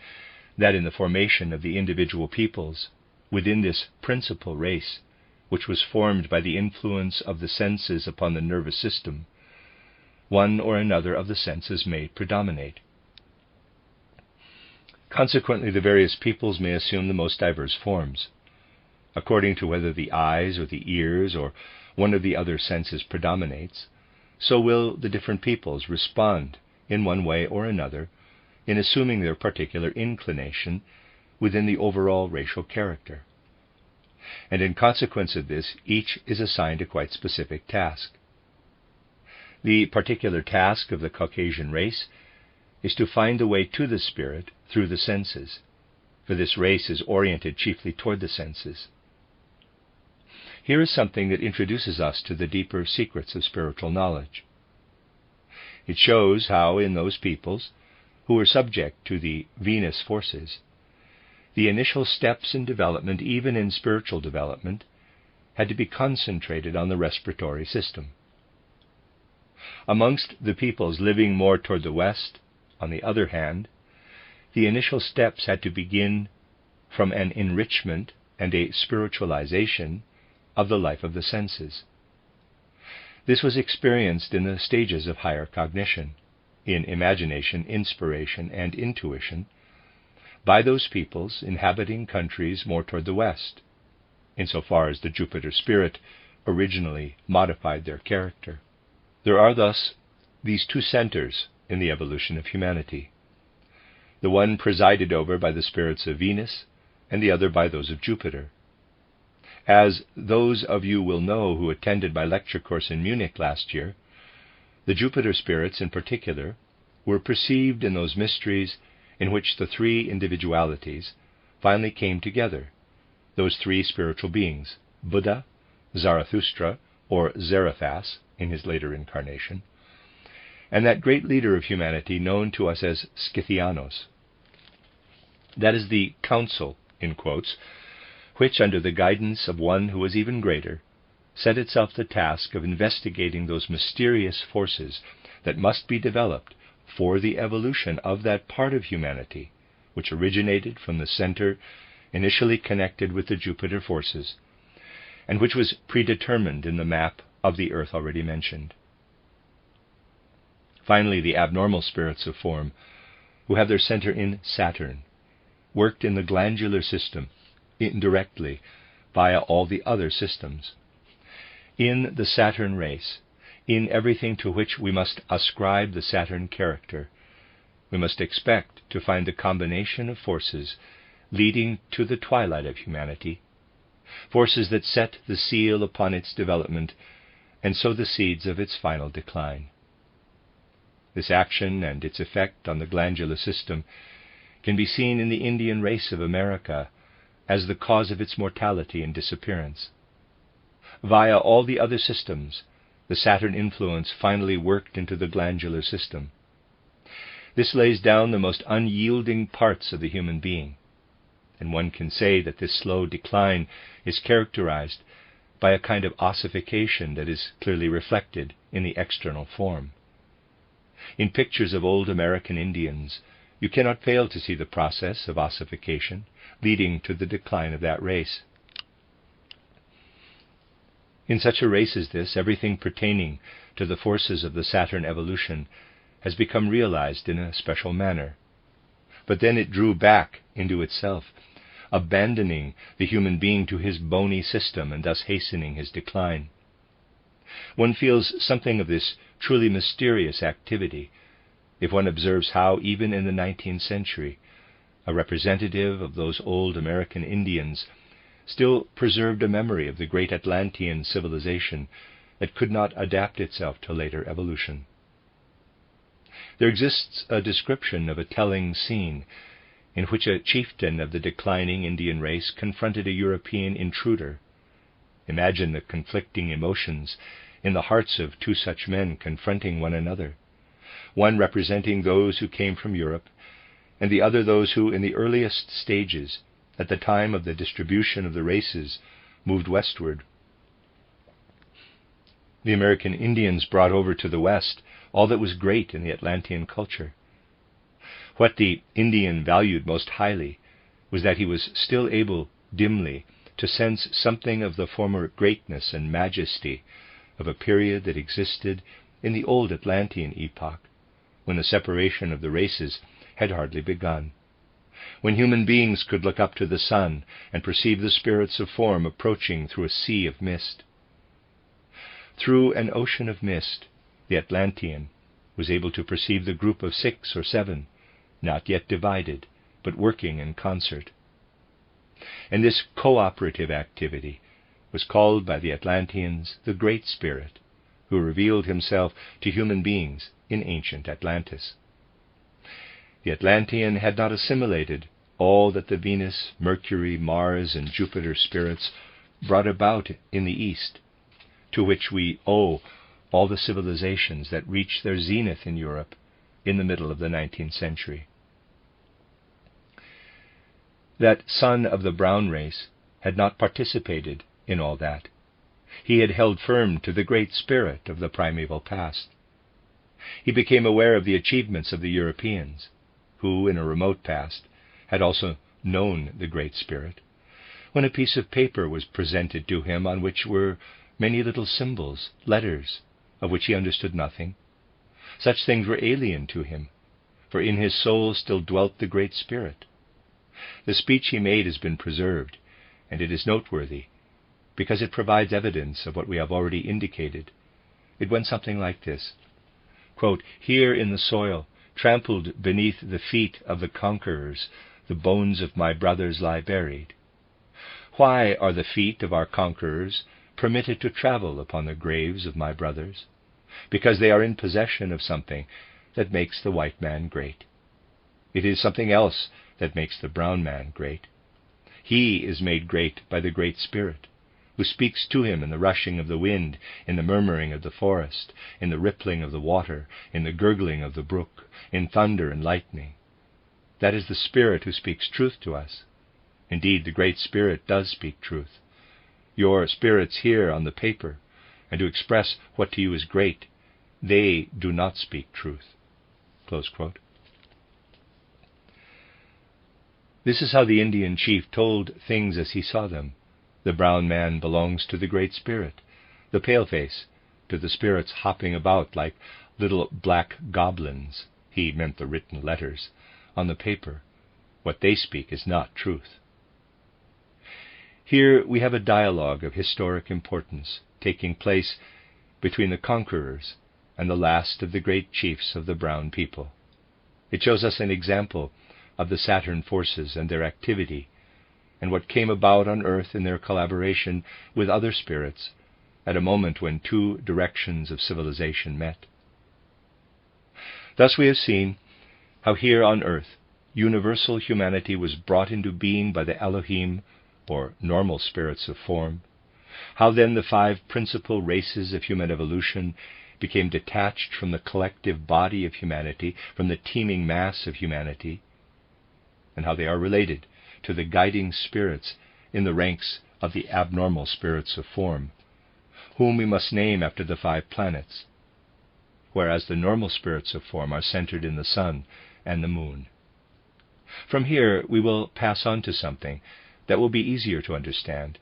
that in the formation of the individual peoples, within this principal race, which was formed by the influence of the senses upon the nervous system, one or another of the senses may predominate. Consequently, the various peoples may assume the most diverse forms. According to whether the eyes or the ears or one of the other senses predominates, so will the different peoples respond in one way or another in assuming their particular inclination within the overall racial character. And in consequence of this, each is assigned a quite specific task. The particular task of the Caucasian race is to find the way to the spirit through the senses, for this race is oriented chiefly toward the senses. Here is something that introduces us to the deeper secrets of spiritual knowledge. It shows how, in those peoples who were subject to the Venus forces, the initial steps in development, even in spiritual development, had to be concentrated on the respiratory system. Amongst the peoples living more toward the west, on the other hand, the initial steps had to begin from an enrichment and a spiritualization of the life of the senses. This was experienced in the stages of higher cognition, in imagination, inspiration, and intuition, by those peoples inhabiting countries more toward the west, insofar as the Jupiter spirit originally modified their character. There are thus these two centers in the evolution of humanity, the one presided over by the spirits of Venus, and the other by those of Jupiter. As those of you will know who attended my lecture course in Munich last year, the Jupiter spirits in particular were perceived in those mysteries in which the three individualities finally came together, those three spiritual beings, Buddha, Zarathustra, or Zarathas in his later incarnation, and that great leader of humanity known to us as Scythianos. That is the council, in quotes, which, under the guidance of one who was even greater, set itself the task of investigating those mysterious forces that must be developed for the evolution of that part of humanity which originated from the center initially connected with the Jupiter forces, and which was predetermined in the map of the Earth already mentioned. Finally, the abnormal spirits of form, who have their center in Saturn, worked in the glandular system indirectly via all the other systems. In the Saturn race, in everything to which we must ascribe the Saturn character, we must expect to find the combination of forces leading to the twilight of humanity, forces that set the seal upon its development and sow the seeds of its final decline. This action and its effect on the glandular system can be seen in the Indian race of America as the cause of its mortality and disappearance. Via all the other systems, the Saturn influence finally worked into the glandular system. This lays down the most unyielding parts of the human being, and one can say that this slow decline is characterized by a kind of ossification that is clearly reflected in the external form. In pictures of old American Indians, you cannot fail to see the process of ossification leading to the decline of that race. In such a race as this, everything pertaining to the forces of the Saturn evolution has become realized in a special manner. But then it drew back into itself, abandoning the human being to his bony system and thus hastening his decline. One feels something of this truly mysterious activity if one observes how, even in the 19th century, a representative of those old American Indians still preserved a memory of the great Atlantean civilization that could not adapt itself to later evolution. There exists a description of a telling scene in which a chieftain of the declining Indian race confronted a European intruder. Imagine the conflicting emotions in the hearts of two such men confronting one another, one representing those who came from Europe, and the other those who, in the earliest stages, at the time of the distribution of the races, moved westward. The American Indians brought over to the West all that was great in the Atlantean culture. What the Indian valued most highly was that he was still able, dimly, to sense something of the former greatness and majesty of a period that existed in the old Atlantean epoch, when the separation of the races had hardly begun, when human beings could look up to the sun and perceive the spirits of form approaching through a sea of mist. Through an ocean of mist, the Atlantean was able to perceive the group of 6 or 7, not yet divided, but working in concert. And this cooperative activity was called by the Atlanteans the Great Spirit, who revealed himself to human beings in ancient Atlantis. The Atlantean had not assimilated all that the Venus, Mercury, Mars, and Jupiter spirits brought about in the East, to which we owe all the civilizations that reached their zenith in Europe in the middle of the 19th century. That son of the brown race had not participated in all that. He had held firm to the Great Spirit of the primeval past. He became aware of the achievements of the Europeans, who, in a remote past, had also known the Great Spirit, when a piece of paper was presented to him on which were many little symbols, letters, of which he understood nothing. Such things were alien to him, for in his soul still dwelt the Great Spirit. The speech he made has been preserved, and it is noteworthy, because it provides evidence of what we have already indicated. It went something like this. Quote, "Here in the soil, trampled beneath the feet of the conquerors, the bones of my brothers lie buried. Why are the feet of our conquerors permitted to travel upon the graves of my brothers? Because they are in possession of something that makes the white man great. It is something else that makes the brown man great. He is made great by the Great Spirit, who speaks to him in the rushing of the wind, in the murmuring of the forest, in the rippling of the water, in the gurgling of the brook, in thunder and lightning. That is the Spirit who speaks truth to us. Indeed, the Great Spirit does speak truth. Your spirits here on the paper, and to express what to you is great, they do not speak truth." Close quote. This is how the Indian chief told things as he saw them. The brown man belongs to the Great Spirit, the paleface to the spirits hopping about like little black goblins, he meant the written letters, on the paper. What they speak is not truth. Here we have a dialogue of historic importance taking place between the conquerors and the last of the great chiefs of the brown people. It shows us an example of the Saturn forces and their activity, and what came about on Earth in their collaboration with other spirits at a moment when two directions of civilization met. Thus we have seen how here on Earth universal humanity was brought into being by the Elohim, or normal spirits of form, how then the 5 principal races of human evolution became detached from the collective body of humanity, from the teeming mass of humanity, and how they are related to the guiding spirits in the ranks of the abnormal spirits of form, whom we must name after the 5 planets, whereas the normal spirits of form are centered in the sun and the moon. From here we will pass on to something that will be easier to understand,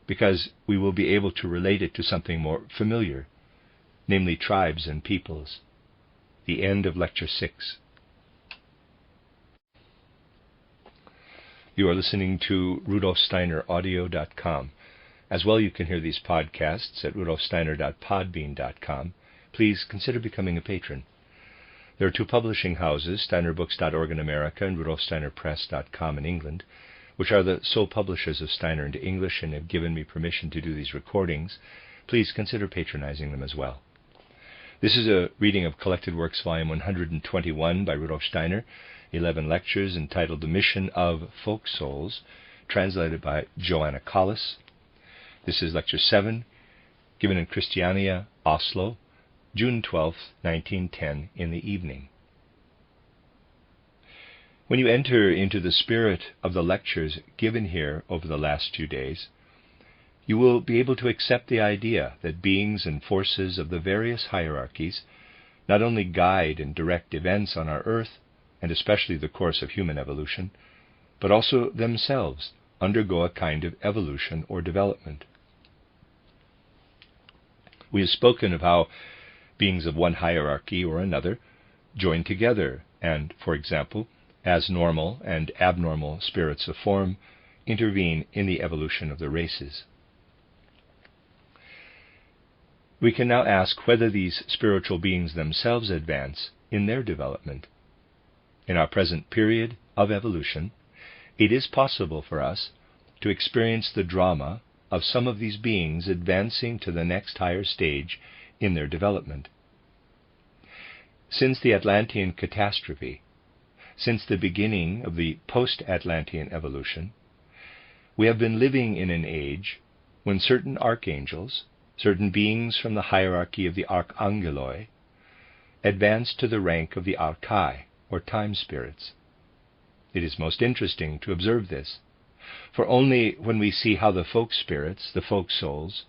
because we will be able to relate it to something more familiar, namely tribes and peoples. The end of Lecture 6. You are listening to RudolfSteinerAudio.com. As well, you can hear these podcasts at RudolfSteiner.podbean.com. Please consider becoming a patron. There are 2 publishing houses, SteinerBooks.org in America and RudolfSteinerPress.com in England, which are the sole publishers of Steiner into English and have given me permission to do these recordings. Please consider patronizing them as well. This is a reading of Collected Works, Volume 121 by Rudolf Steiner, 11 lectures entitled The Mission of Folk Souls, translated by Johanna Collis. This is Lecture 7, given in Christiania, Oslo, June 12, 1910, in the evening. When you enter into the spirit of the lectures given here over the last few days, you will be able to accept the idea that beings and forces of the various hierarchies not only guide and direct events on our earth, and especially the course of human evolution, but also themselves undergo a kind of evolution or development. We have spoken of how beings of one hierarchy or another join together and, for example, as normal and abnormal spirits of form, intervene in the evolution of the races. We can now ask whether these spiritual beings themselves advance in their development. In our present period of evolution, it is possible for us to experience the drama of some of these beings advancing to the next higher stage in their development. Since the Atlantean catastrophe, since the beginning of the post-Atlantean evolution, we have been living in an age when certain archangels, certain beings from the hierarchy of the Archangeloi, advanced to the rank of the Archai, or time spirits. It is most interesting to observe this, for only when we see how the folk spirits, the folk souls,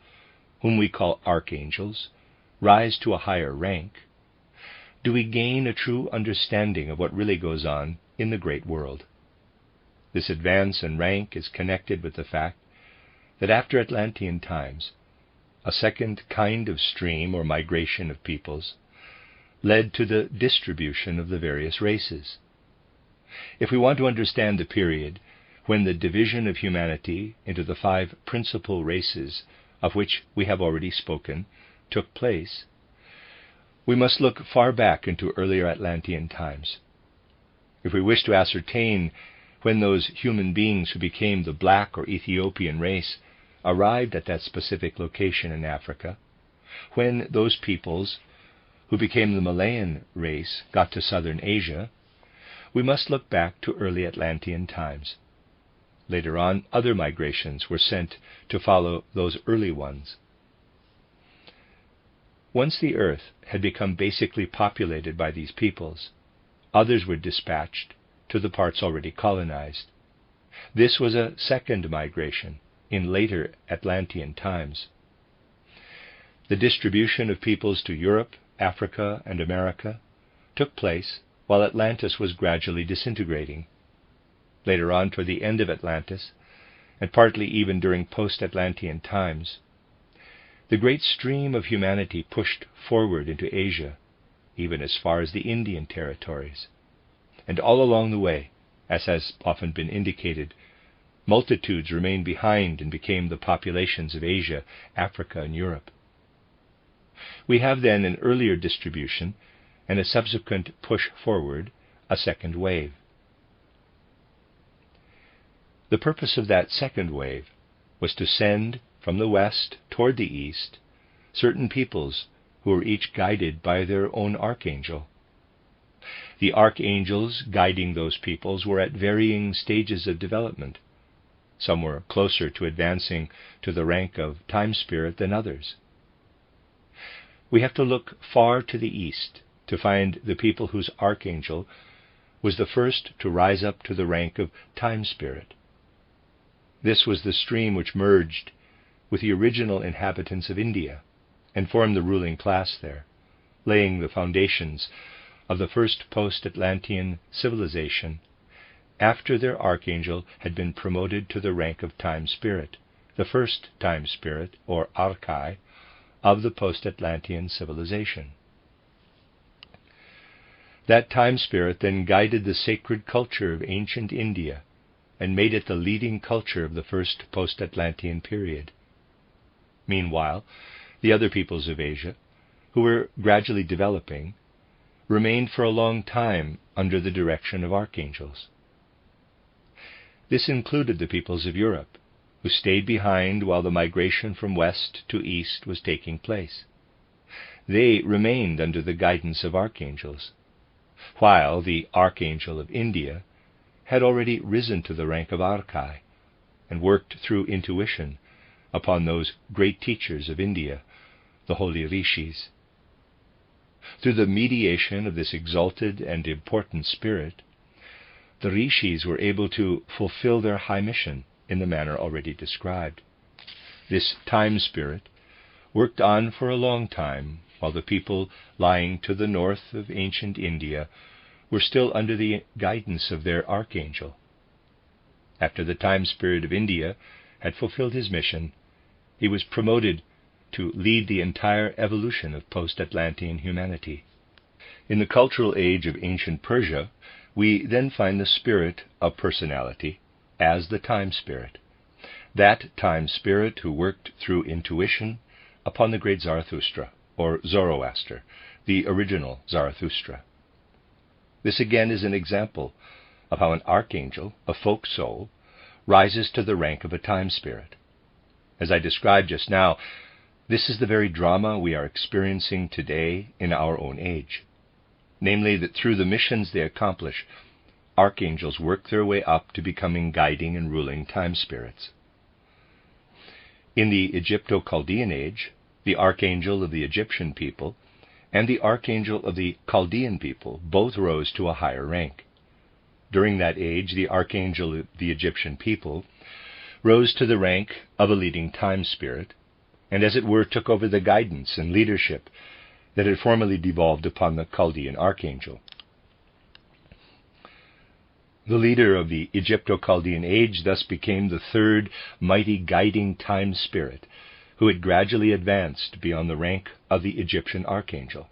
whom we call archangels, rise to a higher rank, do we gain a true understanding of what really goes on in the great world. This advance in rank is connected with the fact that after Atlantean times, a second kind of stream or migration of peoples led to the distribution of the various races. If we want to understand the period when the division of humanity into the 5 principal races, of which we have already spoken, took place, we must look far back into earlier Atlantean times. If we wish to ascertain when those human beings who became the black or Ethiopian race arrived at that specific location in Africa, when those peoples who became the Malayan race got to southern Asia, we must look back to early Atlantean times. Later on, other migrations were sent to follow those early ones. Once the earth had become basically populated by these peoples, others were dispatched to the parts already colonized. This was a second migration in later Atlantean times. The distribution of peoples to Europe, Africa, and America took place while Atlantis was gradually disintegrating. Later on, toward the end of Atlantis, and partly even during post-Atlantean times, the great stream of humanity pushed forward into Asia, even as far as the Indian territories. And all along the way, as has often been indicated, multitudes remained behind and became the populations of Asia, Africa, and Europe. We have then an earlier distribution and a subsequent push forward, a second wave. The purpose of that second wave was to send from the west toward the east certain peoples who were each guided by their own archangel. The archangels guiding those peoples were at varying stages of development. Some were closer to advancing to the rank of time spirit than others. we have to look far to the east to find the people whose archangel was the first to rise up to the rank of time spirit. This was the stream which merged with the original inhabitants of India and formed the ruling class there, laying the foundations of the first post-Atlantean civilization after their archangel had been promoted to the rank of time spirit, the first time spirit, or Archai, of the post-Atlantean civilization. That time spirit then guided the sacred culture of ancient India and made it the leading culture of the first post-Atlantean period. Meanwhile, the other peoples of Asia, who were gradually developing, remained for a long time under the direction of archangels. This included the peoples of Europe, who stayed behind while the migration from west to east was taking place. They remained under the guidance of archangels, while the archangel of India had already risen to the rank of Archai and worked through intuition upon those great teachers of India, the holy Rishis. Through the mediation of this exalted and important spirit, the Rishis were able to fulfill their high mission in the manner already described. This time spirit worked on for a long time, while the people lying to the north of ancient India were still under the guidance of their archangel. After the time spirit of India had fulfilled his mission, he was promoted to lead the entire evolution of post-Atlantean humanity. In the cultural age of ancient Persia, we then find the spirit of personality as the time spirit, that time spirit who worked through intuition upon the great Zarathustra, or Zoroaster, the original Zarathustra. This again is an example of how an archangel, a folk soul, rises to the rank of a time spirit. As I described just now, this is the very drama we are experiencing today in our own age. Namely, that through the missions they accomplish, archangels work their way up to becoming guiding and ruling time spirits. In the Egypto-Chaldean age, the archangel of the Egyptian people and the archangel of the Chaldean people both rose to a higher rank. During that age, the archangel of the Egyptian people rose to the rank of a leading time spirit, and as it were took over the guidance and leadership that had formerly devolved upon the Chaldean archangel. The leader of the Egypto-Chaldean age thus became the third mighty guiding time spirit, who had gradually advanced beyond the rank of the Egyptian archangel.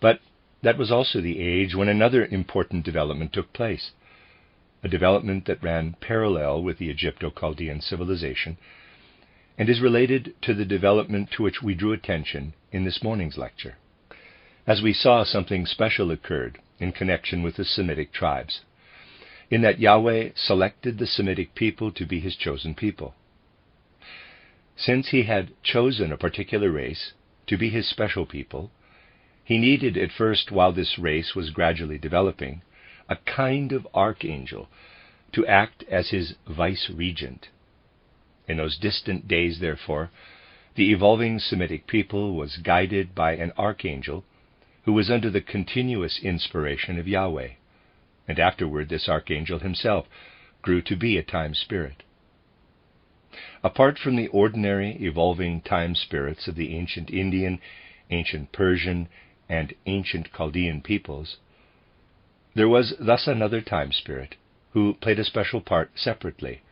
But that was also the age when another important development took place, a development that ran parallel with the Egypto-Chaldean civilization, and is related to the development to which we drew attention in this morning's lecture. As we saw, something special occurred in connection with the Semitic tribes, in that Yahweh selected the Semitic people to be his chosen people. Since he had chosen a particular race to be his special people, he needed at first, while this race was gradually developing, a kind of archangel to act as his vice-regent. In those distant days, therefore, the evolving Semitic people was guided by an archangel who was under the continuous inspiration of Yahweh, and afterward this archangel himself grew to be a time spirit. Apart from the ordinary evolving time spirits of the ancient Indian, ancient Persian, and ancient Chaldean peoples, there was thus another time spirit who played a special part separately,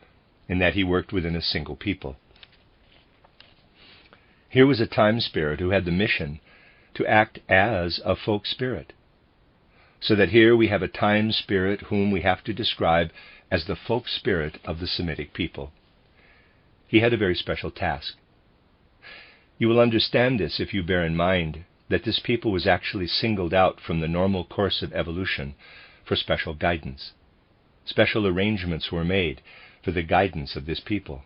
in that he worked within a single people. Here was a time spirit who had the mission to act as a folk spirit, so that here we have a time spirit whom we have to describe as the folk spirit of the Semitic people. He had a very special task. You will understand this if you bear in mind that this people was actually singled out from the normal course of evolution for special guidance. Special arrangements were made for the guidance of this people.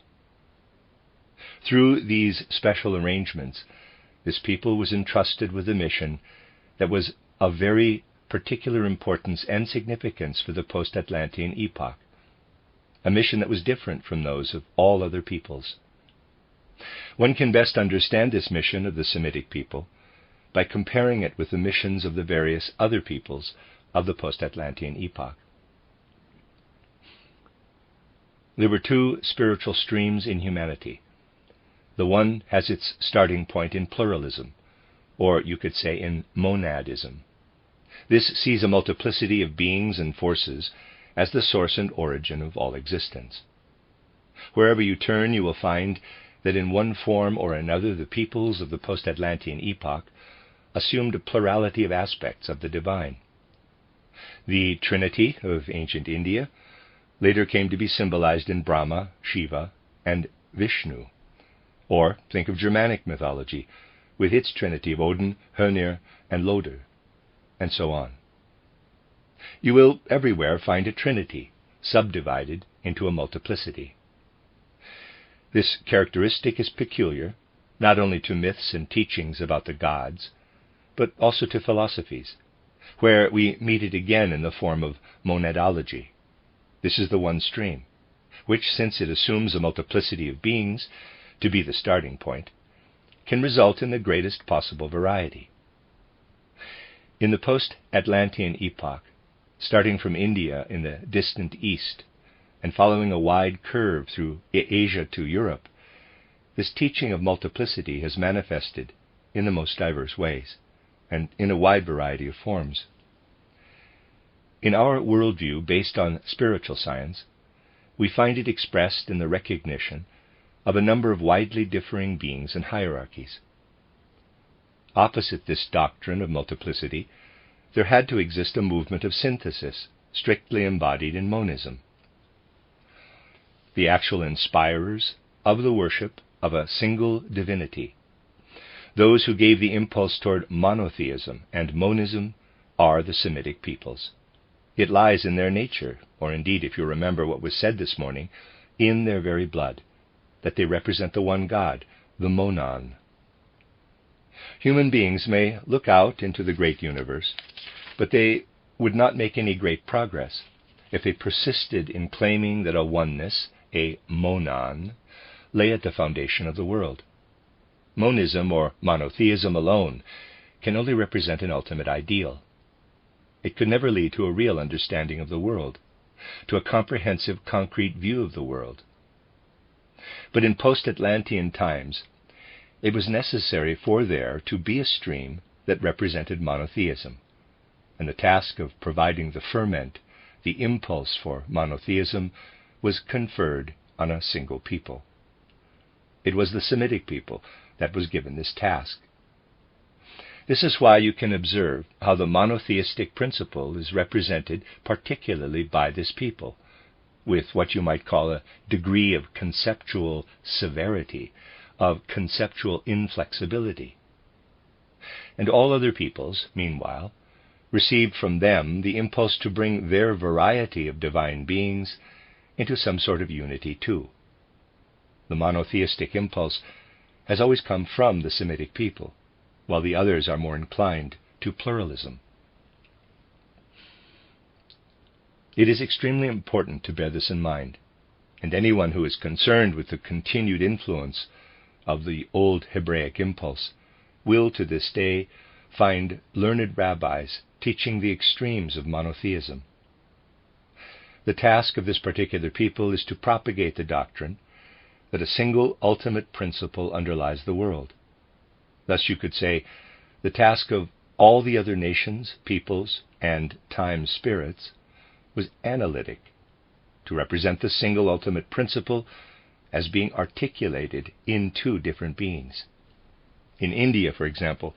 Through these special arrangements, this people was entrusted with a mission that was of very particular importance and significance for the post-Atlantean epoch, a mission that was different from those of all other peoples. One can best understand this mission of the Semitic people by comparing it with the missions of the various other peoples of the post-Atlantean epoch. There were two spiritual streams in humanity. The one has its starting point in pluralism, or you could say in monadism. This sees a multiplicity of beings and forces as the source and origin of all existence. Wherever you turn, you will find that in one form or another the peoples of the post-Atlantean epoch assumed a plurality of aspects of the divine. The Trinity of ancient India later came to be symbolized in Brahma, Shiva, and Vishnu. Or think of Germanic mythology, with its trinity of Odin, Hoedur, and Loki, and so on. You will everywhere find a trinity, subdivided into a multiplicity. This characteristic is peculiar, not only to myths and teachings about the gods, but also to philosophies, where we meet it again in the form of monadology. This is the one stream, which, since it assumes a multiplicity of beings to be the starting point, can result in the greatest possible variety. In the post-Atlantean epoch, starting from India in the distant east, and following a wide curve through Asia to Europe, this teaching of multiplicity has manifested in the most diverse ways, and in a wide variety of forms. In our worldview, based on spiritual science, we find it expressed in the recognition of a number of widely differing beings and hierarchies. Opposite this doctrine of multiplicity, there had to exist a movement of synthesis, strictly embodied in monism. The actual inspirers of the worship of a single divinity, those who gave the impulse toward monotheism and monism, are the Semitic peoples. It lies in their nature, or indeed, if you remember what was said this morning, in their very blood, that they represent the one God, the Monon. Human beings may look out into the great universe, but they would not make any great progress if they persisted in claiming that a oneness, a monon, lay at the foundation of the world. Monism, or monotheism alone, can only represent an ultimate ideal. It could never lead to a real understanding of the world, to a comprehensive, concrete view of the world. But in post-Atlantean times, it was necessary for there to be a stream that represented monotheism, and the task of providing the ferment, the impulse for monotheism, was conferred on a single people. It was the Semitic people that was given this task. This is why you can observe how the monotheistic principle is represented particularly by this people, with what you might call a degree of conceptual severity, of conceptual inflexibility. And all other peoples, meanwhile, received from them the impulse to bring their variety of divine beings into some sort of unity too. The monotheistic impulse has always come from the Semitic people, while the others are more inclined to pluralism. It is extremely important to bear this in mind, and anyone who is concerned with the continued influence of the old Hebraic impulse will to this day find learned rabbis teaching the extremes of monotheism. The task of this particular people is to propagate the doctrine that a single ultimate principle underlies the world. Thus you could say, the task of all the other nations, peoples, and time spirits was analytic, to represent the single ultimate principle as being articulated in two different beings. In India, for example,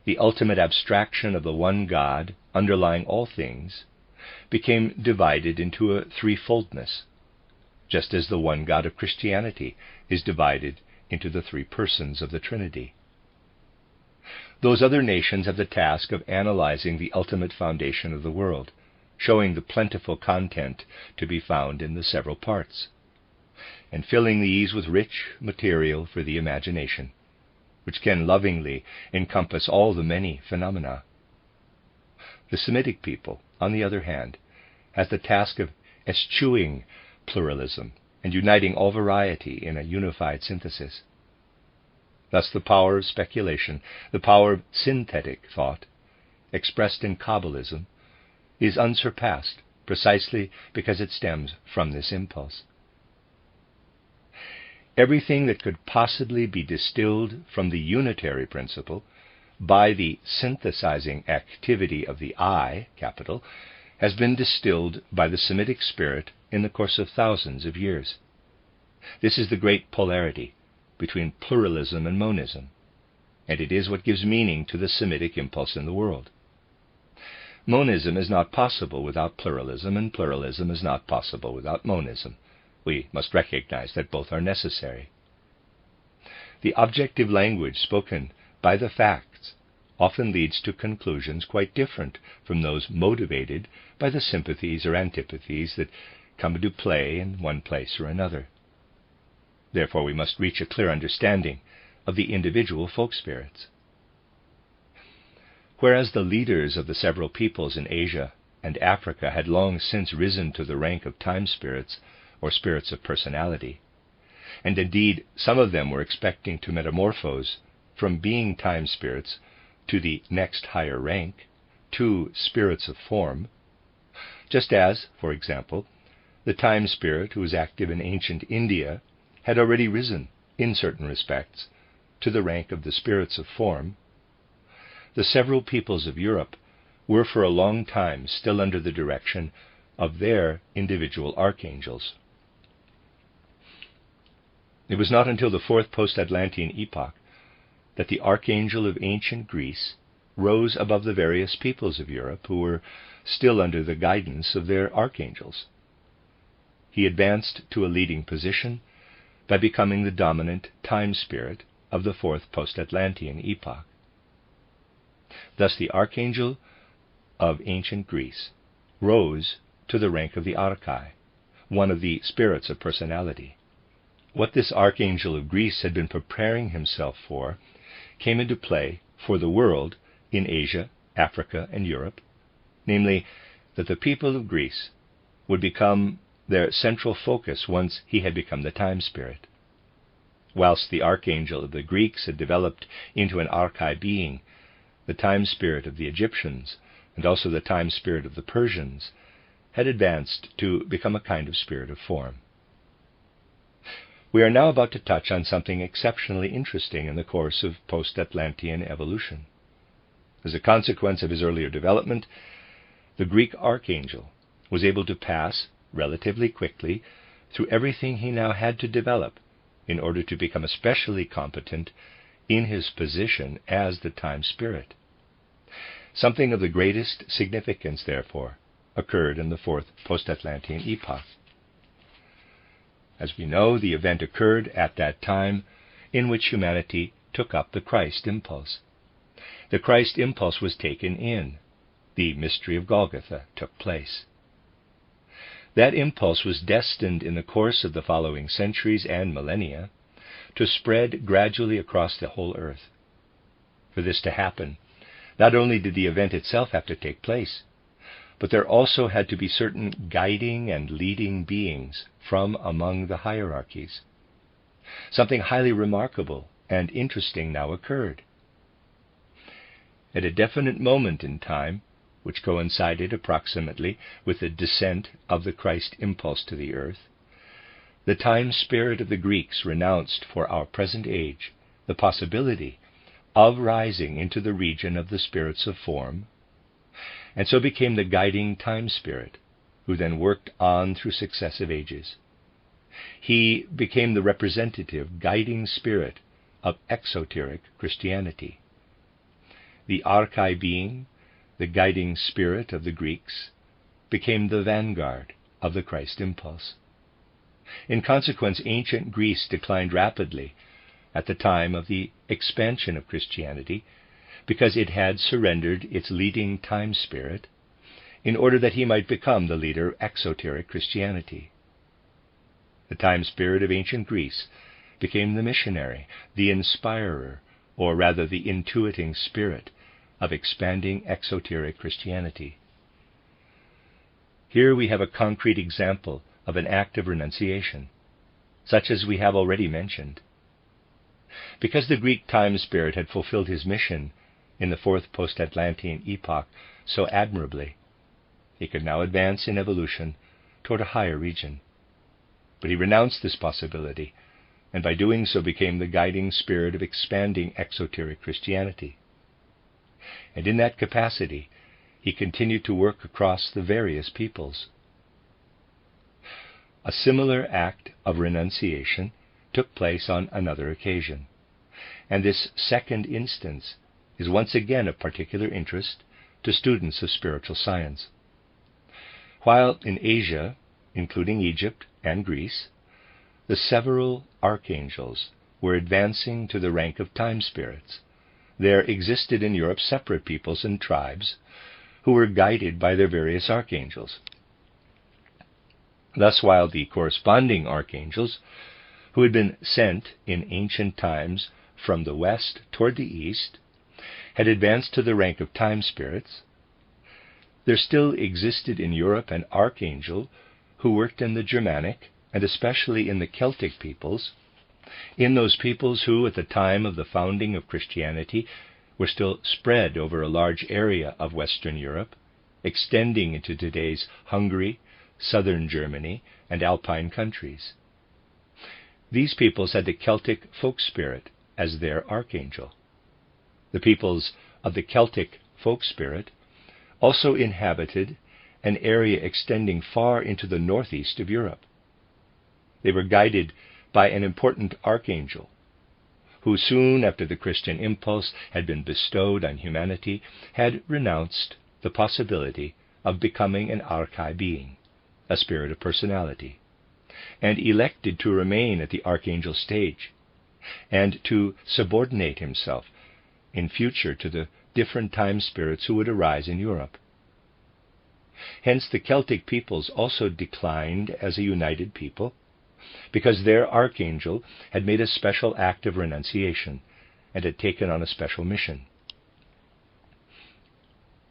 the ultimate abstraction of the one God underlying all things became divided into a threefoldness, just as the one God of Christianity is divided into the three persons of the Trinity. Those other nations have the task of analyzing the ultimate foundation of the world, showing the plentiful content to be found in the several parts, and filling these with rich material for the imagination, which can lovingly encompass all the many phenomena. The Semitic people, on the other hand, has the task of eschewing pluralism and uniting all variety in a unified synthesis. Thus the power of speculation, the power of synthetic thought, expressed in Kabbalism, is unsurpassed precisely because it stems from this impulse. Everything that could possibly be distilled from the unitary principle by the synthesizing activity of the I, capital, has been distilled by the Semitic spirit in the course of thousands of years. This is the great polarity between pluralism and monism, and it is what gives meaning to the Semitic impulse in the world. Monism is not possible without pluralism, and pluralism is not possible without monism. We must recognize that both are necessary. The objective language spoken by the facts often leads to conclusions quite different from those motivated by the sympathies or antipathies that come into play in one place or another. Therefore, we must reach a clear understanding of the individual folk spirits. Whereas the leaders of the several peoples in Asia and Africa had long since risen to the rank of time spirits, or spirits of personality, and indeed some of them were expecting to metamorphose from being time spirits to the next higher rank, to spirits of form, just as, for example, the time spirit who was active in ancient India had already risen, in certain respects, to the rank of the spirits of form, the several peoples of Europe were for a long time still under the direction of their individual archangels. It was not until the fourth post-Atlantean epoch that the archangel of ancient Greece rose above the various peoples of Europe who were still under the guidance of their archangels. He advanced to a leading position by becoming the dominant time spirit of the fourth post-Atlantean epoch. Thus the archangel of ancient Greece rose to the rank of the Archai, one of the spirits of personality. What this archangel of Greece had been preparing himself for came into play for the world in Asia, Africa, and Europe, namely, that the people of Greece would become their central focus once he had become the time spirit. Whilst the archangel of the Greeks had developed into an Archai being, the time spirit of the Egyptians, and also the time spirit of the Persians, had advanced to become a kind of spirit of form. We are now about to touch on something exceptionally interesting in the course of post-Atlantean evolution. As a consequence of his earlier development, the Greek archangel was able to pass relatively quickly through everything he now had to develop in order to become especially competent in his position as the time spirit. Something of the greatest significance, therefore, occurred in the fourth post-Atlantean epoch. As we know, the event occurred at that time in which humanity took up the Christ impulse. The Christ impulse was taken in. The mystery of Golgotha took place. That impulse was destined in the course of the following centuries and millennia to spread gradually across the whole earth. For this to happen, not only did the event itself have to take place, but there also had to be certain guiding and leading beings from among the hierarchies. Something highly remarkable and interesting now occurred. At a definite moment in time, which coincided approximately with the descent of the Christ impulse to the earth, the time spirit of the Greeks renounced for our present age the possibility of rising into the region of the spirits of form, and so became the guiding time spirit, who then worked on through successive ages. He became the representative guiding spirit of exoteric Christianity. The Archai being, the guiding spirit of the Greeks, became the vanguard of the Christ impulse. In consequence, ancient Greece declined rapidly at the time of the expansion of Christianity, because it had surrendered its leading time spirit in order that he might become the leader of exoteric Christianity. The time spirit of ancient Greece became the missionary, the inspirer, or rather the intuiting spirit of expanding exoteric Christianity. Here we have a concrete example of an act of renunciation, such as we have already mentioned. Because the Greek time spirit had fulfilled his mission in the fourth post-Atlantean epoch so admirably, he could now advance in evolution toward a higher region. But he renounced this possibility, and by doing so became the guiding spirit of expanding exoteric Christianity. And in that capacity, he continued to work across the various peoples. A similar act of renunciation took place on another occasion, and this second instance is once again of particular interest to students of spiritual science. While in Asia, including Egypt and Greece, the several archangels were advancing to the rank of time spirits, there existed in Europe separate peoples and tribes who were guided by their various archangels. Thus, while the corresponding archangels, who had been sent in ancient times from the west toward the east, had advanced to the rank of time spirits, there still existed in Europe an archangel who worked in the Germanic, and especially in the Celtic peoples, in those peoples who, at the time of the founding of Christianity, were still spread over a large area of Western Europe, extending into today's Hungary, southern Germany, and Alpine countries. These peoples had the Celtic folk spirit as their archangel. The peoples of the Celtic folk spirit also inhabited an area extending far into the northeast of Europe. They were guided by an important archangel, who soon after the Christian impulse had been bestowed on humanity, had renounced the possibility of becoming an archai being, a spirit of personality, and elected to remain at the archangel stage, and to subordinate himself in future to the different time spirits who would arise in Europe. Hence the Celtic peoples also declined as a united people, because their archangel had made a special act of renunciation and had taken on a special mission.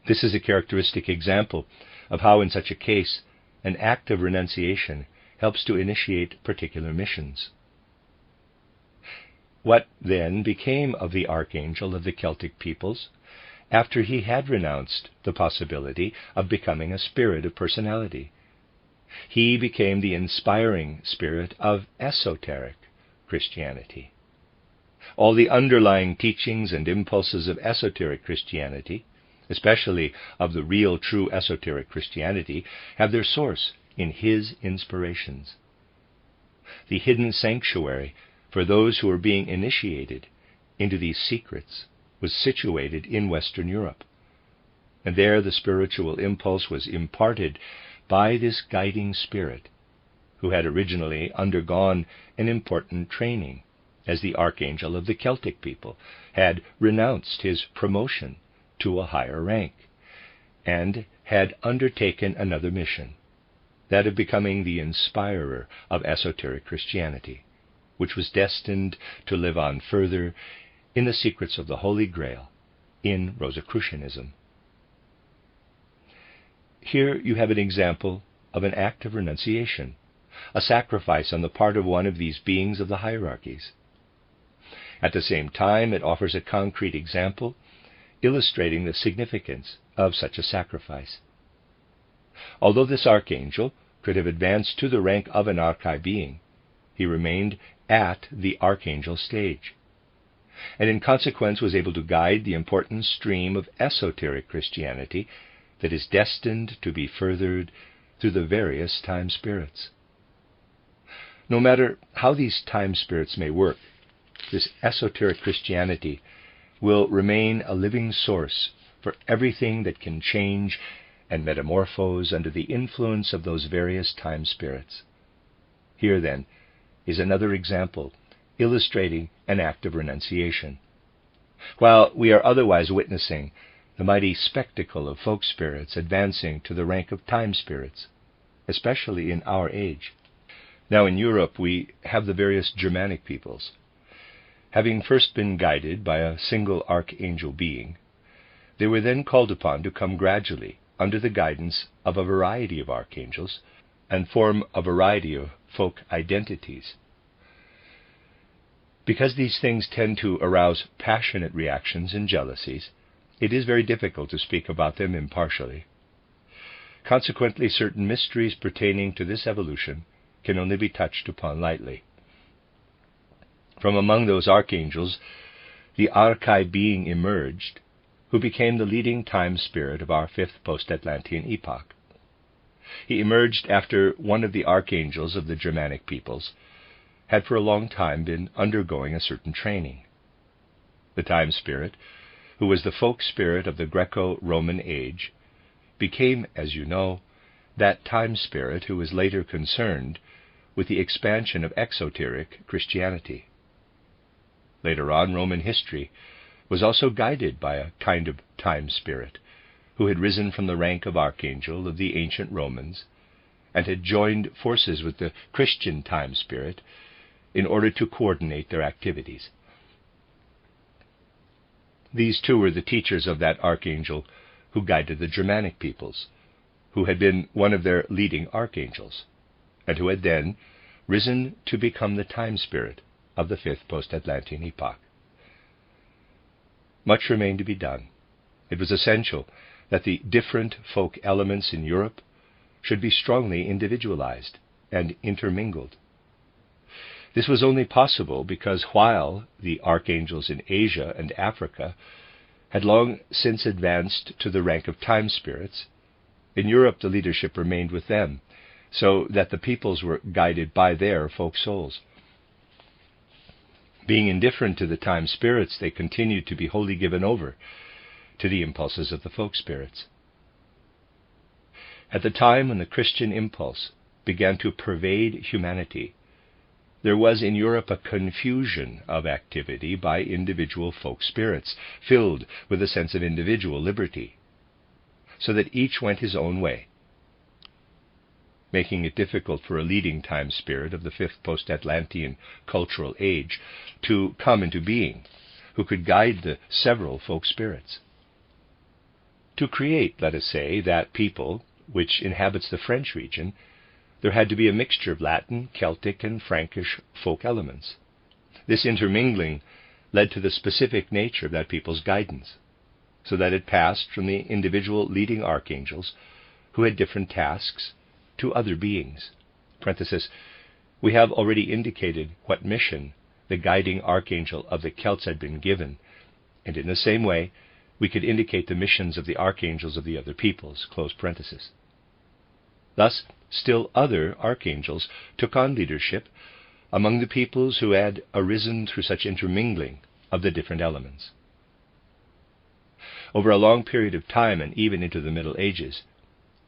This is a characteristic example of how, in such a case, an act of renunciation helps to initiate particular missions. What, then, became of the archangel of the Celtic peoples after he had renounced the possibility of becoming a spirit of personality? He became the inspiring spirit of Esoteric Christianity. All the underlying teachings and impulses of Esoteric Christianity, especially of the real, true Esoteric Christianity, have their source in his inspirations. The hidden sanctuary for those who were being initiated into these secrets was situated in Western Europe, and there the spiritual impulse was imparted by this guiding spirit, who had originally undergone an important training as the archangel of the Celtic people, had renounced his promotion to a higher rank, and had undertaken another mission, that of becoming the inspirer of Esoteric Christianity, which was destined to live on further in the secrets of the Holy Grail, in Rosicrucianism. Here you have an example of an act of renunciation, a sacrifice on the part of one of these beings of the hierarchies. At the same time, it offers a concrete example illustrating the significance of such a sacrifice. Although this archangel could have advanced to the rank of an archai being, he remained at the archangel stage, and in consequence was able to guide the important stream of esoteric Christianity that is destined to be furthered through the various time spirits. No matter how these time spirits may work, this esoteric Christianity will remain a living source for everything that can change and metamorphose under the influence of those various time spirits. Here, then, is another example illustrating an act of renunciation. While we are otherwise witnessing the mighty spectacle of folk spirits advancing to the rank of time spirits, especially in our age. Now in Europe we have the various Germanic peoples. Having first been guided by a single archangel being, they were then called upon to come gradually under the guidance of a variety of archangels and form a variety of folk identities. Because these things tend to arouse passionate reactions and jealousies, it is very difficult to speak about them impartially. Consequently, certain mysteries pertaining to this evolution can only be touched upon lightly. From among those archangels, the Archai being emerged, who became the leading time spirit of our fifth post-Atlantean epoch. He emerged after one of the archangels of the Germanic peoples had for a long time been undergoing a certain training. The time spirit, who was the folk spirit of the Greco-Roman age, became, as you know, that time spirit who was later concerned with the expansion of exoteric Christianity. Later on, Roman history was also guided by a kind of time spirit who had risen from the rank of archangel of the ancient Romans and had joined forces with the Christian time spirit in order to coordinate their activities. These two were the teachers of that archangel who guided the Germanic peoples, who had been one of their leading archangels, and who had then risen to become the time spirit of the fifth post-Atlantean epoch. Much remained to be done. It was essential that the different folk elements in Europe should be strongly individualized and intermingled. This was only possible because while the archangels in Asia and Africa had long since advanced to the rank of time spirits, in Europe the leadership remained with them, so that the peoples were guided by their folk souls. Being indifferent to the time spirits, they continued to be wholly given over to the impulses of the folk spirits. At the time when the Christian impulse began to pervade humanity, there was in Europe a confusion of activity by individual folk spirits, filled with a sense of individual liberty, so that each went his own way, making it difficult for a leading time spirit of the fifth post-Atlantean cultural age to come into being, who could guide the several folk spirits. To create, let us say, that people which inhabits the French region, there had to be a mixture of Latin, Celtic, and Frankish folk elements. This intermingling led to the specific nature of that people's guidance, so that it passed from the individual leading archangels, who had different tasks, to other beings. We have already indicated what mission the guiding archangel of the Celts had been given, and in the same way we could indicate the missions of the archangels of the other peoples. Thus, still other archangels took on leadership among the peoples who had arisen through such intermingling of the different elements. Over a long period of time, and even into the Middle Ages,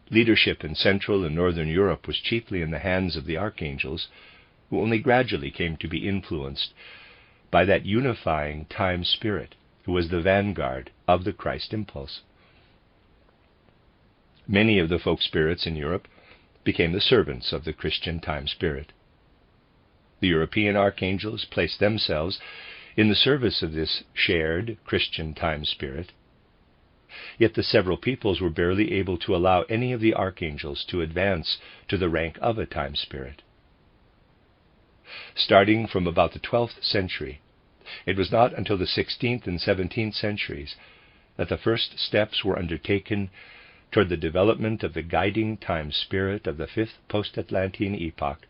leadership in Central and Northern Europe was chiefly in the hands of the archangels, who only gradually came to be influenced by that unifying time spirit who was the vanguard of the Christ impulse. Many of the folk spirits in Europe became the servants of the Christian time spirit. The European archangels placed themselves in the service of this shared Christian time spirit, yet the several peoples were barely able to allow any of the archangels to advance to the rank of a time spirit. Starting from about the 12th century, it was not until the 16th and 17th centuries that the first steps were undertaken toward the development of the guiding time spirit of the fifth post-Atlantean epoch,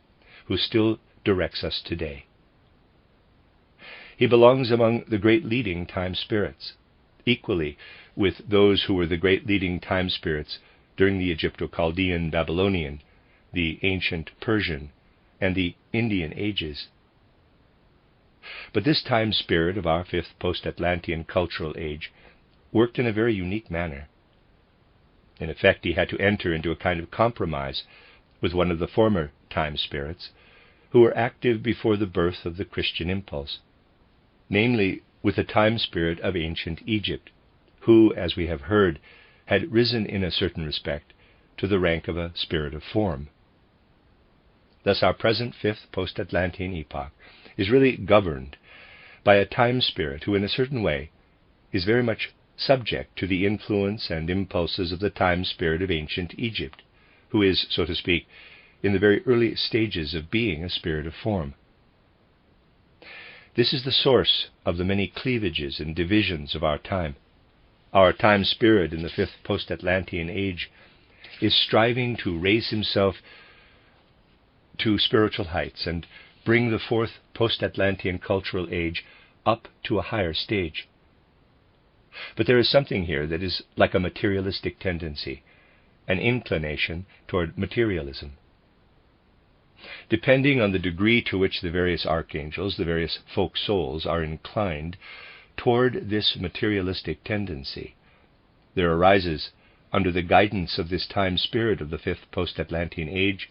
who still directs us today. He belongs among the great leading time spirits, equally with those who were the great leading time spirits during the Egypto-Chaldean Babylonian, the ancient Persian, and the Indian ages. But this time spirit of our fifth post-Atlantean cultural age worked in a very unique manner. In effect, he had to enter into a kind of compromise with one of the former time spirits who were active before the birth of the Christian impulse, namely with the time spirit of ancient Egypt, who, as we have heard, had risen in a certain respect to the rank of a spirit of form. Thus our present fifth post-Atlantean epoch is really governed by a time spirit who, in a certain way, is very much subject to the influence and impulses of the time spirit of ancient Egypt, who is, so to speak, in the very early stages of being a spirit of form. This is the source of the many cleavages and divisions of our time. Our time spirit in the fifth post-Atlantean age is striving to raise himself to spiritual heights and bring the fourth post-Atlantean cultural age up to a higher stage. But there is something here that is like a materialistic tendency, an inclination toward materialism. Depending on the degree to which the various archangels, the various folk souls, are inclined toward this materialistic tendency, there arises, under the guidance of this time spirit of the fifth post-Atlantean age,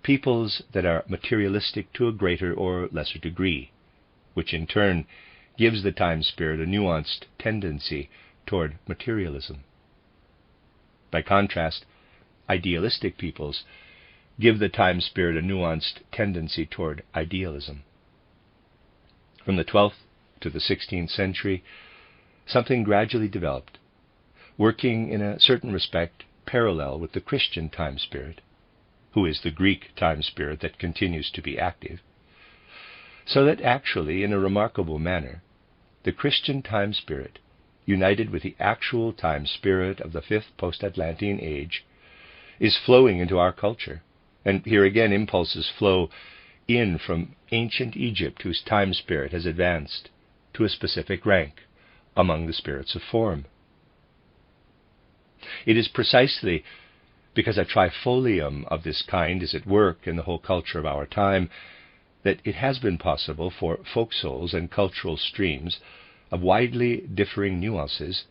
peoples that are materialistic to a greater or lesser degree, which in turn gives the time spirit a nuanced tendency toward materialism. By contrast, idealistic peoples give the time spirit a nuanced tendency toward idealism. From the 12th to the 16th century, something gradually developed, working in a certain respect parallel with the Christian time spirit, who is the Greek time spirit that continues to be active, so that actually, in a remarkable manner, the Christian time spirit, united with the actual time spirit of the fifth post-Atlantean age, is flowing into our culture. And here again impulses flow in from ancient Egypt, whose time spirit has advanced to a specific rank among the spirits of form. It is precisely because a trifolium of this kind is at work in the whole culture of our time that it has been possible for folk souls and cultural streams of widely differing nuances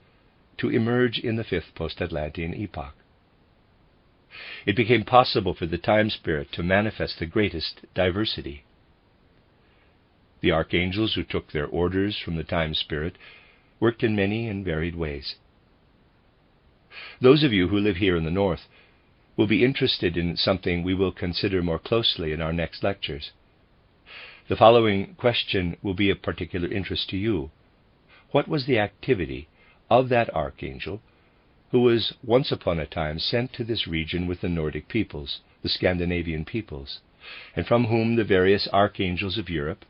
to emerge in the fifth post-Atlantean epoch. It became possible for the time spirit to manifest the greatest diversity. The archangels who took their orders from the time spirit worked in many and varied ways. Those of you who live here in the north will be interested in something we will consider more closely in our next lectures. The following question will be of particular interest to you. What was the activity of that archangel who was once upon a time sent to this region with the Nordic peoples, the Scandinavian peoples, and from whom the various archangels of Europe,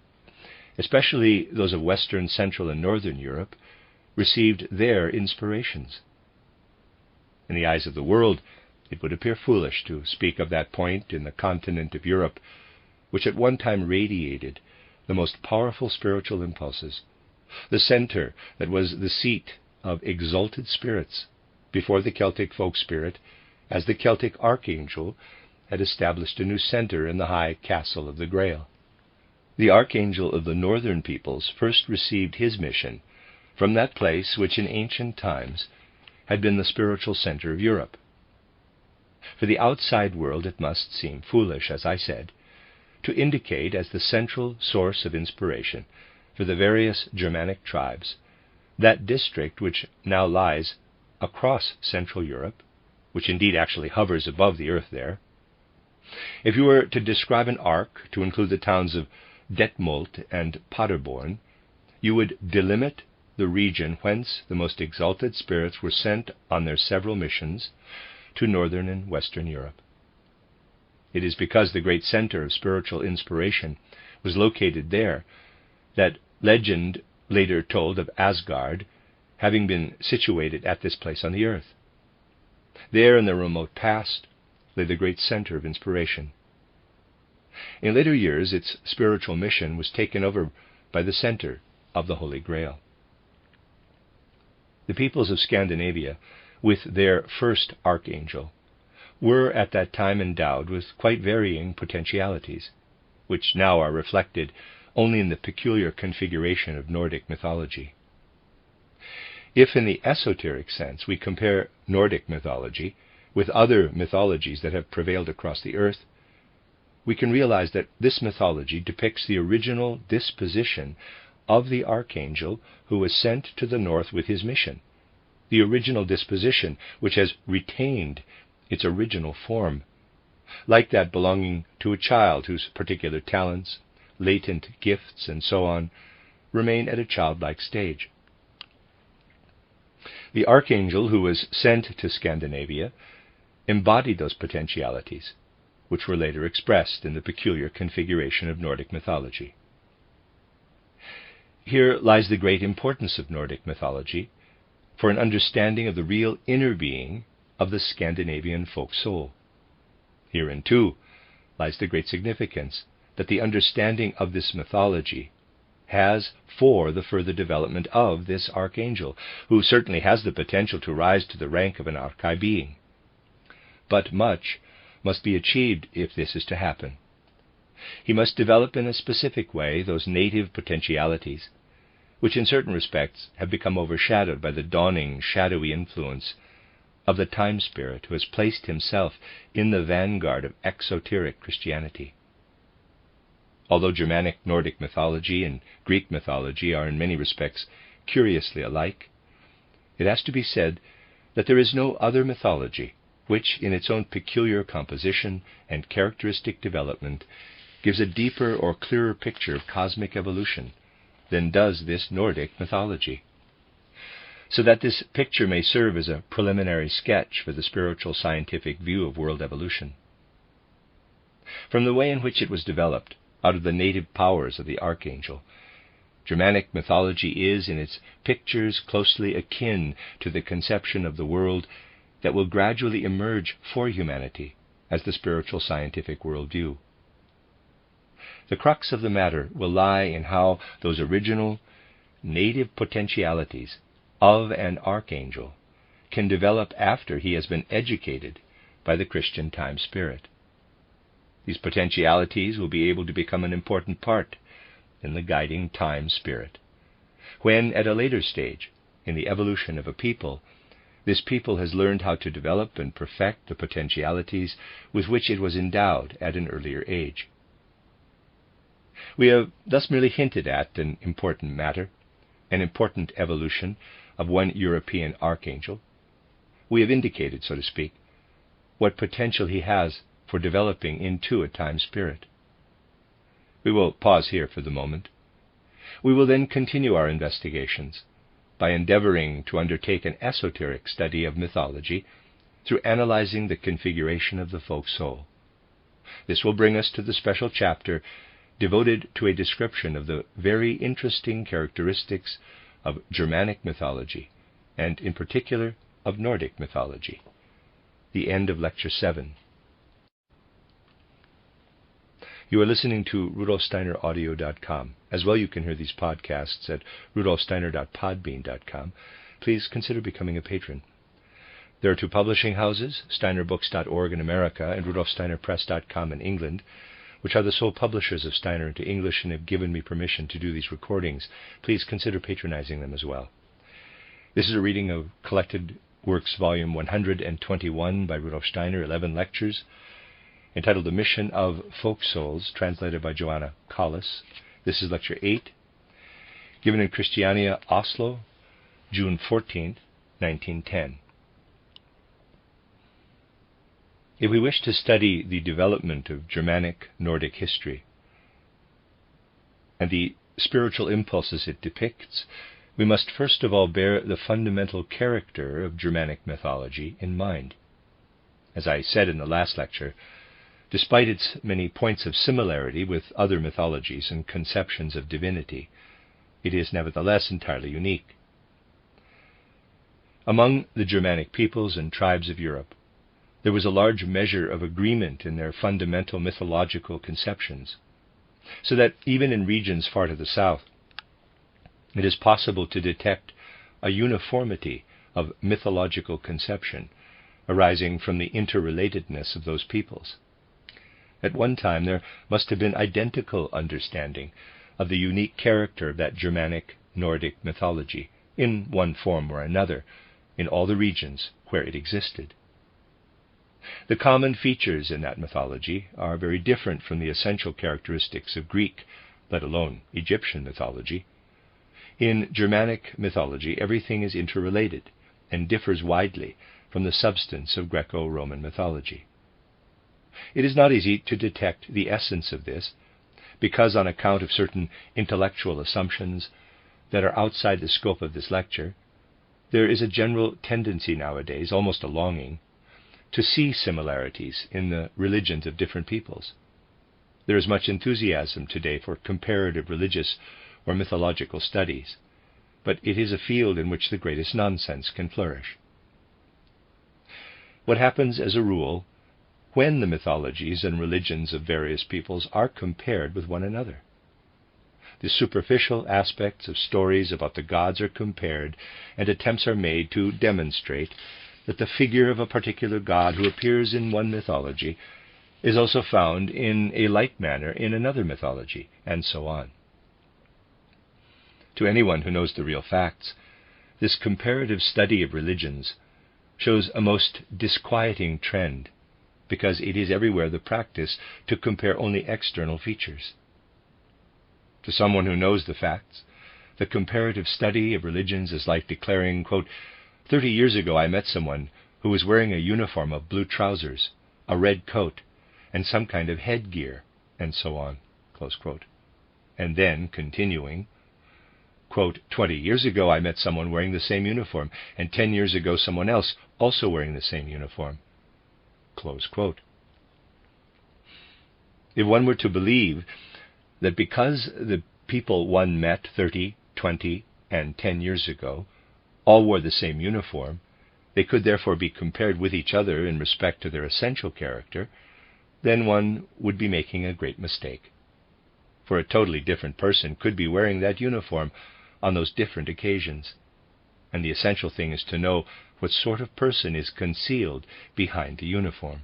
especially those of Western, Central, and Northern Europe, received their inspirations? In the eyes of the world, it would appear foolish to speak of that point in the continent of Europe, which at one time radiated the most powerful spiritual impulses, the center that was the seat of exalted spirits, before the Celtic folk spirit, as the Celtic archangel, had established a new center in the high castle of the Grail. The archangel of the northern peoples first received his mission from that place which in ancient times had been the spiritual center of Europe. For the outside world it must seem foolish, as I said, to indicate as the central source of inspiration for the various Germanic tribes that district which now lies across Central Europe, which indeed actually hovers above the earth there. If you were to describe an arc to include the towns of Detmold and Paderborn, you would delimit the region whence the most exalted spirits were sent on their several missions to northern and western Europe. It is because the great center of spiritual inspiration was located there that legend later told of Asgard having been situated at this place on the earth. There in the remote past lay the great center of inspiration. In later years its spiritual mission was taken over by the center of the Holy Grail. The peoples of Scandinavia, with their first archangel, were at that time endowed with quite varying potentialities, which now are reflected only in the peculiar configuration of Nordic mythology. If in the esoteric sense we compare Nordic mythology with other mythologies that have prevailed across the earth, we can realize that this mythology depicts the original disposition of the archangel who was sent to the north with his mission, the original disposition which has retained its original form, like that belonging to a child whose particular talents, latent gifts, and so on, remain at a childlike stage. The archangel who was sent to Scandinavia embodied those potentialities, which were later expressed in the peculiar configuration of Nordic mythology. Here lies the great importance of Nordic mythology for an understanding of the real inner being of the Scandinavian folk soul. Herein, too, lies the great significance that the understanding of this mythology has for the further development of this archangel, who certainly has the potential to rise to the rank of an archai being. But much must be achieved if this is to happen. He must develop in a specific way those native potentialities, which in certain respects have become overshadowed by the dawning shadowy influence of the time spirit who has placed himself in the vanguard of exoteric Christianity. Although Germanic Nordic mythology and Greek mythology are in many respects curiously alike, it has to be said that there is no other mythology which, in its own peculiar composition and characteristic development, gives a deeper or clearer picture of cosmic evolution than does this Nordic mythology. So that this picture may serve as a preliminary sketch for the spiritual scientific view of world evolution. From the way in which it was developed, out of the native powers of the archangel, Germanic mythology is, in its pictures, closely akin to the conception of the world that will gradually emerge for humanity as the spiritual scientific worldview. The crux of the matter will lie in how those original, native potentialities of an archangel can develop after he has been educated by the Christian time spirit. These potentialities will be able to become an important part in the guiding time spirit, when, at a later stage in the evolution of a people, this people has learned how to develop and perfect the potentialities with which it was endowed at an earlier age. We have thus merely hinted at an important matter, an important evolution of one European archangel. We have indicated, so to speak, what potential he has for developing into a time spirit. We will pause here for the moment. We will then continue our investigations by endeavoring to undertake an esoteric study of mythology through analyzing the configuration of the folk soul. This will bring us to the special chapter devoted to a description of the very interesting characteristics of Germanic mythology, and in particular of Nordic mythology. The end of Lecture 7. You are listening to RudolfSteinerAudio.com. As well, you can hear these podcasts at RudolfSteiner.podbean.com. Please consider becoming a patron. There are two publishing houses, SteinerBooks.org in America and RudolfSteinerPress.com in England, which are the sole publishers of Steiner into English and have given me permission to do these recordings. Please consider patronizing them as well. This is a reading of Collected Works Volume 121 by Rudolf Steiner, 11 lectures, entitled The Mission of Folk Souls, translated by Johanna Collis. This is Lecture 8, given in Christiania, Oslo, June 14, 1910. If we wish to study the development of Germanic Nordic history and the spiritual impulses it depicts, we must first of all bear the fundamental character of Germanic mythology in mind. As I said in the last lecture, despite its many points of similarity with other mythologies and conceptions of divinity, it is nevertheless entirely unique. Among the Germanic peoples and tribes of Europe, there was a large measure of agreement in their fundamental mythological conceptions, so that even in regions far to the south, it is possible to detect a uniformity of mythological conception arising from the interrelatedness of those peoples. At one time there must have been identical understanding of the unique character of that Germanic Nordic mythology, in one form or another, in all the regions where it existed. The common features in that mythology are very different from the essential characteristics of Greek, let alone Egyptian mythology. In Germanic mythology, everything is interrelated and differs widely from the substance of Greco-Roman mythology. It is not easy to detect the essence of this, because on account of certain intellectual assumptions that are outside the scope of this lecture, there is a general tendency nowadays, almost a longing, to see similarities in the religions of different peoples. There is much enthusiasm today for comparative religious or mythological studies, but it is a field in which the greatest nonsense can flourish. What happens as a rule when the mythologies and religions of various peoples are compared with one another? The superficial aspects of stories about the gods are compared, and attempts are made to demonstrate that the figure of a particular god who appears in one mythology is also found in a like manner in another mythology, and so on. To anyone who knows the real facts, this comparative study of religions shows a most disquieting trend, because it is everywhere the practice to compare only external features. To someone who knows the facts, the comparative study of religions is like declaring, quote, 30 years ago I met someone who was wearing a uniform of blue trousers, a red coat, and some kind of headgear, and so on, close quote. And then, continuing, quote, 20 years ago I met someone wearing the same uniform, and 10 years ago someone else also wearing the same uniform, close quote. If one were to believe that because the people one met 30, 20, and 10 years ago all wore the same uniform, they could therefore be compared with each other in respect to their essential character, then one would be making a great mistake. For a totally different person could be wearing that uniform on those different occasions, and the essential thing is to know what sort of person is concealed behind the uniform.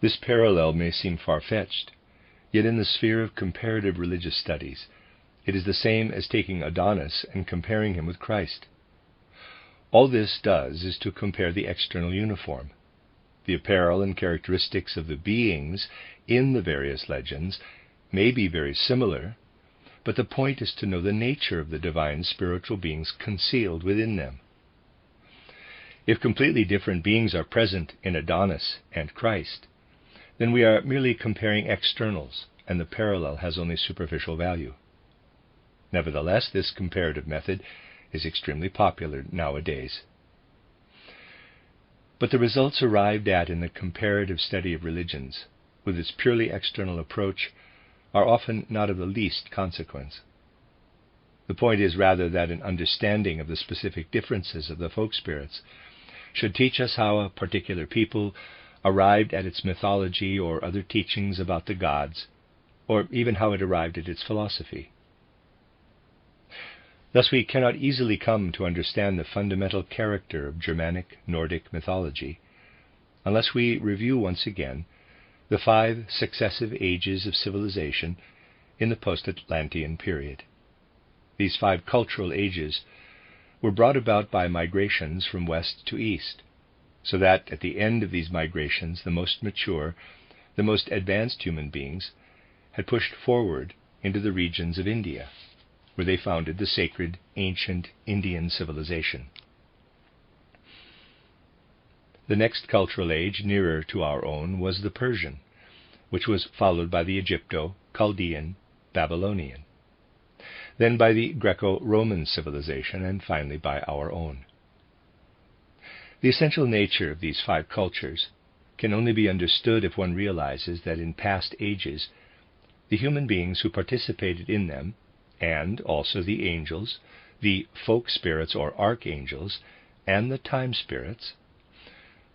This parallel may seem far-fetched, yet in the sphere of comparative religious studies, it is the same as taking Adonis and comparing him with Christ. All this does is to compare the external uniform. The apparel and characteristics of the beings in the various legends may be very similar, but the point is to know the nature of the divine spiritual beings concealed within them. If completely different beings are present in Adonis and Christ, then we are merely comparing externals, and the parallel has only superficial value. Nevertheless, this comparative method is extremely popular nowadays. But the results arrived at in the comparative study of religions, with its purely external approach, are often not of the least consequence. The point is rather that an understanding of the specific differences of the folk spirits should teach us how a particular people arrived at its mythology or other teachings about the gods, or even how it arrived at its philosophy. Thus we cannot easily come to understand the fundamental character of Germanic Nordic mythology unless we review once again the 5 successive ages of civilization in the post-Atlantean period. These 5 cultural ages were brought about by migrations from west to east, so that at the end of these migrations the most mature, the most advanced human beings had pushed forward into the regions of India, where they founded the sacred ancient Indian civilization. The next cultural age nearer to our own was the Persian, which was followed by the Egypto-Chaldean Babylonian, then by the Greco-Roman civilization, and finally by our own. The essential nature of these 5 cultures can only be understood if one realizes that in past ages the human beings who participated in them, and also the angels, the folk spirits or archangels, and the time spirits,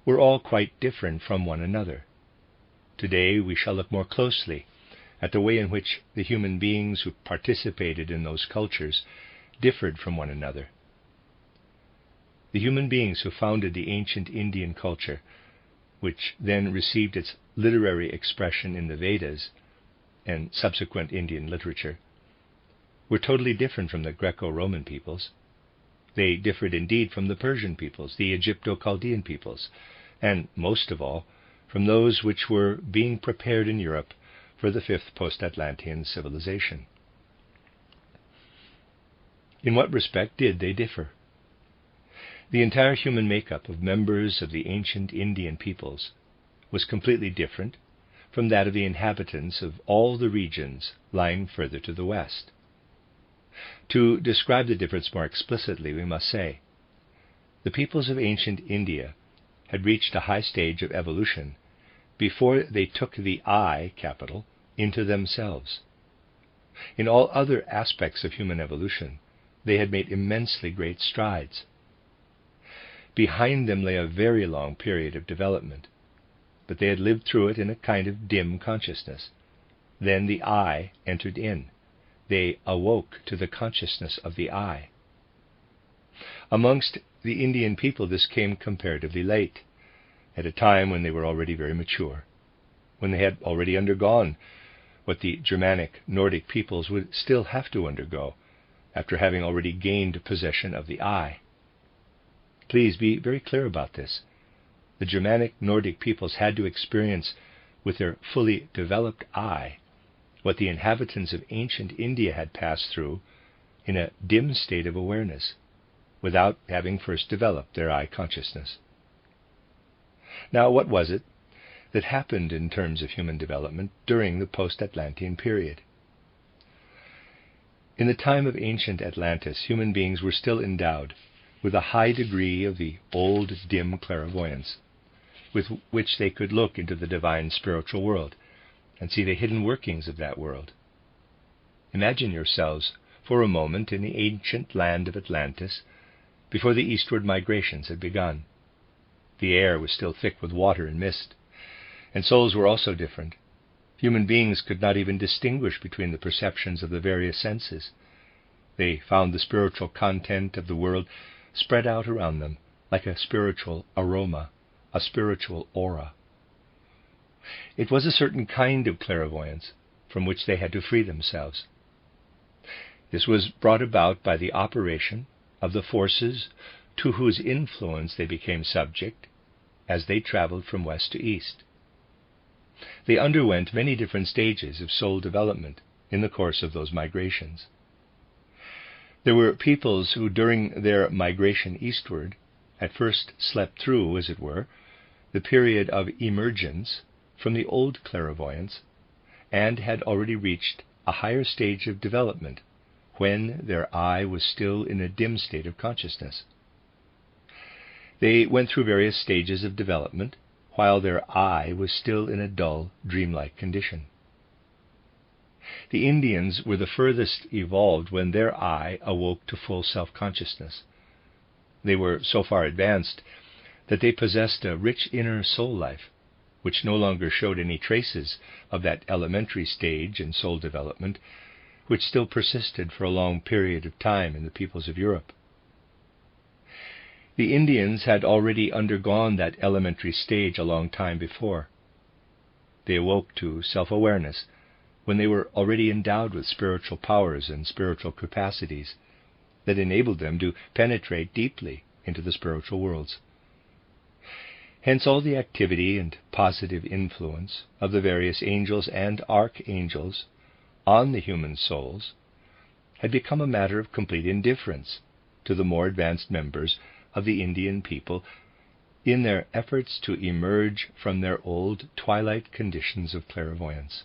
were all quite different from one another. Today we shall look more closely at the way in which the human beings who participated in those cultures differed from one another. The human beings who founded the ancient Indian culture, which then received its literary expression in the Vedas and subsequent Indian literature, were totally different from the Greco-Roman peoples. They differed indeed from the Persian peoples, the Egypto-Chaldean peoples, and, most of all, from those which were being prepared in Europe for the 5th post-Atlantean civilization. In what respect did they differ? The entire human makeup of members of the ancient Indian peoples was completely different from that of the inhabitants of all the regions lying further to the west. To describe the difference more explicitly, we must say, the peoples of ancient India had reached a high stage of evolution before they took the I capital into themselves. In all other aspects of human evolution, they had made immensely great strides. Behind them lay a very long period of development, but they had lived through it in a kind of dim consciousness. Then the I entered in. They awoke to the consciousness of the I. Amongst the Indian people, this came comparatively late, at a time when they were already very mature, when they had already undergone what the Germanic Nordic peoples would still have to undergo after having already gained possession of the I. Please be very clear about this. The Germanic Nordic peoples had to experience with their fully developed I what the inhabitants of ancient India had passed through in a dim state of awareness, without having first developed their I consciousness. Now, what was it that happened in terms of human development during the post-Atlantean period? In the time of ancient Atlantis, human beings were still endowed with a high degree of the old dim clairvoyance, with which they could look into the divine spiritual world and see the hidden workings of that world. Imagine yourselves for a moment in the ancient land of Atlantis before the eastward migrations had begun. The air was still thick with water and mist, and souls were also different. Human beings could not even distinguish between the perceptions of the various senses. They found the spiritual content of the world spread out around them like a spiritual aroma, a spiritual aura. It was a certain kind of clairvoyance from which they had to free themselves. This was brought about by the operation of the forces to whose influence they became subject as they traveled from west to east. They underwent many different stages of soul development in the course of those migrations. There were peoples who, during their migration eastward, at first slept through, as it were, the period of emergence from the old clairvoyance, and had already reached a higher stage of development when their I was still in a dim state of consciousness. They went through various stages of development while their I was still in a dull, dreamlike condition. The Indians were the furthest evolved when their I awoke to full self-consciousness. They were so far advanced that they possessed a rich inner soul life, which no longer showed any traces of that elementary stage in soul development which still persisted for a long period of time in the peoples of Europe. The Indians had already undergone that elementary stage a long time before. They awoke to self-awareness when they were already endowed with spiritual powers and spiritual capacities that enabled them to penetrate deeply into the spiritual worlds. Hence all the activity and positive influence of the various angels and archangels on the human souls had become a matter of complete indifference to the more advanced members of the Indian people in their efforts to emerge from their old twilight conditions of clairvoyance.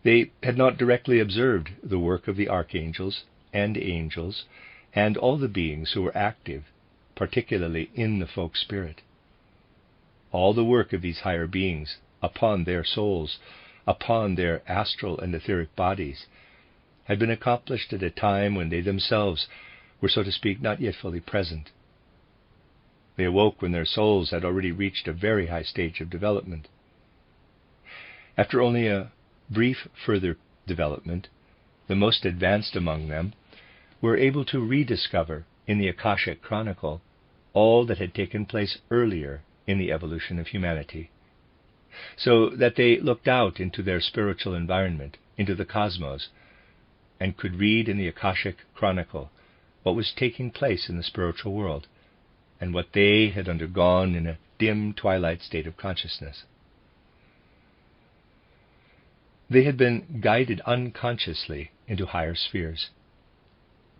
They had not directly observed the work of the archangels and angels and all the beings who were active, particularly in the folk spirit. All the work of these higher beings upon their souls, upon their astral and etheric bodies, had been accomplished at a time when they themselves were, so to speak, not yet fully present. They awoke when their souls had already reached a very high stage of development. After only a brief further development, the most advanced among them were able to rediscover in the Akashic Chronicle all that had taken place earlier in the evolution of humanity, so that they looked out into their spiritual environment, into the cosmos, and could read in the Akashic Chronicle what was taking place in the spiritual world, and what they had undergone in a dim twilight state of consciousness. They had been guided unconsciously into higher spheres.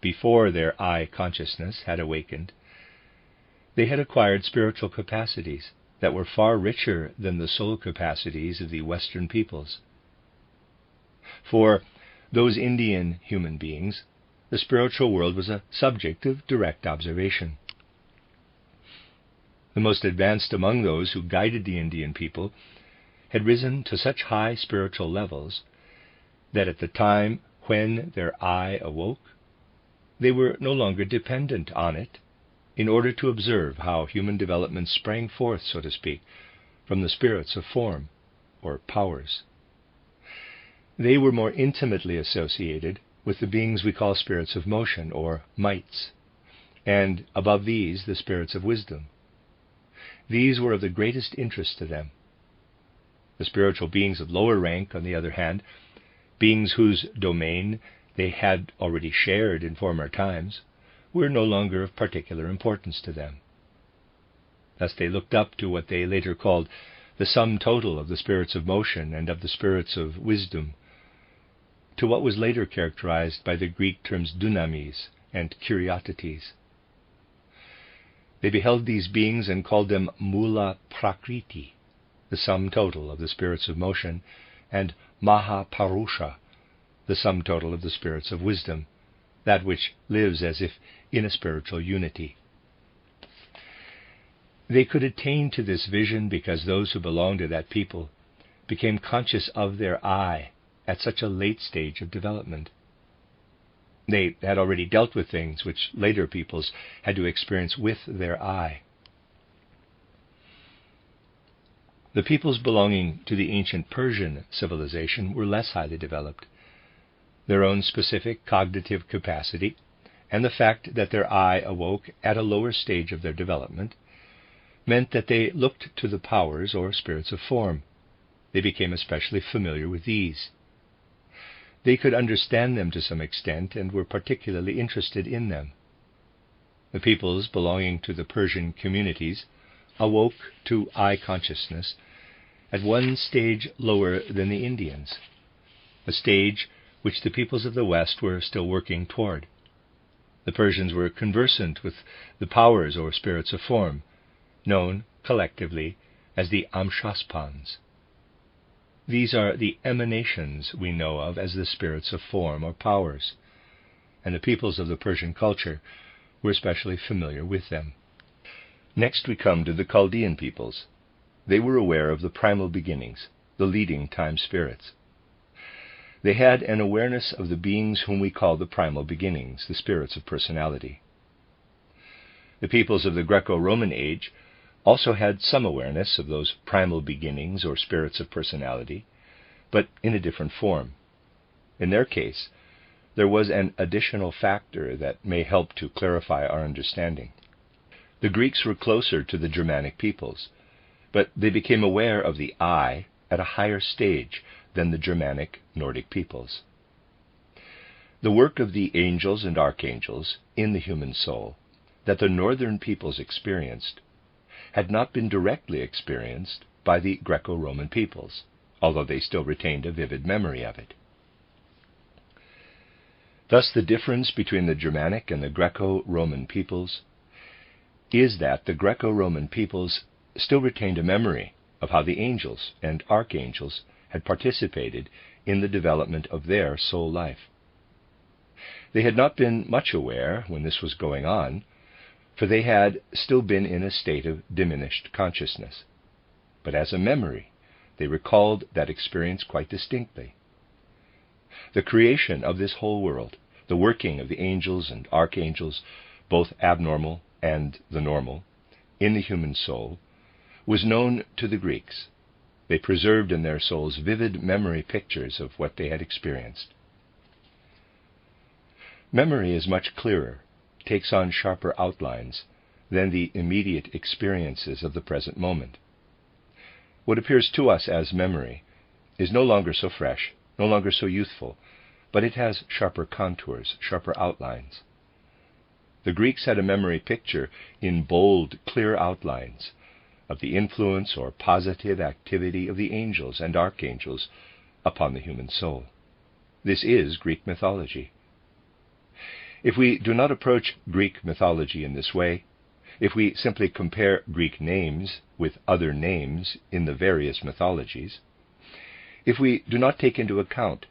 Before their I consciousness had awakened, they had acquired spiritual capacities that were far richer than the soul capacities of the Western peoples. For those Indian human beings, the spiritual world was a subject of direct observation. The most advanced among those who guided the Indian people had risen to such high spiritual levels that at the time when their eye awoke, they were no longer dependent on it in order to observe how human development sprang forth, so to speak, from the spirits of form, or powers. They were more intimately associated with the beings we call spirits of motion, or mights, and above these, the spirits of wisdom. These were of the greatest interest to them. The spiritual beings of lower rank, on the other hand, beings whose domain they had already shared in former times, were no longer of particular importance to them. Thus they looked up to what they later called the sum total of the spirits of motion and of the spirits of wisdom, to what was later characterized by the Greek terms dunamis and kuriotetes. They beheld these beings and called them mula prakriti, the sum total of the spirits of motion, and mahaparusha, the sum total of the spirits of wisdom, that which lives as if in a spiritual unity. They could attain to this vision because those who belonged to that people became conscious of their I at such a late stage of development. They had already dealt with things which later peoples had to experience with their I. The peoples belonging to the ancient Persian civilization were less highly developed. Their own specific cognitive capacity, and the fact that their I awoke at a lower stage of their development, meant that they looked to the powers or spirits of form. They became especially familiar with these. They could understand them to some extent and were particularly interested in them. The peoples belonging to the Persian communities awoke to I consciousness at one stage lower than the Indians, a stage which the peoples of the West were still working toward. The Persians were conversant with the powers or spirits of form, known collectively as the Amshaspans. These are the emanations we know of as the spirits of form or powers, and the peoples of the Persian culture were especially familiar with them. Next we come to the Chaldean peoples. They were aware of the primal beginnings, the leading time spirits. They had an awareness of the beings whom we call the primal beginnings, the spirits of personality. The peoples of the Greco-Roman age also had some awareness of those primal beginnings or spirits of personality, but in a different form. In their case, there was an additional factor that may help to clarify our understanding. The Greeks were closer to the Germanic peoples, but they became aware of the I at a higher stage than the Germanic Nordic peoples. The work of the angels and archangels in the human soul that the northern peoples experienced had not been directly experienced by the Greco-Roman peoples, although they still retained a vivid memory of it. Thus the difference between the Germanic and the Greco-Roman peoples is that the Greco-Roman peoples still retained a memory of how the angels and archangels had participated in the development of their soul life. They had not been much aware when this was going on, for they had still been in a state of diminished consciousness. But as a memory, they recalled that experience quite distinctly. The creation of this whole world, the working of the angels and archangels, both abnormal and the normal, in the human soul, was known to the Greeks. They preserved in their souls vivid memory pictures of what they had experienced. Memory is much clearer, takes on sharper outlines than the immediate experiences of the present moment. What appears to us as memory is no longer so fresh, no longer so youthful, but it has sharper contours, sharper outlines. The Greeks had a memory picture in bold, clear outlines of the influence or positive activity of the angels and archangels upon the human soul. This is Greek mythology. If we do not approach Greek mythology in this way, if we simply compare Greek names with other names in the various mythologies, if we do not take into account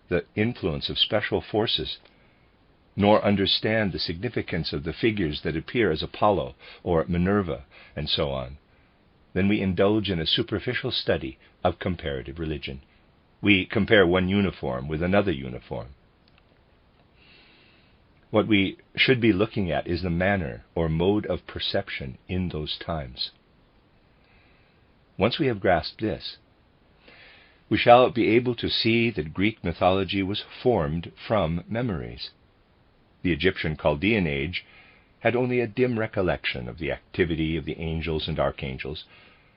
the influence of special forces, nor understand the significance of the figures that appear as Apollo or Minerva and so on, then we indulge in a superficial study of comparative religion, we compare one uniform with another uniform. What we should be looking at is the manner or mode of perception in those times. Once we have grasped this, we shall be able to see that Greek mythology was formed from memories. The Egyptian Chaldean age had only a dim recollection of the activity of the angels and archangels,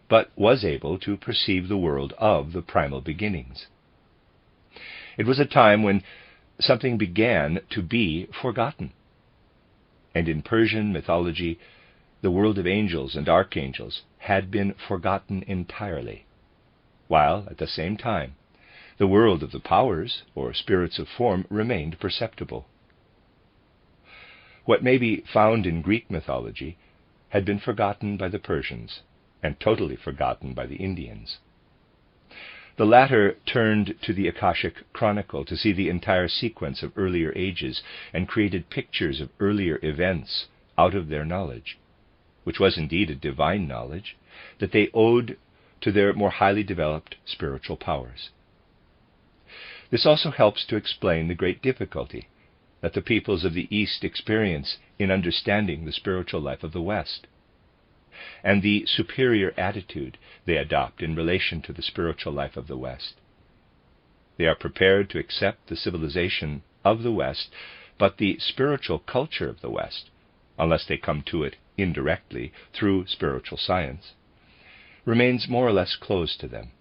but was able to perceive the world of the primal beginnings. It was a time when something began to be forgotten. And in Persian mythology, the world of angels and archangels had been forgotten entirely, while, at the same time, the world of the powers, or spirits of form, remained perceptible. What may be found in Greek mythology had been forgotten by the Persians, and totally forgotten by the Indians. The latter turned to the Akashic Chronicle to see the entire sequence of earlier ages and created pictures of earlier events out of their knowledge, which was indeed a divine knowledge that they owed to their more highly developed spiritual powers. This also helps to explain the great difficulty that the peoples of the East experience in understanding the spiritual life of the West, and the superior attitude they adopt in relation to the spiritual life of the West. They are prepared to accept the civilization of the West, but the spiritual culture of the West, unless they come to it indirectly through spiritual science, remains more or less closed to them.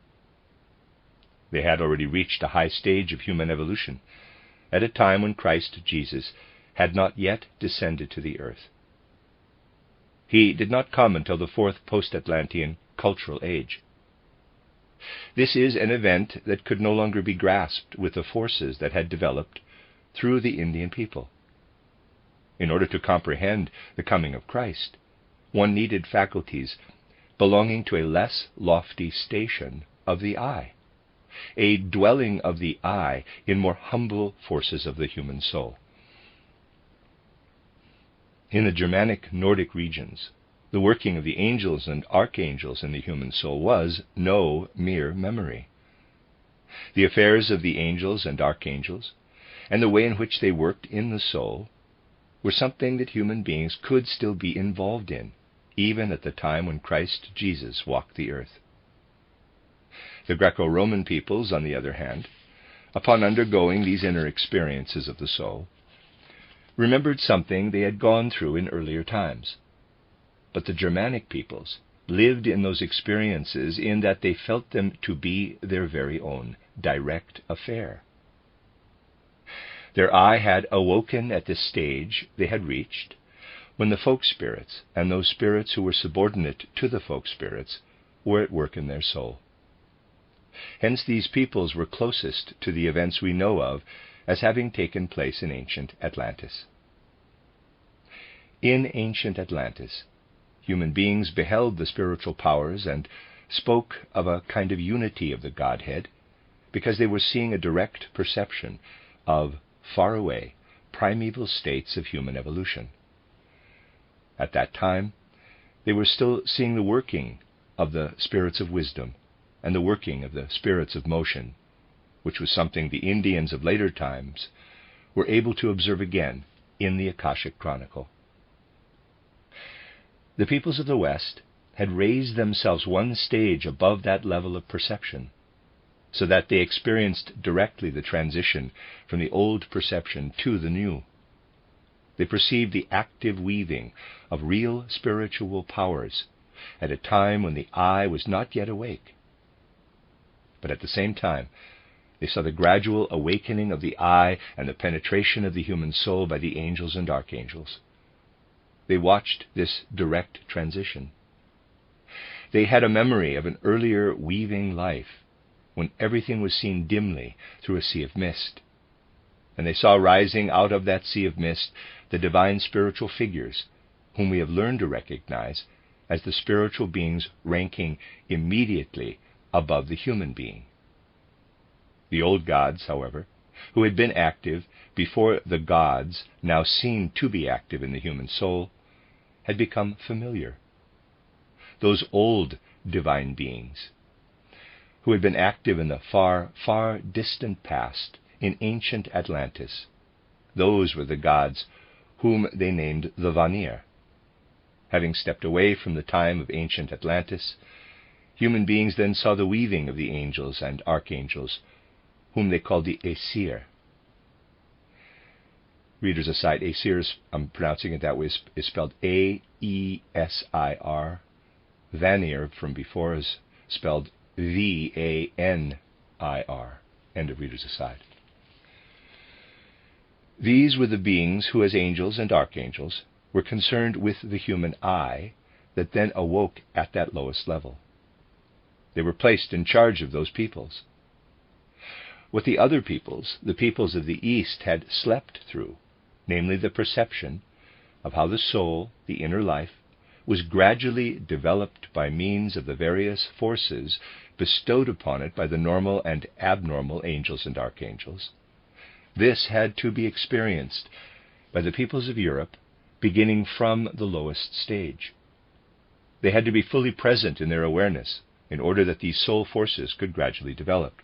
They had already reached a high stage of human evolution, at a time when Christ Jesus had not yet descended to the earth. He did not come until the fourth post-Atlantean cultural age. This is an event that could no longer be grasped with the forces that had developed through the Indian people. In order to comprehend the coming of Christ, one needed faculties belonging to a less lofty station of the I, a dwelling of the I in more humble forces of the human soul. In the Germanic Nordic regions, the working of the angels and archangels in the human soul was no mere memory. The affairs of the angels and archangels, and the way in which they worked in the soul, were something that human beings could still be involved in, even at the time when Christ Jesus walked the earth. The Greco-Roman peoples, on the other hand, upon undergoing these inner experiences of the soul, remembered something they had gone through in earlier times. But the Germanic peoples lived in those experiences in that they felt them to be their very own direct affair. Their I had awoken at this stage they had reached, when the folk spirits and those spirits who were subordinate to the folk spirits were at work in their soul. Hence these peoples were closest to the events we know of as having taken place in ancient Atlantis. In ancient Atlantis, human beings beheld the spiritual powers and spoke of a kind of unity of the Godhead, because they were seeing a direct perception of far-away, primeval states of human evolution. At that time, they were still seeing the working of the spirits of wisdom and the working of the spirits of motion, which was something the Indians of later times were able to observe again in the Akashic Chronicle. The peoples of the West had raised themselves one stage above that level of perception, so that they experienced directly the transition from the old perception to the new. They perceived the active weaving of real spiritual powers at a time when the I was not yet awake. But at the same time, they saw the gradual awakening of the I and the penetration of the human soul by the angels and archangels. They watched this direct transition. They had a memory of an earlier weaving life, when everything was seen dimly through a sea of mist. And they saw rising out of that sea of mist the divine spiritual figures, whom we have learned to recognize as the spiritual beings ranking immediately above the human being. The old gods, however, who had been active before the gods now seen to be active in the human soul, had become familiar. Those old divine beings, who had been active in the far, far distant past in ancient Atlantis. Those were the gods whom they named the Vanir. Having stepped away from the time of ancient Atlantis, human beings then saw the weaving of the angels and archangels, whom they called the Aesir. Readers aside, Aesir, I'm pronouncing it that way, is spelled A-E-S-I-R. Vanir, from before, is spelled V-A-N-I-R. End of readers aside. These were the beings who, as angels and archangels, were concerned with the human eye that then awoke at that lowest level. They were placed in charge of those peoples. What the other peoples, the peoples of the East, had slept through, namely the perception of how the soul, the inner life, was gradually developed by means of the various forces bestowed upon it by the normal and abnormal angels and archangels. This had to be experienced by the peoples of Europe, beginning from the lowest stage. They had to be fully present in their awareness in order that these soul forces could gradually develop.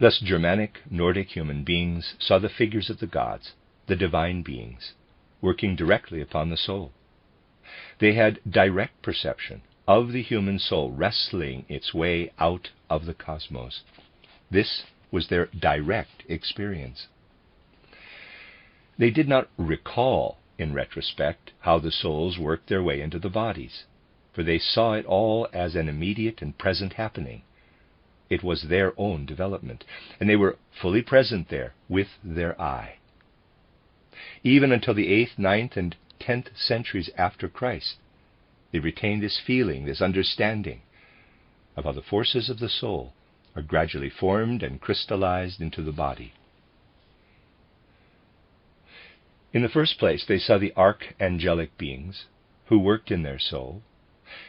Thus Germanic, Nordic human beings saw the figures of the gods, the divine beings, working directly upon the soul. They had direct perception of the human soul wrestling its way out of the cosmos. This was their direct experience. They did not recall, in retrospect, how the souls worked their way into the bodies, for they saw it all as an immediate and present happening. It was their own development, and they were fully present there with their eye. Even until the 8th, 9th, and 10th centuries after Christ, they retained this feeling, this understanding of how the forces of the soul are gradually formed and crystallized into the body. In the first place, they saw the archangelic beings who worked in their soul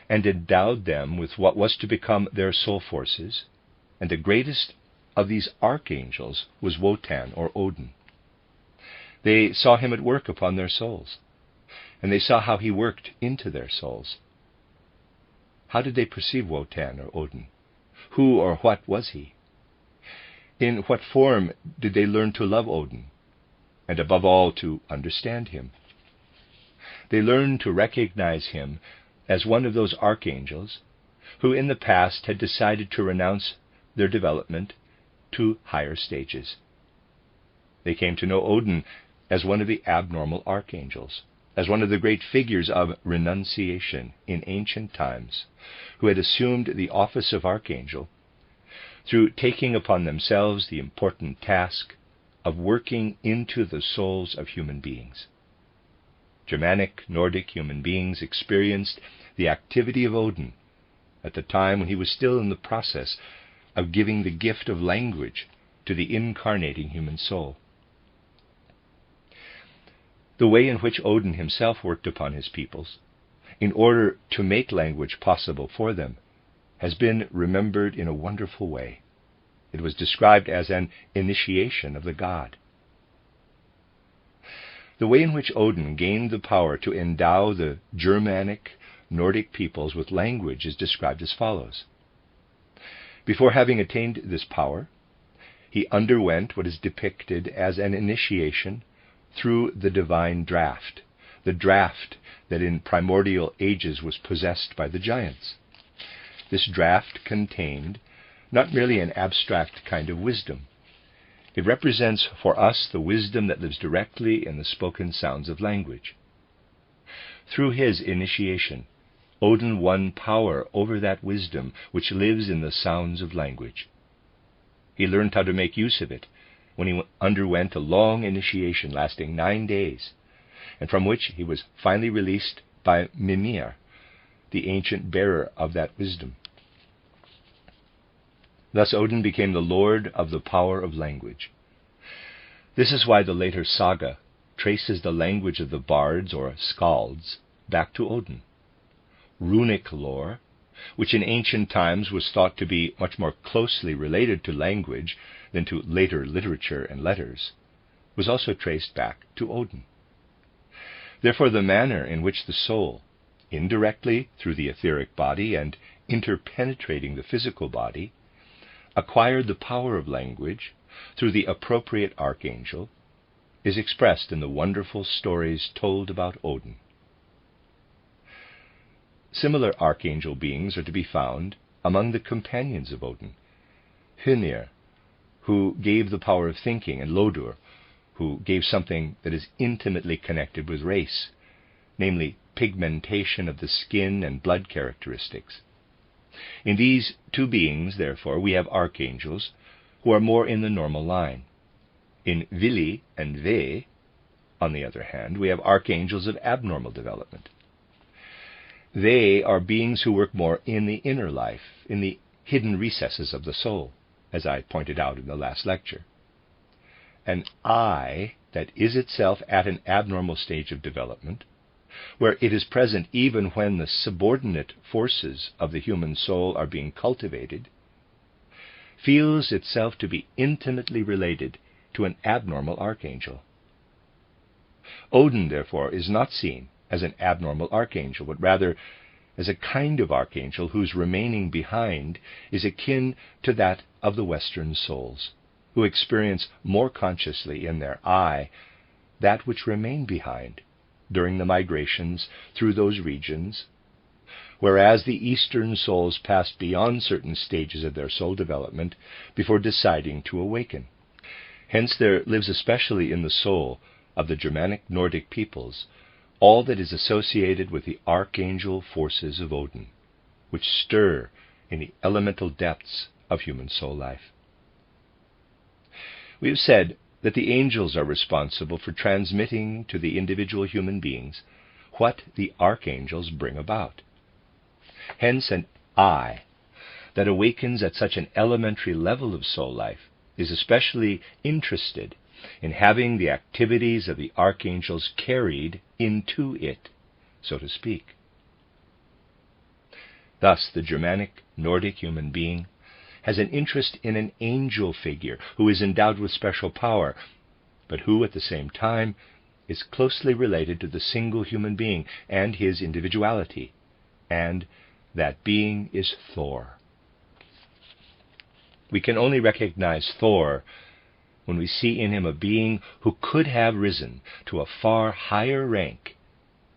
and endowed them with what was to become their soul forces, and the greatest of these archangels was Wotan, or Odin. They saw him at work upon their souls, and they saw how he worked into their souls. How did they perceive Wotan, or Odin? Who or what was he? In what form did they learn to love Odin, and above all to understand him? They learned to recognize him as one of those archangels who in the past had decided to renounce their development to higher stages. They came to know Odin as one of the abnormal archangels, as one of the great figures of renunciation in ancient times, who had assumed the office of archangel through taking upon themselves the important task of working into the souls of human beings. Germanic, Nordic human beings experienced the activity of Odin at the time when he was still in the process of giving the gift of language to the incarnating human soul. The way in which Odin himself worked upon his peoples, in order to make language possible for them, has been remembered in a wonderful way. It was described as an initiation of the god. The way in which Odin gained the power to endow the Germanic, Nordic peoples with language is described as follows. Before having attained this power, he underwent what is depicted as an initiation through the divine draught, the draught that in primordial ages was possessed by the giants. This draught contained not merely an abstract kind of wisdom. It represents for us the wisdom that lives directly in the spoken sounds of language. Through his initiation, Odin won power over that wisdom which lives in the sounds of language. He learned how to make use of it when he underwent a long initiation lasting 9 days, and from which he was finally released by Mimir, the ancient bearer of that wisdom. Thus Odin became the lord of the power of language. This is why the later saga traces the language of the bards or skalds back to Odin. Runic lore, which in ancient times was thought to be much more closely related to language than to later literature and letters, was also traced back to Odin. Therefore, the manner in which the soul, indirectly through the etheric body and interpenetrating the physical body, acquired the power of language through the appropriate archangel, is expressed in the wonderful stories told about Odin. Similar archangel beings are to be found among the companions of Odin: Hoedur, who gave the power of thinking, and Lodur, who gave something that is intimately connected with race, namely pigmentation of the skin and blood characteristics. In these two beings, therefore, we have archangels who are more in the normal line. In Vili and Ve, on the other hand, we have archangels of abnormal development. They are beings who work more in the inner life, in the hidden recesses of the soul, as I pointed out in the last lecture. An I that is itself at an abnormal stage of development, where it is present even when the subordinate forces of the human soul are being cultivated, feels itself to be intimately related to an abnormal archangel. Odin, therefore, is not seen as an abnormal archangel, but rather as a kind of archangel whose remaining behind is akin to that of the Western souls, who experience more consciously in their I that which remained behind during the migrations through those regions, whereas the Eastern souls passed beyond certain stages of their soul development before deciding to awaken. Hence there lives especially in the soul of the Germanic Nordic peoples all that is associated with the archangel forces of Odin, which stir in the elemental depths of human soul life. We have said that the angels are responsible for transmitting to the individual human beings what the archangels bring about. Hence an I that awakens at such an elementary level of soul life is especially interested in having the activities of the archangels carried into it, so to speak. Thus, the Germanic Nordic human being has an interest in an angel figure who is endowed with special power, but who at the same time is closely related to the single human being and his individuality, and that being is Thor. We can only recognize Thor when we see in him a being who could have risen to a far higher rank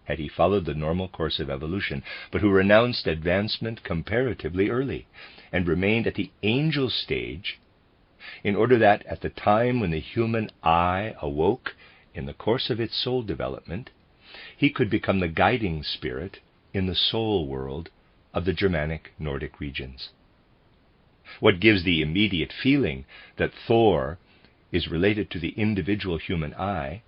had he followed the normal course of evolution, but who renounced advancement comparatively early, and remained at the angel stage, in order that at the time when the human I awoke in the course of its soul development, he could become the guiding spirit in the soul world of the Germanic Nordic regions. What gives the immediate feeling that Thor is related to the individual human I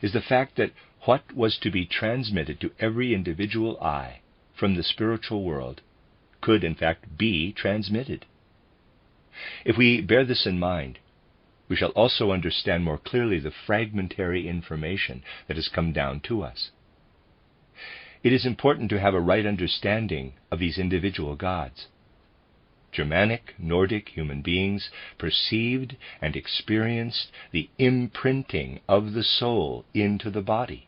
is the fact that what was to be transmitted to every individual I from the spiritual world could in fact be transmitted. If we bear this in mind, we shall also understand more clearly the fragmentary information that has come down to us. It is important to have a right understanding of these individual gods. Germanic, Nordic human beings perceived and experienced the imprinting of the soul into the body.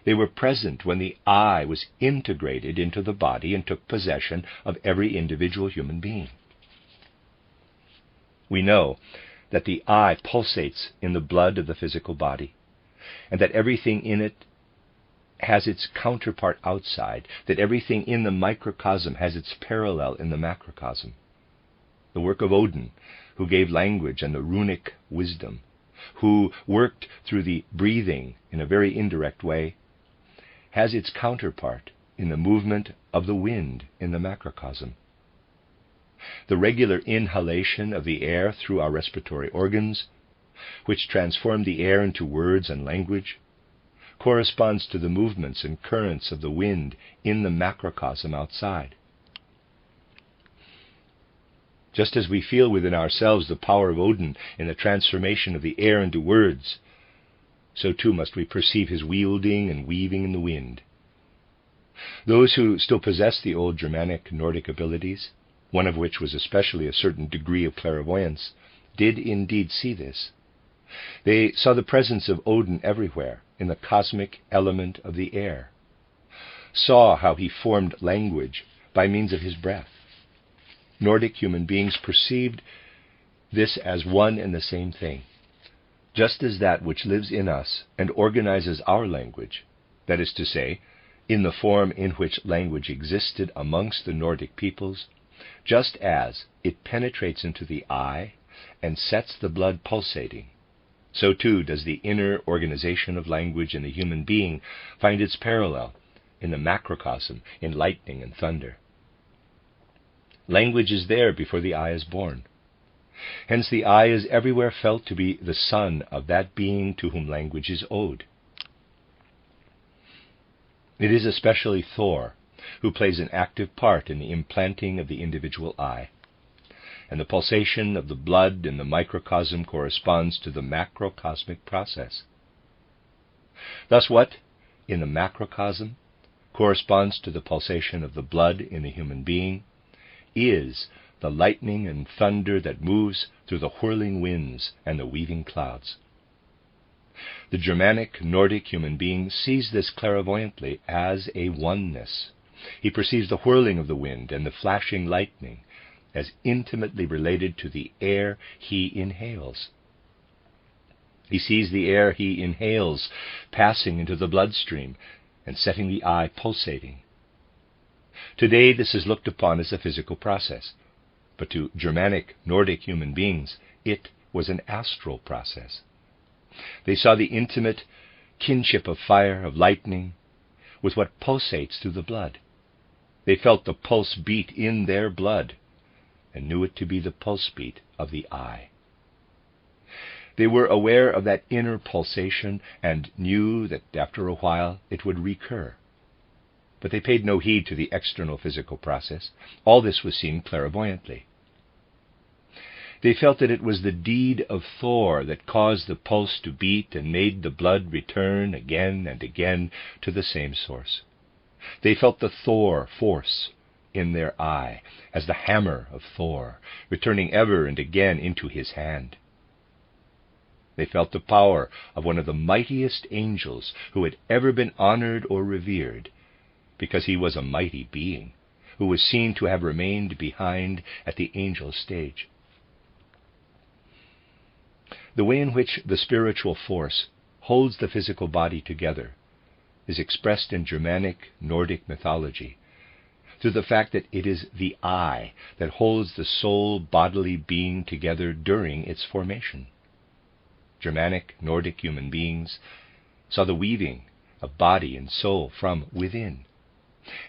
They were present when the I was integrated into the body and took possession of every individual human being. We know that the I pulsates in the blood of the physical body, and that everything in it has its counterpart outside, that everything in the microcosm has its parallel in the macrocosm. The work of Odin, who gave language and the runic wisdom, who worked through the breathing in a very indirect way, has its counterpart in the movement of the wind in the macrocosm. The regular inhalation of the air through our respiratory organs, which transform the air into words and language, corresponds to the movements and currents of the wind in the macrocosm outside. Just as we feel within ourselves the power of Odin in the transformation of the air into words, so too must we perceive his wielding and weaving in the wind. Those who still possess the old Germanic Nordic abilities, one of which was especially a certain degree of clairvoyance, did indeed see this. They saw the presence of Odin everywhere in the cosmic element of the air, saw how he formed language by means of his breath. Nordic human beings perceived this as one and the same thing. Just as that which lives in us and organizes our language, that is to say, in the form in which language existed amongst the Nordic peoples, just as it penetrates into the eye and sets the blood pulsating, so too does the inner organization of language in the human being find its parallel in the macrocosm, in lightning and thunder. Language is there before the eye is born. Hence the eye is everywhere felt to be the son of that being to whom language is owed. It is especially Thor who plays an active part in the implanting of the individual eye, and the pulsation of the blood in the microcosm corresponds to the macrocosmic process. Thus what, in the macrocosm, corresponds to the pulsation of the blood in the human being, is the lightning and thunder that moves through the whirling winds and the weaving clouds. The Germanic Nordic human being sees this clairvoyantly as a oneness. He perceives the whirling of the wind and the flashing lightning as intimately related to the air he inhales. He sees the air he inhales passing into the bloodstream and setting the eye pulsating. Today this is looked upon as a physical process, but to Germanic Nordic human beings it was an astral process. They saw the intimate kinship of fire, of lightning, with what pulsates through the blood. They felt the pulse beat in their blood, and knew it to be the pulse beat of the eye. They were aware of that inner pulsation, and knew that after a while it would recur. But they paid no heed to the external physical process. All this was seen clairvoyantly. They felt that it was the deed of Thor that caused the pulse to beat and made the blood return again and again to the same source. They felt the Thor force in their eye, as the hammer of Thor, returning ever and again into his hand. They felt the power of one of the mightiest angels who had ever been honored or revered, because he was a mighty being, who was seen to have remained behind at the angel stage. The way in which the spiritual force holds the physical body together is expressed in Germanic Nordic mythology through the fact that it is the eye that holds the soul bodily being together during its formation. Germanic Nordic human beings saw the weaving of body and soul from within,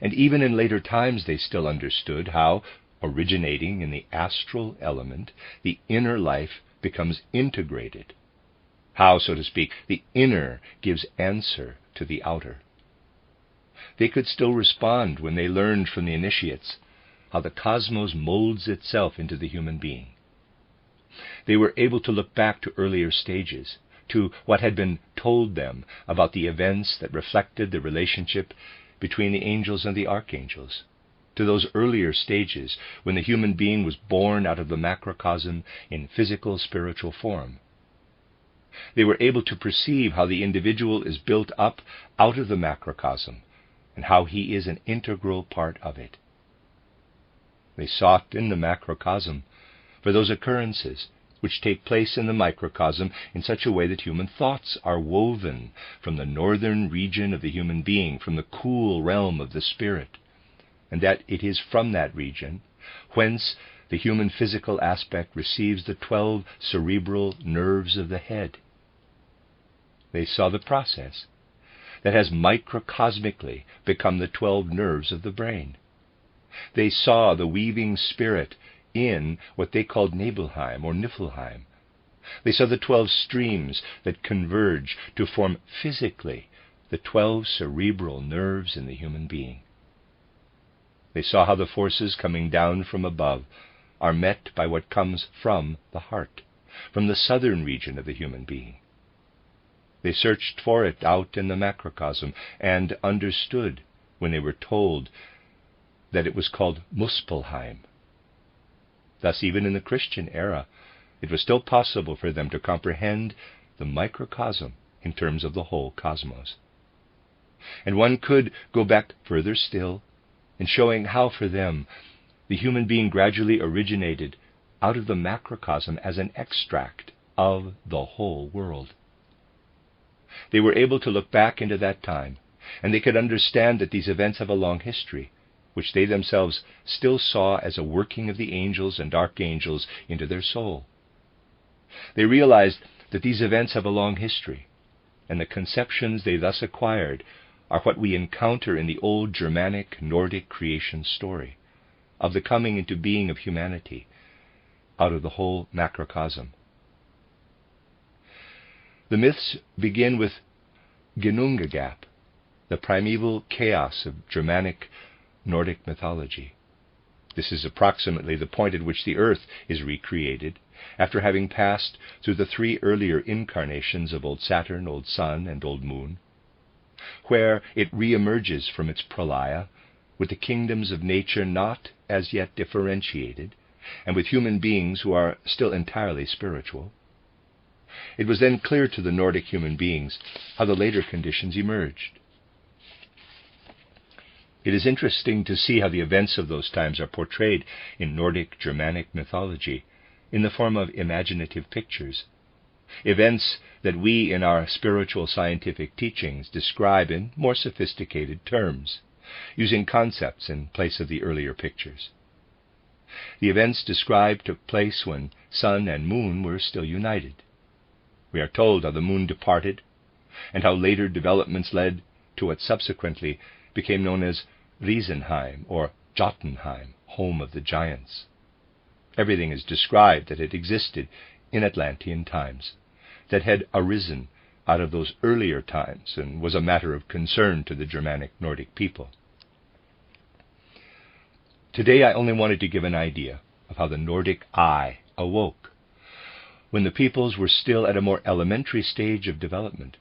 and even in later times they still understood how, originating in the astral element, the inner life becomes integrated, how, so to speak, the inner gives answer to the outer. They could still respond when they learned from the initiates how the cosmos molds itself into the human being. They were able to look back to earlier stages, to what had been told them about the events that reflected the relationship between the angels and the archangels, to those earlier stages when the human being was born out of the macrocosm in physical spiritual form. They were able to perceive how the individual is built up out of the macrocosm, and how he is an integral part of it. They sought in the macrocosm for those occurrences which take place in the microcosm in such a way that human thoughts are woven from the northern region of the human being, from the cool realm of the spirit, and that it is from that region whence the human physical aspect receives the 12 cerebral nerves of the head. They saw the process that has microcosmically become the 12 nerves of the brain. They saw the weaving spirit in what they called Nibelheim or Niflheim. They saw the 12 streams that converge to form physically the 12 cerebral nerves in the human being. They saw how the forces coming down from above are met by what comes from the heart, from the southern region of the human being. They searched for it out in the macrocosm and understood when they were told that it was called Muspelheim. Thus, even in the Christian era, it was still possible for them to comprehend the microcosm in terms of the whole cosmos. And one could go back further still in showing how for them the human being gradually originated out of the macrocosm as an extract of the whole world. They were able to look back into that time, and they could understand that these events have a long history, which they themselves still saw as a working of the angels and archangels into their soul. They realized that these events have a long history, and the conceptions they thus acquired are what we encounter in the old Germanic Nordic creation story of the coming into being of humanity out of the whole macrocosm. The myths begin with Ginnungagap, the primeval chaos of Germanic Nordic mythology. This is approximately the point at which the earth is recreated, after having passed through the three earlier incarnations of old Saturn, old Sun, and old Moon, where it re-emerges from its pralaya, with the kingdoms of nature not as yet differentiated, and with human beings who are still entirely spiritual. It was then clear to the Nordic human beings how the later conditions emerged. It is interesting to see how the events of those times are portrayed in Nordic Germanic mythology in the form of imaginative pictures, events that we in our spiritual scientific teachings describe in more sophisticated terms, using concepts in place of the earlier pictures. The events described took place when Sun and Moon were still united. We are told how the Moon departed, and how later developments led to what subsequently became known as Riesenheim or Jotunheim, home of the giants. Everything is described that had existed in Atlantean times, that had arisen out of those earlier times and was a matter of concern to the Germanic Nordic people. Today I only wanted to give an idea of how the Nordic I awoke when the peoples were still at a more elementary stage of development,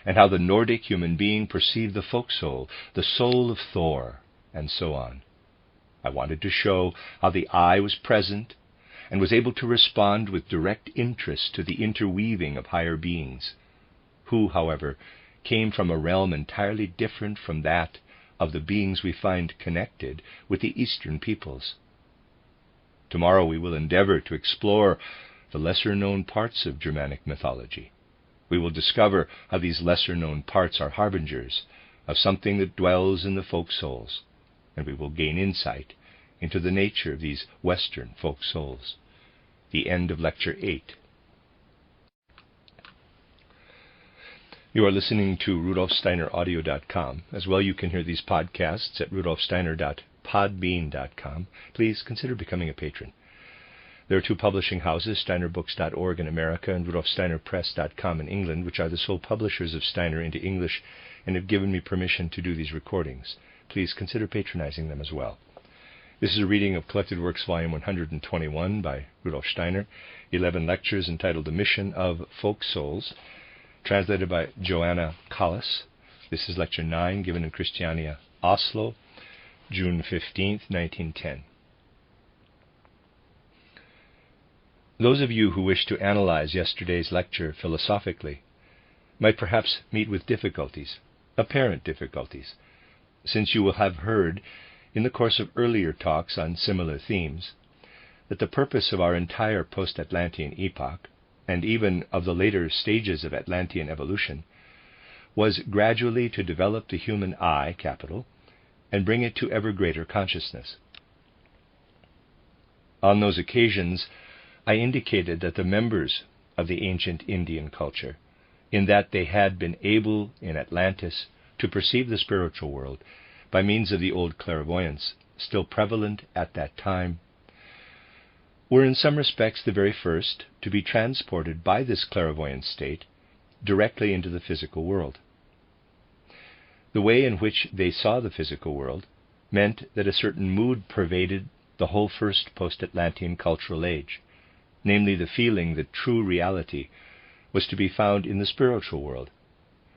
and how the Nordic human being perceived the folk soul, the soul of Thor, and so on. I wanted to show how the I was present and was able to respond with direct interest to the interweaving of higher beings, who, however, came from a realm entirely different from that of the beings we find connected with the Eastern peoples. Tomorrow we will endeavor to explore the lesser-known parts of Germanic mythology. We will discover how these lesser-known parts are harbingers of something that dwells in the folk souls, and we will gain insight into the nature of these Western folk souls. The end of Lecture 8. You are listening to RudolfSteinerAudio.com. As well, you can hear these podcasts at RudolfSteiner.podbean.com. Please consider becoming a patron. There are two publishing houses, SteinerBooks.org in America and RudolfSteinerPress.com in England, which are the sole publishers of Steiner into English and have given me permission to do these recordings. Please consider patronizing them as well. This is a reading of Collected Works, Volume 121 by Rudolf Steiner, 11 lectures entitled The Mission of Folk Souls, translated by Johanna Collis. This is Lecture 9, given in Christiania, Oslo, June 15, 1910. Those of you who wish to analyze yesterday's lecture philosophically might perhaps meet with difficulties, apparent difficulties, since you will have heard, in the course of earlier talks on similar themes, that the purpose of our entire post-Atlantean epoch, and even of the later stages of Atlantean evolution, was gradually to develop the human I, capital, and bring it to ever greater consciousness. On those occasions, I indicated that the members of the ancient Indian culture, in that they had been able in Atlantis to perceive the spiritual world by means of the old clairvoyance, still prevalent at that time, were in some respects the very first to be transported by this clairvoyant state directly into the physical world. The way in which they saw the physical world meant that a certain mood pervaded the whole first post-Atlantean cultural age, namely the feeling that true reality was to be found in the spiritual world,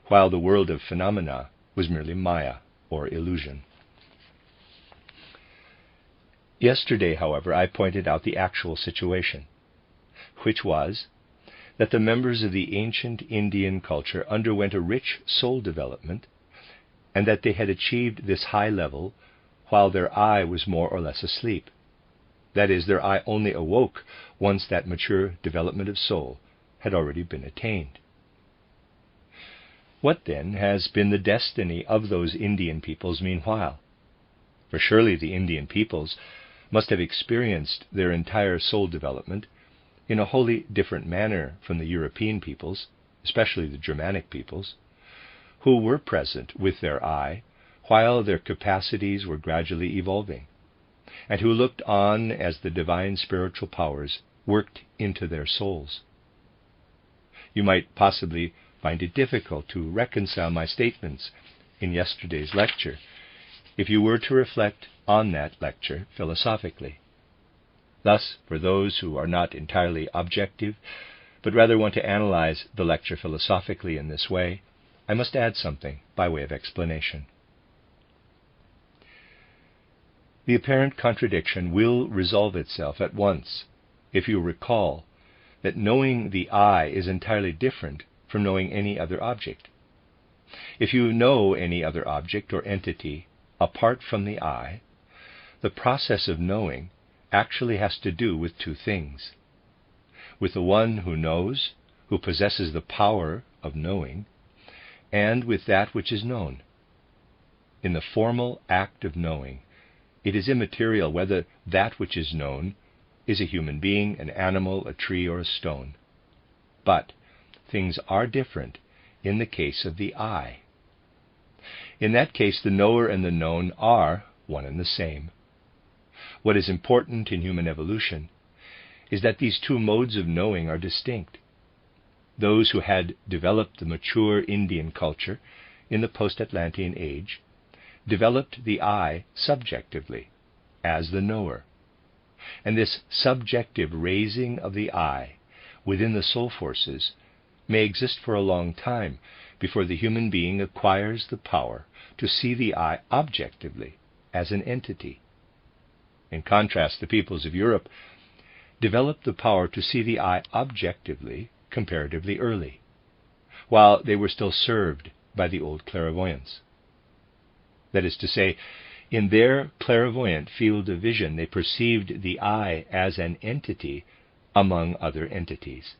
while the world of phenomena was merely Maya, or illusion. Yesterday, however, I pointed out the actual situation, which was that the members of the ancient Indian culture underwent a rich soul development, and that they had achieved this high level while their eye was more or less asleep. That is, their eye only awoke once that mature development of soul had already been attained. What then has been the destiny of those Indian peoples meanwhile? For surely the Indian peoples must have experienced their entire soul development in a wholly different manner from the European peoples, especially the Germanic peoples, who were present with their eye while their capacities were gradually evolving, and who looked on as the divine spiritual powers worked into their souls. You might possibly find it difficult to reconcile my statements in yesterday's lecture if you were to reflect on that lecture philosophically. Thus, for those who are not entirely objective, but rather want to analyze the lecture philosophically in this way, I must add something by way of explanation. The apparent contradiction will resolve itself at once if you recall that knowing the eye is entirely different from knowing any other object. If you know any other object or entity apart from the eye, the process of knowing actually has to do with two things: with the one who knows, who possesses the power of knowing, and with that which is known. In the formal act of knowing, it is immaterial whether that which is known is a human being, an animal, a tree, or a stone. But things are different in the case of the eye. In that case, the knower and the known are one and the same. What is important in human evolution is that these two modes of knowing are distinct. Those who had developed the mature Indian culture in the post-Atlantean age developed the eye subjectively, as the knower. And this subjective raising of the eye within the soul forces may exist for a long time before the human being acquires the power to see the eye objectively as an entity. In contrast, the peoples of Europe developed the power to see the eye objectively comparatively early, while they were still served by the old clairvoyants. That is to say, in their clairvoyant field of vision, they perceived the eye as an entity among other entities.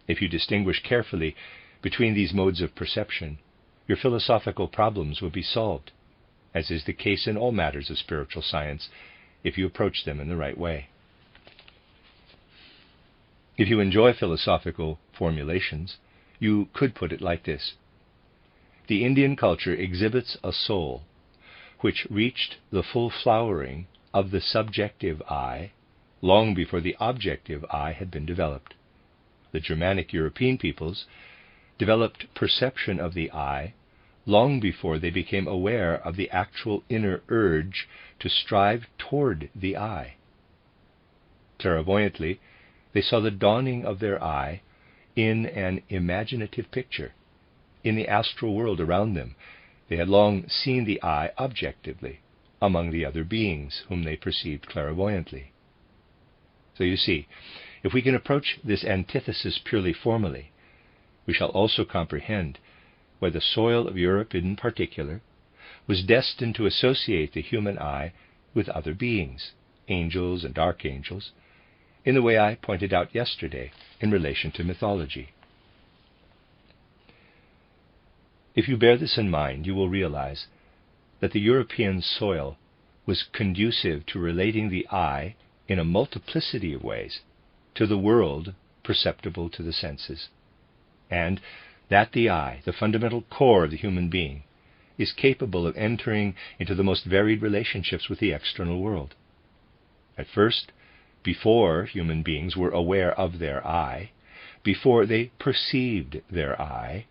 If you distinguish carefully between these modes of perception, your philosophical problems will be solved, as is the case in all matters of spiritual science, if you approach them in the right way. If you enjoy philosophical formulations, you could put it like this: the Indian culture exhibits a soul which reached the full flowering of the subjective eye long before the objective eye had been developed. The Germanic European peoples developed perception of the eye long before they became aware of the actual inner urge to strive toward the eye. Clairvoyantly, they saw the dawning of their eye in an imaginative picture. In the astral world around them, they had long seen the eye objectively among the other beings whom they perceived clairvoyantly. So you see, if we can approach this antithesis purely formally, we shall also comprehend why the soil of Europe in particular was destined to associate the human eye with other beings, angels and archangels, in the way I pointed out yesterday in relation to mythology. If you bear this in mind, you will realize that the European soil was conducive to relating the eye in a multiplicity of ways to the world perceptible to the senses, and that the eye, the fundamental core of the human being, is capable of entering into the most varied relationships with the external world. At first, before human beings were aware of their eye, before they perceived their eye,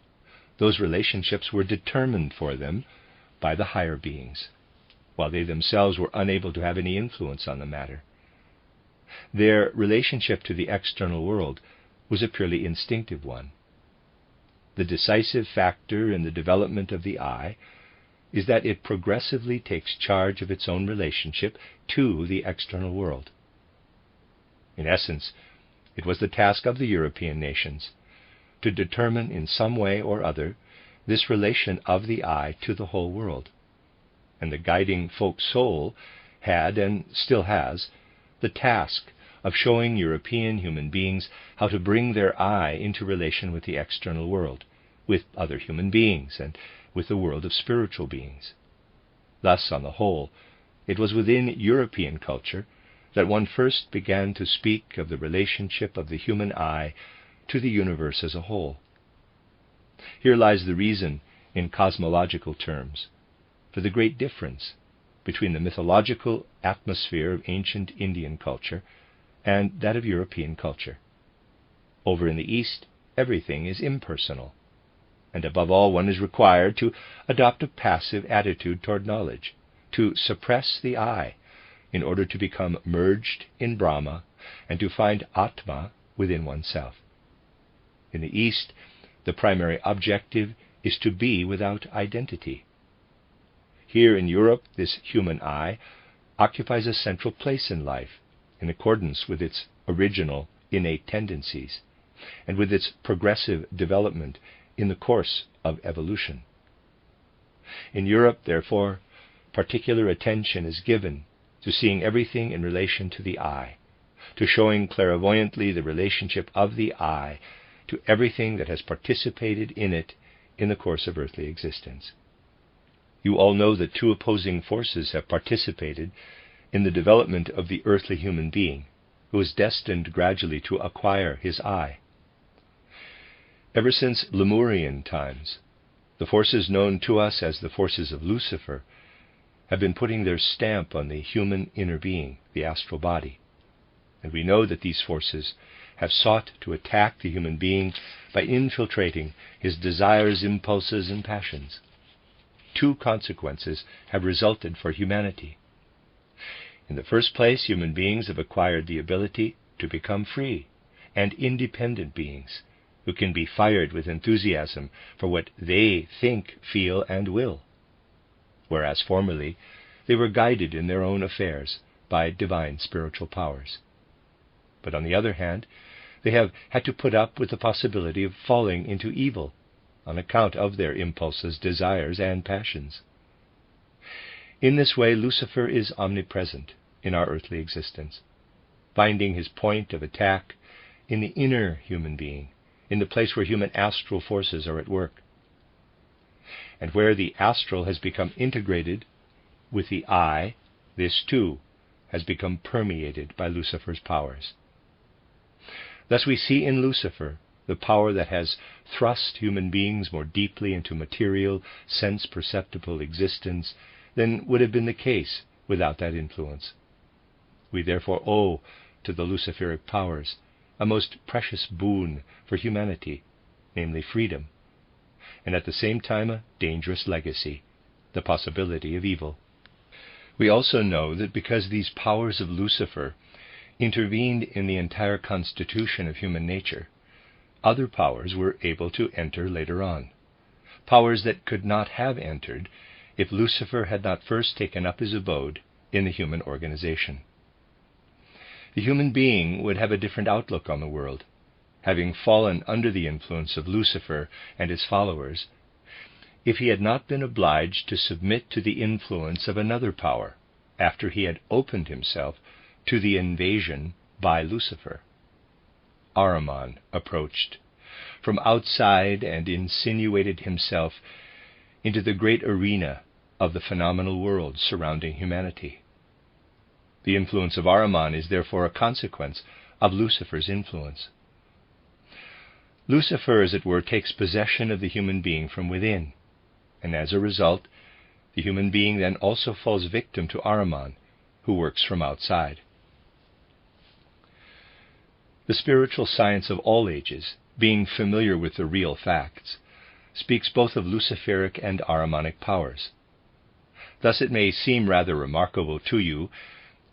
those relationships were determined for them by the higher beings, while they themselves were unable to have any influence on the matter. Their relationship to the external world was a purely instinctive one. The decisive factor in the development of the eye is that it progressively takes charge of its own relationship to the external world. In essence, it was the task of the European nations to determine in some way or other this relation of the eye to the whole world. and the guiding folk soul had, and still has, the task of showing European human beings how to bring their I into relation with the external world, with other human beings, and with the world of spiritual beings. Thus, on the whole, it was within European culture that one first began to speak of the relationship of the human I to the universe as a whole. Here lies the reason, in cosmological terms, for the great difference between the mythological atmosphere of ancient Indian culture and that of European culture. Over in the East, everything is impersonal, and above all one is required to adopt a passive attitude toward knowledge, to suppress the I, in order to become merged in Brahma and to find Atma within oneself. In the East, the primary objective is to be without identity. Here in Europe, this human I occupies a central place in life, in accordance with its original innate tendencies, and with its progressive development in the course of evolution. In Europe, therefore, particular attention is given to seeing everything in relation to the I, to showing clairvoyantly the relationship of the I to everything that has participated in it in the course of earthly existence. You all know that two opposing forces have participated in the development of the earthly human being, who is destined gradually to acquire his I. Ever since Lemurian times, the forces known to us as the forces of Lucifer have been putting their stamp on the human inner being, the astral body. And we know that these forces have sought to attack the human being by infiltrating his desires, impulses, and passions. Two consequences have resulted for humanity. In the first place, human beings have acquired the ability to become free and independent beings who can be fired with enthusiasm for what they think, feel, and will, whereas formerly they were guided in their own affairs by divine spiritual powers. But on the other hand, they have had to put up with the possibility of falling into evil on account of their impulses, desires, and passions. In this way, Lucifer is omnipresent in our earthly existence, finding his point of attack in the inner human being, in the place where human astral forces are at work. And where the astral has become integrated with the I, this too has become permeated by Lucifer's powers. Thus we see in Lucifer the power that has thrust human beings more deeply into material, sense-perceptible existence than would have been the case without that influence. We therefore owe to the Luciferic powers a most precious boon for humanity, namely freedom, and at the same time a dangerous legacy, the possibility of evil. We also know that because these powers of Lucifer intervened in the entire constitution of human nature, other powers were able to enter later on, powers that could not have entered if Lucifer had not first taken up his abode in the human organization. The human being would have a different outlook on the world, having fallen under the influence of Lucifer and his followers, if he had not been obliged to submit to the influence of another power after he had opened himself to the invasion by Lucifer. Ahriman approached from outside and insinuated himself into the great arena of the phenomenal world surrounding humanity. The influence of Ahriman is therefore a consequence of Lucifer's influence. Lucifer, as it were, takes possession of the human being from within, and as a result, the human being then also falls victim to Ahriman, who works from outside. The spiritual science of all ages, being familiar with the real facts, speaks both of Luciferic and Ahrimanic powers. Thus it may seem rather remarkable to you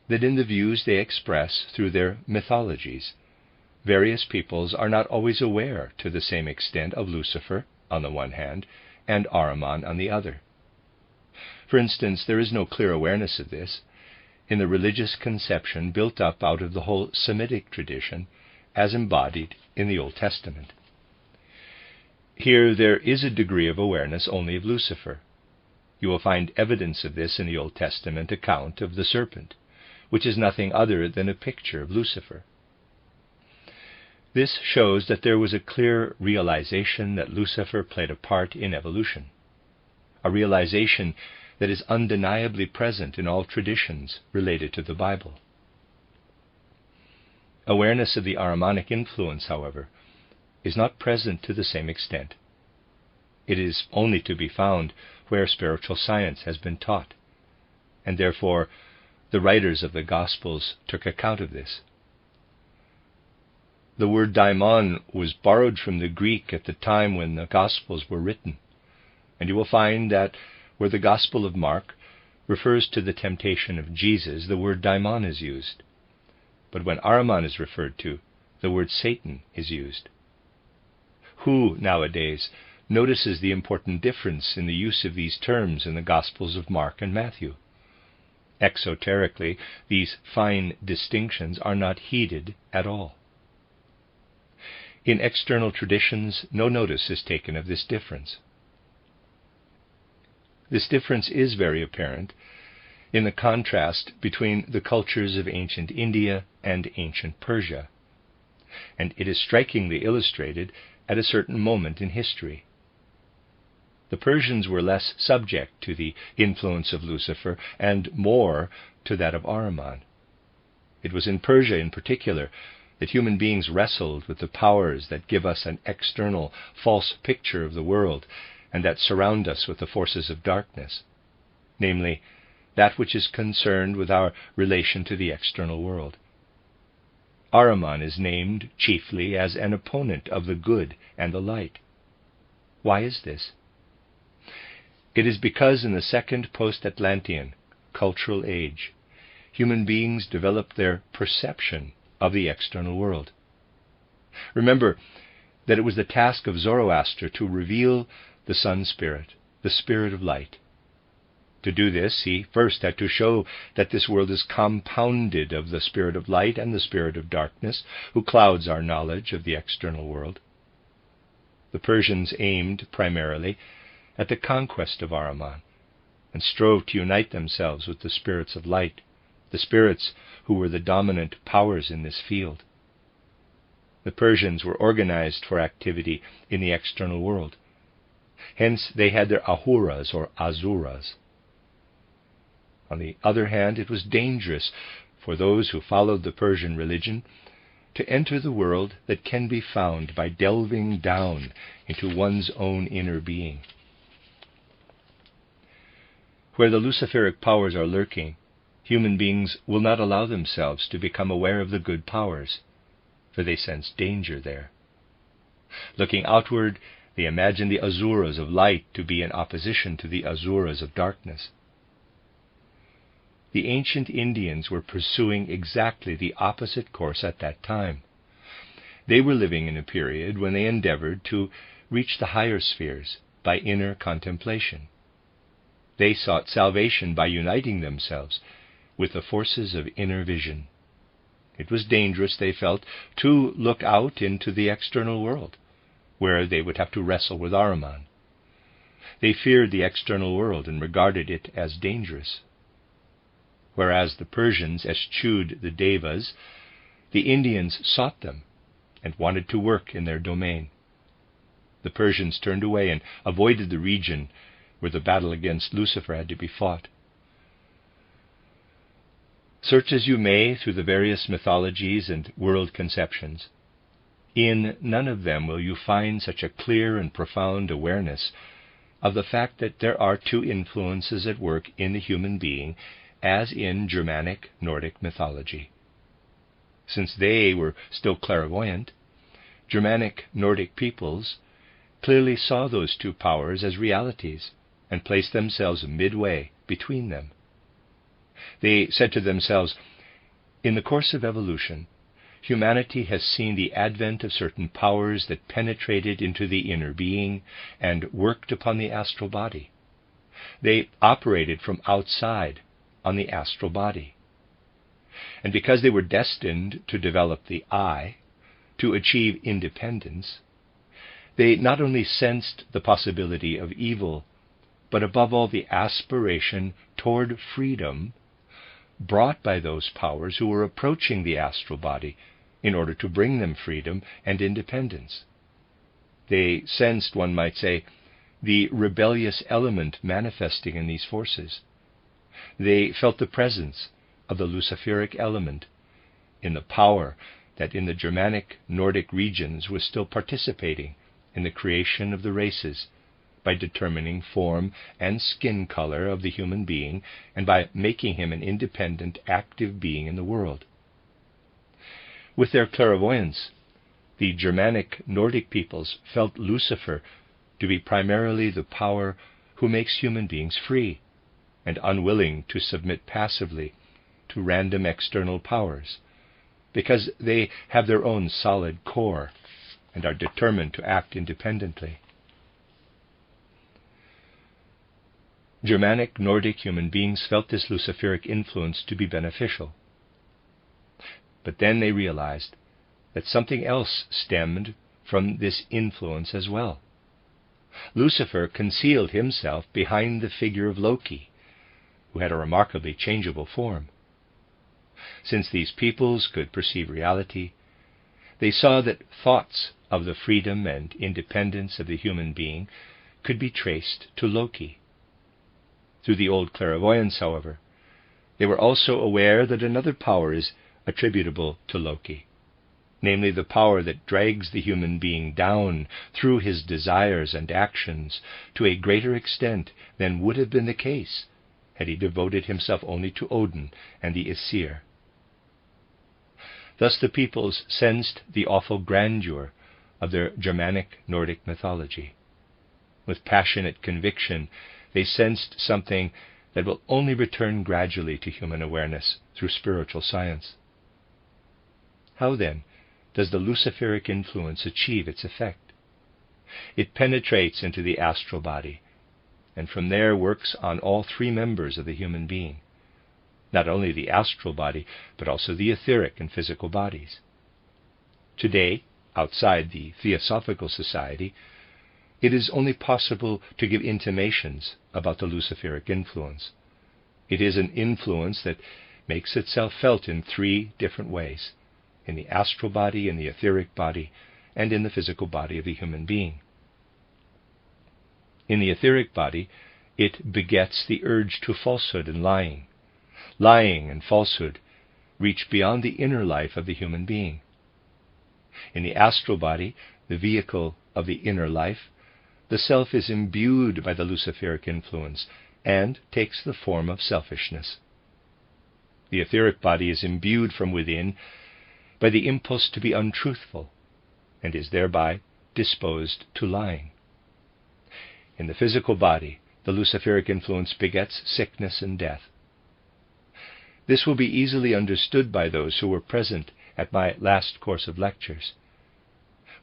that in the views they express through their mythologies, various peoples are not always aware to the same extent of Lucifer on the one hand and Ahriman on the other. For instance, there is no clear awareness of this in the religious conception built up out of the whole Semitic tradition as embodied in the Old Testament. Here there is a degree of awareness only of Lucifer, You will find evidence of this in the Old Testament account of the serpent, which is nothing other than a picture of Lucifer. This shows that there was a clear realization that Lucifer played a part in evolution, a realization that is undeniably present in all traditions related to the Bible. Awareness of the Ahrimanic influence, however, is not present to the same extent. It is only to be found where spiritual science has been taught, and therefore the writers of the Gospels took account of this. The word daimon was borrowed from the Greek at the time when the Gospels were written, and you will find that where the Gospel of Mark refers to the temptation of Jesus, the word daimon is used. But when Ahriman is referred to, the word Satan is used. Who, nowadays, notices the important difference in the use of these terms in the Gospels of Mark and Matthew? Exoterically, these fine distinctions are not heeded at all. In external traditions, no notice is taken of this difference. This difference is very apparent in the contrast between the cultures of ancient India and ancient Persia, and it is strikingly illustrated at a certain moment in history. The Persians were less subject to the influence of Lucifer and more to that of Ahriman. It was in Persia in particular that human beings wrestled with the powers that give us an external, false picture of the world and that surround us with the forces of darkness, namely, that which is concerned with our relation to the external world. Ahriman is named chiefly as an opponent of the good and the light. Why is this? It is because in the second post-Atlantean cultural age, human beings developed their perception of the external world. Remember that it was the task of Zoroaster to reveal the sun spirit, the spirit of light. To do this, he first had to show that this world is compounded of the spirit of light and the spirit of darkness, who clouds our knowledge of the external world. The Persians aimed primarily at the conquest of Ahriman, and strove to unite themselves with the spirits of light, the spirits who were the dominant powers in this field. The Persians were organized for activity in the external world. Hence they had their ahuras or asuras. On the other hand, it was dangerous for those who followed the Persian religion to enter the world that can be found by delving down into one's own inner being. Where the Luciferic powers are lurking, human beings will not allow themselves to become aware of the good powers, for they sense danger there. Looking outward, they imagine the asuras of light to be in opposition to the asuras of darkness. The ancient Indians were pursuing exactly the opposite course at that time. They were living in a period when they endeavored to reach the higher spheres by inner contemplation. They sought salvation by uniting themselves with the forces of inner vision. It was dangerous, they felt, to look out into the external world, where they would have to wrestle with Ahriman. They feared the external world and regarded it as dangerous. Whereas the Persians eschewed the devas, the Indians sought them and wanted to work in their domain. The Persians turned away and avoided the region where the battle against Lucifer had to be fought. Search as you may through the various mythologies and world conceptions, in none of them will you find such a clear and profound awareness of the fact that there are two influences at work in the human being as in Germanic Nordic mythology. Since they were still clairvoyant, Germanic Nordic peoples clearly saw those two powers as realities and placed themselves midway between them. They said to themselves, in the course of evolution, humanity has seen the advent of certain powers that penetrated into the inner being and worked upon the astral body. They operated from outside on the astral body. And because they were destined to develop the I, to achieve independence, they not only sensed the possibility of evil, but above all the aspiration toward freedom brought by those powers who were approaching the astral body in order to bring them freedom and independence. They sensed, one might say, the rebellious element manifesting in these forces. They felt the presence of the Luciferic element in the power that in the Germanic Nordic regions was still participating in the creation of the races by determining form and skin color of the human being and by making him an independent, active being in the world. With their clairvoyance, the Germanic Nordic peoples felt Lucifer to be primarily the power who makes human beings free and unwilling to submit passively to random external powers, because they have their own solid core and are determined to act independently. Germanic Nordic human beings felt this Luciferic influence to be beneficial. But then they realized that something else stemmed from this influence as well. Lucifer concealed himself behind the figure of Loki, who had a remarkably changeable form. Since these peoples could perceive reality, they saw that thoughts of the freedom and independence of the human being could be traced to Loki. Through the old clairvoyance, however, they were also aware that another power is attributable to Loki, namely the power that drags the human being down through his desires and actions to a greater extent than would have been the case had he devoted himself only to Odin and the Aesir. Thus the peoples sensed the awful grandeur of their Germanic Nordic mythology. With passionate conviction, they sensed something that will only return gradually to human awareness through spiritual science. How then does the Luciferic influence achieve its effect? It penetrates into the astral body, and from there works on all three members of the human being, not only the astral body, but also the etheric and physical bodies. Today, outside the Theosophical Society, it is only possible to give intimations about the Luciferic influence. It is an influence that makes itself felt in three different ways: in the astral body, in the etheric body, and in the physical body of the human being. In the etheric body, it begets the urge to falsehood and lying. Lying and falsehood reach beyond the inner life of the human being. In the astral body, the vehicle of the inner life, the self is imbued by the Luciferic influence and takes the form of selfishness. The etheric body is imbued from within by the impulse to be untruthful, and is thereby disposed to lying. In the physical body, the Luciferic influence begets sickness and death. This will be easily understood by those who were present at my last course of lectures.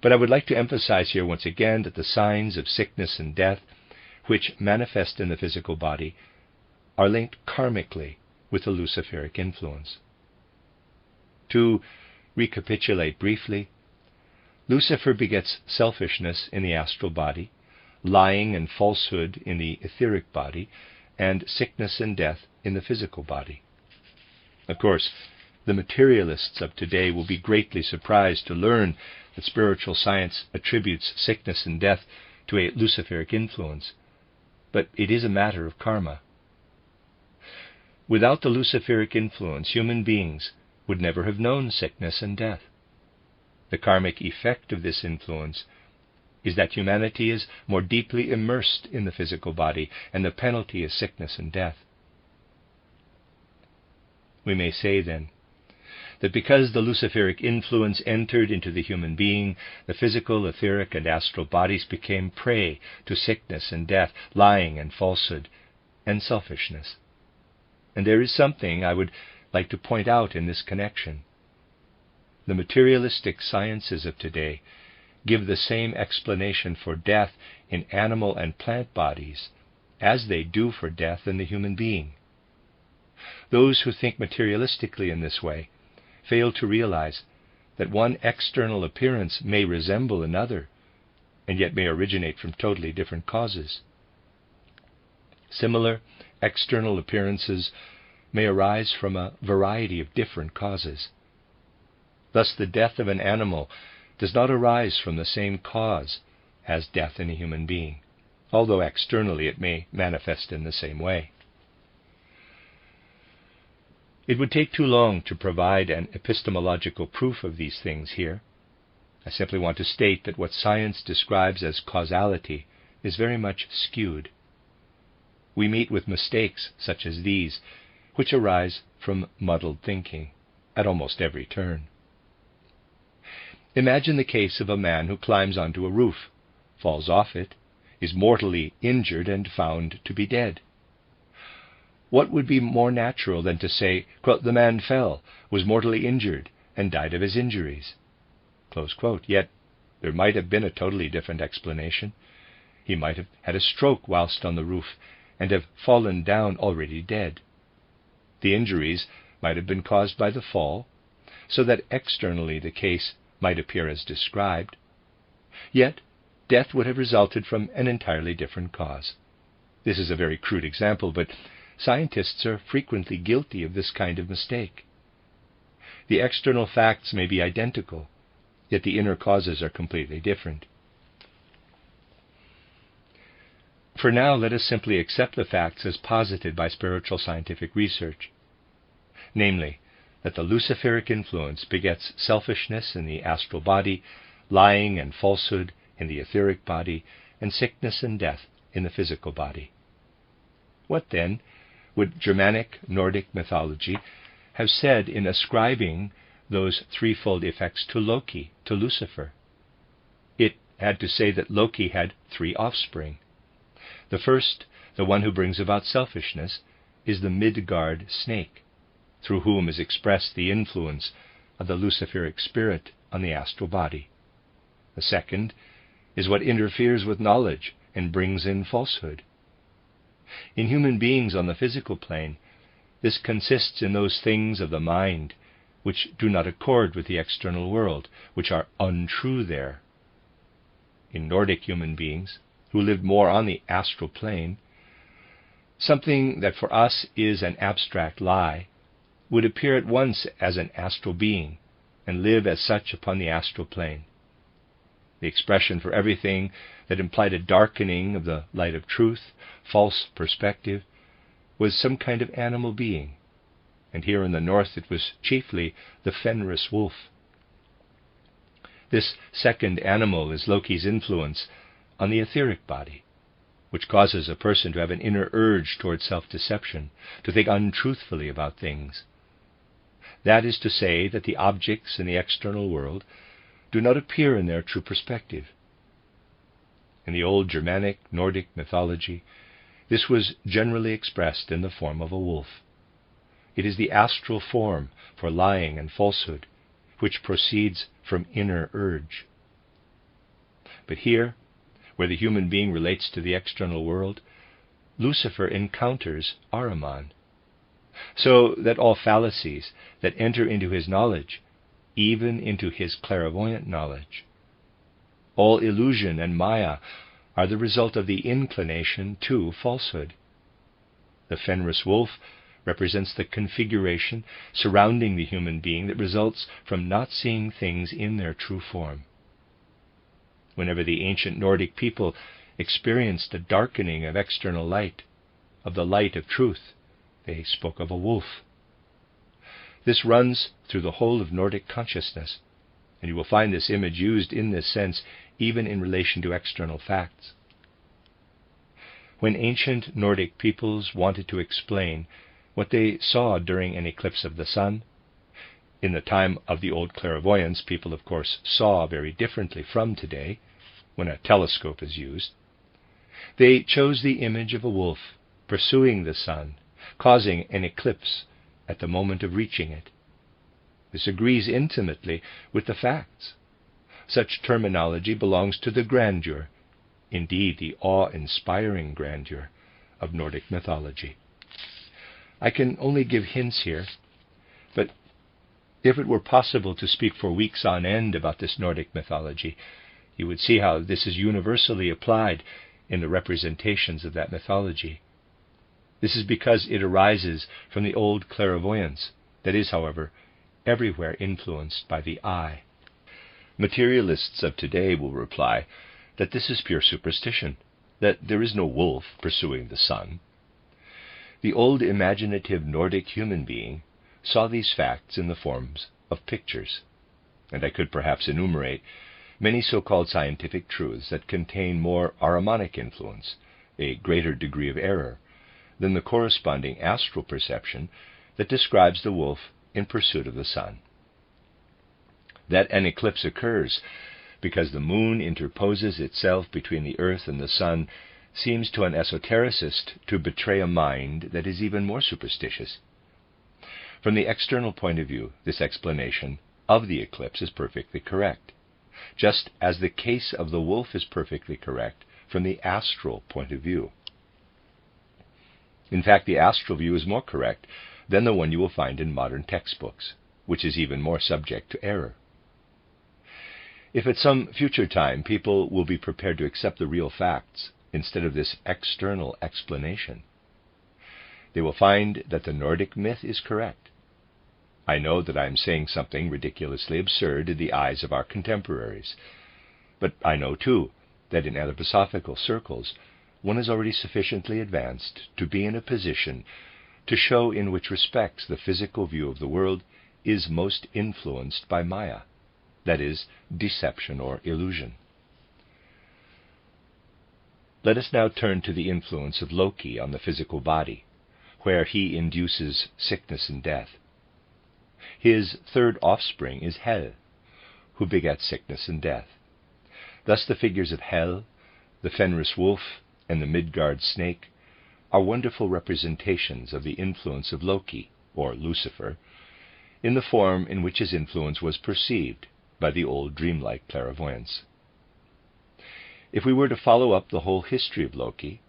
But I would like to emphasize here once again that the signs of sickness and death, which manifest in the physical body, are linked karmically with the Luciferic influence. To recapitulate briefly, Lucifer begets selfishness in the astral body, lying and falsehood in the etheric body, and sickness and death in the physical body. Of course, the materialists of today will be greatly surprised to learn that spiritual science attributes sickness and death to a Luciferic influence, but it is a matter of karma. Without the Luciferic influence, human beings would never have known sickness and death. The karmic effect of this influence is that humanity is more deeply immersed in the physical body, and the penalty is sickness and death. We may say, then, that because the Luciferic influence entered into the human being, the physical, etheric, and astral bodies became prey to sickness and death, lying and falsehood, and selfishness. And there is something I would like to point out in this connection. The materialistic sciences of today give the same explanation for death in animal and plant bodies as they do for death in the human being. Those who think materialistically in this way fail to realize that one external appearance may resemble another, and yet may originate from totally different causes. Similar external appearances may arise from a variety of different causes. Thus, the death of an animal does not arise from the same cause as death in a human being, although externally it may manifest in the same way. It would take too long to provide an epistemological proof of these things here. I simply want to state that what science describes as causality is very much skewed. We meet with mistakes such as these, which arise from muddled thinking at almost every turn. Imagine the case of a man who climbs onto a roof, falls off it, is mortally injured, and found to be dead. What would be more natural than to say, quote, "The man fell, was mortally injured, and died of his injuries"? Close quote. Yet there might have been a totally different explanation. He might have had a stroke whilst on the roof, and have fallen down already dead. The injuries might have been caused by the fall, so that externally the case might appear as described. Yet death would have resulted from an entirely different cause. This is a very crude example, but scientists are frequently guilty of this kind of mistake. The external facts may be identical, yet the inner causes are completely different. For now, let us simply accept the facts as posited by spiritual scientific research, namely, that the Luciferic influence begets selfishness in the astral body, lying and falsehood in the etheric body, and sickness and death in the physical body. What then would Germanic Nordic mythology have said in ascribing those threefold effects to Loki, to Lucifer? It had to say that Loki had three offspring. The first, the one who brings about selfishness, is the Midgard snake, through whom is expressed the influence of the Luciferic spirit on the astral body. The second is what interferes with knowledge and brings in falsehood. In human beings on the physical plane, this consists in those things of the mind which do not accord with the external world, which are untrue there. In Nordic human beings, who lived more on the astral plane, something that for us is an abstract lie would appear at once as an astral being and live as such upon the astral plane. The expression for everything that implied a darkening of the light of truth, false perspective, was some kind of animal being, and here in the north it was chiefly the Fenris wolf. This second animal is Loki's influence on the etheric body, which causes a person to have an inner urge toward self-deception, to think untruthfully about things. That is to say that the objects in the external world do not appear in their true perspective. In the old Germanic Nordic mythology, this was generally expressed in the form of a wolf. It is the astral form for lying and falsehood, which proceeds from inner urge. But here, where the human being relates to the external world, Lucifer encounters Ahriman, so that all fallacies that enter into his knowledge, even into his clairvoyant knowledge, all illusion and maya, are the result of the inclination to falsehood. The Fenris wolf represents the configuration surrounding the human being that results from not seeing things in their true form. Whenever the ancient Nordic people experienced a darkening of external light, of the light of truth, they spoke of a wolf. This runs through the whole of Nordic consciousness, and you will find this image used in this sense even in relation to external facts. When ancient Nordic peoples wanted to explain what they saw during an eclipse of the sun, in the time of the old clairvoyance, people of course saw very differently from today, when a telescope is used, they chose the image of a wolf pursuing the sun, causing an eclipse at the moment of reaching it. This agrees intimately with the facts. Such terminology belongs to the grandeur, indeed the awe-inspiring grandeur, of Nordic mythology. I can only give hints here, but if it were possible to speak for weeks on end about this Nordic mythology, you would see how this is universally applied in the representations of that mythology. This is because it arises from the old clairvoyance that is, however, everywhere influenced by the eye. Materialists of today will reply that this is pure superstition, that there is no wolf pursuing the sun. The old imaginative Nordic human being saw these facts in the forms of pictures, and I could perhaps enumerate many so-called scientific truths that contain more Ahrimanic influence, a greater degree of error, than the corresponding astral perception that describes the wolf in pursuit of the sun. That an eclipse occurs because the moon interposes itself between the earth and the sun seems to an esotericist to betray a mind that is even more superstitious. From the external point of view, this explanation of the eclipse is perfectly correct, just as the case of the wolf is perfectly correct from the astral point of view. In fact, the astral view is more correct than the one you will find in modern textbooks, which is even more subject to error. If at some future time people will be prepared to accept the real facts instead of this external explanation, they will find that the Nordic myth is correct. I know that I am saying something ridiculously absurd in the eyes of our contemporaries, but I know too that in anthroposophical circles one is already sufficiently advanced to be in a position to show in which respects the physical view of the world is most influenced by Maya, that is, deception or illusion. Let us now turn to the influence of Loki on the physical body, where he induces sickness and death. His third offspring is Hel, who begets sickness and death. Thus the figures of Hel, the Fenris wolf, and the Midgard snake are wonderful representations of the influence of Loki, or Lucifer, in the form in which his influence was perceived by the old dreamlike clairvoyants. If we were to follow up the whole history of Loki,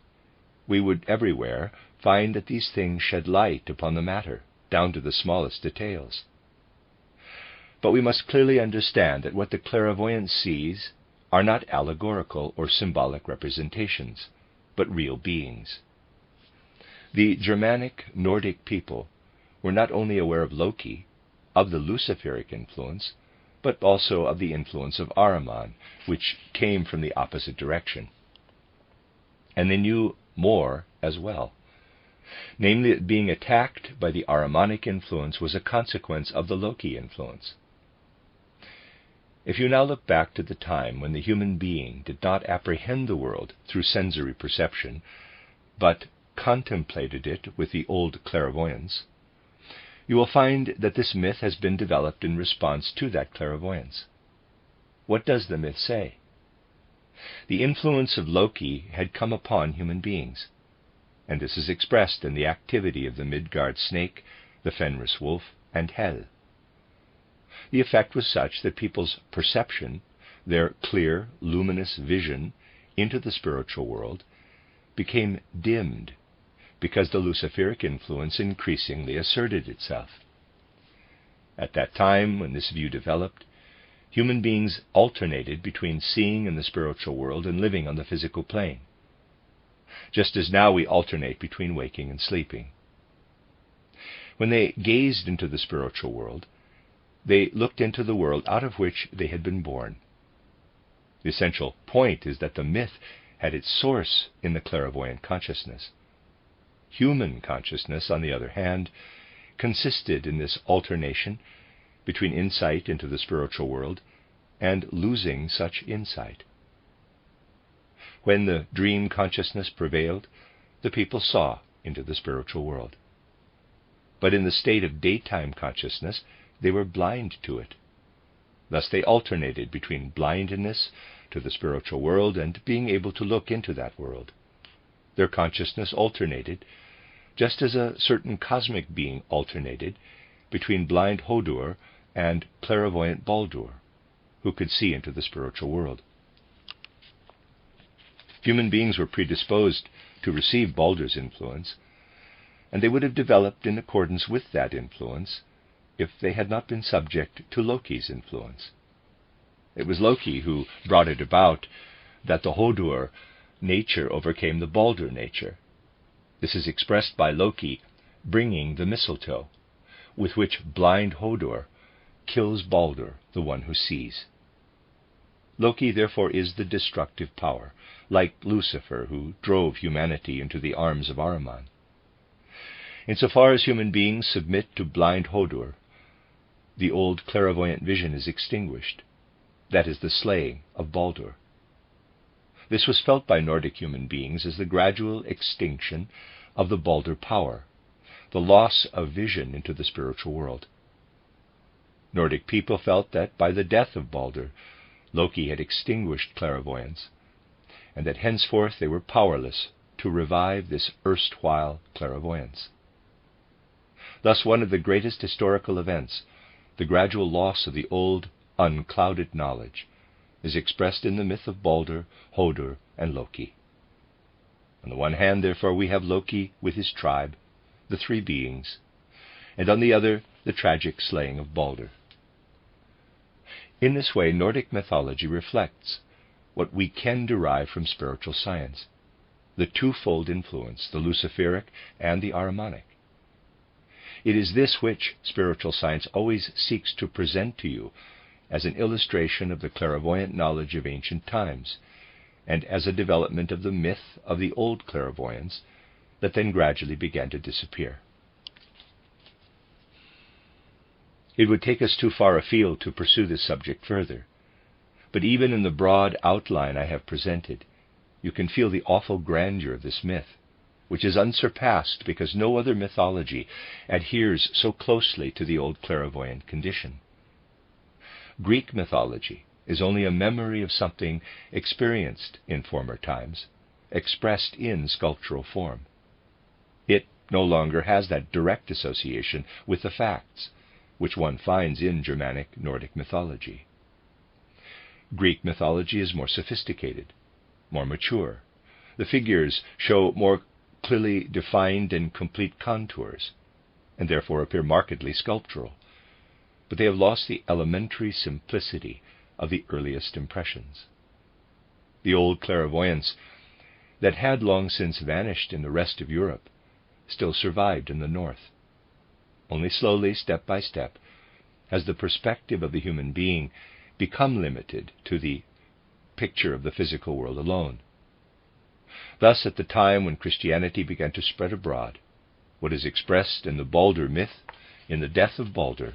we would everywhere find that these things shed light upon the matter, down to the smallest details. But we must clearly understand that what the clairvoyant sees are not allegorical or symbolic representations, but real beings. The Germanic Nordic people were not only aware of Loki, of the Luciferic influence, but also of the influence of Ahriman, which came from the opposite direction. And they knew more as well, namely that being attacked by the Ahrimanic influence was a consequence of the Loki influence. If you now look back to the time when the human being did not apprehend the world through sensory perception, but contemplated it with the old clairvoyance, you will find that this myth has been developed in response to that clairvoyance. What does the myth say? The influence of Loki had come upon human beings, and this is expressed in the activity of the Midgard snake, the Fenris wolf, and Hel. The effect was such that people's perception, their clear, luminous vision into the spiritual world, became dimmed because the Luciferic influence increasingly asserted itself. At that time, when this view developed, human beings alternated between seeing in the spiritual world and living on the physical plane, just as now we alternate between waking and sleeping. When they gazed into the spiritual world, they looked into the world out of which they had been born. The essential point is that the myth had its source in the clairvoyant consciousness. Human consciousness, on the other hand, consisted in this alternation between insight into the spiritual world and losing such insight. When the dream consciousness prevailed, the people saw into the spiritual world. But in the state of daytime consciousness, they were blind to it. Thus they alternated between blindness to the spiritual world and being able to look into that world. Their consciousness alternated, just as a certain cosmic being alternated between blind Hoedur and clairvoyant Baldur, who could see into the spiritual world. Human beings were predisposed to receive Baldur's influence, and they would have developed in accordance with that influence if they had not been subject to Loki's influence. It was Loki who brought it about that the Hoedur nature overcame the Baldur nature. This is expressed by Loki bringing the mistletoe, with which blind Hoedur kills Baldur, the one who sees. Loki, therefore, is the destructive power, like Lucifer, who drove humanity into the arms of Ahriman. Insofar as human beings submit to blind Hoedur, the old clairvoyant vision is extinguished. That is the slaying of Baldur. This was felt by Nordic human beings as the gradual extinction of the Baldur power, the loss of vision into the spiritual world. Nordic people felt that by the death of Baldur, Loki had extinguished clairvoyance, and that henceforth they were powerless to revive this erstwhile clairvoyance. Thus, one of the greatest historical events, the gradual loss of the old, unclouded knowledge, is expressed in the myth of Baldur, Hoedur, and Loki. On the one hand, therefore, we have Loki with his tribe, the three beings, and on the other, the tragic slaying of Baldur. In this way, Nordic mythology reflects what we can derive from spiritual science, the twofold influence, the Luciferic and the Ahrimanic. It is this which spiritual science always seeks to present to you as an illustration of the clairvoyant knowledge of ancient times, and as a development of the myth of the old clairvoyance that then gradually began to disappear. It would take us too far afield to pursue this subject further, but even in the broad outline I have presented, you can feel the awful grandeur of this myth, which is unsurpassed because no other mythology adheres so closely to the old clairvoyant condition. Greek mythology is only a memory of something experienced in former times, expressed in sculptural form. It no longer has that direct association with the facts, which one finds in Germanic Nordic mythology. Greek mythology is more sophisticated, more mature. The figures show more clearly defined and complete contours, and therefore appear markedly sculptural, but they have lost the elementary simplicity of the earliest impressions. The old clairvoyance that had long since vanished in the rest of Europe still survived in the north. Only slowly, step by step, has the perspective of the human being become limited to the picture of the physical world alone. Thus, at the time when Christianity began to spread abroad, what is expressed in the Baldur myth, in the death of Baldur,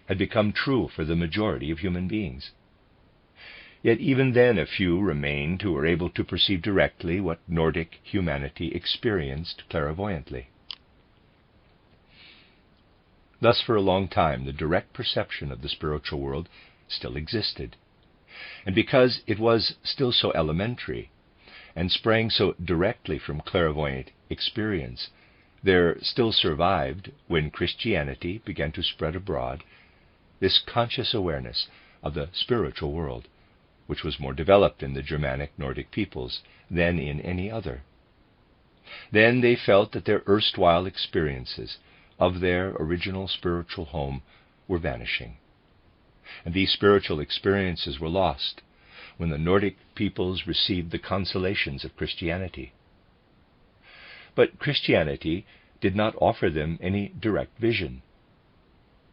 had become true for the majority of human beings. Yet even then a few remained who were able to perceive directly what Nordic humanity experienced clairvoyantly. Thus, for a long time, the direct perception of the spiritual world still existed. And because it was still so elementary, and sprang so directly from clairvoyant experience, there still survived, when Christianity began to spread abroad, this conscious awareness of the spiritual world, which was more developed in the Germanic Nordic peoples than in any other. Then they felt that their erstwhile experiences of their original spiritual home were vanishing. And these spiritual experiences were lost when the Nordic peoples received the consolations of Christianity. But Christianity did not offer them any direct vision.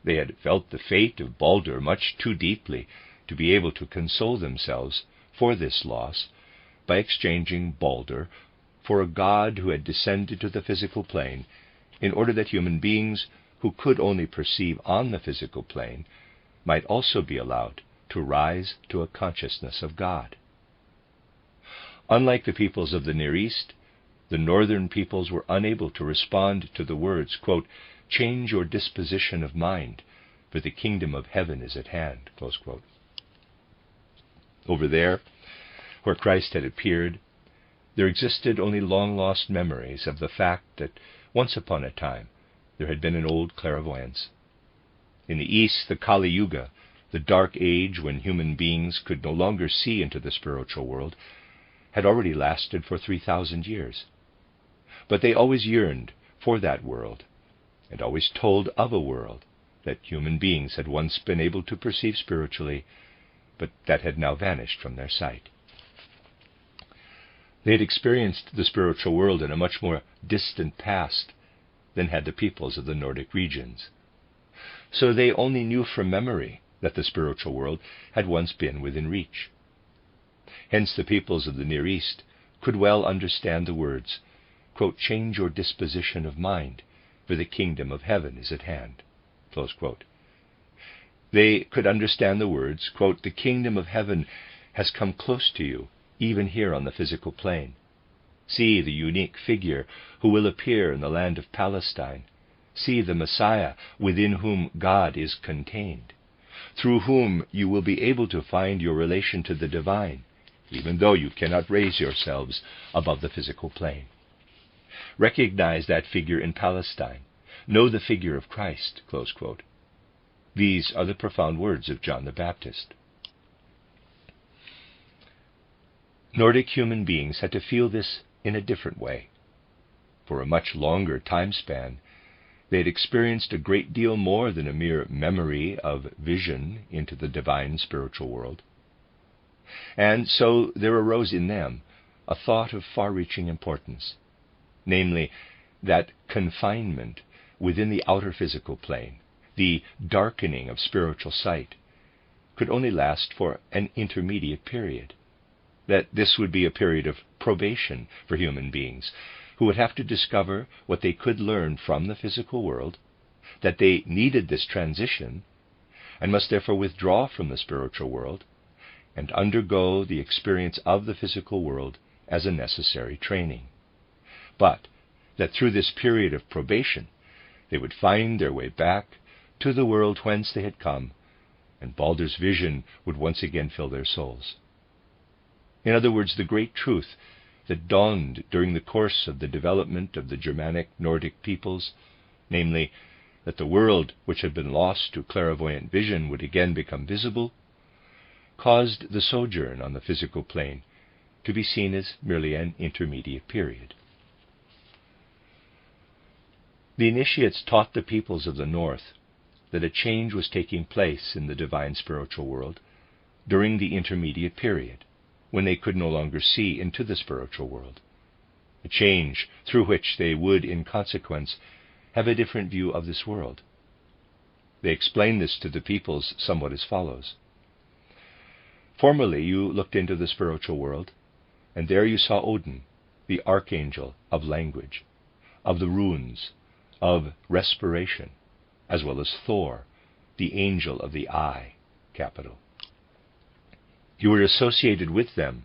They had felt the fate of Baldur much too deeply to be able to console themselves for this loss by exchanging Baldur for a god who had descended to the physical plane in order that human beings who could only perceive on the physical plane might also be allowed to rise to a consciousness of God. Unlike the peoples of the Near East, the northern peoples were unable to respond to the words, quote, "Change your disposition of mind, for the kingdom of heaven is at hand," close quote. Over there, where Christ had appeared, there existed only long-lost memories of the fact that once upon a time there had been an old clairvoyance. In the East, the Kali Yuga, the dark age when human beings could no longer see into the spiritual world, had already lasted for 3,000 years. But they always yearned for that world, and always told of a world that human beings had once been able to perceive spiritually, but that had now vanished from their sight. They had experienced the spiritual world in a much more distant past than had the peoples of the Nordic regions. So they only knew from memory that the spiritual world had once been within reach. Hence the peoples of the Near East could well understand the words, quote, "Change your disposition of mind, for the kingdom of heaven is at hand." Close quote. They could understand the words, quote, "The kingdom of heaven has come close to you, even here on the physical plane. See the unique figure who will appear in the land of Palestine. See the Messiah within whom God is contained, through whom you will be able to find your relation to the divine, even though you cannot raise yourselves above the physical plane. Recognize that figure in Palestine. Know the figure of Christ." Close quote. These are the profound words of John the Baptist. Nordic human beings had to feel this in a different way. For a much longer time span, they had experienced a great deal more than a mere memory of vision into the divine spiritual world. And so there arose in them a thought of far-reaching importance, namely, that confinement within the outer physical plane, the darkening of spiritual sight, could only last for an intermediate period, that this would be a period of probation for human beings, who would have to discover what they could learn from the physical world, that they needed this transition, and must therefore withdraw from the spiritual world, and undergo the experience of the physical world as a necessary training. But that through this period of probation, they would find their way back to the world whence they had come, and Baldur's vision would once again fill their souls. In other words, the great truth that dawned during the course of the development of the Germanic Nordic peoples, namely, that the world which had been lost to clairvoyant vision would again become visible, caused the sojourn on the physical plane to be seen as merely an intermediate period. The initiates taught the peoples of the north that a change was taking place in the divine spiritual world during the intermediate period, when they could no longer see into the spiritual world, a change through which they would, in consequence, have a different view of this world. They explained this to the peoples somewhat as follows. Formerly you looked into the spiritual world, and there you saw Odin, the archangel of language, of the runes, of respiration, as well as Thor, the angel of the eye, capital. You were associated with them,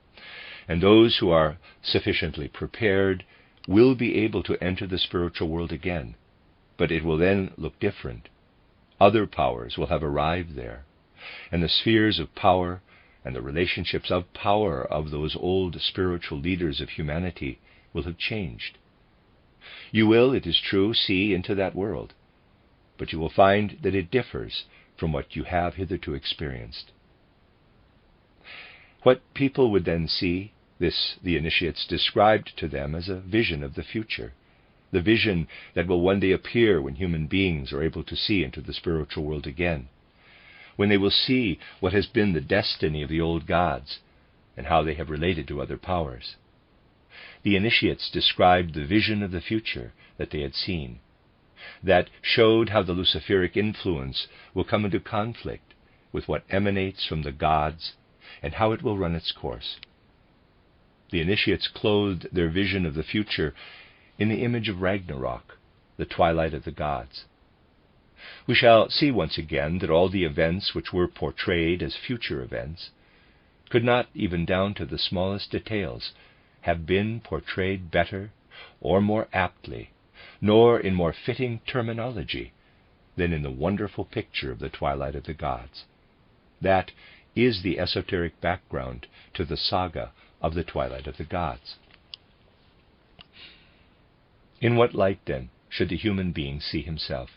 and those who are sufficiently prepared will be able to enter the spiritual world again, but it will then look different. Other powers will have arrived there, and the spheres of power and the relationships of power of those old spiritual leaders of humanity will have changed. You will, it is true, see into that world, but you will find that it differs from what you have hitherto experienced. What people would then see, this the initiates described to them as a vision of the future, the vision that will one day appear when human beings are able to see into the spiritual world again, when they will see what has been the destiny of the old gods and how they have related to other powers. The initiates described the vision of the future that they had seen, that showed how the Luciferic influence will come into conflict with what emanates from the gods and how it will run its course. The initiates clothed their vision of the future in the image of Ragnarok, the twilight of the gods. We shall see once again that all the events which were portrayed as future events could not, even down to the smallest details, have been portrayed better or more aptly, nor in more fitting terminology, than in the wonderful picture of the twilight of the gods. That is the esoteric background to the saga of the Twilight of the Gods. In what light, then, should the human being see himself?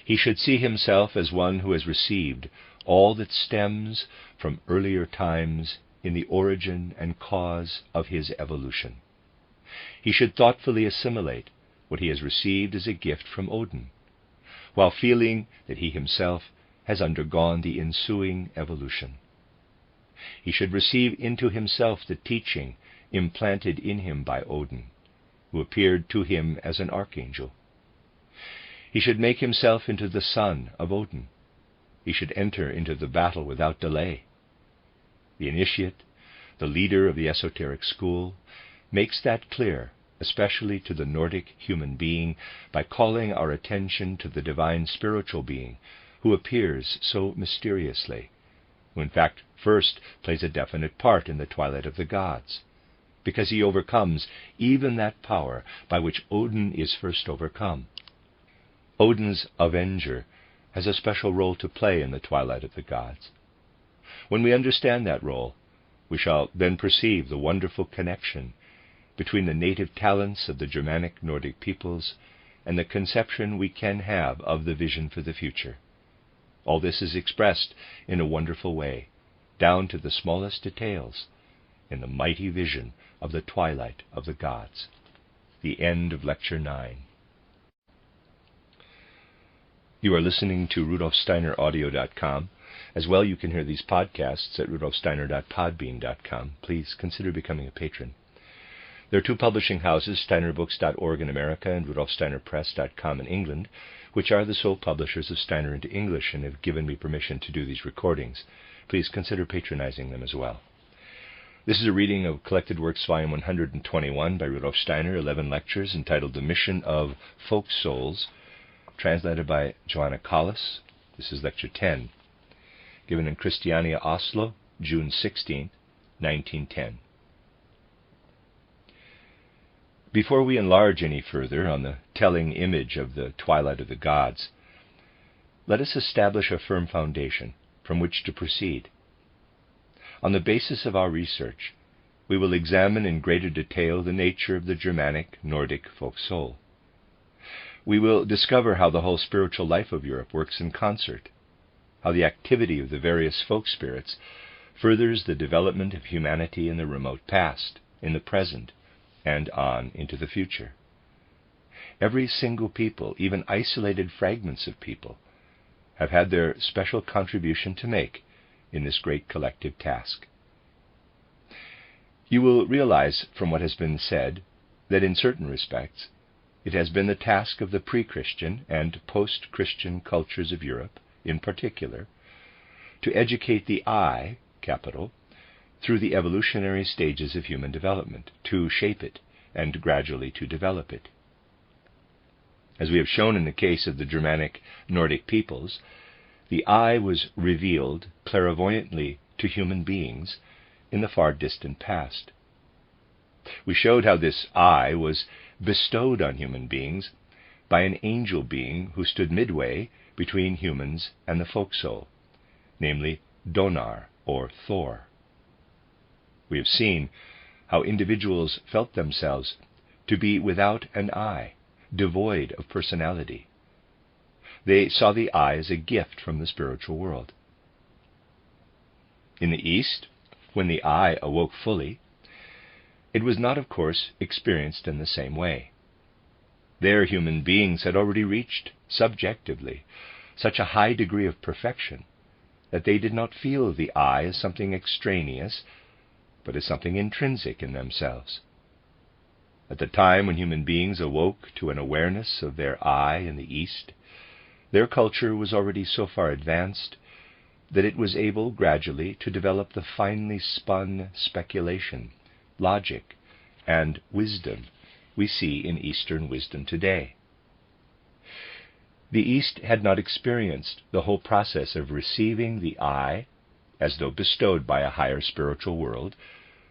He should see himself as one who has received all that stems from earlier times in the origin and cause of his evolution. He should thoughtfully assimilate what he has received as a gift from Odin, while feeling that he himself has undergone the ensuing evolution. He should receive into himself the teaching implanted in him by Odin, who appeared to him as an archangel. He should make himself into the son of Odin. He should enter into the battle without delay. The initiate, the leader of the esoteric school, makes that clear, especially to the Nordic human being, by calling our attention to the divine spiritual being who appears so mysteriously, who in fact first plays a definite part in the Twilight of the Gods, because he overcomes even that power by which Odin is first overcome. Odin's avenger has a special role to play in the Twilight of the Gods. When we understand that role, we shall then perceive the wonderful connection between the native talents of the Germanic Nordic peoples and the conception we can have of the vision for the future. All this is expressed in a wonderful way, down to the smallest details, in the mighty vision of the Twilight of the Gods. The end of Lecture 9. You are listening to RudolfSteinerAudio.com. As well, you can hear these podcasts at rudolfsteiner.podbean.com. Please consider becoming a patron. There are two publishing houses, steinerbooks.org in America and rudolfsteinerpress.com in England, which are the sole publishers of Steiner into English and have given me permission to do these recordings. Please consider patronizing them as well. This is a reading of Collected Works, Volume 121 by Rudolf Steiner, 11 lectures entitled The Mission of Folk Souls, translated by Johanna Collis. This is Lecture 10, given in Christiania, Oslo, June 16, 1910. Before we enlarge any further on the telling image of the Twilight of the Gods, let us establish a firm foundation from which to proceed. On the basis of our research, we will examine in greater detail the nature of the Germanic Nordic folk soul. We will discover how the whole spiritual life of Europe works in concert, how the activity of the various folk spirits furthers the development of humanity in the remote past, in the present, and on into the future. Every single people, even isolated fragments of people, have had their special contribution to make in this great collective task. You will realize from what has been said that in certain respects it has been the task of the pre-Christian and post-Christian cultures of Europe, in particular, to educate the I, capital, through the evolutionary stages of human development, to shape it, and gradually to develop it. As we have shown in the case of the Germanic Nordic peoples, the I was revealed clairvoyantly to human beings in the far distant past. We showed how this I was bestowed on human beings by an angel being who stood midway between humans and the folk soul, namely Donar, or Thor. We have seen how individuals felt themselves to be without an I, devoid of personality. They saw the I as a gift from the spiritual world. In the East, when the I awoke fully, it was not, of course, experienced in the same way. There human beings had already reached, subjectively, such a high degree of perfection that they did not feel the I as something extraneous, but as something intrinsic in themselves. At the time when human beings awoke to an awareness of their I in the East, their culture was already so far advanced that it was able gradually to develop the finely spun speculation, logic, and wisdom we see in Eastern wisdom today. The East had not experienced the whole process of receiving the I, as though bestowed by a higher spiritual world,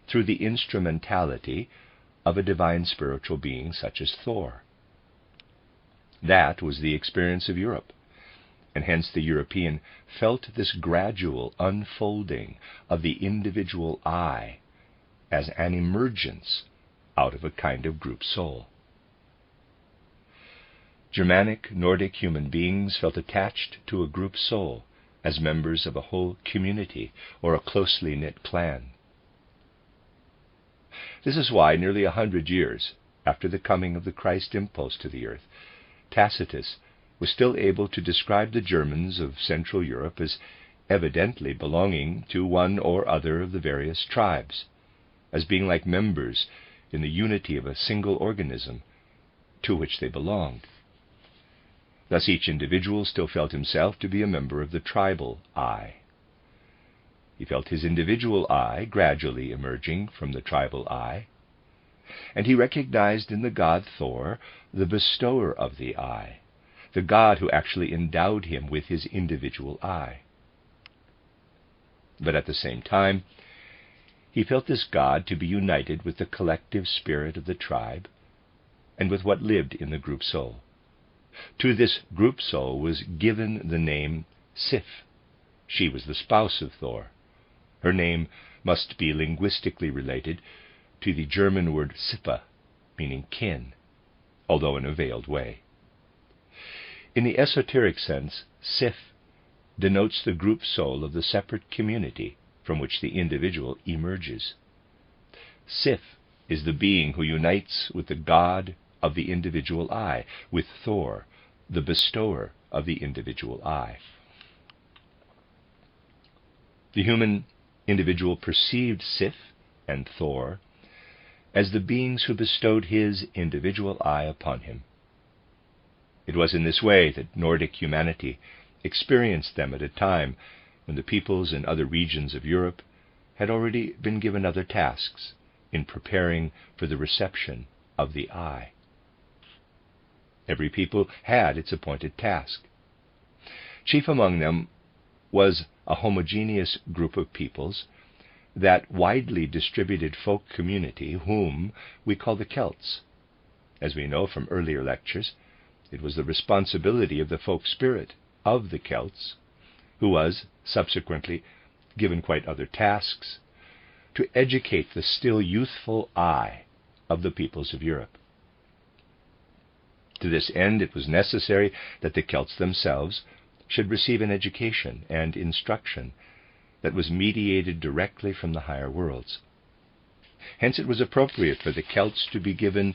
through the instrumentality of a divine spiritual being such as Thor. That was the experience of Europe, and hence the European felt this gradual unfolding of the individual I as an emergence out of a kind of group soul. Germanic Nordic human beings felt attached to a group soul as members of a whole community or a closely knit clan. This is why nearly 100 years after the coming of the Christ impulse to the earth, Tacitus was still able to describe the Germans of Central Europe as evidently belonging to one or other of the various tribes, as being like members in the unity of a single organism to which they belonged. Thus each individual still felt himself to be a member of the tribal I. He felt his individual I gradually emerging from the tribal I, and he recognized in the god Thor the bestower of the I, the god who actually endowed him with his individual I. But at the same time, he felt this god to be united with the collective spirit of the tribe and with what lived in the group soul. To this group soul was given the name Sif. She was the spouse of Thor. Her name must be linguistically related to the German word Sippe, meaning kin, although in a veiled way. In the esoteric sense, Sif denotes the group soul of the separate community from which the individual emerges. Sif is the being who unites with the god of the individual I, with Thor, the bestower of the individual I. The human individual perceived Sif and Thor as the beings who bestowed his individual I upon him. It was in this way that Nordic humanity experienced them at a time when the peoples in other regions of Europe had already been given other tasks in preparing for the reception of the I. Every people had its appointed task. Chief among them was a homogeneous group of peoples, that widely distributed folk community whom we call the Celts. As we know from earlier lectures, it was the responsibility of the folk spirit of the Celts, who was subsequently given quite other tasks, to educate the still youthful I of the peoples of Europe. To this end, it was necessary that the Celts themselves should receive an education and instruction that was mediated directly from the higher worlds. Hence it was appropriate for the Celts to be given,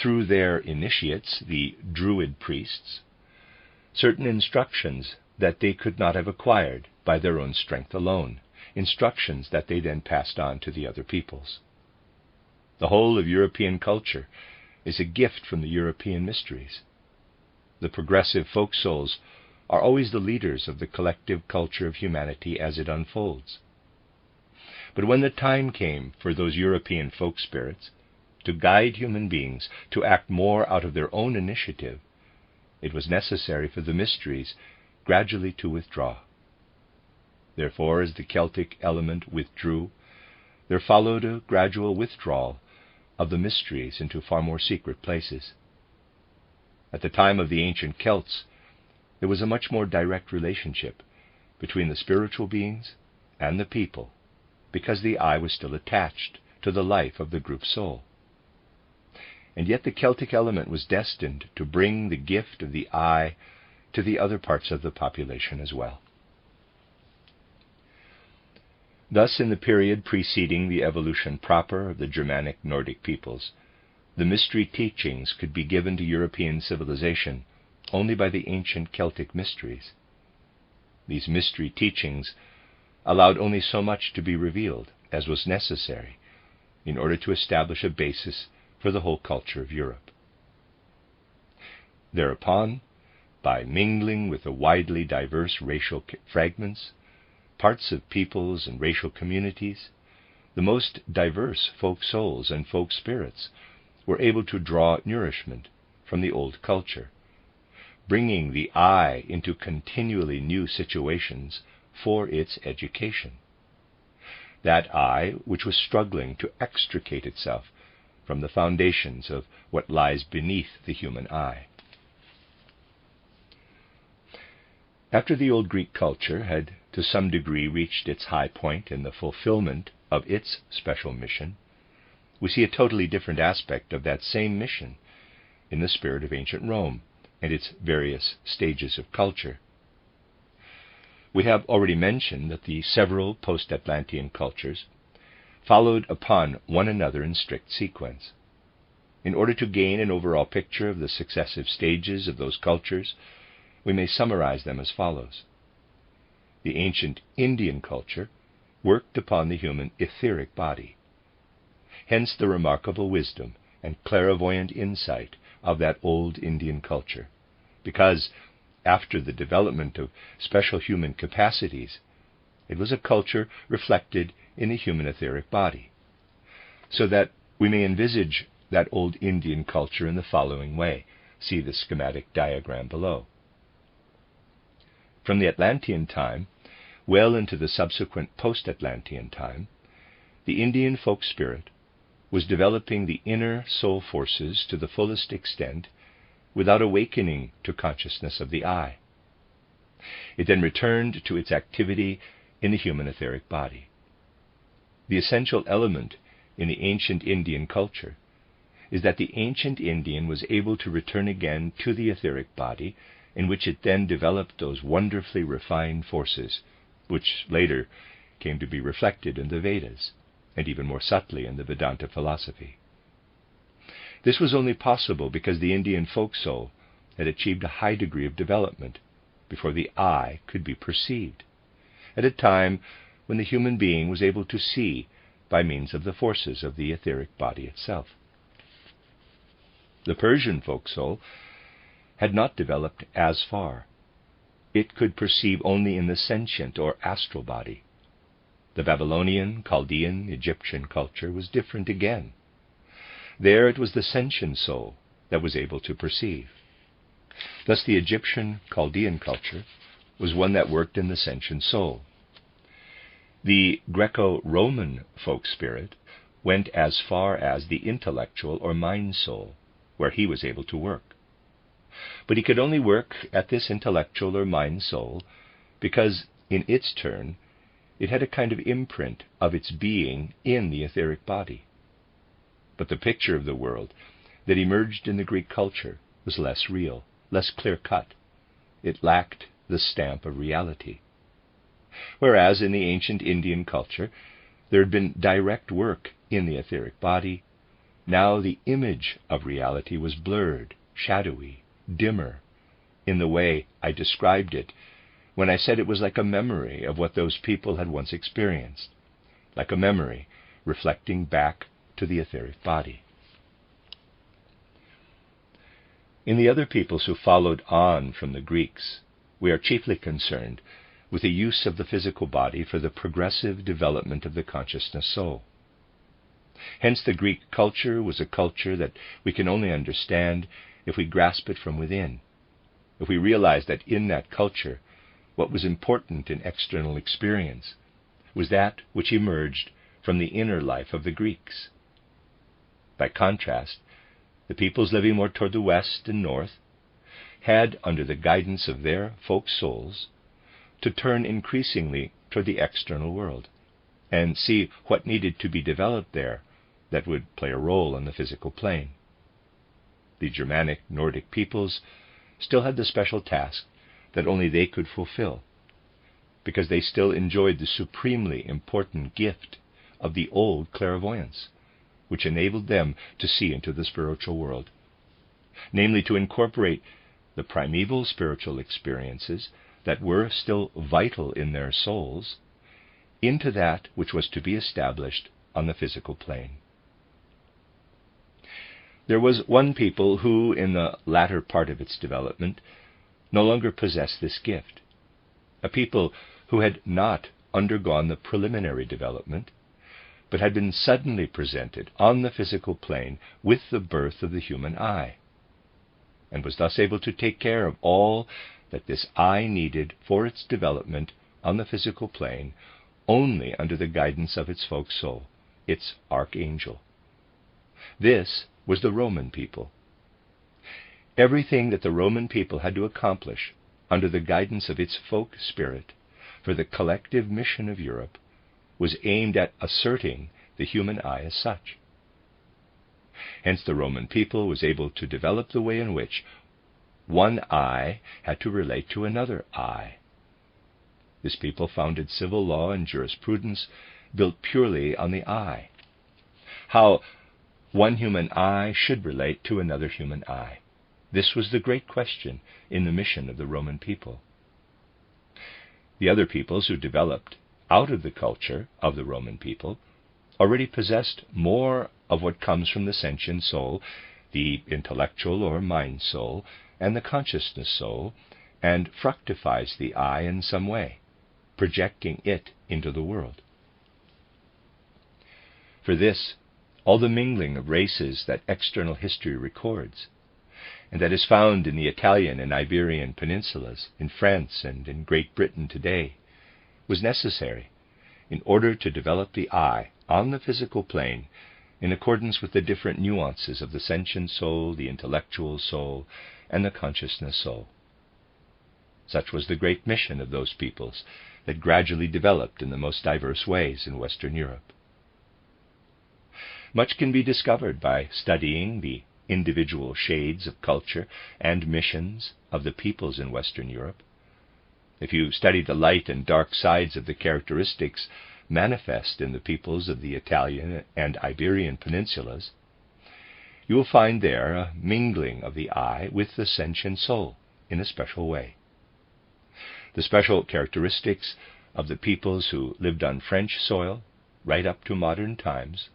through their initiates, the Druid priests, certain instructions that they could not have acquired by their own strength alone, instructions that they then passed on to the other peoples. The whole of European culture is a gift from the European mysteries. The progressive folk souls are always the leaders of the collective culture of humanity as it unfolds. But when the time came for those European folk spirits to guide human beings to act more out of their own initiative, it was necessary for the mysteries gradually to withdraw. Therefore, as the Celtic element withdrew, there followed a gradual withdrawal of the mysteries into far more secret places. At the time of the ancient Celts, there was a much more direct relationship between the spiritual beings and the people, because the I was still attached to the life of the group soul. And yet the Celtic element was destined to bring the gift of the I to the other parts of the population as well. Thus, in the period preceding the evolution proper of the Germanic Nordic peoples, the mystery teachings could be given to European civilization only by the ancient Celtic mysteries. These mystery teachings allowed only so much to be revealed as was necessary in order to establish a basis for the whole culture of Europe. Thereupon, by mingling with the widely diverse racial fragments, parts of peoples and racial communities, the most diverse folk souls and folk spirits were able to draw nourishment from the old culture, bringing the I into continually new situations for its education. That I which was struggling to extricate itself from the foundations of what lies beneath the human I. After the old Greek culture had to some degree reached its high point in the fulfillment of its special mission, we see a totally different aspect of that same mission in the spirit of ancient Rome and its various stages of culture. We have already mentioned that the several post-Atlantean cultures followed upon one another in strict sequence. In order to gain an overall picture of the successive stages of those cultures, we may summarize them as follows. The ancient Indian culture worked upon the human etheric body, Hence the remarkable wisdom and clairvoyant insight of that old Indian culture, because after the development of special human capacities, it was a culture reflected in a human etheric body. So that we may envisage that old Indian culture in the following way. See the schematic diagram below. From the Atlantean time, well into the subsequent post-Atlantean time, the Indian folk spirit was developing the inner soul forces to the fullest extent without awakening to consciousness of the I. It then returned to its activity in the human etheric body. The essential element in the ancient Indian culture is that the ancient Indian was able to return again to the etheric body, in which it then developed those wonderfully refined forces, which later came to be reflected in the Vedas, and even more subtly in the Vedanta philosophy. This was only possible because the Indian folk soul had achieved a high degree of development before the I could be perceived, at a time when the human being was able to see by means of the forces of the etheric body itself. The Persian folk soul had not developed as far. It could perceive only in the sentient or astral body. The Babylonian, Chaldean, Egyptian culture was different again. There it was the sentient soul that was able to perceive. Thus the Egyptian, Chaldean culture was one that worked in the sentient soul. The Greco-Roman folk spirit went as far as the intellectual or mind soul, where he was able to work. But he could only work at this intellectual or mind soul because, in its turn, it had a kind of imprint of its being in the etheric body. But the picture of the world that emerged in the Greek culture was less real, less clear-cut. It lacked the stamp of reality. Whereas in the ancient Indian culture there had been direct work in the etheric body, now the image of reality was blurred, shadowy, dimmer, in the way I described it when I said it was like a memory of what those people had once experienced, like a memory reflecting back to the etheric body. In the other peoples who followed on from the Greeks, we are chiefly concerned with the use of the physical body for the progressive development of the consciousness soul. Hence the Greek culture was a culture that we can only understand if we grasp it from within, if we realize that in that culture what was important in external experience was that which emerged from the inner life of the Greeks. By contrast, the peoples living more toward the west and north had, under the guidance of their folk souls, to turn increasingly toward the external world and see what needed to be developed there that would play a role on the physical plane. The Germanic Nordic peoples still had the special task that only they could fulfill, because they still enjoyed the supremely important gift of the old clairvoyance, which enabled them to see into the spiritual world, namely to incorporate the primeval spiritual experiences that were still vital in their souls into that which was to be established on the physical plane. There was one people who, in the latter part of its development, no longer possessed this gift, a people who had not undergone the preliminary development, but had been suddenly presented on the physical plane with the birth of the human I, and was thus able to take care of all that this I needed for its development on the physical plane only under the guidance of its folk soul, its archangel. This was the Roman people. Everything that the Roman people had to accomplish under the guidance of its folk spirit for the collective mission of Europe was aimed at asserting the human I as such. Hence the Roman people was able to develop the way in which one I had to relate to another I. This people founded civil law and jurisprudence built purely on the I. How one human I should relate to another human I. This was the great question in the mission of the Roman people. The other peoples who developed out of the culture of the Roman people already possessed more of what comes from the sentient soul, the intellectual or mind soul, and the consciousness soul, and fructifies the I in some way, projecting it into the world. For this, all the mingling of races that external history records, and that is found in the Italian and Iberian peninsulas, in France and in Great Britain today, was necessary in order to develop the I on the physical plane in accordance with the different nuances of the sentient soul, the intellectual soul, and the consciousness soul. Such was the great mission of those peoples that gradually developed in the most diverse ways in Western Europe. Much can be discovered by studying the individual shades of culture and missions of the peoples in Western Europe. If you study the light and dark sides of the characteristics manifest in the peoples of the Italian and Iberian peninsulas, you will find there a mingling of the I with the sentient soul in a special way. The special characteristics of the peoples who lived on French soil right up to modern times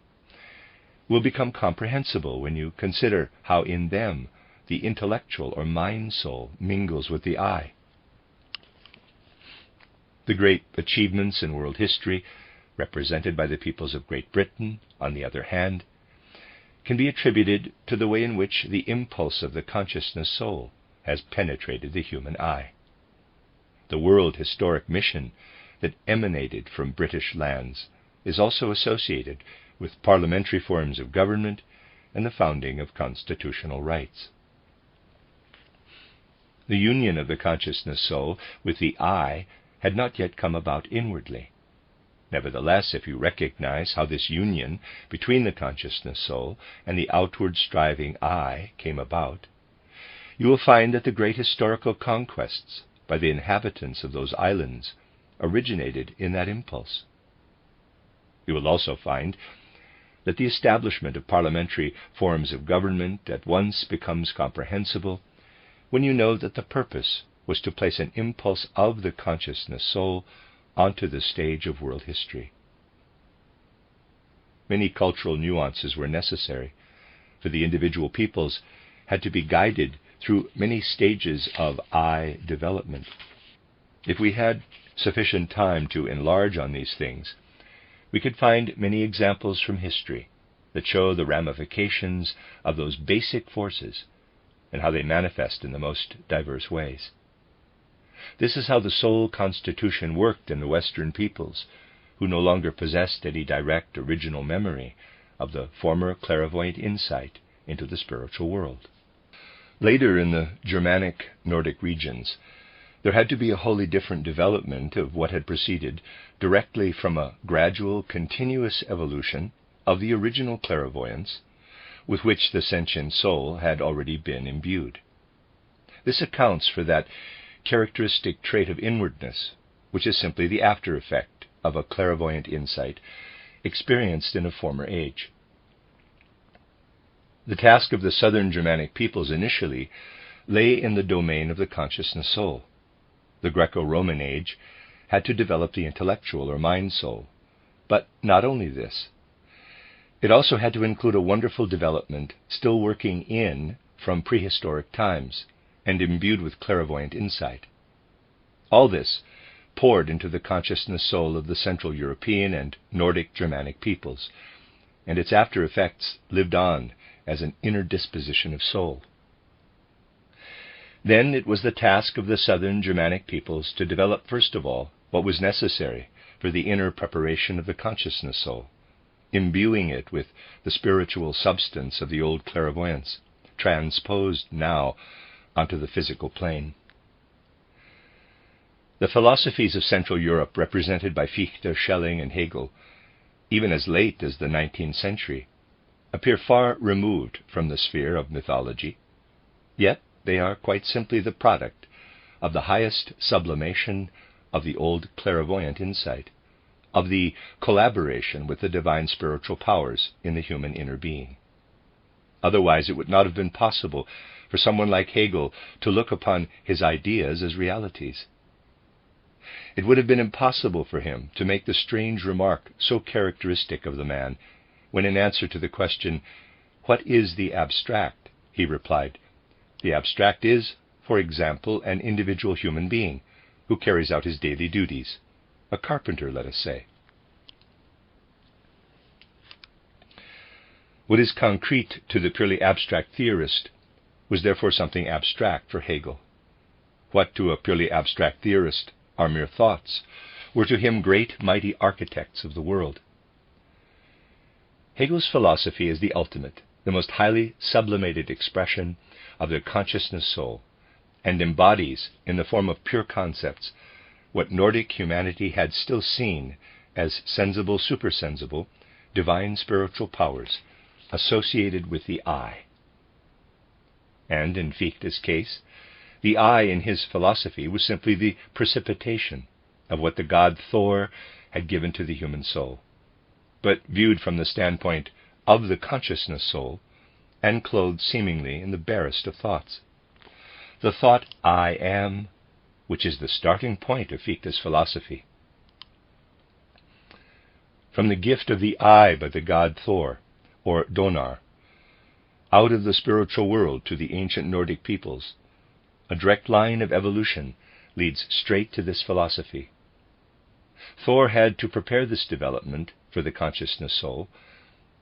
will become comprehensible when you consider how in them the intellectual or mind soul mingles with the I. The great achievements in world history, represented by the peoples of Great Britain, on the other hand, can be attributed to the way in which the impulse of the consciousness soul has penetrated the human I. The world historic mission that emanated from British lands is also associated with parliamentary forms of government and the founding of constitutional rights. The union of the consciousness soul with the I had not yet come about inwardly. Nevertheless, if you recognize how this union between the consciousness soul and the outward striving I came about, you will find that the great historical conquests by the inhabitants of those islands originated in that impulse. You will also find that the establishment of parliamentary forms of government at once becomes comprehensible when you know that the purpose was to place an impulse of the consciousness soul onto the stage of world history. Many cultural nuances were necessary, for the individual peoples had to be guided through many stages of I development. If we had sufficient time to enlarge on these things, we could find many examples from history that show the ramifications of those basic forces and how they manifest in the most diverse ways. This is how the soul constitution worked in the Western peoples, who no longer possessed any direct original memory of the former clairvoyant insight into the spiritual world. Later in the Germanic Nordic regions, there had to be a wholly different development of what had proceeded directly from a gradual, continuous evolution of the original clairvoyance with which the sentient soul had already been imbued. This accounts for that characteristic trait of inwardness, which is simply the after effect of a clairvoyant insight experienced in a former age. The task of the southern Germanic peoples initially lay in the domain of the consciousness soul. The Greco-Roman age had to develop the intellectual or mind soul, but not only this. It also had to include a wonderful development still working in from prehistoric times and imbued with clairvoyant insight. All this poured into the consciousness soul of the Central European and Nordic Germanic peoples, and its after effects lived on as an inner disposition of soul. Then it was the task of the southern Germanic peoples to develop first of all what was necessary for the inner preparation of the consciousness soul, imbuing it with the spiritual substance of the old clairvoyance, transposed now onto the physical plane. The philosophies of Central Europe, represented by Fichte, Schelling, and Hegel, even as late as the 19th century, appear far removed from the sphere of mythology, yet they are quite simply the product of the highest sublimation of the old clairvoyant insight, of the collaboration with the divine spiritual powers in the human inner being. Otherwise it would not have been possible for someone like Hegel to look upon his ideas as realities. It would have been impossible for him to make the strange remark so characteristic of the man, when in answer to the question, "What is the abstract?" he replied, "The abstract is, for example, an individual human being who carries out his daily duties, a carpenter, let us say." What is concrete to the purely abstract theorist was therefore something abstract for Hegel. What to a purely abstract theorist are mere thoughts, were to him great, mighty architects of the world. Hegel's philosophy is the ultimate, the most highly sublimated expression of the consciousness soul, and embodies, in the form of pure concepts, what Nordic humanity had still seen as sensible, supersensible, divine spiritual powers associated with the I. And in Fichte's case, the I in his philosophy was simply the precipitation of what the god Thor had given to the human soul, but viewed from the standpoint of the consciousness soul and clothed seemingly in the barest of thoughts. The thought I am, which is the starting point of Fichte's philosophy. From the gift of the I by the god Thor, or Donar, out of the spiritual world to the ancient Nordic peoples, a direct line of evolution leads straight to this philosophy. Thor had to prepare this development for the consciousness soul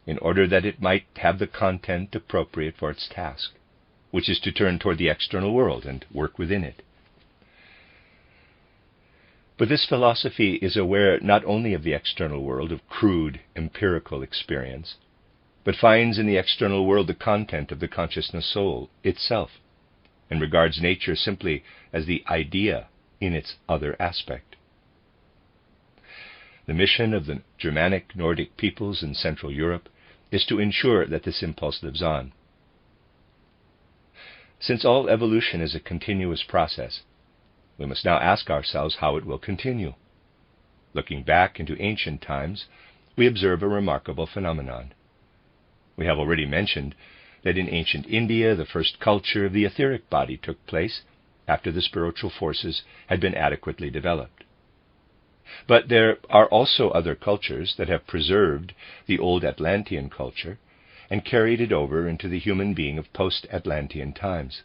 in order that it might have the content appropriate for its task, which is to turn toward the external world and work within it. But this philosophy is aware not only of the external world of crude, empirical experience, but finds in the external world the content of the consciousness soul itself, and regards nature simply as the idea in its other aspect. The mission of the Germanic Nordic peoples in Central Europe is to ensure that this impulse lives on. Since all evolution is a continuous process, we must now ask ourselves how it will continue. Looking back into ancient times, we observe a remarkable phenomenon. We have already mentioned that in ancient India the first culture of the etheric body took place after the spiritual forces had been adequately developed. But there are also other cultures that have preserved the old Atlantean culture and carried it over into the human being of post-Atlantean times.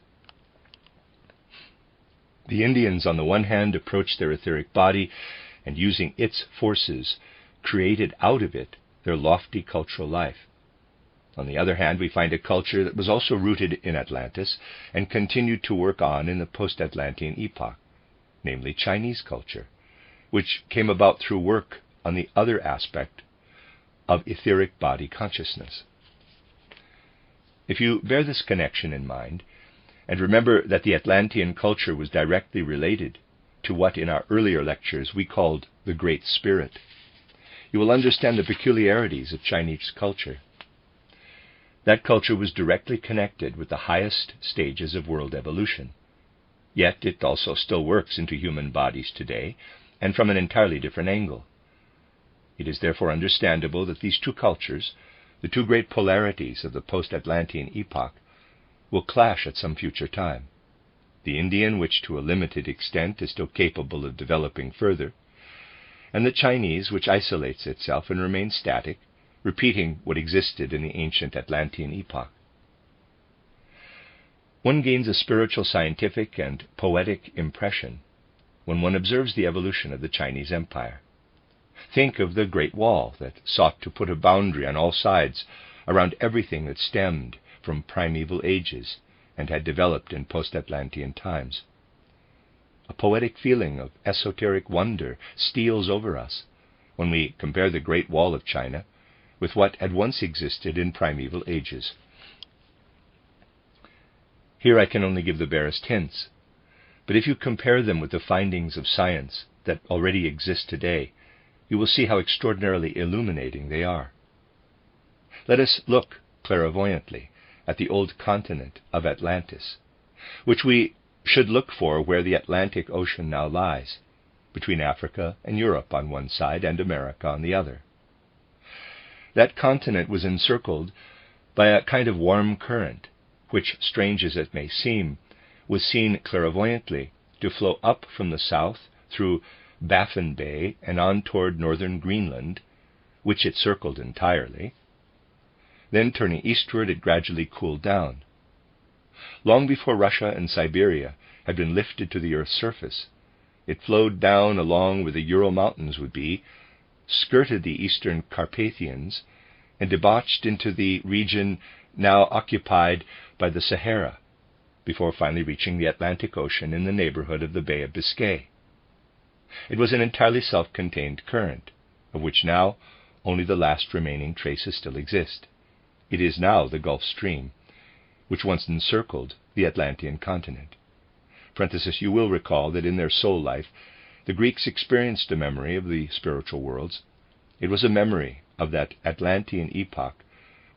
The Indians, on the one hand, approached their etheric body and, using its forces, created out of it their lofty cultural life. On the other hand, we find a culture that was also rooted in Atlantis and continued to work on in the post-Atlantean epoch, namely Chinese culture, which came about through work on the other aspect of etheric body consciousness. If you bear this connection in mind, and remember that the Atlantean culture was directly related to what in our earlier lectures we called the Great Spirit, you will understand the peculiarities of Chinese culture. That culture was directly connected with the highest stages of world evolution. Yet it also still works into human bodies today, and from an entirely different angle. It is therefore understandable that these two cultures, the two great polarities of the post-Atlantean epoch, will clash at some future time. The Indian, which to a limited extent is still capable of developing further, and the Chinese, which isolates itself and remains static, repeating what existed in the ancient Atlantean epoch. One gains a spiritual, scientific, and poetic impression when one observes the evolution of the Chinese Empire. Think of the Great Wall that sought to put a boundary on all sides around everything that stemmed from primeval ages and had developed in post-Atlantean times. A poetic feeling of esoteric wonder steals over us when we compare the Great Wall of China with what had once existed in primeval ages. Here I can only give the barest hints, but if you compare them with the findings of science that already exist today, you will see how extraordinarily illuminating they are. Let us look clairvoyantly at the old continent of Atlantis, which we should look for where the Atlantic Ocean now lies, between Africa and Europe on one side and America on the other. That continent was encircled by a kind of warm current, which, strange as it may seem, was seen clairvoyantly to flow up from the south through Baffin Bay and on toward northern Greenland, which it circled entirely. Then turning eastward, it gradually cooled down. Long before Russia and Siberia had been lifted to the Earth's surface, it flowed down along where the Ural Mountains would be, skirted the eastern Carpathians, and debauched into the region now occupied by the Sahara, before finally reaching the Atlantic Ocean in the neighborhood of the Bay of Biscay. It was an entirely self-contained current, of which now only the last remaining traces still exist. It is now the Gulf Stream, which once encircled the Atlantean continent. You will recall that in their soul life, the Greeks experienced a memory of the spiritual worlds. It was a memory of that Atlantean epoch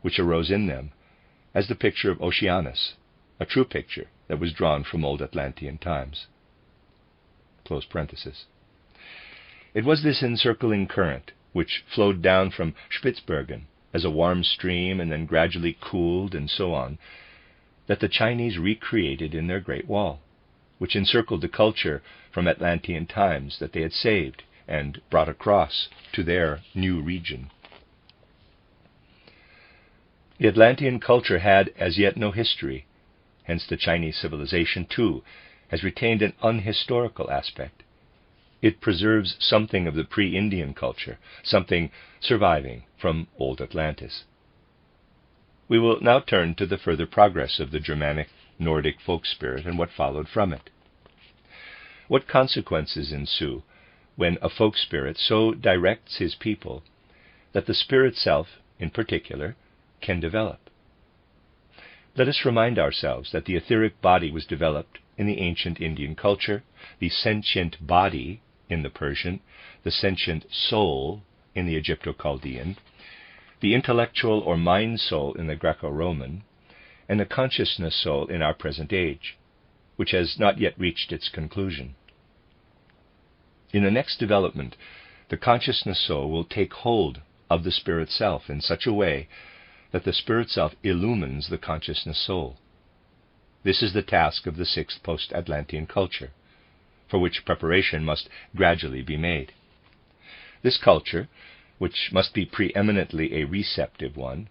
which arose in them as the picture of Oceanus, a true picture that was drawn from old Atlantean times. Close parenthesis. It was this encircling current which flowed down from Spitzbergen as a warm stream and then gradually cooled and so on, that the Chinese recreated in their Great Wall, which encircled the culture from Atlantean times that they had saved and brought across to their new region. The Atlantean culture had as yet no history, hence the Chinese civilization, too, has retained an unhistorical aspect. It preserves something of the pre-Indian culture, something surviving from old Atlantis. We will now turn to the further progress of the Germanic Nordic folk spirit and what followed from it. What consequences ensue when a folk spirit so directs his people that the spirit self, in particular, can develop? Let us remind ourselves that the etheric body was developed in the ancient Indian culture, the sentient body in the Persian, the sentient soul in the Egypto-Chaldean, the intellectual or mind soul in the Greco-Roman, and the consciousness soul in our present age, which has not yet reached its conclusion. In the next development, the consciousness soul will take hold of the spirit self in such a way that the spirit self illumines the consciousness soul. This is the task of the sixth post-Atlantean culture, for which preparation must gradually be made. This culture, which must be preeminently a receptive one,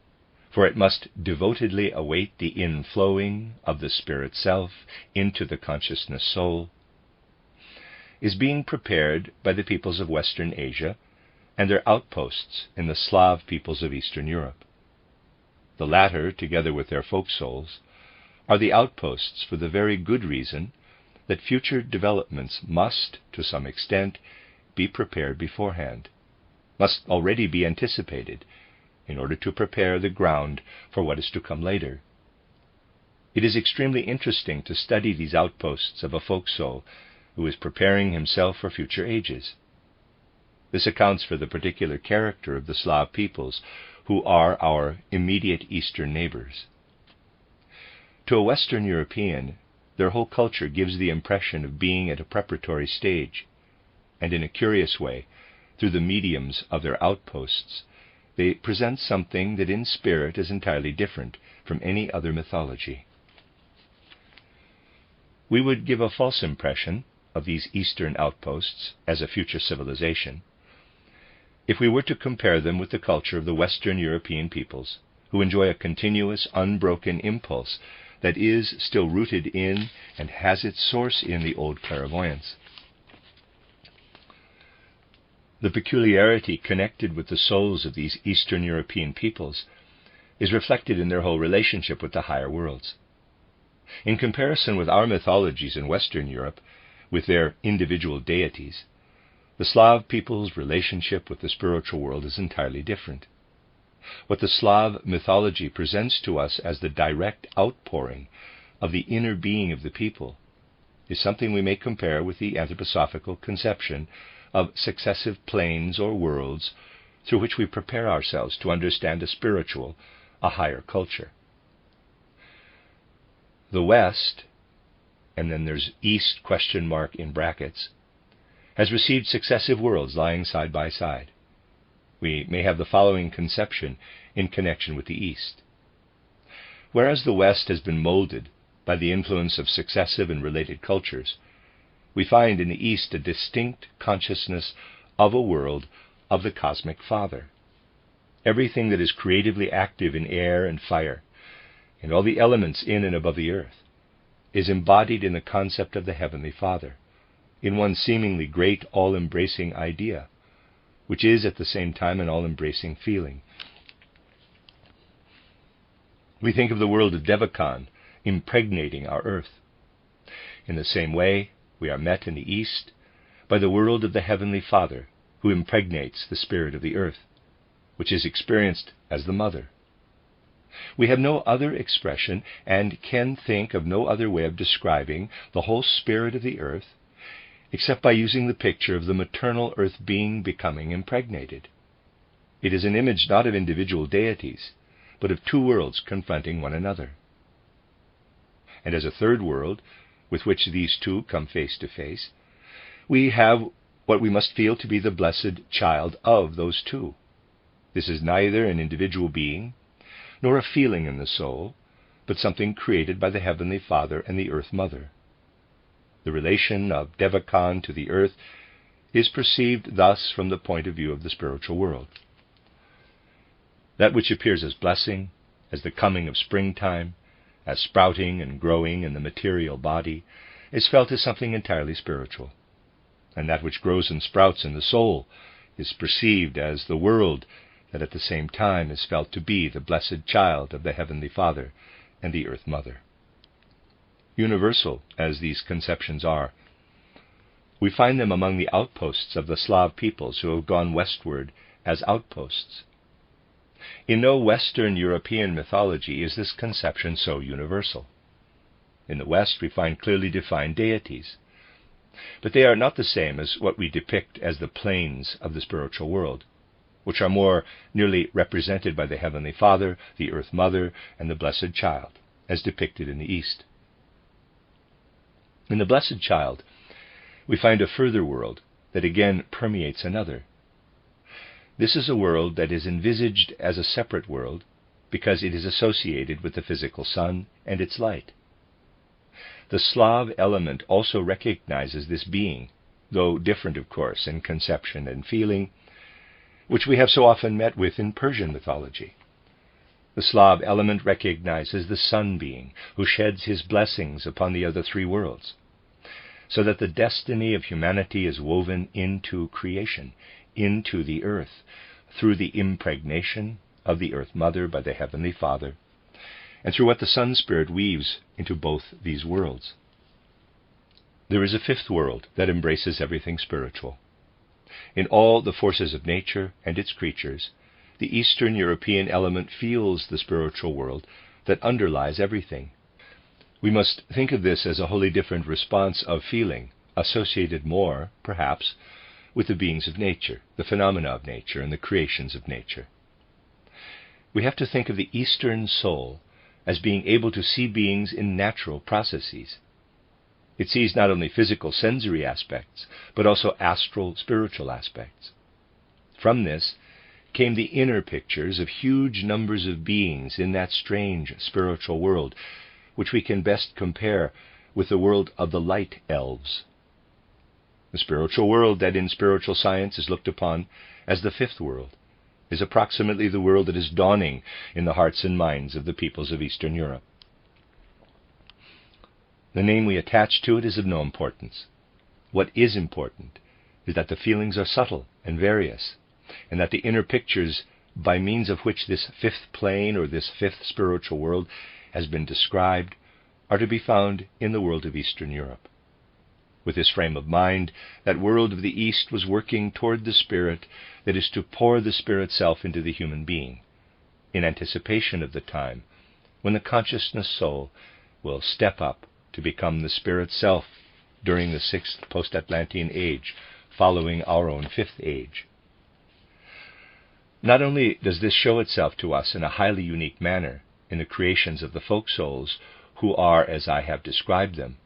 for it must devotedly await the inflowing of the spirit self into the consciousness soul, is being prepared by the peoples of Western Asia and their outposts in the Slav peoples of Eastern Europe. The latter, together with their folk souls, are the outposts for the very good reason that future developments must, to some extent, be prepared beforehand, must already be anticipated, in order to prepare the ground for what is to come later. It is extremely interesting to study these outposts of a folk soul who is preparing himself for future ages. This accounts for the particular character of the Slav peoples, who are our immediate eastern neighbors. To a Western European, their whole culture gives the impression of being at a preparatory stage, and in a curious way, through the mediums of their outposts, they present something that in spirit is entirely different from any other mythology. We would give a false impression of these eastern outposts as a future civilization if we were to compare them with the culture of the Western European peoples, who enjoy a continuous, unbroken impulse that is still rooted in and has its source in the old clairvoyance. The peculiarity connected with the souls of these Eastern European peoples is reflected in their whole relationship with the higher worlds. In comparison with our mythologies in Western Europe, with their individual deities, the Slav people's relationship with the spiritual world is entirely different. What the Slav mythology presents to us as the direct outpouring of the inner being of the people is something we may compare with the anthroposophical conception of successive planes or worlds through which we prepare ourselves to understand a spiritual, a higher culture. The West, and then there's East ? In brackets, has received successive worlds lying side by side. We may have the following conception in connection with the East. Whereas the West has been molded by the influence of successive and related cultures, we find in the East a distinct consciousness of a world of the cosmic Father. Everything that is creatively active in air and fire, and all the elements in and above the earth, is embodied in the concept of the Heavenly Father, in one seemingly great all-embracing idea, which is at the same time an all-embracing feeling. We think of the world of Devachan impregnating our earth. In the same way, we are met in the East by the world of the Heavenly Father, who impregnates the spirit of the earth, which is experienced as the mother. We have no other expression and can think of no other way of describing the whole spirit of the earth except by using the picture of the maternal earth being becoming impregnated. It is an image not of individual deities, but of two worlds confronting one another. And as a third world, with which these two come face to face, we have what we must feel to be the blessed child of those two. This is neither an individual being, nor a feeling in the soul, but something created by the Heavenly Father and the Earth Mother. The relation of Devachan to the earth is perceived thus from the point of view of the spiritual world. That which appears as blessing, as the coming of springtime, as sprouting and growing in the material body, is felt as something entirely spiritual. And that which grows and sprouts in the soul is perceived as the world that at the same time is felt to be the blessed child of the Heavenly Father and the Earth Mother. Universal as these conceptions are, we find them among the outposts of the Slav peoples who have gone westward as outposts. In no Western European mythology is this conception so universal. In the West we find clearly defined deities, but they are not the same as what we depict as the planes of the spiritual world, which are more nearly represented by the Heavenly Father, the Earth Mother, and the Blessed Child, as depicted in the East. In the Blessed Child, we find a further world that again permeates another. This is a world that is envisaged as a separate world because it is associated with the physical sun and its light. The Slav element also recognizes this being, though different, of course, in conception and feeling, which we have so often met with in Persian mythology. The Slav element recognizes the sun being, who sheds his blessings upon the other three worlds, so that the destiny of humanity is woven into creation, into the earth, through the impregnation of the Earth Mother by the Heavenly Father, and through what the Sun Spirit weaves into both these worlds. There is a fifth world that embraces everything spiritual. In all the forces of nature and its creatures, the Eastern European element feels the spiritual world that underlies everything. We must think of this as a wholly different response of feeling, associated more, perhaps, with the beings of nature, the phenomena of nature, and the creations of nature. We have to think of the Eastern soul as being able to see beings in natural processes. It sees not only physical sensory aspects, but also astral spiritual aspects. From this came the inner pictures of huge numbers of beings in that strange spiritual world, which we can best compare with the world of the light elves. The spiritual world that in spiritual science is looked upon as the fifth world is approximately the world that is dawning in the hearts and minds of the peoples of Eastern Europe. The name we attach to it is of no importance. What is important is that the feelings are subtle and various, and that the inner pictures by means of which this fifth plane or this fifth spiritual world has been described are to be found in the world of Eastern Europe. With this frame of mind, that world of the East was working toward the Spirit that is to pour the Spirit self into the human being, in anticipation of the time when the consciousness soul will step up to become the Spirit self during the sixth post-Atlantean age, following our own fifth age. Not only does this show itself to us in a highly unique manner in the creations of the folk souls, who are as I have described them,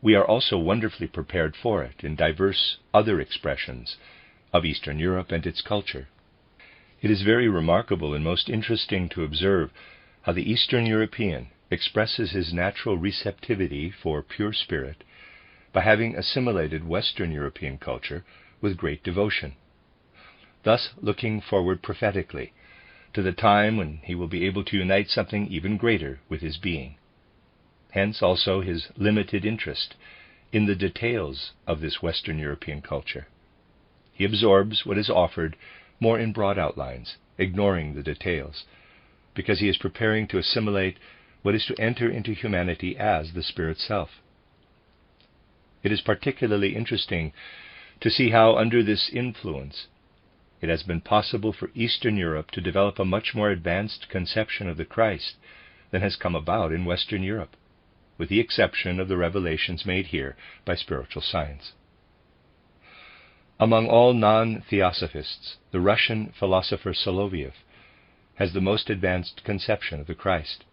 we are also wonderfully prepared for it in diverse other expressions of Eastern Europe and its culture. It is very remarkable and most interesting to observe how the Eastern European expresses his natural receptivity for pure spirit by having assimilated Western European culture with great devotion, thus looking forward prophetically to the time when he will be able to unite something even greater with his being. Hence also his limited interest in the details of this Western European culture. He absorbs what is offered more in broad outlines, ignoring the details, because he is preparing to assimilate what is to enter into humanity as the spirit self. It is particularly interesting to see how, under this influence, it has been possible for Eastern Europe to develop a much more advanced conception of the Christ than has come about in Western Europe, with the exception of the revelations made here by spiritual science. Among all non-theosophists, the Russian philosopher Solovieff has the most advanced conception of the Christ.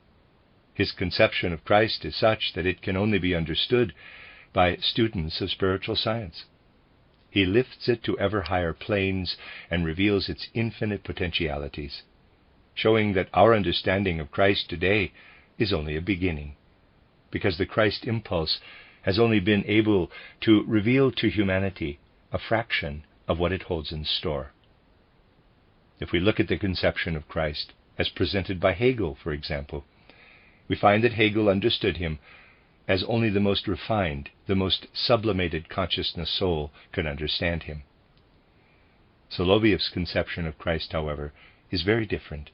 His conception of Christ is such that it can only be understood by students of spiritual science. He lifts it to ever higher planes and reveals its infinite potentialities, showing that our understanding of Christ today is only a beginning, because the Christ impulse has only been able to reveal to humanity a fraction of what it holds in store. If we look at the conception of Christ as presented by Hegel, for example, we find that Hegel understood him as only the most refined, the most sublimated consciousness soul could understand him. Solovieff's conception of Christ, however, is very different.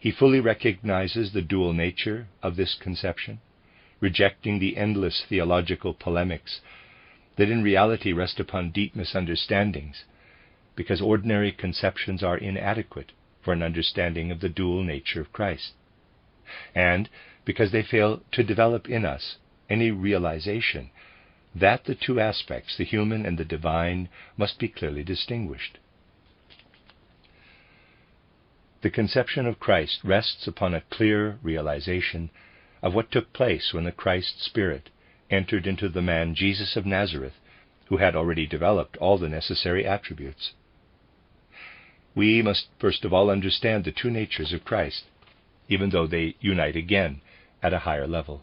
He fully recognizes the dual nature of this conception, rejecting the endless theological polemics that in reality rest upon deep misunderstandings, because ordinary conceptions are inadequate for an understanding of the dual nature of Christ, and because they fail to develop in us any realization that the two aspects, the human and the divine, must be clearly distinguished. The conception of Christ rests upon a clear realization of what took place when the Christ Spirit entered into the man Jesus of Nazareth, who had already developed all the necessary attributes. We must first of all understand the two natures of Christ, even though they unite again at a higher level.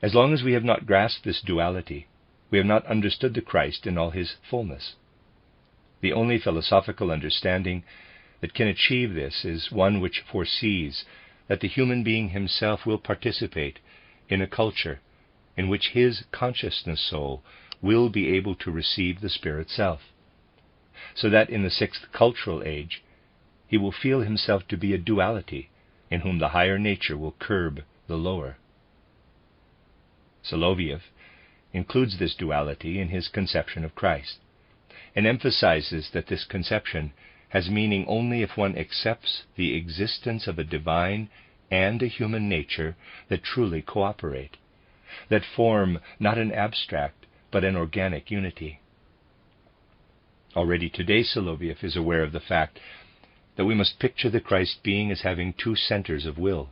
As long as we have not grasped this duality, we have not understood the Christ in all his fullness. The only philosophical understanding that can achieve this is one which foresees that the human being himself will participate in a culture in which his consciousness soul will be able to receive the Spirit self, so that in the sixth cultural age he will feel himself to be a duality in whom the higher nature will curb the lower. Solovieff includes this duality in his conception of Christ, and emphasizes that this conception has meaning only if one accepts the existence of a divine and a human nature that truly cooperate, that form not an abstract but an organic unity. Already today Solovieff is aware of the fact that we must picture the Christ being as having two centers of will.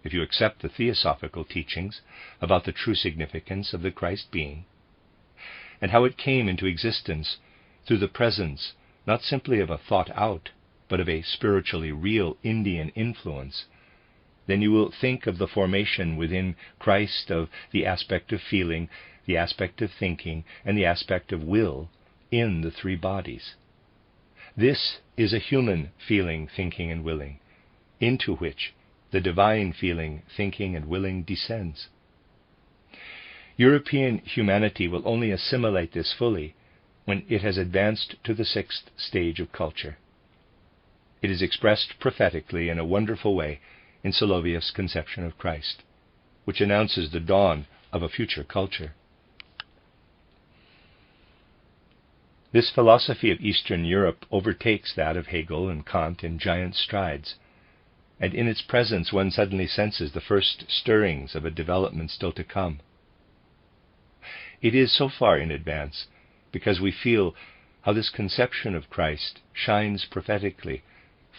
If you accept the theosophical teachings about the true significance of the Christ being, and how it came into existence through the presence not simply of a thought out, but of a spiritually real Indian influence, then you will think of the formation within Christ of the aspect of feeling, the aspect of thinking, and the aspect of will in the three bodies. This is a human feeling, thinking, and willing, into which the divine feeling, thinking, and willing descends. European humanity will only assimilate this fully when it has advanced to the sixth stage of culture. It is expressed prophetically in a wonderful way in Solovieff's conception of Christ, which announces the dawn of a future culture. This philosophy of Eastern Europe overtakes that of Hegel and Kant in giant strides, and in its presence one suddenly senses the first stirrings of a development still to come. It is so far in advance because we feel how this conception of Christ shines prophetically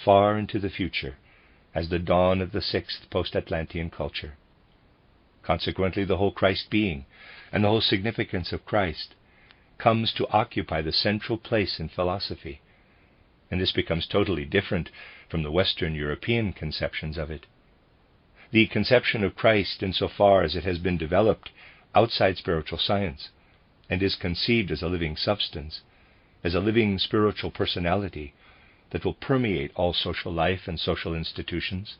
far into the future as the dawn of the sixth post-Atlantean culture. Consequently, the whole Christ being and the whole significance of Christ comes to occupy the central place in philosophy, and this becomes totally different from the Western European conceptions of it. The conception of Christ, insofar as it has been developed outside spiritual science and is conceived as a living substance, as a living spiritual personality that will permeate all social life and social institutions,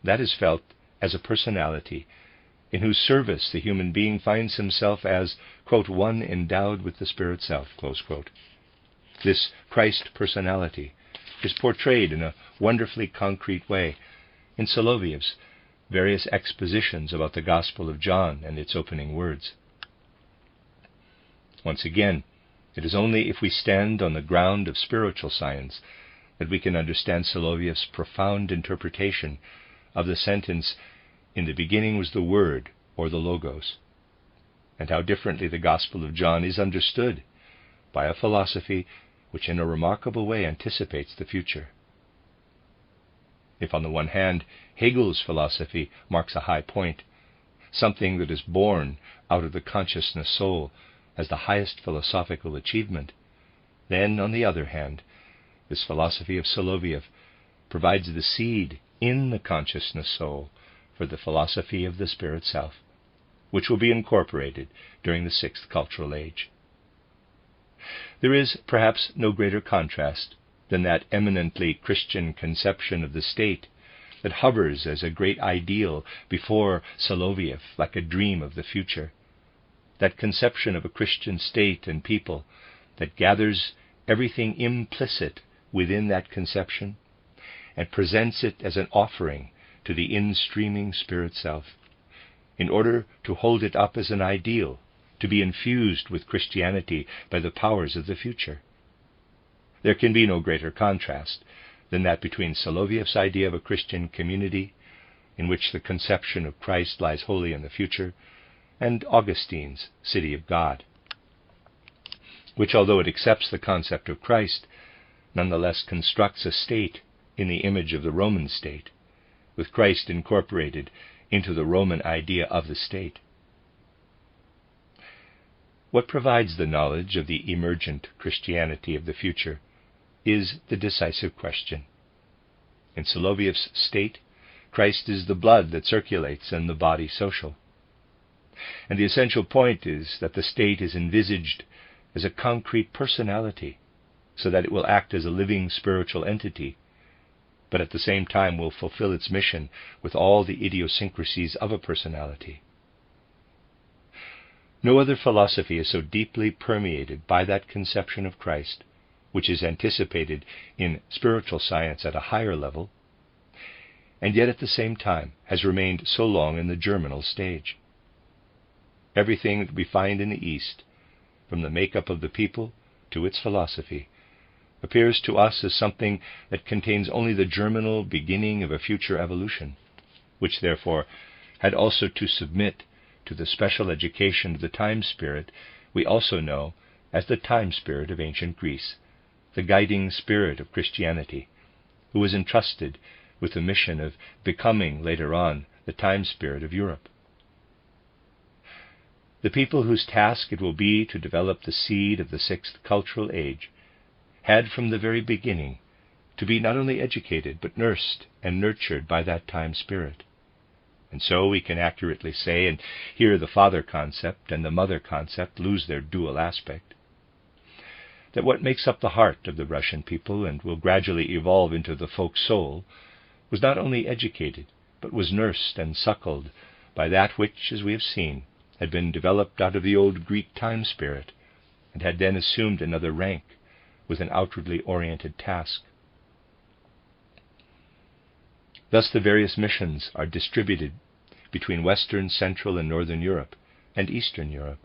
that is felt as a personality in whose service the human being finds himself as, quote, one endowed with the Spirit Self, close quote. This Christ personality is portrayed in a wonderfully concrete way in Solovieff's various expositions about the Gospel of John and its opening words. Once again, it is only if we stand on the ground of spiritual science that we can understand Solovieff's profound interpretation of the sentence, "In the beginning was the Word," or the Logos, and how differently the Gospel of John is understood by a philosophy which in a remarkable way anticipates the future. If on the one hand Hegel's philosophy marks a high point, something that is born out of the consciousness soul as the highest philosophical achievement, then on the other hand, this philosophy of Solovieff provides the seed in the consciousness soul for the philosophy of the Spirit Self, which will be incorporated during the sixth cultural age. There is perhaps no greater contrast than that eminently Christian conception of the state that hovers as a great ideal before Solovieff like a dream of the future, that conception of a Christian state and people that gathers everything implicit within that conception and presents it as an offering to the in-streaming Spirit Self, in order to hold it up as an ideal, to be infused with Christianity by the powers of the future. There can be no greater contrast than that between Solovieff's idea of a Christian community, in which the conception of Christ lies wholly in the future, and Augustine's City of God, which, although it accepts the concept of Christ, nonetheless constructs a state in the image of the Roman state, with Christ incorporated into the Roman idea of the state. What provides the knowledge of the emergent Christianity of the future is the decisive question. In Solovieff's state, Christ is the blood that circulates and the body social. And the essential point is that the state is envisaged as a concrete personality, so that it will act as a living spiritual entity, but at the same time will fulfill its mission with all the idiosyncrasies of a personality. No other philosophy is so deeply permeated by that conception of Christ, which is anticipated in spiritual science at a higher level, and yet at the same time has remained so long in the germinal stage. Everything that we find in the East, from the makeup of the people to its philosophy, appears to us as something that contains only the germinal beginning of a future evolution, which therefore had also to submit to the special education of the time spirit we also know as the time spirit of ancient Greece, the guiding spirit of Christianity, who was entrusted with the mission of becoming, later on, the time spirit of Europe. The people whose task it will be to develop the seed of the sixth cultural age had from the very beginning to be not only educated but nursed and nurtured by that time spirit. And so we can accurately say, and here the father concept and the mother concept lose their dual aspect, that what makes up the heart of the Russian people and will gradually evolve into the folk soul was not only educated, but was nursed and suckled by that which, as we have seen, had been developed out of the old Greek time spirit, and had then assumed another rank with an outwardly oriented task. Thus the various missions are distributed between Western, Central, and Northern Europe, and Eastern Europe.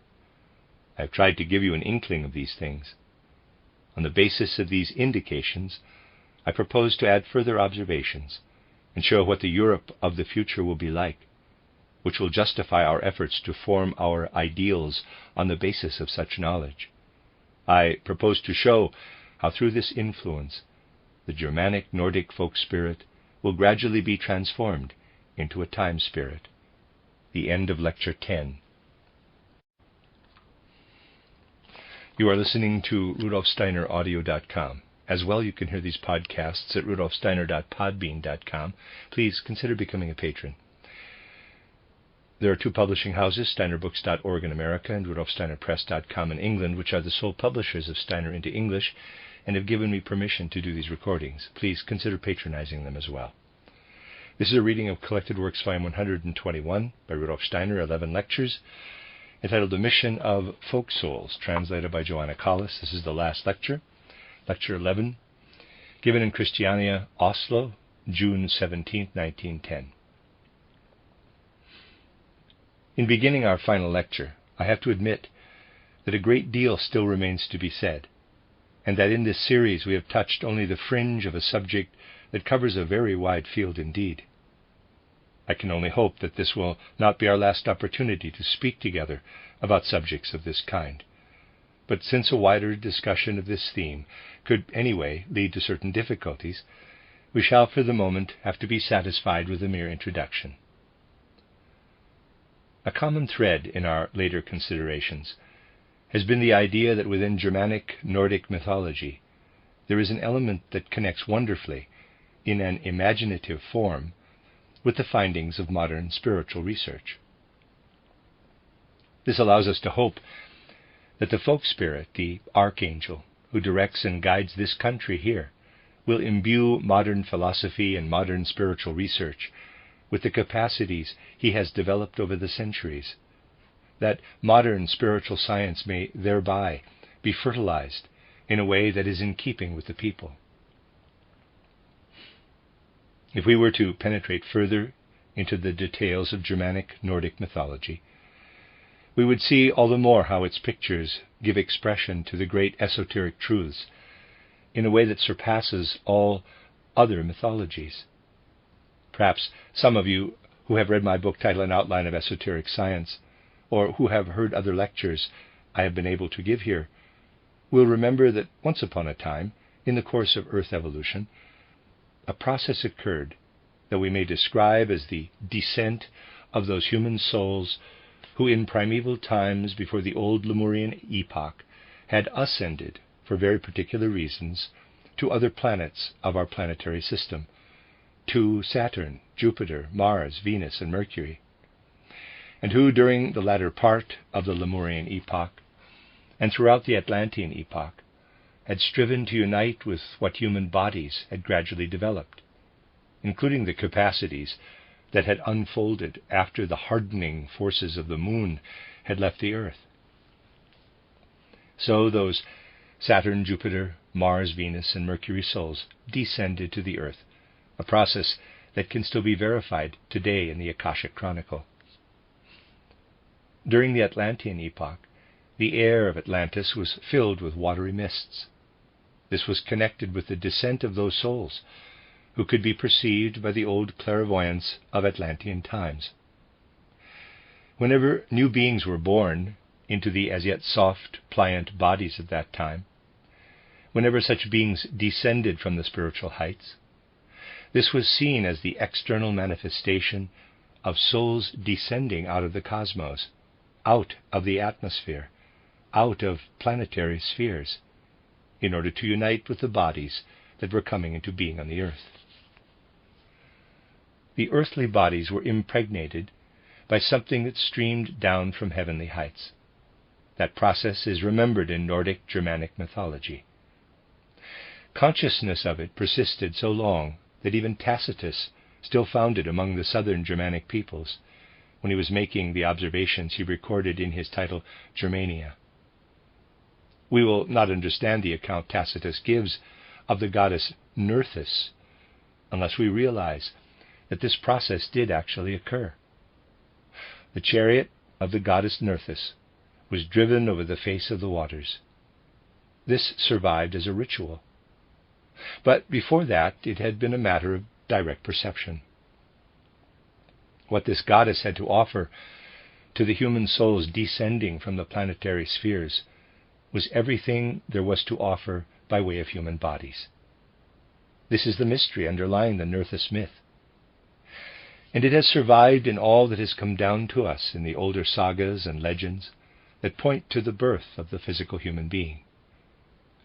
I have tried to give you an inkling of these things. On the basis of these indications, I propose to add further observations and show what the Europe of the future will be like, which will justify our efforts to form our ideals on the basis of such knowledge. I propose to show how through this influence the Germanic Nordic folk spirit will gradually be transformed into a time spirit. The end of Lecture 10. You are listening to RudolfSteinerAudio.com. As well, you can hear these podcasts at RudolfSteiner.podbean.com. Please consider becoming a patron. There are two publishing houses, steinerbooks.org in America and rudolfsteinerpress.com in England, which are the sole publishers of Steiner into English and have given me permission to do these recordings. Please consider patronizing them as well. This is a reading of Collected Works, Volume 121 by Rudolf Steiner, 11 lectures, entitled The Mission of Folk Souls, translated by Johanna Collis. This is the last lecture, Lecture 11, given in Christiania, Oslo, June 17, 1910. In beginning our final lecture, I have to admit that a great deal still remains to be said, and that in this series we have touched only the fringe of a subject that covers a very wide field indeed. I can only hope that this will not be our last opportunity to speak together about subjects of this kind. But since a wider discussion of this theme could anyway lead to certain difficulties, we shall for the moment have to be satisfied with a mere introduction. A common thread in our later considerations has been the idea that within Germanic Nordic mythology there is an element that connects wonderfully, in an imaginative form, with the findings of modern spiritual research. This allows us to hope that the folk spirit, the Archangel, who directs and guides this country here, will imbue modern philosophy and modern spiritual research with the capacities he has developed over the centuries, that modern spiritual science may thereby be fertilized in a way that is in keeping with the people. If we were to penetrate further into the details of Germanic Nordic mythology, we would see all the more how its pictures give expression to the great esoteric truths in a way that surpasses all other mythologies. Perhaps some of you who have read my book titled An Outline of Esoteric Science, or who have heard other lectures I have been able to give here, will remember that once upon a time, in the course of Earth evolution, a process occurred that we may describe as the descent of those human souls who in primeval times before the old Lemurian epoch had ascended, for very particular reasons, to other planets of our planetary system, to Saturn, Jupiter, Mars, Venus, and Mercury, and who during the latter part of the Lemurian epoch and throughout the Atlantean epoch had striven to unite with what human bodies had gradually developed, including the capacities that had unfolded after the hardening forces of the moon had left the Earth. So those Saturn, Jupiter, Mars, Venus, and Mercury souls descended to the Earth, a process that can still be verified today in the Akashic Chronicle. During the Atlantean epoch, the air of Atlantis was filled with watery mists. This was connected with the descent of those souls who could be perceived by the old clairvoyance of Atlantean times. Whenever new beings were born into the as yet soft, pliant bodies of that time, whenever such beings descended from the spiritual heights, this was seen as the external manifestation of souls descending out of the cosmos, out of the atmosphere, out of planetary spheres, in order to unite with the bodies that were coming into being on the earth. The earthly bodies were impregnated by something that streamed down from heavenly heights. That process is remembered in Nordic Germanic mythology. Consciousness of it persisted so long that even Tacitus still found it among the southern Germanic peoples when he was making the observations he recorded in his title Germania. We will not understand the account Tacitus gives of the goddess Nerthus unless we realize that this process did actually occur. The chariot of the goddess Nerthus was driven over the face of the waters. This survived as a ritual. But before that, it had been a matter of direct perception. What this goddess had to offer to the human souls descending from the planetary spheres was everything there was to offer by way of human bodies. This is the mystery underlying the Nerthus myth. And it has survived in all that has come down to us in the older sagas and legends that point to the birth of the physical human being.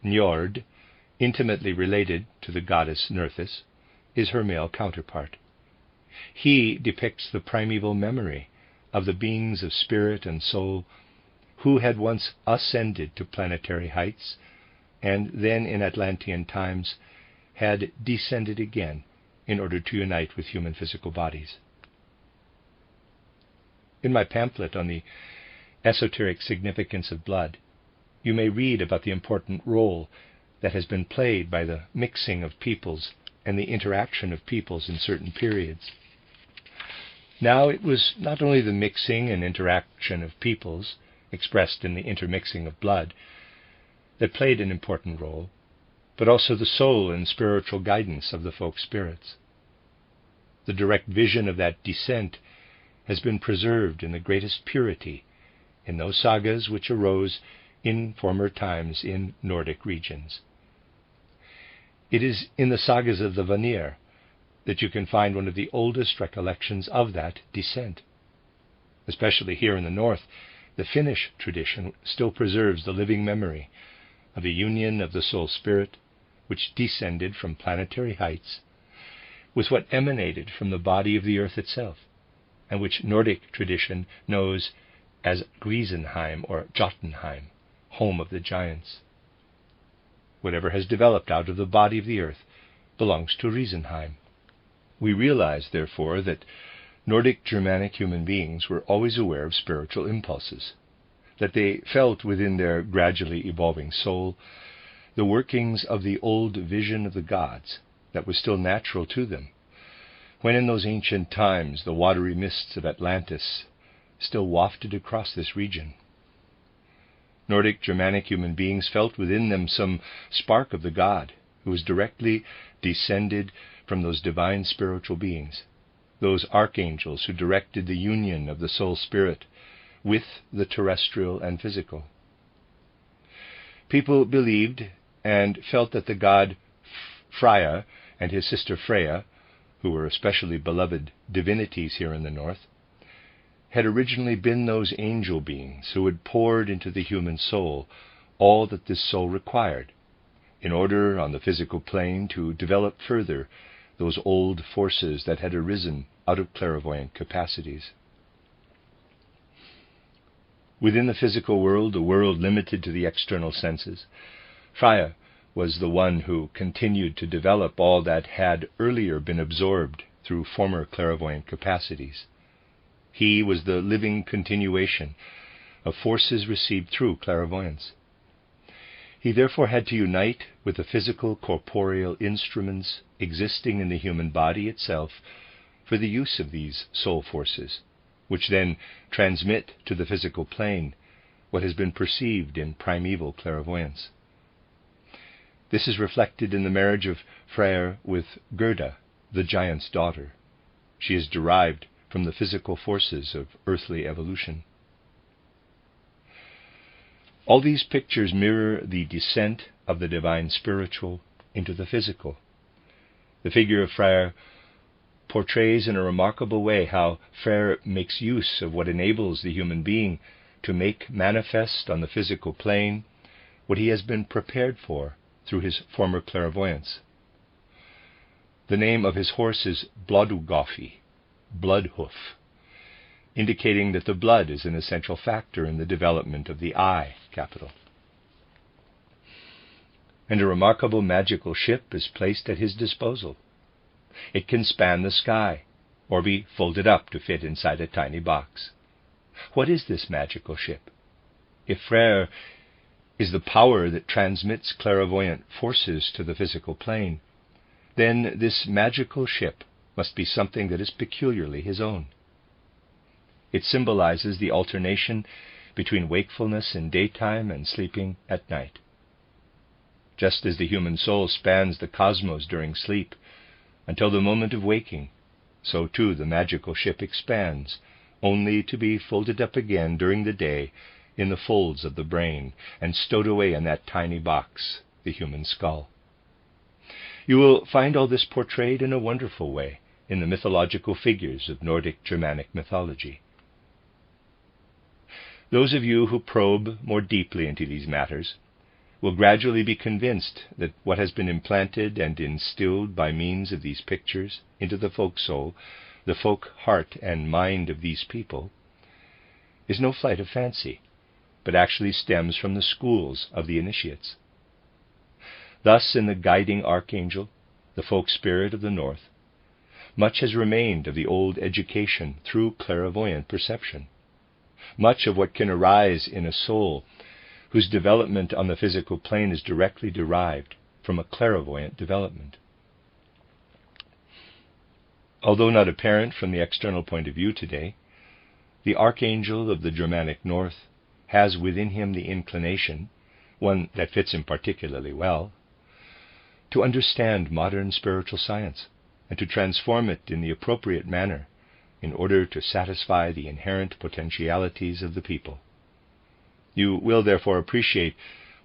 Njord, intimately related to the goddess Nerthus, is her male counterpart. He depicts the primeval memory of the beings of spirit and soul who had once ascended to planetary heights, and then in Atlantean times had descended again in order to unite with human physical bodies. In my pamphlet on the esoteric significance of blood, you may read about the important role that has been played by the mixing of peoples and the interaction of peoples in certain periods. Now it was not only the mixing and interaction of peoples, expressed in the intermixing of blood, that played an important role, but also the soul and spiritual guidance of the folk spirits. The direct vision of that descent has been preserved in the greatest purity in those sagas which arose in former times in Nordic regions. It is in the sagas of the Vanir that you can find one of the oldest recollections of that descent. Especially here in the north, the Finnish tradition still preserves the living memory of a union of the soul spirit which descended from planetary heights with what emanated from the body of the earth itself, and which Nordic tradition knows as Grisenheim or Jotunheim, home of the giants. Whatever has developed out of the body of the earth belongs to Grisenheim. We realize, therefore, that Nordic Germanic human beings were always aware of spiritual impulses, that they felt within their gradually evolving soul the workings of the old vision of the gods that was still natural to them, when in those ancient times the watery mists of Atlantis still wafted across this region. Nordic Germanic human beings felt within them some spark of the God who was directly descended from those divine spiritual beings, those archangels who directed the union of the soul spirit with the terrestrial and physical. People believed and felt that the god Freyja and his sister Freyja, who were especially beloved divinities here in the north, had originally been those angel beings who had poured into the human soul all that this soul required, in order on the physical plane to develop further those old forces that had arisen out of clairvoyant capacities. Within the physical world, a world limited to the external senses, Freyja was the one who continued to develop all that had earlier been absorbed through former clairvoyant capacities. He was the living continuation of forces received through clairvoyance. He therefore had to unite with the physical corporeal instruments existing in the human body itself for the use of these soul forces, which then transmit to the physical plane what has been perceived in primeval clairvoyance. This is reflected in the marriage of Freyja with Gerda, the giant's daughter. She is derived from the physical forces of earthly evolution. All these pictures mirror the descent of the divine spiritual into the physical. The figure of Freyja portrays in a remarkable way how Freyja makes use of what enables the human being to make manifest on the physical plane what he has been prepared for through his former clairvoyance. The name of his horse is Blodugoffi, bloodhoof, indicating that the blood is an essential factor in the development of the eye capital. And a remarkable magical ship is placed at his disposal. It can span the sky, or be folded up to fit inside a tiny box. What is this magical ship? If Freyja is the power that transmits clairvoyant forces to the physical plane, then this magical ship must be something that is peculiarly his own. It symbolizes the alternation between wakefulness in daytime and sleeping at night. Just as the human soul spans the cosmos during sleep until the moment of waking, so too the magical ship expands, only to be folded up again during the day in the folds of the brain and stowed away in that tiny box, the human skull. You will find all this portrayed in a wonderful way in the mythological figures of Nordic Germanic mythology. Those of you who probe more deeply into these matters will gradually be convinced that what has been implanted and instilled by means of these pictures into the folk soul, the folk heart and mind of these people, is no flight of fancy, but actually stems from the schools of the initiates. Thus, in the guiding archangel, the folk spirit of the north, much has remained of the old education through clairvoyant perception. Much of what can arise in a soul whose development on the physical plane is directly derived from a clairvoyant development. Although not apparent from the external point of view today, the archangel of the Germanic north has within him the inclination, one that fits him particularly well, to understand modern spiritual science and to transform it in the appropriate manner in order to satisfy the inherent potentialities of the people. You will therefore appreciate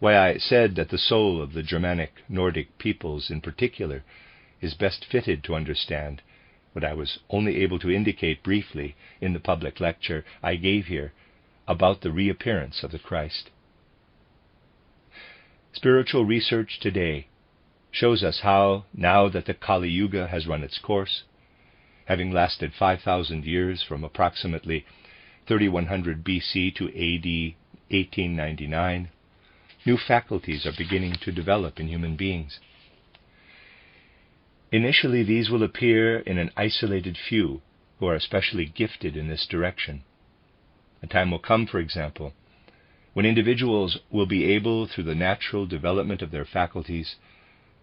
why I said that the soul of the Germanic Nordic peoples in particular is best fitted to understand what I was only able to indicate briefly in the public lecture I gave here about the reappearance of the Christ. Spiritual research today shows us how, now that the Kali Yuga has run its course, having lasted 5,000 years from approximately 3100 BC to AD 1899, new faculties are beginning to develop in human beings. Initially, these will appear in an isolated few who are especially gifted in this direction. A time will come, for example, when individuals will be able, through the natural development of their faculties,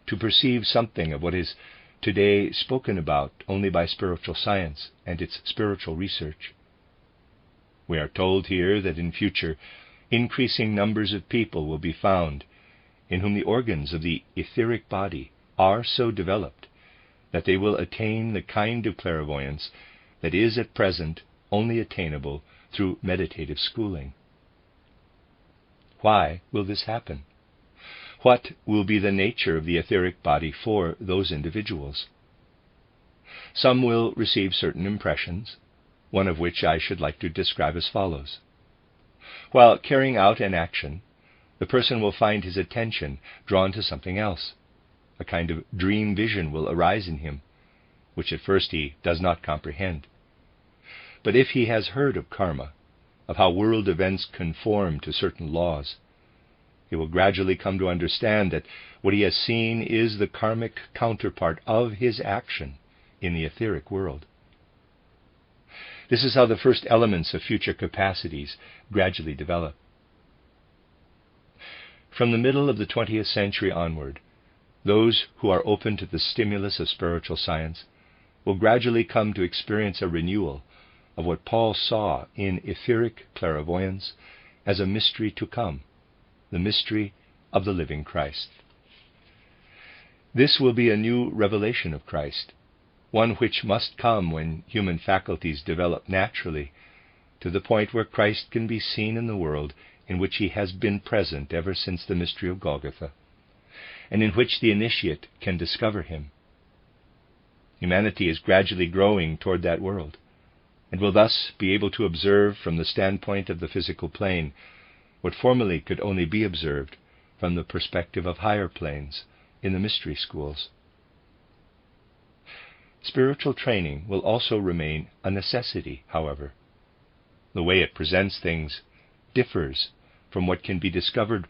to perceive something of what is today spoken about only by spiritual science and its spiritual research. We are told here that in future, increasing numbers of people will be found in whom the organs of the etheric body are so developed that they will attain the kind of clairvoyance that is at present only attainable through meditative schooling. Why will this happen? What will be the nature of the etheric body for those individuals? Some will receive certain impressions, one of which I should like to describe as follows. While carrying out an action, the person will find his attention drawn to something else. A kind of dream vision will arise in him, which at first he does not comprehend. But if he has heard of karma, of how world events conform to certain laws, he will gradually come to understand that what he has seen is the karmic counterpart of his action in the etheric world. This is how the first elements of future capacities gradually develop. From the middle of the 20th century onward, those who are open to the stimulus of spiritual science will gradually come to experience a renewal of what Paul saw in etheric clairvoyance as a mystery to come, the mystery of the living Christ. This will be a new revelation of Christ, one which must come when human faculties develop naturally to the point where Christ can be seen in the world in which he has been present ever since the mystery of Golgotha, and in which the initiate can discover him. Humanity is gradually growing toward that world, and will thus be able to observe from the standpoint of the physical plane what formerly could only be observed from the perspective of higher planes in the mystery schools. Spiritual training will also remain a necessity, however. The way it presents things differs from what can be discovered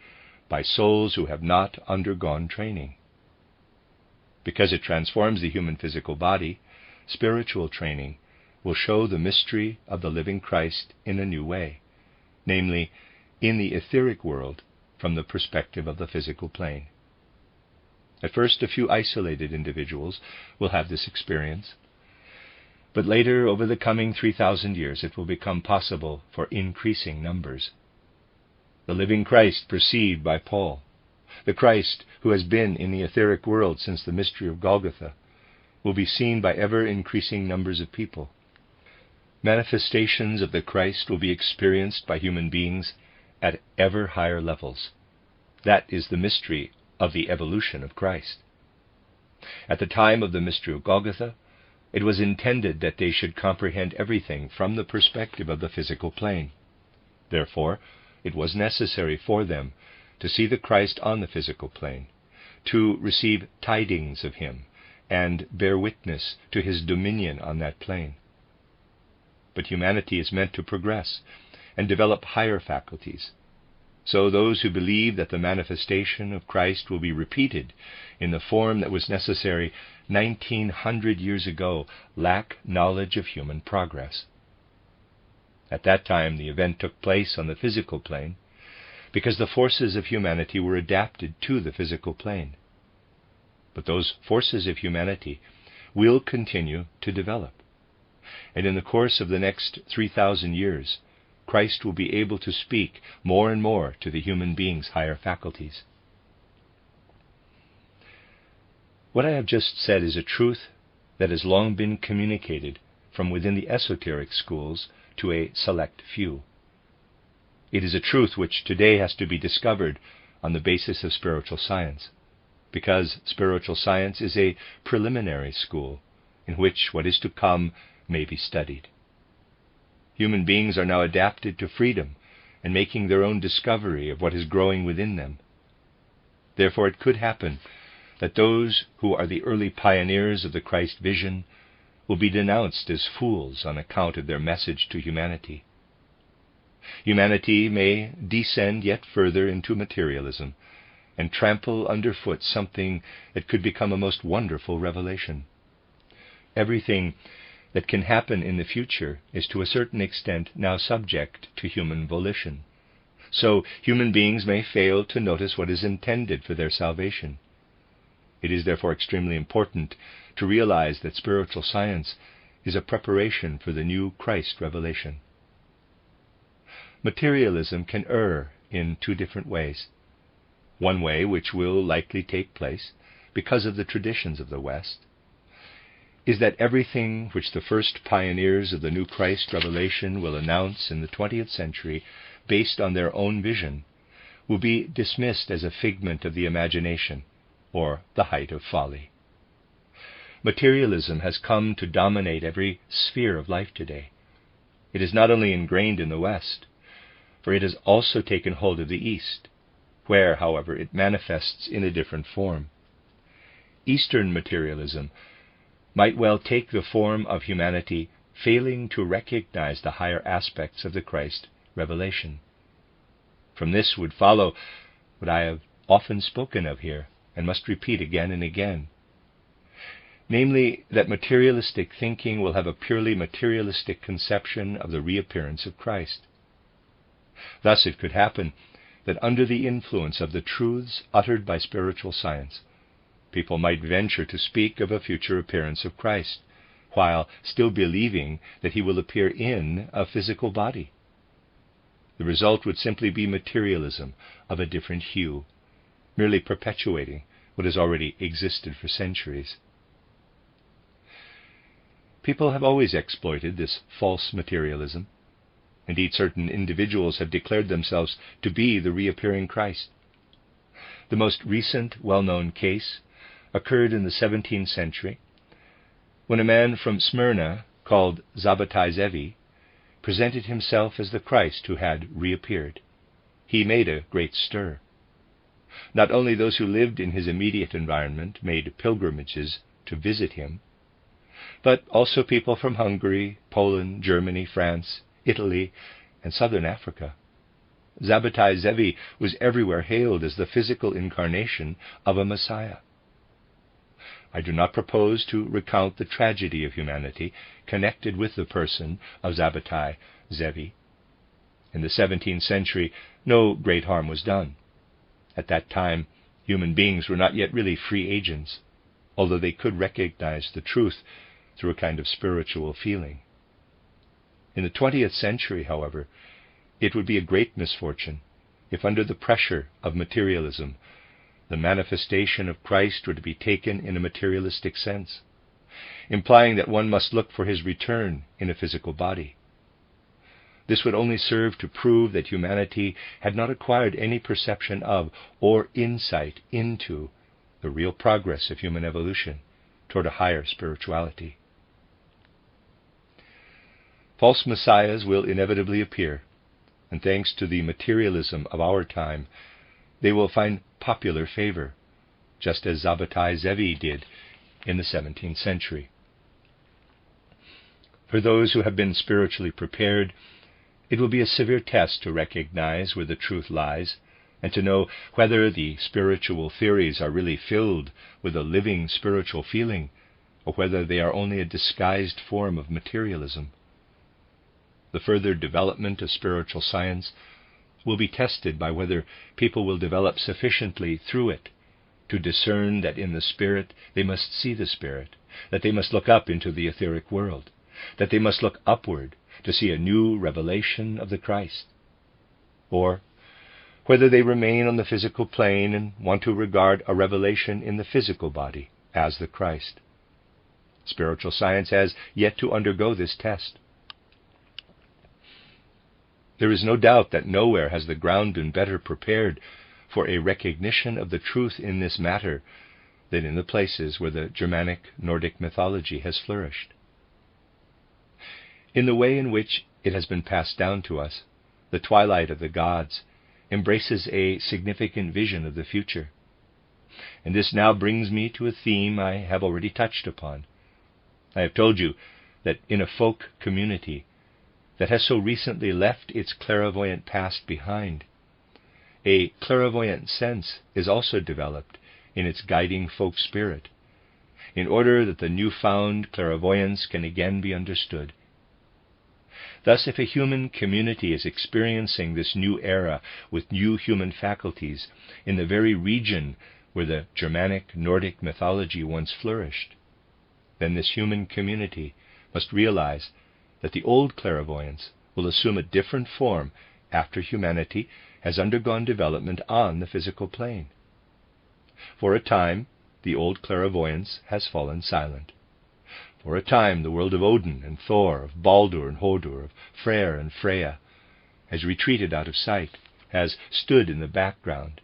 by souls who have not undergone training. Because it transforms the human physical body, spiritual training will show the mystery of the living Christ in a new way, namely, in the etheric world from the perspective of the physical plane. At first, a few isolated individuals will have this experience, but later, over the coming 3,000 years, it will become possible for increasing numbers. The living Christ perceived by Paul, the Christ who has been in the etheric world since the mystery of Golgotha, will be seen by ever-increasing numbers of people. Manifestations of the Christ will be experienced by human beings at ever higher levels. That is the mystery of the evolution of Christ. At the time of the mystery of Golgotha, it was intended that they should comprehend everything from the perspective of the physical plane. Therefore, it was necessary for them to see the Christ on the physical plane, to receive tidings of him, and bear witness to his dominion on that plane. But humanity is meant to progress, and develop higher faculties. So those who believe that the manifestation of Christ will be repeated in the form that was necessary 1900 years ago lack knowledge of human progress. At that time, the event took place on the physical plane because the forces of humanity were adapted to the physical plane. But those forces of humanity will continue to develop. And in the course of the next 3,000 years, Christ will be able to speak more and more to the human being's higher faculties. What I have just said is a truth that has long been communicated from within the esoteric schools to a select few. It is a truth which today has to be discovered on the basis of spiritual science, because spiritual science is a preliminary school in which what is to come may be studied. Human beings are now adapted to freedom and making their own discovery of what is growing within them. Therefore it could happen that those who are the early pioneers of the Christ vision will be denounced as fools on account of their message to humanity. Humanity may descend yet further into materialism and trample underfoot something that could become a most wonderful revelation. Everything that can happen in the future is to a certain extent now subject to human volition. So human beings may fail to notice what is intended for their salvation. It is therefore extremely important to realize that spiritual science is a preparation for the new Christ revelation. Materialism can err in two different ways. One way, which will likely take place because of the traditions of the West, is that everything which the first pioneers of the new Christ revelation will announce in the 20th century based on their own vision will be dismissed as a figment of the imagination or the height of folly. Materialism has come to dominate every sphere of life today. It is not only ingrained in the West, for it has also taken hold of the East, where, however, it manifests in a different form. Eastern materialism might well take the form of humanity failing to recognize the higher aspects of the Christ revelation. From this would follow what I have often spoken of here, and must repeat again and again, namely that materialistic thinking will have a purely materialistic conception of the reappearance of Christ. Thus it could happen that under the influence of the truths uttered by spiritual science, people might venture to speak of a future appearance of Christ, while still believing that he will appear in a physical body. The result would simply be materialism of a different hue, merely perpetuating what has already existed for centuries. People have always exploited this false materialism. Indeed, certain individuals have declared themselves to be the reappearing Christ. The most recent well-known case occurred in the 17th century, when a man from Smyrna called Zabbatai Zevi presented himself as the Christ who had reappeared. He made a great stir. Not only those who lived in his immediate environment made pilgrimages to visit him, but also people from Hungary, Poland, Germany, France, Italy, and southern Africa. Zabbatai Zevi was everywhere hailed as the physical incarnation of a Messiah. I do not propose to recount the tragedy of humanity connected with the person of Zabbatai Zevi. In the 17th century, no great harm was done. At that time, human beings were not yet really free agents, although they could recognize the truth through a kind of spiritual feeling. In the 20th century, however, it would be a great misfortune if under the pressure of materialism the manifestation of Christ were to be taken in a materialistic sense, implying that one must look for his return in a physical body. This would only serve to prove that humanity had not acquired any perception of or insight into the real progress of human evolution toward a higher spirituality. False messiahs will inevitably appear, and thanks to the materialism of our time, they will find popular favor, just as Zabbatai Zevi did in the 17th century. For those who have been spiritually prepared, It will be a severe test to recognize where the truth lies, and to know whether the spiritual theories are really filled with a living spiritual feeling, or whether they are only a disguised form of materialism. The further development of spiritual science will be tested by whether people will develop sufficiently through it to discern that in the Spirit they must see the Spirit, that they must look up into the etheric world, that they must look upward to see a new revelation of the Christ, or whether they remain on the physical plane and want to regard a revelation in the physical body as the Christ. Spiritual science has yet to undergo this test. There is no doubt that nowhere has the ground been better prepared for a recognition of the truth in this matter than in the places where the Germanic Nordic mythology has flourished. In the way in which it has been passed down to us, the Twilight of the Gods embraces a significant vision of the future. And this now brings me to a theme I have already touched upon. I have told you that in a folk community that has so recently left its clairvoyant past behind, a clairvoyant sense is also developed in its guiding folk spirit, in order that the newfound clairvoyance can again be understood. Thus, if a human community is experiencing this new era with new human faculties in the very region where the Germanic Nordic mythology once flourished, then this human community must realize that the old clairvoyance will assume a different form after humanity has undergone development on the physical plane. For a time, the old clairvoyance has fallen silent. For a time, the world of Odin and Thor, of Baldur and Hoedur, of Freyr and Freyja, has retreated out of sight, has stood in the background.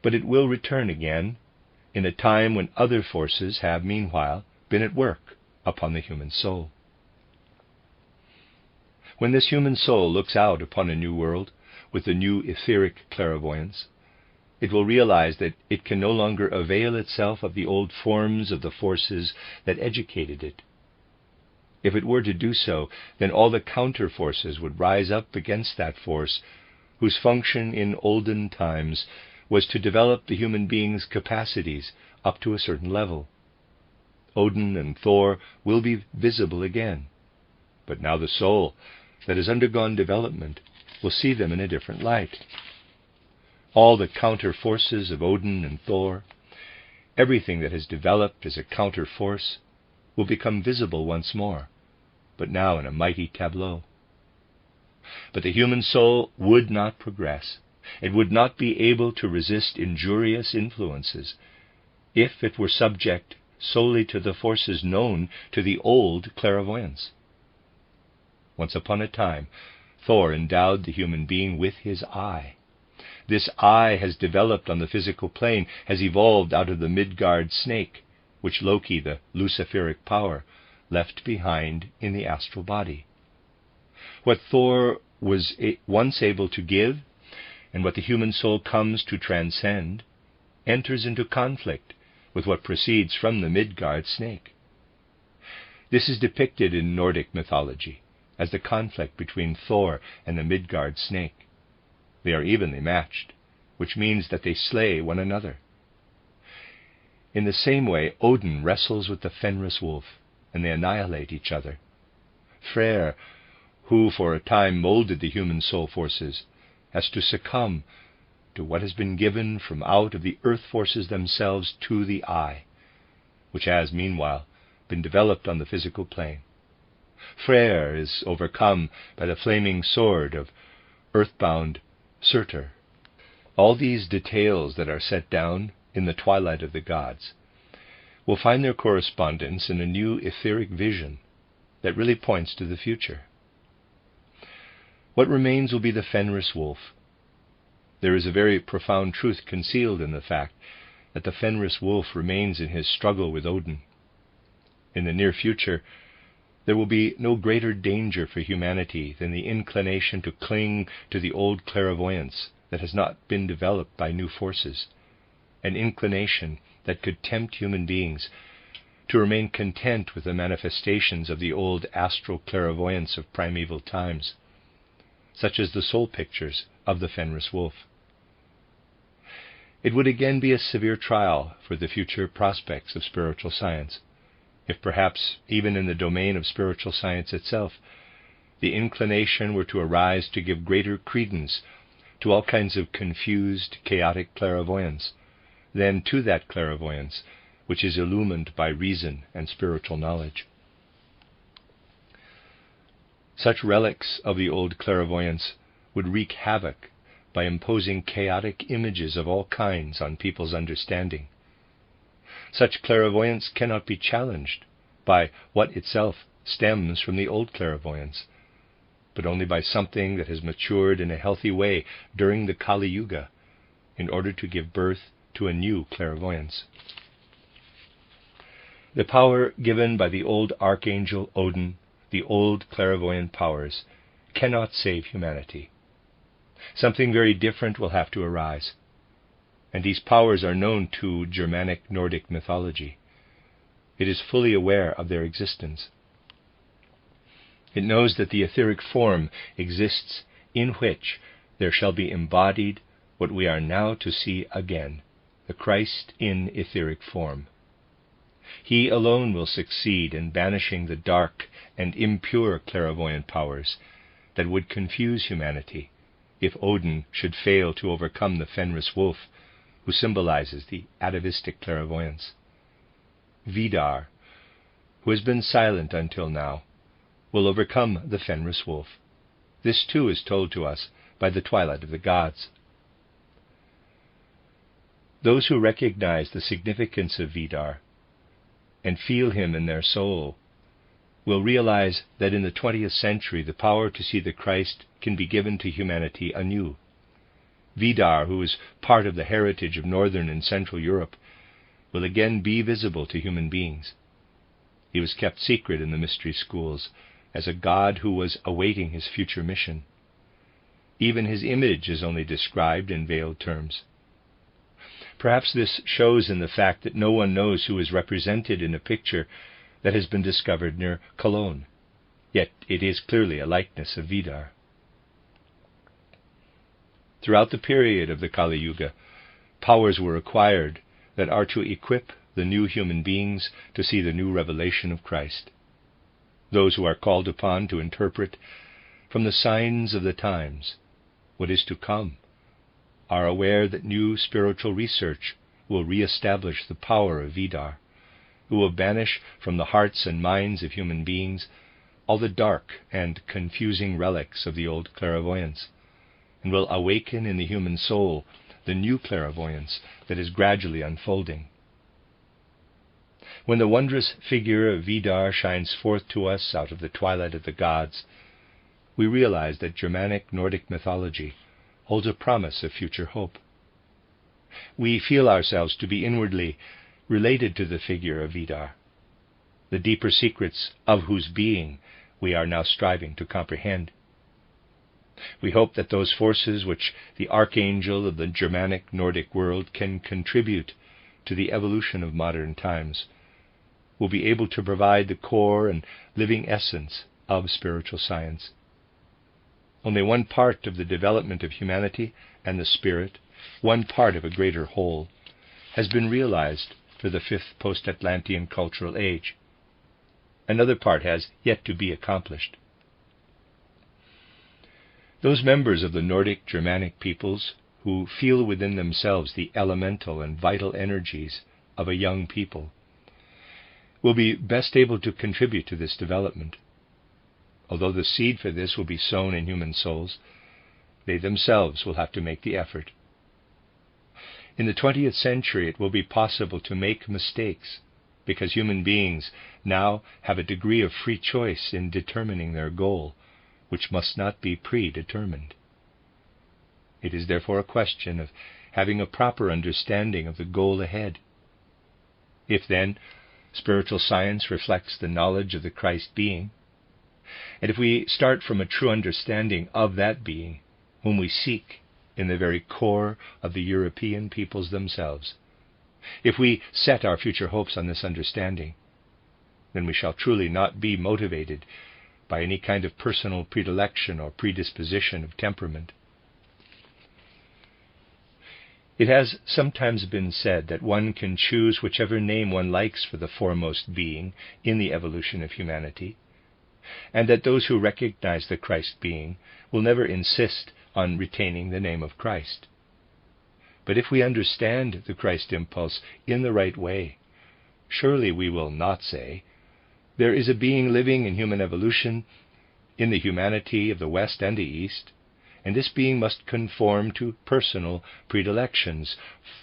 But it will return again in a time when other forces have, meanwhile, been at work upon the human soul. When this human soul looks out upon a new world with a new etheric clairvoyance, it will realize that it can no longer avail itself of the old forms of the forces that educated it. If it were to do so, then all the counter forces would rise up against that force, whose function in olden times was to develop the human being's capacities up to a certain level. Odin and Thor will be visible again, but now the soul that has undergone development will see them in a different light. All the counter forces of Odin and Thor, everything that has developed as a counter force, will become visible once more, but now in a mighty tableau. But the human soul would not progress. It would not be able to resist injurious influences if it were subject solely to the forces known to the old clairvoyance. Once upon a time, Thor endowed the human being with his eye. This eye has developed on the physical plane, has evolved out of the Midgard snake, which Loki, the Luciferic power, left behind in the astral body. What Thor was once able to give, and what the human soul comes to transcend, enters into conflict with what proceeds from the Midgard snake. This is depicted in Nordic mythology as the conflict between Thor and the Midgard snake. They are evenly matched, which means that they slay one another. In the same way, Odin wrestles with the Fenris wolf, and they annihilate each other. Freyr, who for a time molded the human soul forces, has to succumb to what has been given from out of the earth forces themselves to the eye, which has, meanwhile, been developed on the physical plane. Freyr is overcome by the flaming sword of earthbound Surtur. All these details that are set down in the Twilight of the Gods will find their correspondence in a new etheric vision that really points to the future. What remains will be the Fenris wolf. There is a very profound truth concealed in the fact that the Fenris wolf remains in his struggle with Odin. In the near future, there will be no greater danger for humanity than the inclination to cling to the old clairvoyance that has not been developed by new forces, an inclination that could tempt human beings to remain content with the manifestations of the old astral clairvoyance of primeval times. such as the soul pictures of the Fenris wolf. It would again be a severe trial for the future prospects of spiritual science, if perhaps even in the domain of spiritual science itself, the inclination were to arise to give greater credence to all kinds of confused, chaotic clairvoyance, than to that clairvoyance which is illumined by reason and spiritual knowledge. Such relics of the old clairvoyance would wreak havoc by imposing chaotic images of all kinds on people's understanding. Such clairvoyance cannot be challenged by what itself stems from the old clairvoyance, but only by something that has matured in a healthy way during the Kali Yuga, in order to give birth to a new clairvoyance. The power given by the old Archangel Odin, the old clairvoyant powers, cannot save humanity. Something very different will have to arise, and these powers are known to Germanic Nordic mythology. It is fully aware of their existence. It knows that the etheric form exists in which there shall be embodied what we are now to see again, the Christ in etheric form. He alone will succeed in banishing the dark and impure clairvoyant powers that would confuse humanity if Odin should fail to overcome the Fenris wolf, who symbolizes the atavistic clairvoyance. Vidar, who has been silent until now, will overcome the Fenris wolf. This too is told to us by the Twilight of the Gods. Those who recognize the significance of Vidar and feel him in their soul will realize that in the 20th century the power to see the Christ can be given to humanity anew. Vidar, who is part of the heritage of Northern and Central Europe, will again be visible to human beings. He was kept secret in the mystery schools as a god who was awaiting his future mission. Even his image is only described in veiled terms. Perhaps this shows in the fact that no one knows who is represented in a picture that has been discovered near Cologne, yet it is clearly a likeness of Vidar. Throughout the period of the Kali Yuga, powers were acquired that are to equip the new human beings to see the new revelation of Christ. Those who are called upon to interpret from the signs of the times what is to come are aware that new spiritual research will re-establish the power of Vidar, who will banish from the hearts and minds of human beings all the dark and confusing relics of the old clairvoyance, and will awaken in the human soul the new clairvoyance that is gradually unfolding. When the wondrous figure of Vidar shines forth to us out of the twilight of the gods, we realize that Germanic Nordic mythology holds a promise of future hope. We feel ourselves to be inwardly related to the figure of Vidar, the deeper secrets of whose being we are now striving to comprehend. We hope that those forces which the Archangel of the Germanic Nordic world can contribute to the evolution of modern times will be able to provide the core and living essence of spiritual science. Only one part of the development of humanity and the spirit, one part of a greater whole, has been realized for the fifth post-Atlantean cultural age. Another part has yet to be accomplished. Those members of the Nordic Germanic peoples who feel within themselves the elemental and vital energies of a young people will be best able to contribute to this development. Although the seed for this will be sown in human souls, they themselves will have to make the effort. In the 20th century it will be possible to make mistakes, because human beings now have a degree of free choice in determining their goal, which must not be predetermined. It is therefore a question of having a proper understanding of the goal ahead. If then spiritual science reflects the knowledge of the Christ being, and if we start from a true understanding of that being, whom we seek in the very core of the European peoples themselves, if we set our future hopes on this understanding, then we shall truly not be motivated by any kind of personal predilection or predisposition of temperament. It has sometimes been said that one can choose whichever name one likes for the foremost being in the evolution of humanity, and that those who recognize the Christ being will never insist on retaining the name of Christ. But if we understand the Christ impulse in the right way, surely we will not say, there is a being living in human evolution, in the humanity of the West and the East, and this being must conform to personal predilections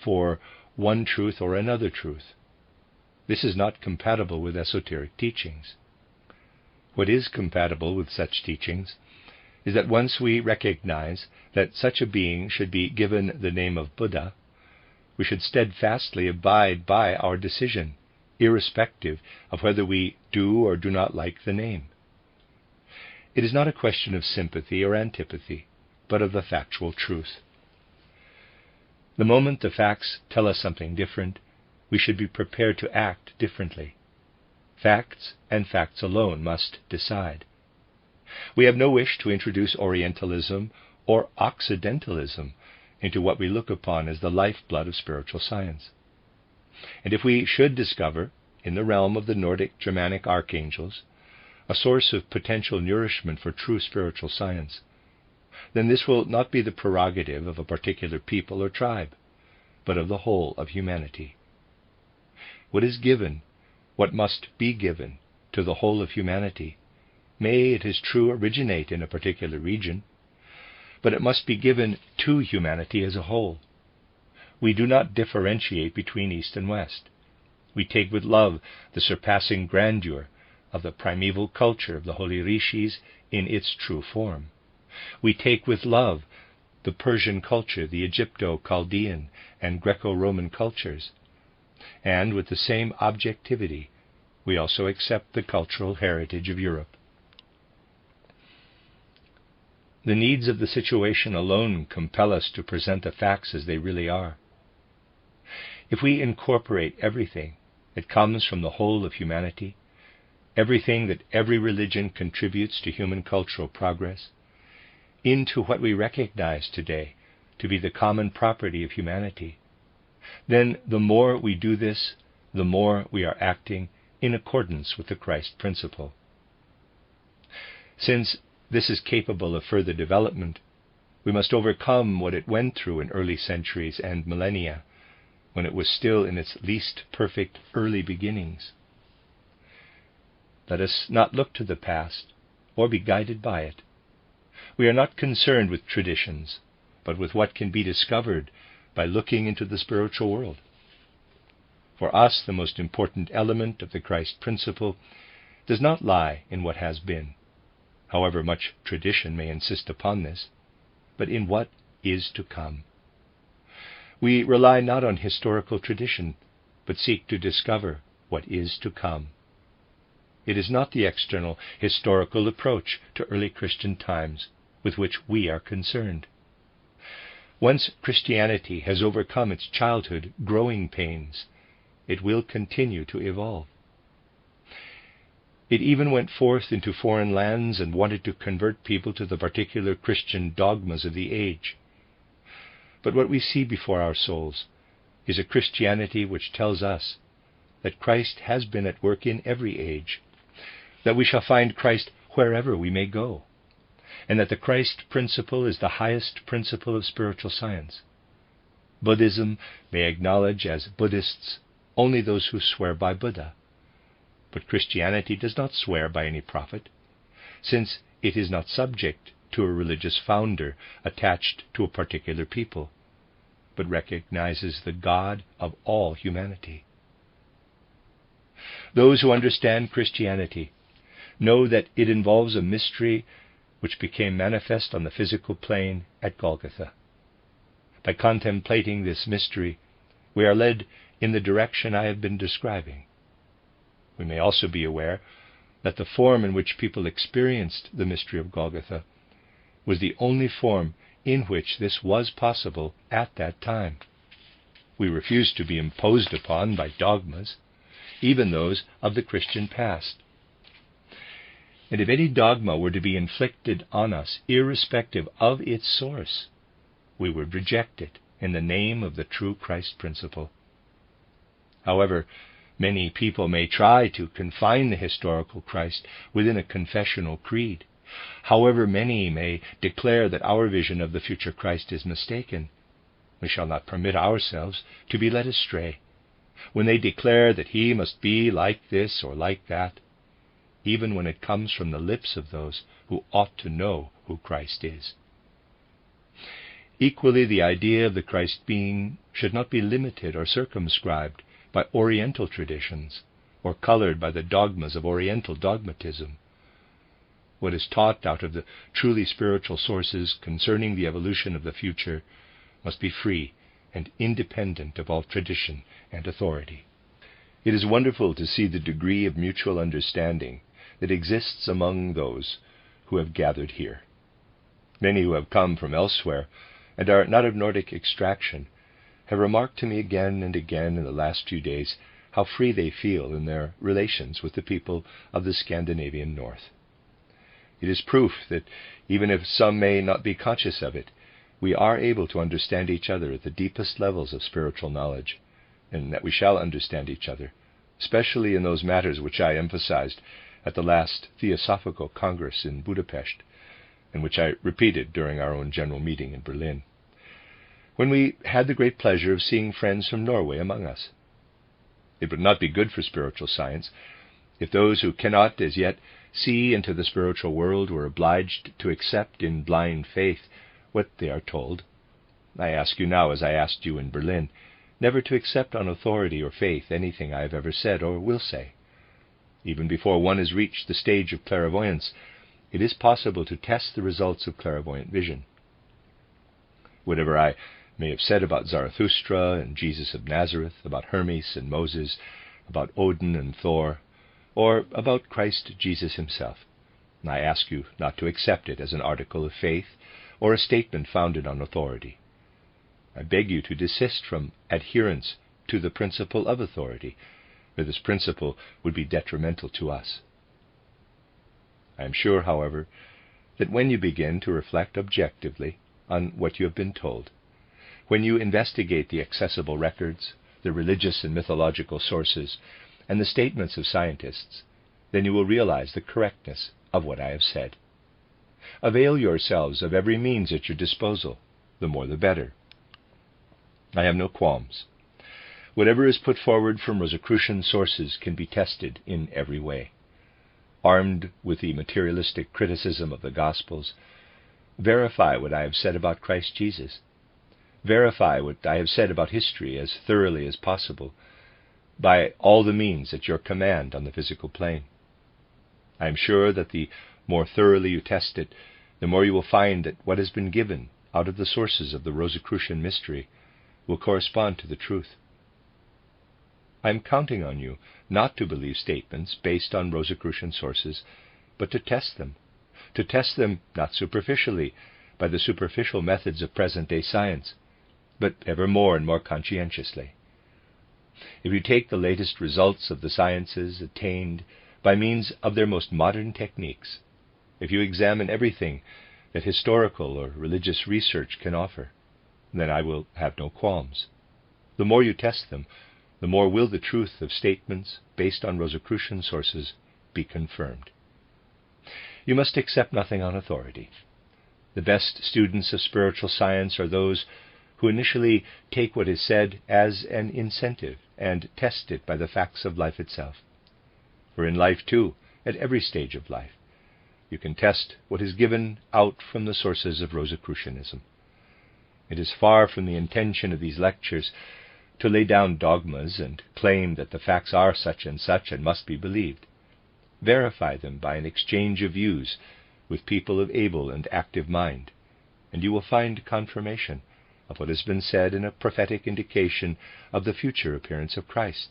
for one truth or another truth. This is not compatible with esoteric teachings. What is compatible with such teachings is that once we recognize that such a being should be given the name of Buddha, we should steadfastly abide by our decision, irrespective of whether we do or do not like the name. It is not a question of sympathy or antipathy, but of the factual truth. The moment the facts tell us something different, we should be prepared to act differently. Facts, and facts alone, must decide. We have no wish to introduce Orientalism or Occidentalism into what we look upon as the lifeblood of spiritual science. And if we should discover, in the realm of the Nordic Germanic Archangels, a source of potential nourishment for true spiritual science, then this will not be the prerogative of a particular people or tribe, but of the whole of humanity. What is given, what must be given to the whole of humanity, may, it is true, originate in a particular region, but it must be given to humanity as a whole. We do not differentiate between East and West. We take with love the surpassing grandeur of the primeval culture of the holy Rishis in its true form. We take with love the Persian culture, the Egypto-Chaldean and Greco-Roman cultures, and with the same objectivity we also accept the cultural heritage of Europe. The needs of the situation alone compel us to present the facts as they really are. If we incorporate everything that comes from the whole of humanity, everything that every religion contributes to human cultural progress, into what we recognize today to be the common property of humanity, then the more we do this, the more we are acting in accordance with the Christ principle. Since this is capable of further development, we must overcome what it went through in early centuries and millennia, when it was still in its least perfect early beginnings. Let us not look to the past, or be guided by it. We are not concerned with traditions, but with what can be discovered by looking into the spiritual world. For us, the most important element of the Christ principle does not lie in what has been, however much tradition may insist upon this, but in what is to come. We rely not on historical tradition, but seek to discover what is to come. It is not the external historical approach to early Christian times with which we are concerned. Once Christianity has overcome its childhood growing pains, it will continue to evolve. It even went forth into foreign lands and wanted to convert people to the particular Christian dogmas of the age. But what we see before our souls is a Christianity which tells us that Christ has been at work in every age, that we shall find Christ wherever we may go, and that the Christ principle is the highest principle of spiritual science. Buddhism may acknowledge as Buddhists only those who swear by Buddha, but Christianity does not swear by any prophet, since it is not subject to a religious founder attached to a particular people, but recognizes the God of all humanity. Those who understand Christianity know that it involves a mystery which became manifest on the physical plane at Golgotha. By contemplating this mystery, we are led in the direction I have been describing. We may also be aware that the form in which people experienced the mystery of Golgotha was the only form in which this was possible at that time. We refuse to be imposed upon by dogmas, even those of the Christian past. And if any dogma were to be inflicted on us, irrespective of its source, we would reject it in the name of the true Christ principle. However, many people may try to confine the historical Christ within a confessional creed. However many may declare that our vision of the future Christ is mistaken, we shall not permit ourselves to be led astray when they declare that he must be like this or like that, even when it comes from the lips of those who ought to know who Christ is. Equally, the idea of the Christ being should not be limited or circumscribed by Oriental traditions, or colored by the dogmas of Oriental dogmatism. What is taught out of the truly spiritual sources concerning the evolution of the future must be free and independent of all tradition and authority. It is wonderful to see the degree of mutual understanding that exists among those who have gathered here. Many who have come from elsewhere and are not of Nordic extraction have remarked to me again and again in the last few days how free they feel in their relations with the people of the Scandinavian North. It is proof that, even if some may not be conscious of it, we are able to understand each other at the deepest levels of spiritual knowledge, and that we shall understand each other, especially in those matters which I emphasized at the last Theosophical Congress in Budapest, and which I repeated during our own general meeting in Berlin, when we had the great pleasure of seeing friends from Norway among us. It would not be good for spiritual science if those who cannot as yet see into the spiritual world were obliged to accept in blind faith what they are told. I ask you now, as I asked you in Berlin, never to accept on authority or faith anything I have ever said or will say. Even before one has reached the stage of clairvoyance, it is possible to test the results of clairvoyant vision. Whatever I may have said about Zarathustra and Jesus of Nazareth, about Hermes and Moses, about Odin and Thor, or about Christ Jesus himself, I ask you not to accept it as an article of faith or a statement founded on authority. I beg you to desist from adherence to the principle of authority, for this principle would be detrimental to us. I am sure, however, that when you begin to reflect objectively on what you have been told, when you investigate the accessible records, the religious and mythological sources, and the statements of scientists, then you will realize the correctness of what I have said. Avail yourselves of every means at your disposal, the more the better. I have no qualms. Whatever is put forward from Rosicrucian sources can be tested in every way. Armed with the materialistic criticism of the Gospels, verify what I have said about Christ Jesus. Verify what I have said about history as thoroughly as possible, by all the means at your command on the physical plane. I am sure that the more thoroughly you test it, the more you will find that what has been given out of the sources of the Rosicrucian mystery will correspond to the truth. I am counting on you not to believe statements based on Rosicrucian sources, but to test them not superficially by the superficial methods of present-day science, but ever more and more conscientiously. If you take the latest results of the sciences attained by means of their most modern techniques, if you examine everything that historical or religious research can offer, then I will have no qualms. The more you test them, the more will the truth of statements based on Rosicrucian sources be confirmed. You must accept nothing on authority. The best students of spiritual science are those who initially take what is said as an incentive and test it by the facts of life itself. For in life, too, at every stage of life, you can test what is given out from the sources of Rosicrucianism. It is far from the intention of these lectures to lay down dogmas and claim that the facts are such and must be believed. Verify them by an exchange of views with people of able and active mind, and you will find confirmation of what has been said in a prophetic indication of the future appearance of Christ.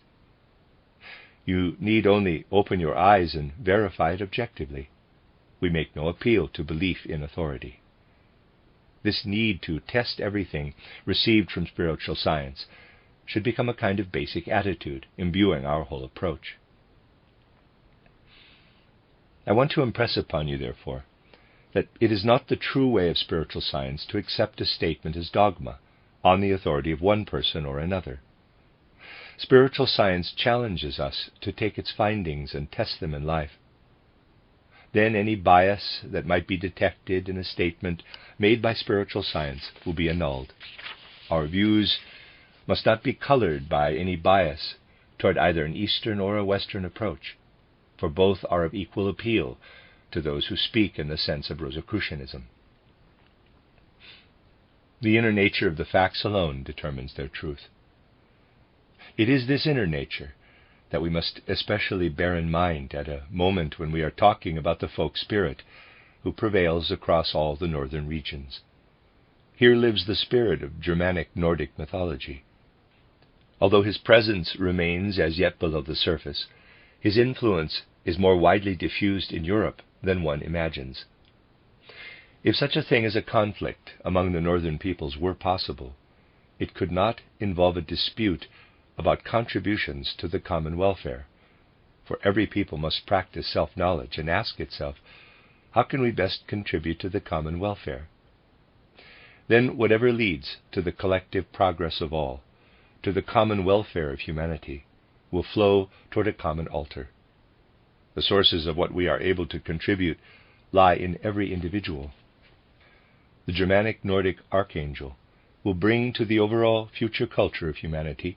You need only open your eyes and verify it objectively. We make no appeal to belief in authority. This need to test everything received from spiritual science should become a kind of basic attitude imbuing our whole approach. I want to impress upon you, therefore, that it is not the true way of spiritual science to accept a statement as dogma on the authority of one person or another. Spiritual science challenges us to take its findings and test them in life. Then any bias that might be detected in a statement made by spiritual science will be annulled. Our views must not be colored by any bias toward either an Eastern or a Western approach, for both are of equal appeal to those who speak in the sense of Rosicrucianism. The inner nature of the facts alone determines their truth. It is this inner nature that we must especially bear in mind at a moment when we are talking about the folk spirit who prevails across all the northern regions. Here lives the spirit of Germanic Nordic mythology. Although his presence remains as yet below the surface, his influence is more widely diffused in Europe than one imagines. If such a thing as a conflict among the northern peoples were possible, it could not involve a dispute about contributions to the common welfare, for every people must practice self-knowledge and ask itself, how can we best contribute to the common welfare? Then whatever leads to the collective progress of all, to the common welfare of humanity, will flow toward a common altar. The sources of what we are able to contribute lie in every individual. The Germanic Nordic Archangel will bring to the overall future culture of humanity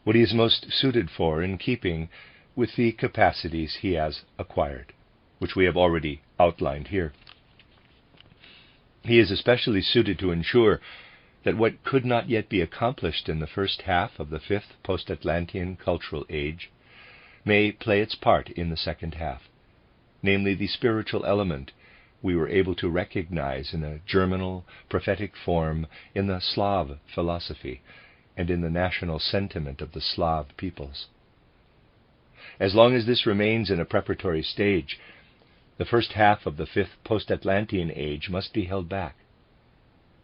what he is most suited for in keeping with the capacities he has acquired, which we have already outlined here. He is especially suited to ensure that what could not yet be accomplished in the first half of the fifth post-Atlantean cultural age may play its part in the second half, namely the spiritual element we were able to recognize in a germinal, prophetic form in the Slav philosophy and in the national sentiment of the Slav peoples. As long as this remains in a preparatory stage, the first half of the fifth post-Atlantean age must be held back.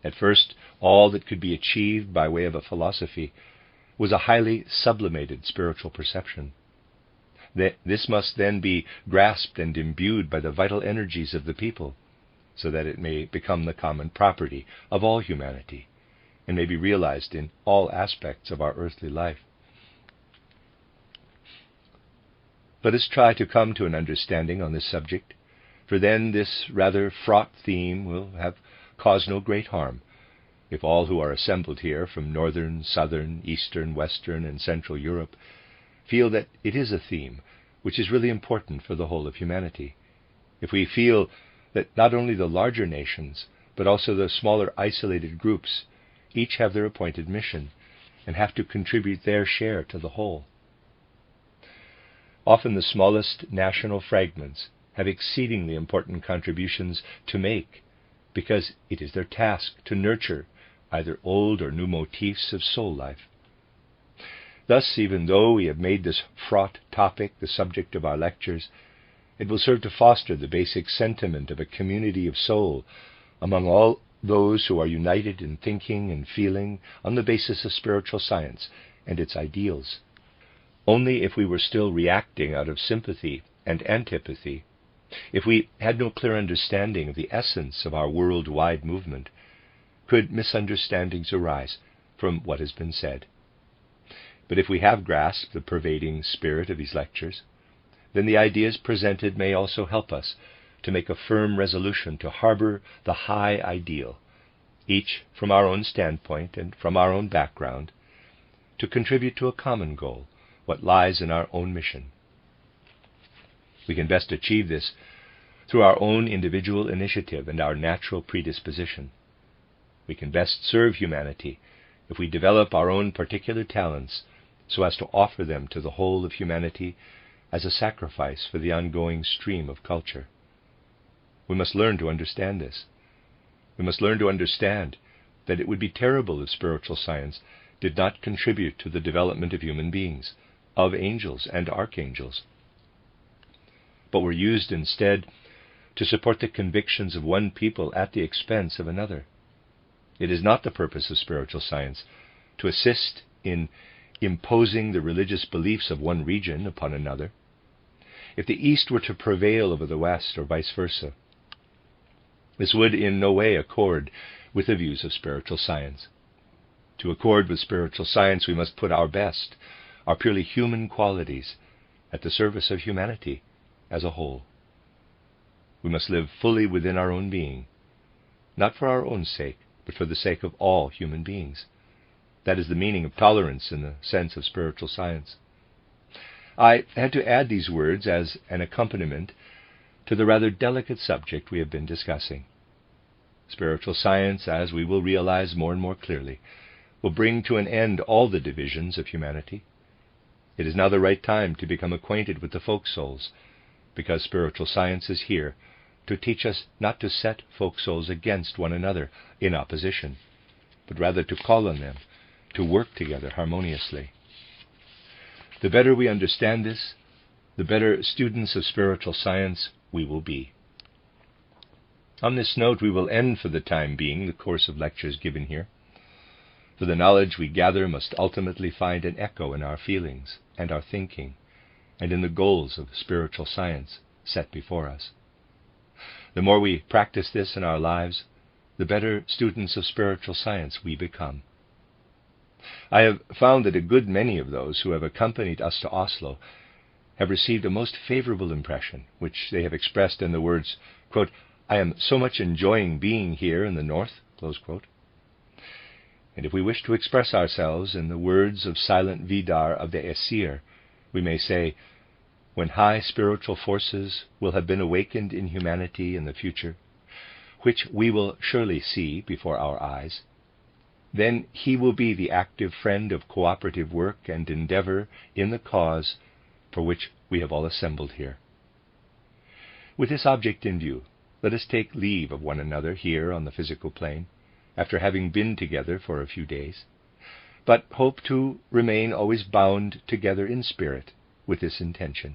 At first, all that could be achieved by way of a philosophy was a highly sublimated spiritual perception. This must then be grasped and imbued by the vital energies of the people, so that it may become the common property of all humanity, and may be realized in all aspects of our earthly life. Let us try to come to an understanding on this subject, for then this rather fraught theme will have caused no great harm, if all who are assembled here from northern, southern, eastern, western, and central Europe feel that it is a theme which is really important for the whole of humanity, if we feel that not only the larger nations, but also the smaller isolated groups, each have their appointed mission and have to contribute their share to the whole. Often the smallest national fragments have exceedingly important contributions to make, because it is their task to nurture either old or new motifs of soul life. Thus, even though we have made this fraught topic the subject of our lectures, it will serve to foster the basic sentiment of a community of soul among all those who are united in thinking and feeling on the basis of spiritual science and its ideals. Only if we were still reacting out of sympathy and antipathy, if we had no clear understanding of the essence of our worldwide movement, could misunderstandings arise from what has been said. But if we have grasped the pervading spirit of these lectures, then the ideas presented may also help us to make a firm resolution to harbor the high ideal, each from our own standpoint and from our own background, to contribute to a common goal, what lies in our own mission. We can best achieve this through our own individual initiative and our natural predisposition. We can best serve humanity if we develop our own particular talents so as to offer them to the whole of humanity as a sacrifice for the ongoing stream of culture. We must learn to understand this. We must learn to understand that it would be terrible if spiritual science did not contribute to the development of human beings, of angels and archangels, but were used instead to support the convictions of one people at the expense of another. It is not the purpose of spiritual science to assist in imposing the religious beliefs of one region upon another. if the East were to prevail over the West, or vice versa. This would in no way accord with the views of spiritual science. To accord with spiritual science, we must put our best, our purely human qualities, at the service of humanity as a whole. We must live fully within our own being, not for our own sake, but for the sake of all human beings. That is the meaning of tolerance in the sense of spiritual science. I had to add these words as an accompaniment to the rather delicate subject we have been discussing. Spiritual science, as we will realize more and more clearly, will bring to an end all the divisions of humanity. It is now the right time to become acquainted with the folk souls, because spiritual science is here to teach us not to set folk souls against one another in opposition, but rather to call on them to work together harmoniously. The better we understand this, the better students of spiritual science we will be. On this note, we will end for the time being the course of lectures given here, for the knowledge we gather must ultimately find an echo in our feelings and our thinking, and in the goals of spiritual science set before us. The more we practice this in our lives, the better students of spiritual science we become. I have found that a good many of those who have accompanied us to Oslo have received a most favorable impression, which they have expressed in the words, quote, "I am so much enjoying being here in the north," close quote. And if we wish to express ourselves in the words of silent Vidar of the Aesir, we may say, when high spiritual forces will have been awakened in humanity in the future, which we will surely see before our eyes, then he will be the active friend of cooperative work and endeavor in the cause for which we have all assembled here. With this object in view, let us take leave of one another here on the physical plane, after having been together for a few days, but hope to remain always bound together in spirit with this intention.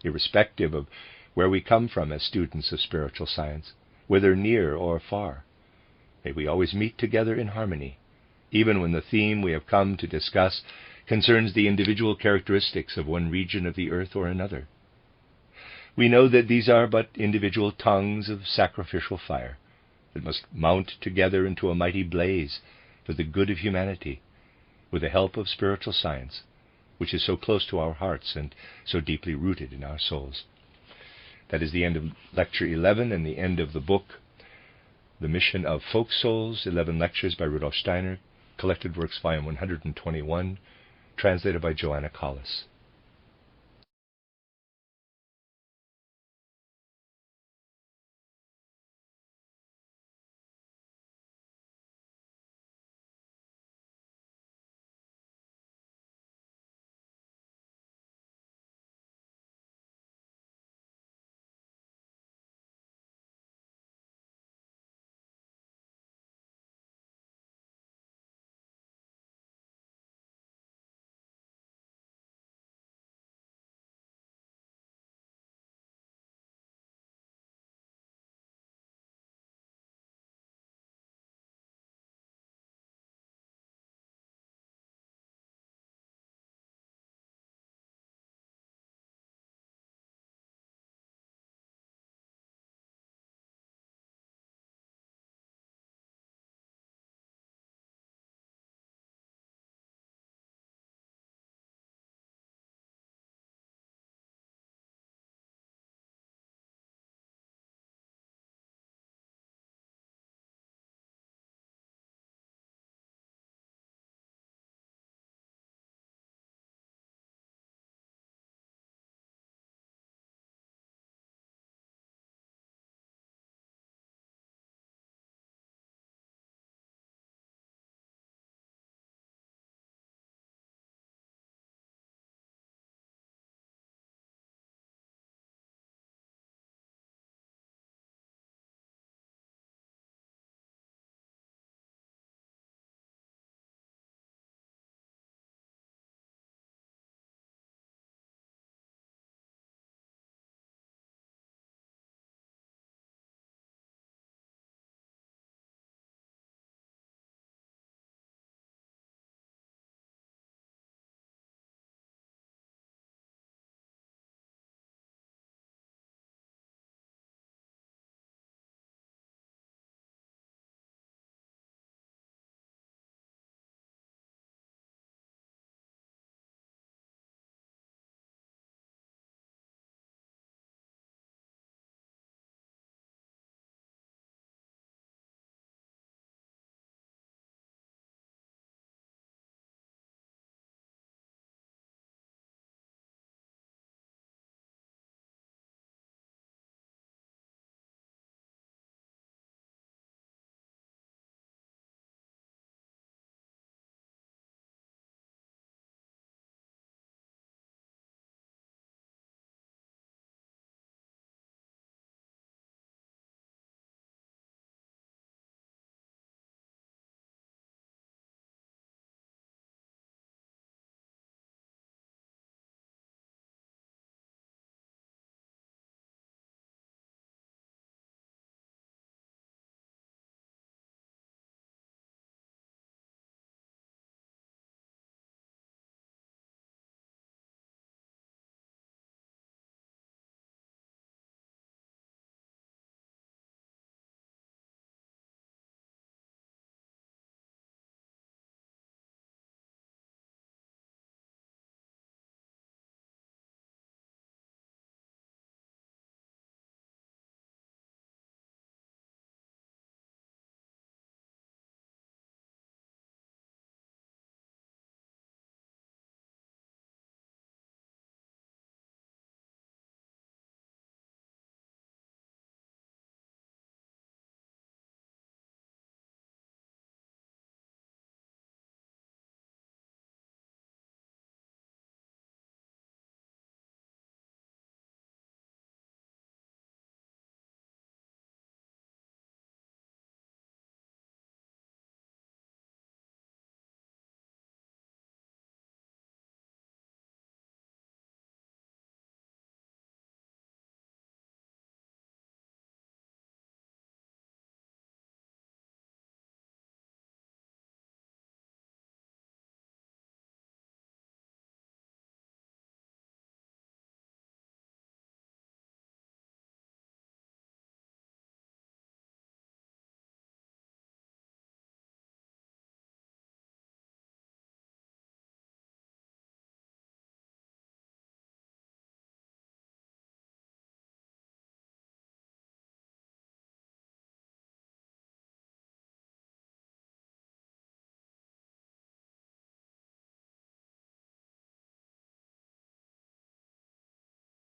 Irrespective of where we come from as students of spiritual science, whether near or far, may we always meet together in harmony, even when the theme we have come to discuss concerns the individual characteristics of one region of the earth or another. We know that these are but individual tongues of sacrificial fire that must mount together into a mighty blaze for the good of humanity, with the help of spiritual science, which is so close to our hearts and so deeply rooted in our souls. That is the end of Lecture 11 and the end of the book, The Mission of Folk Souls, 11 Lectures by Rudolf Steiner, Collected Works, Volume 121, translated by Johanna Collis.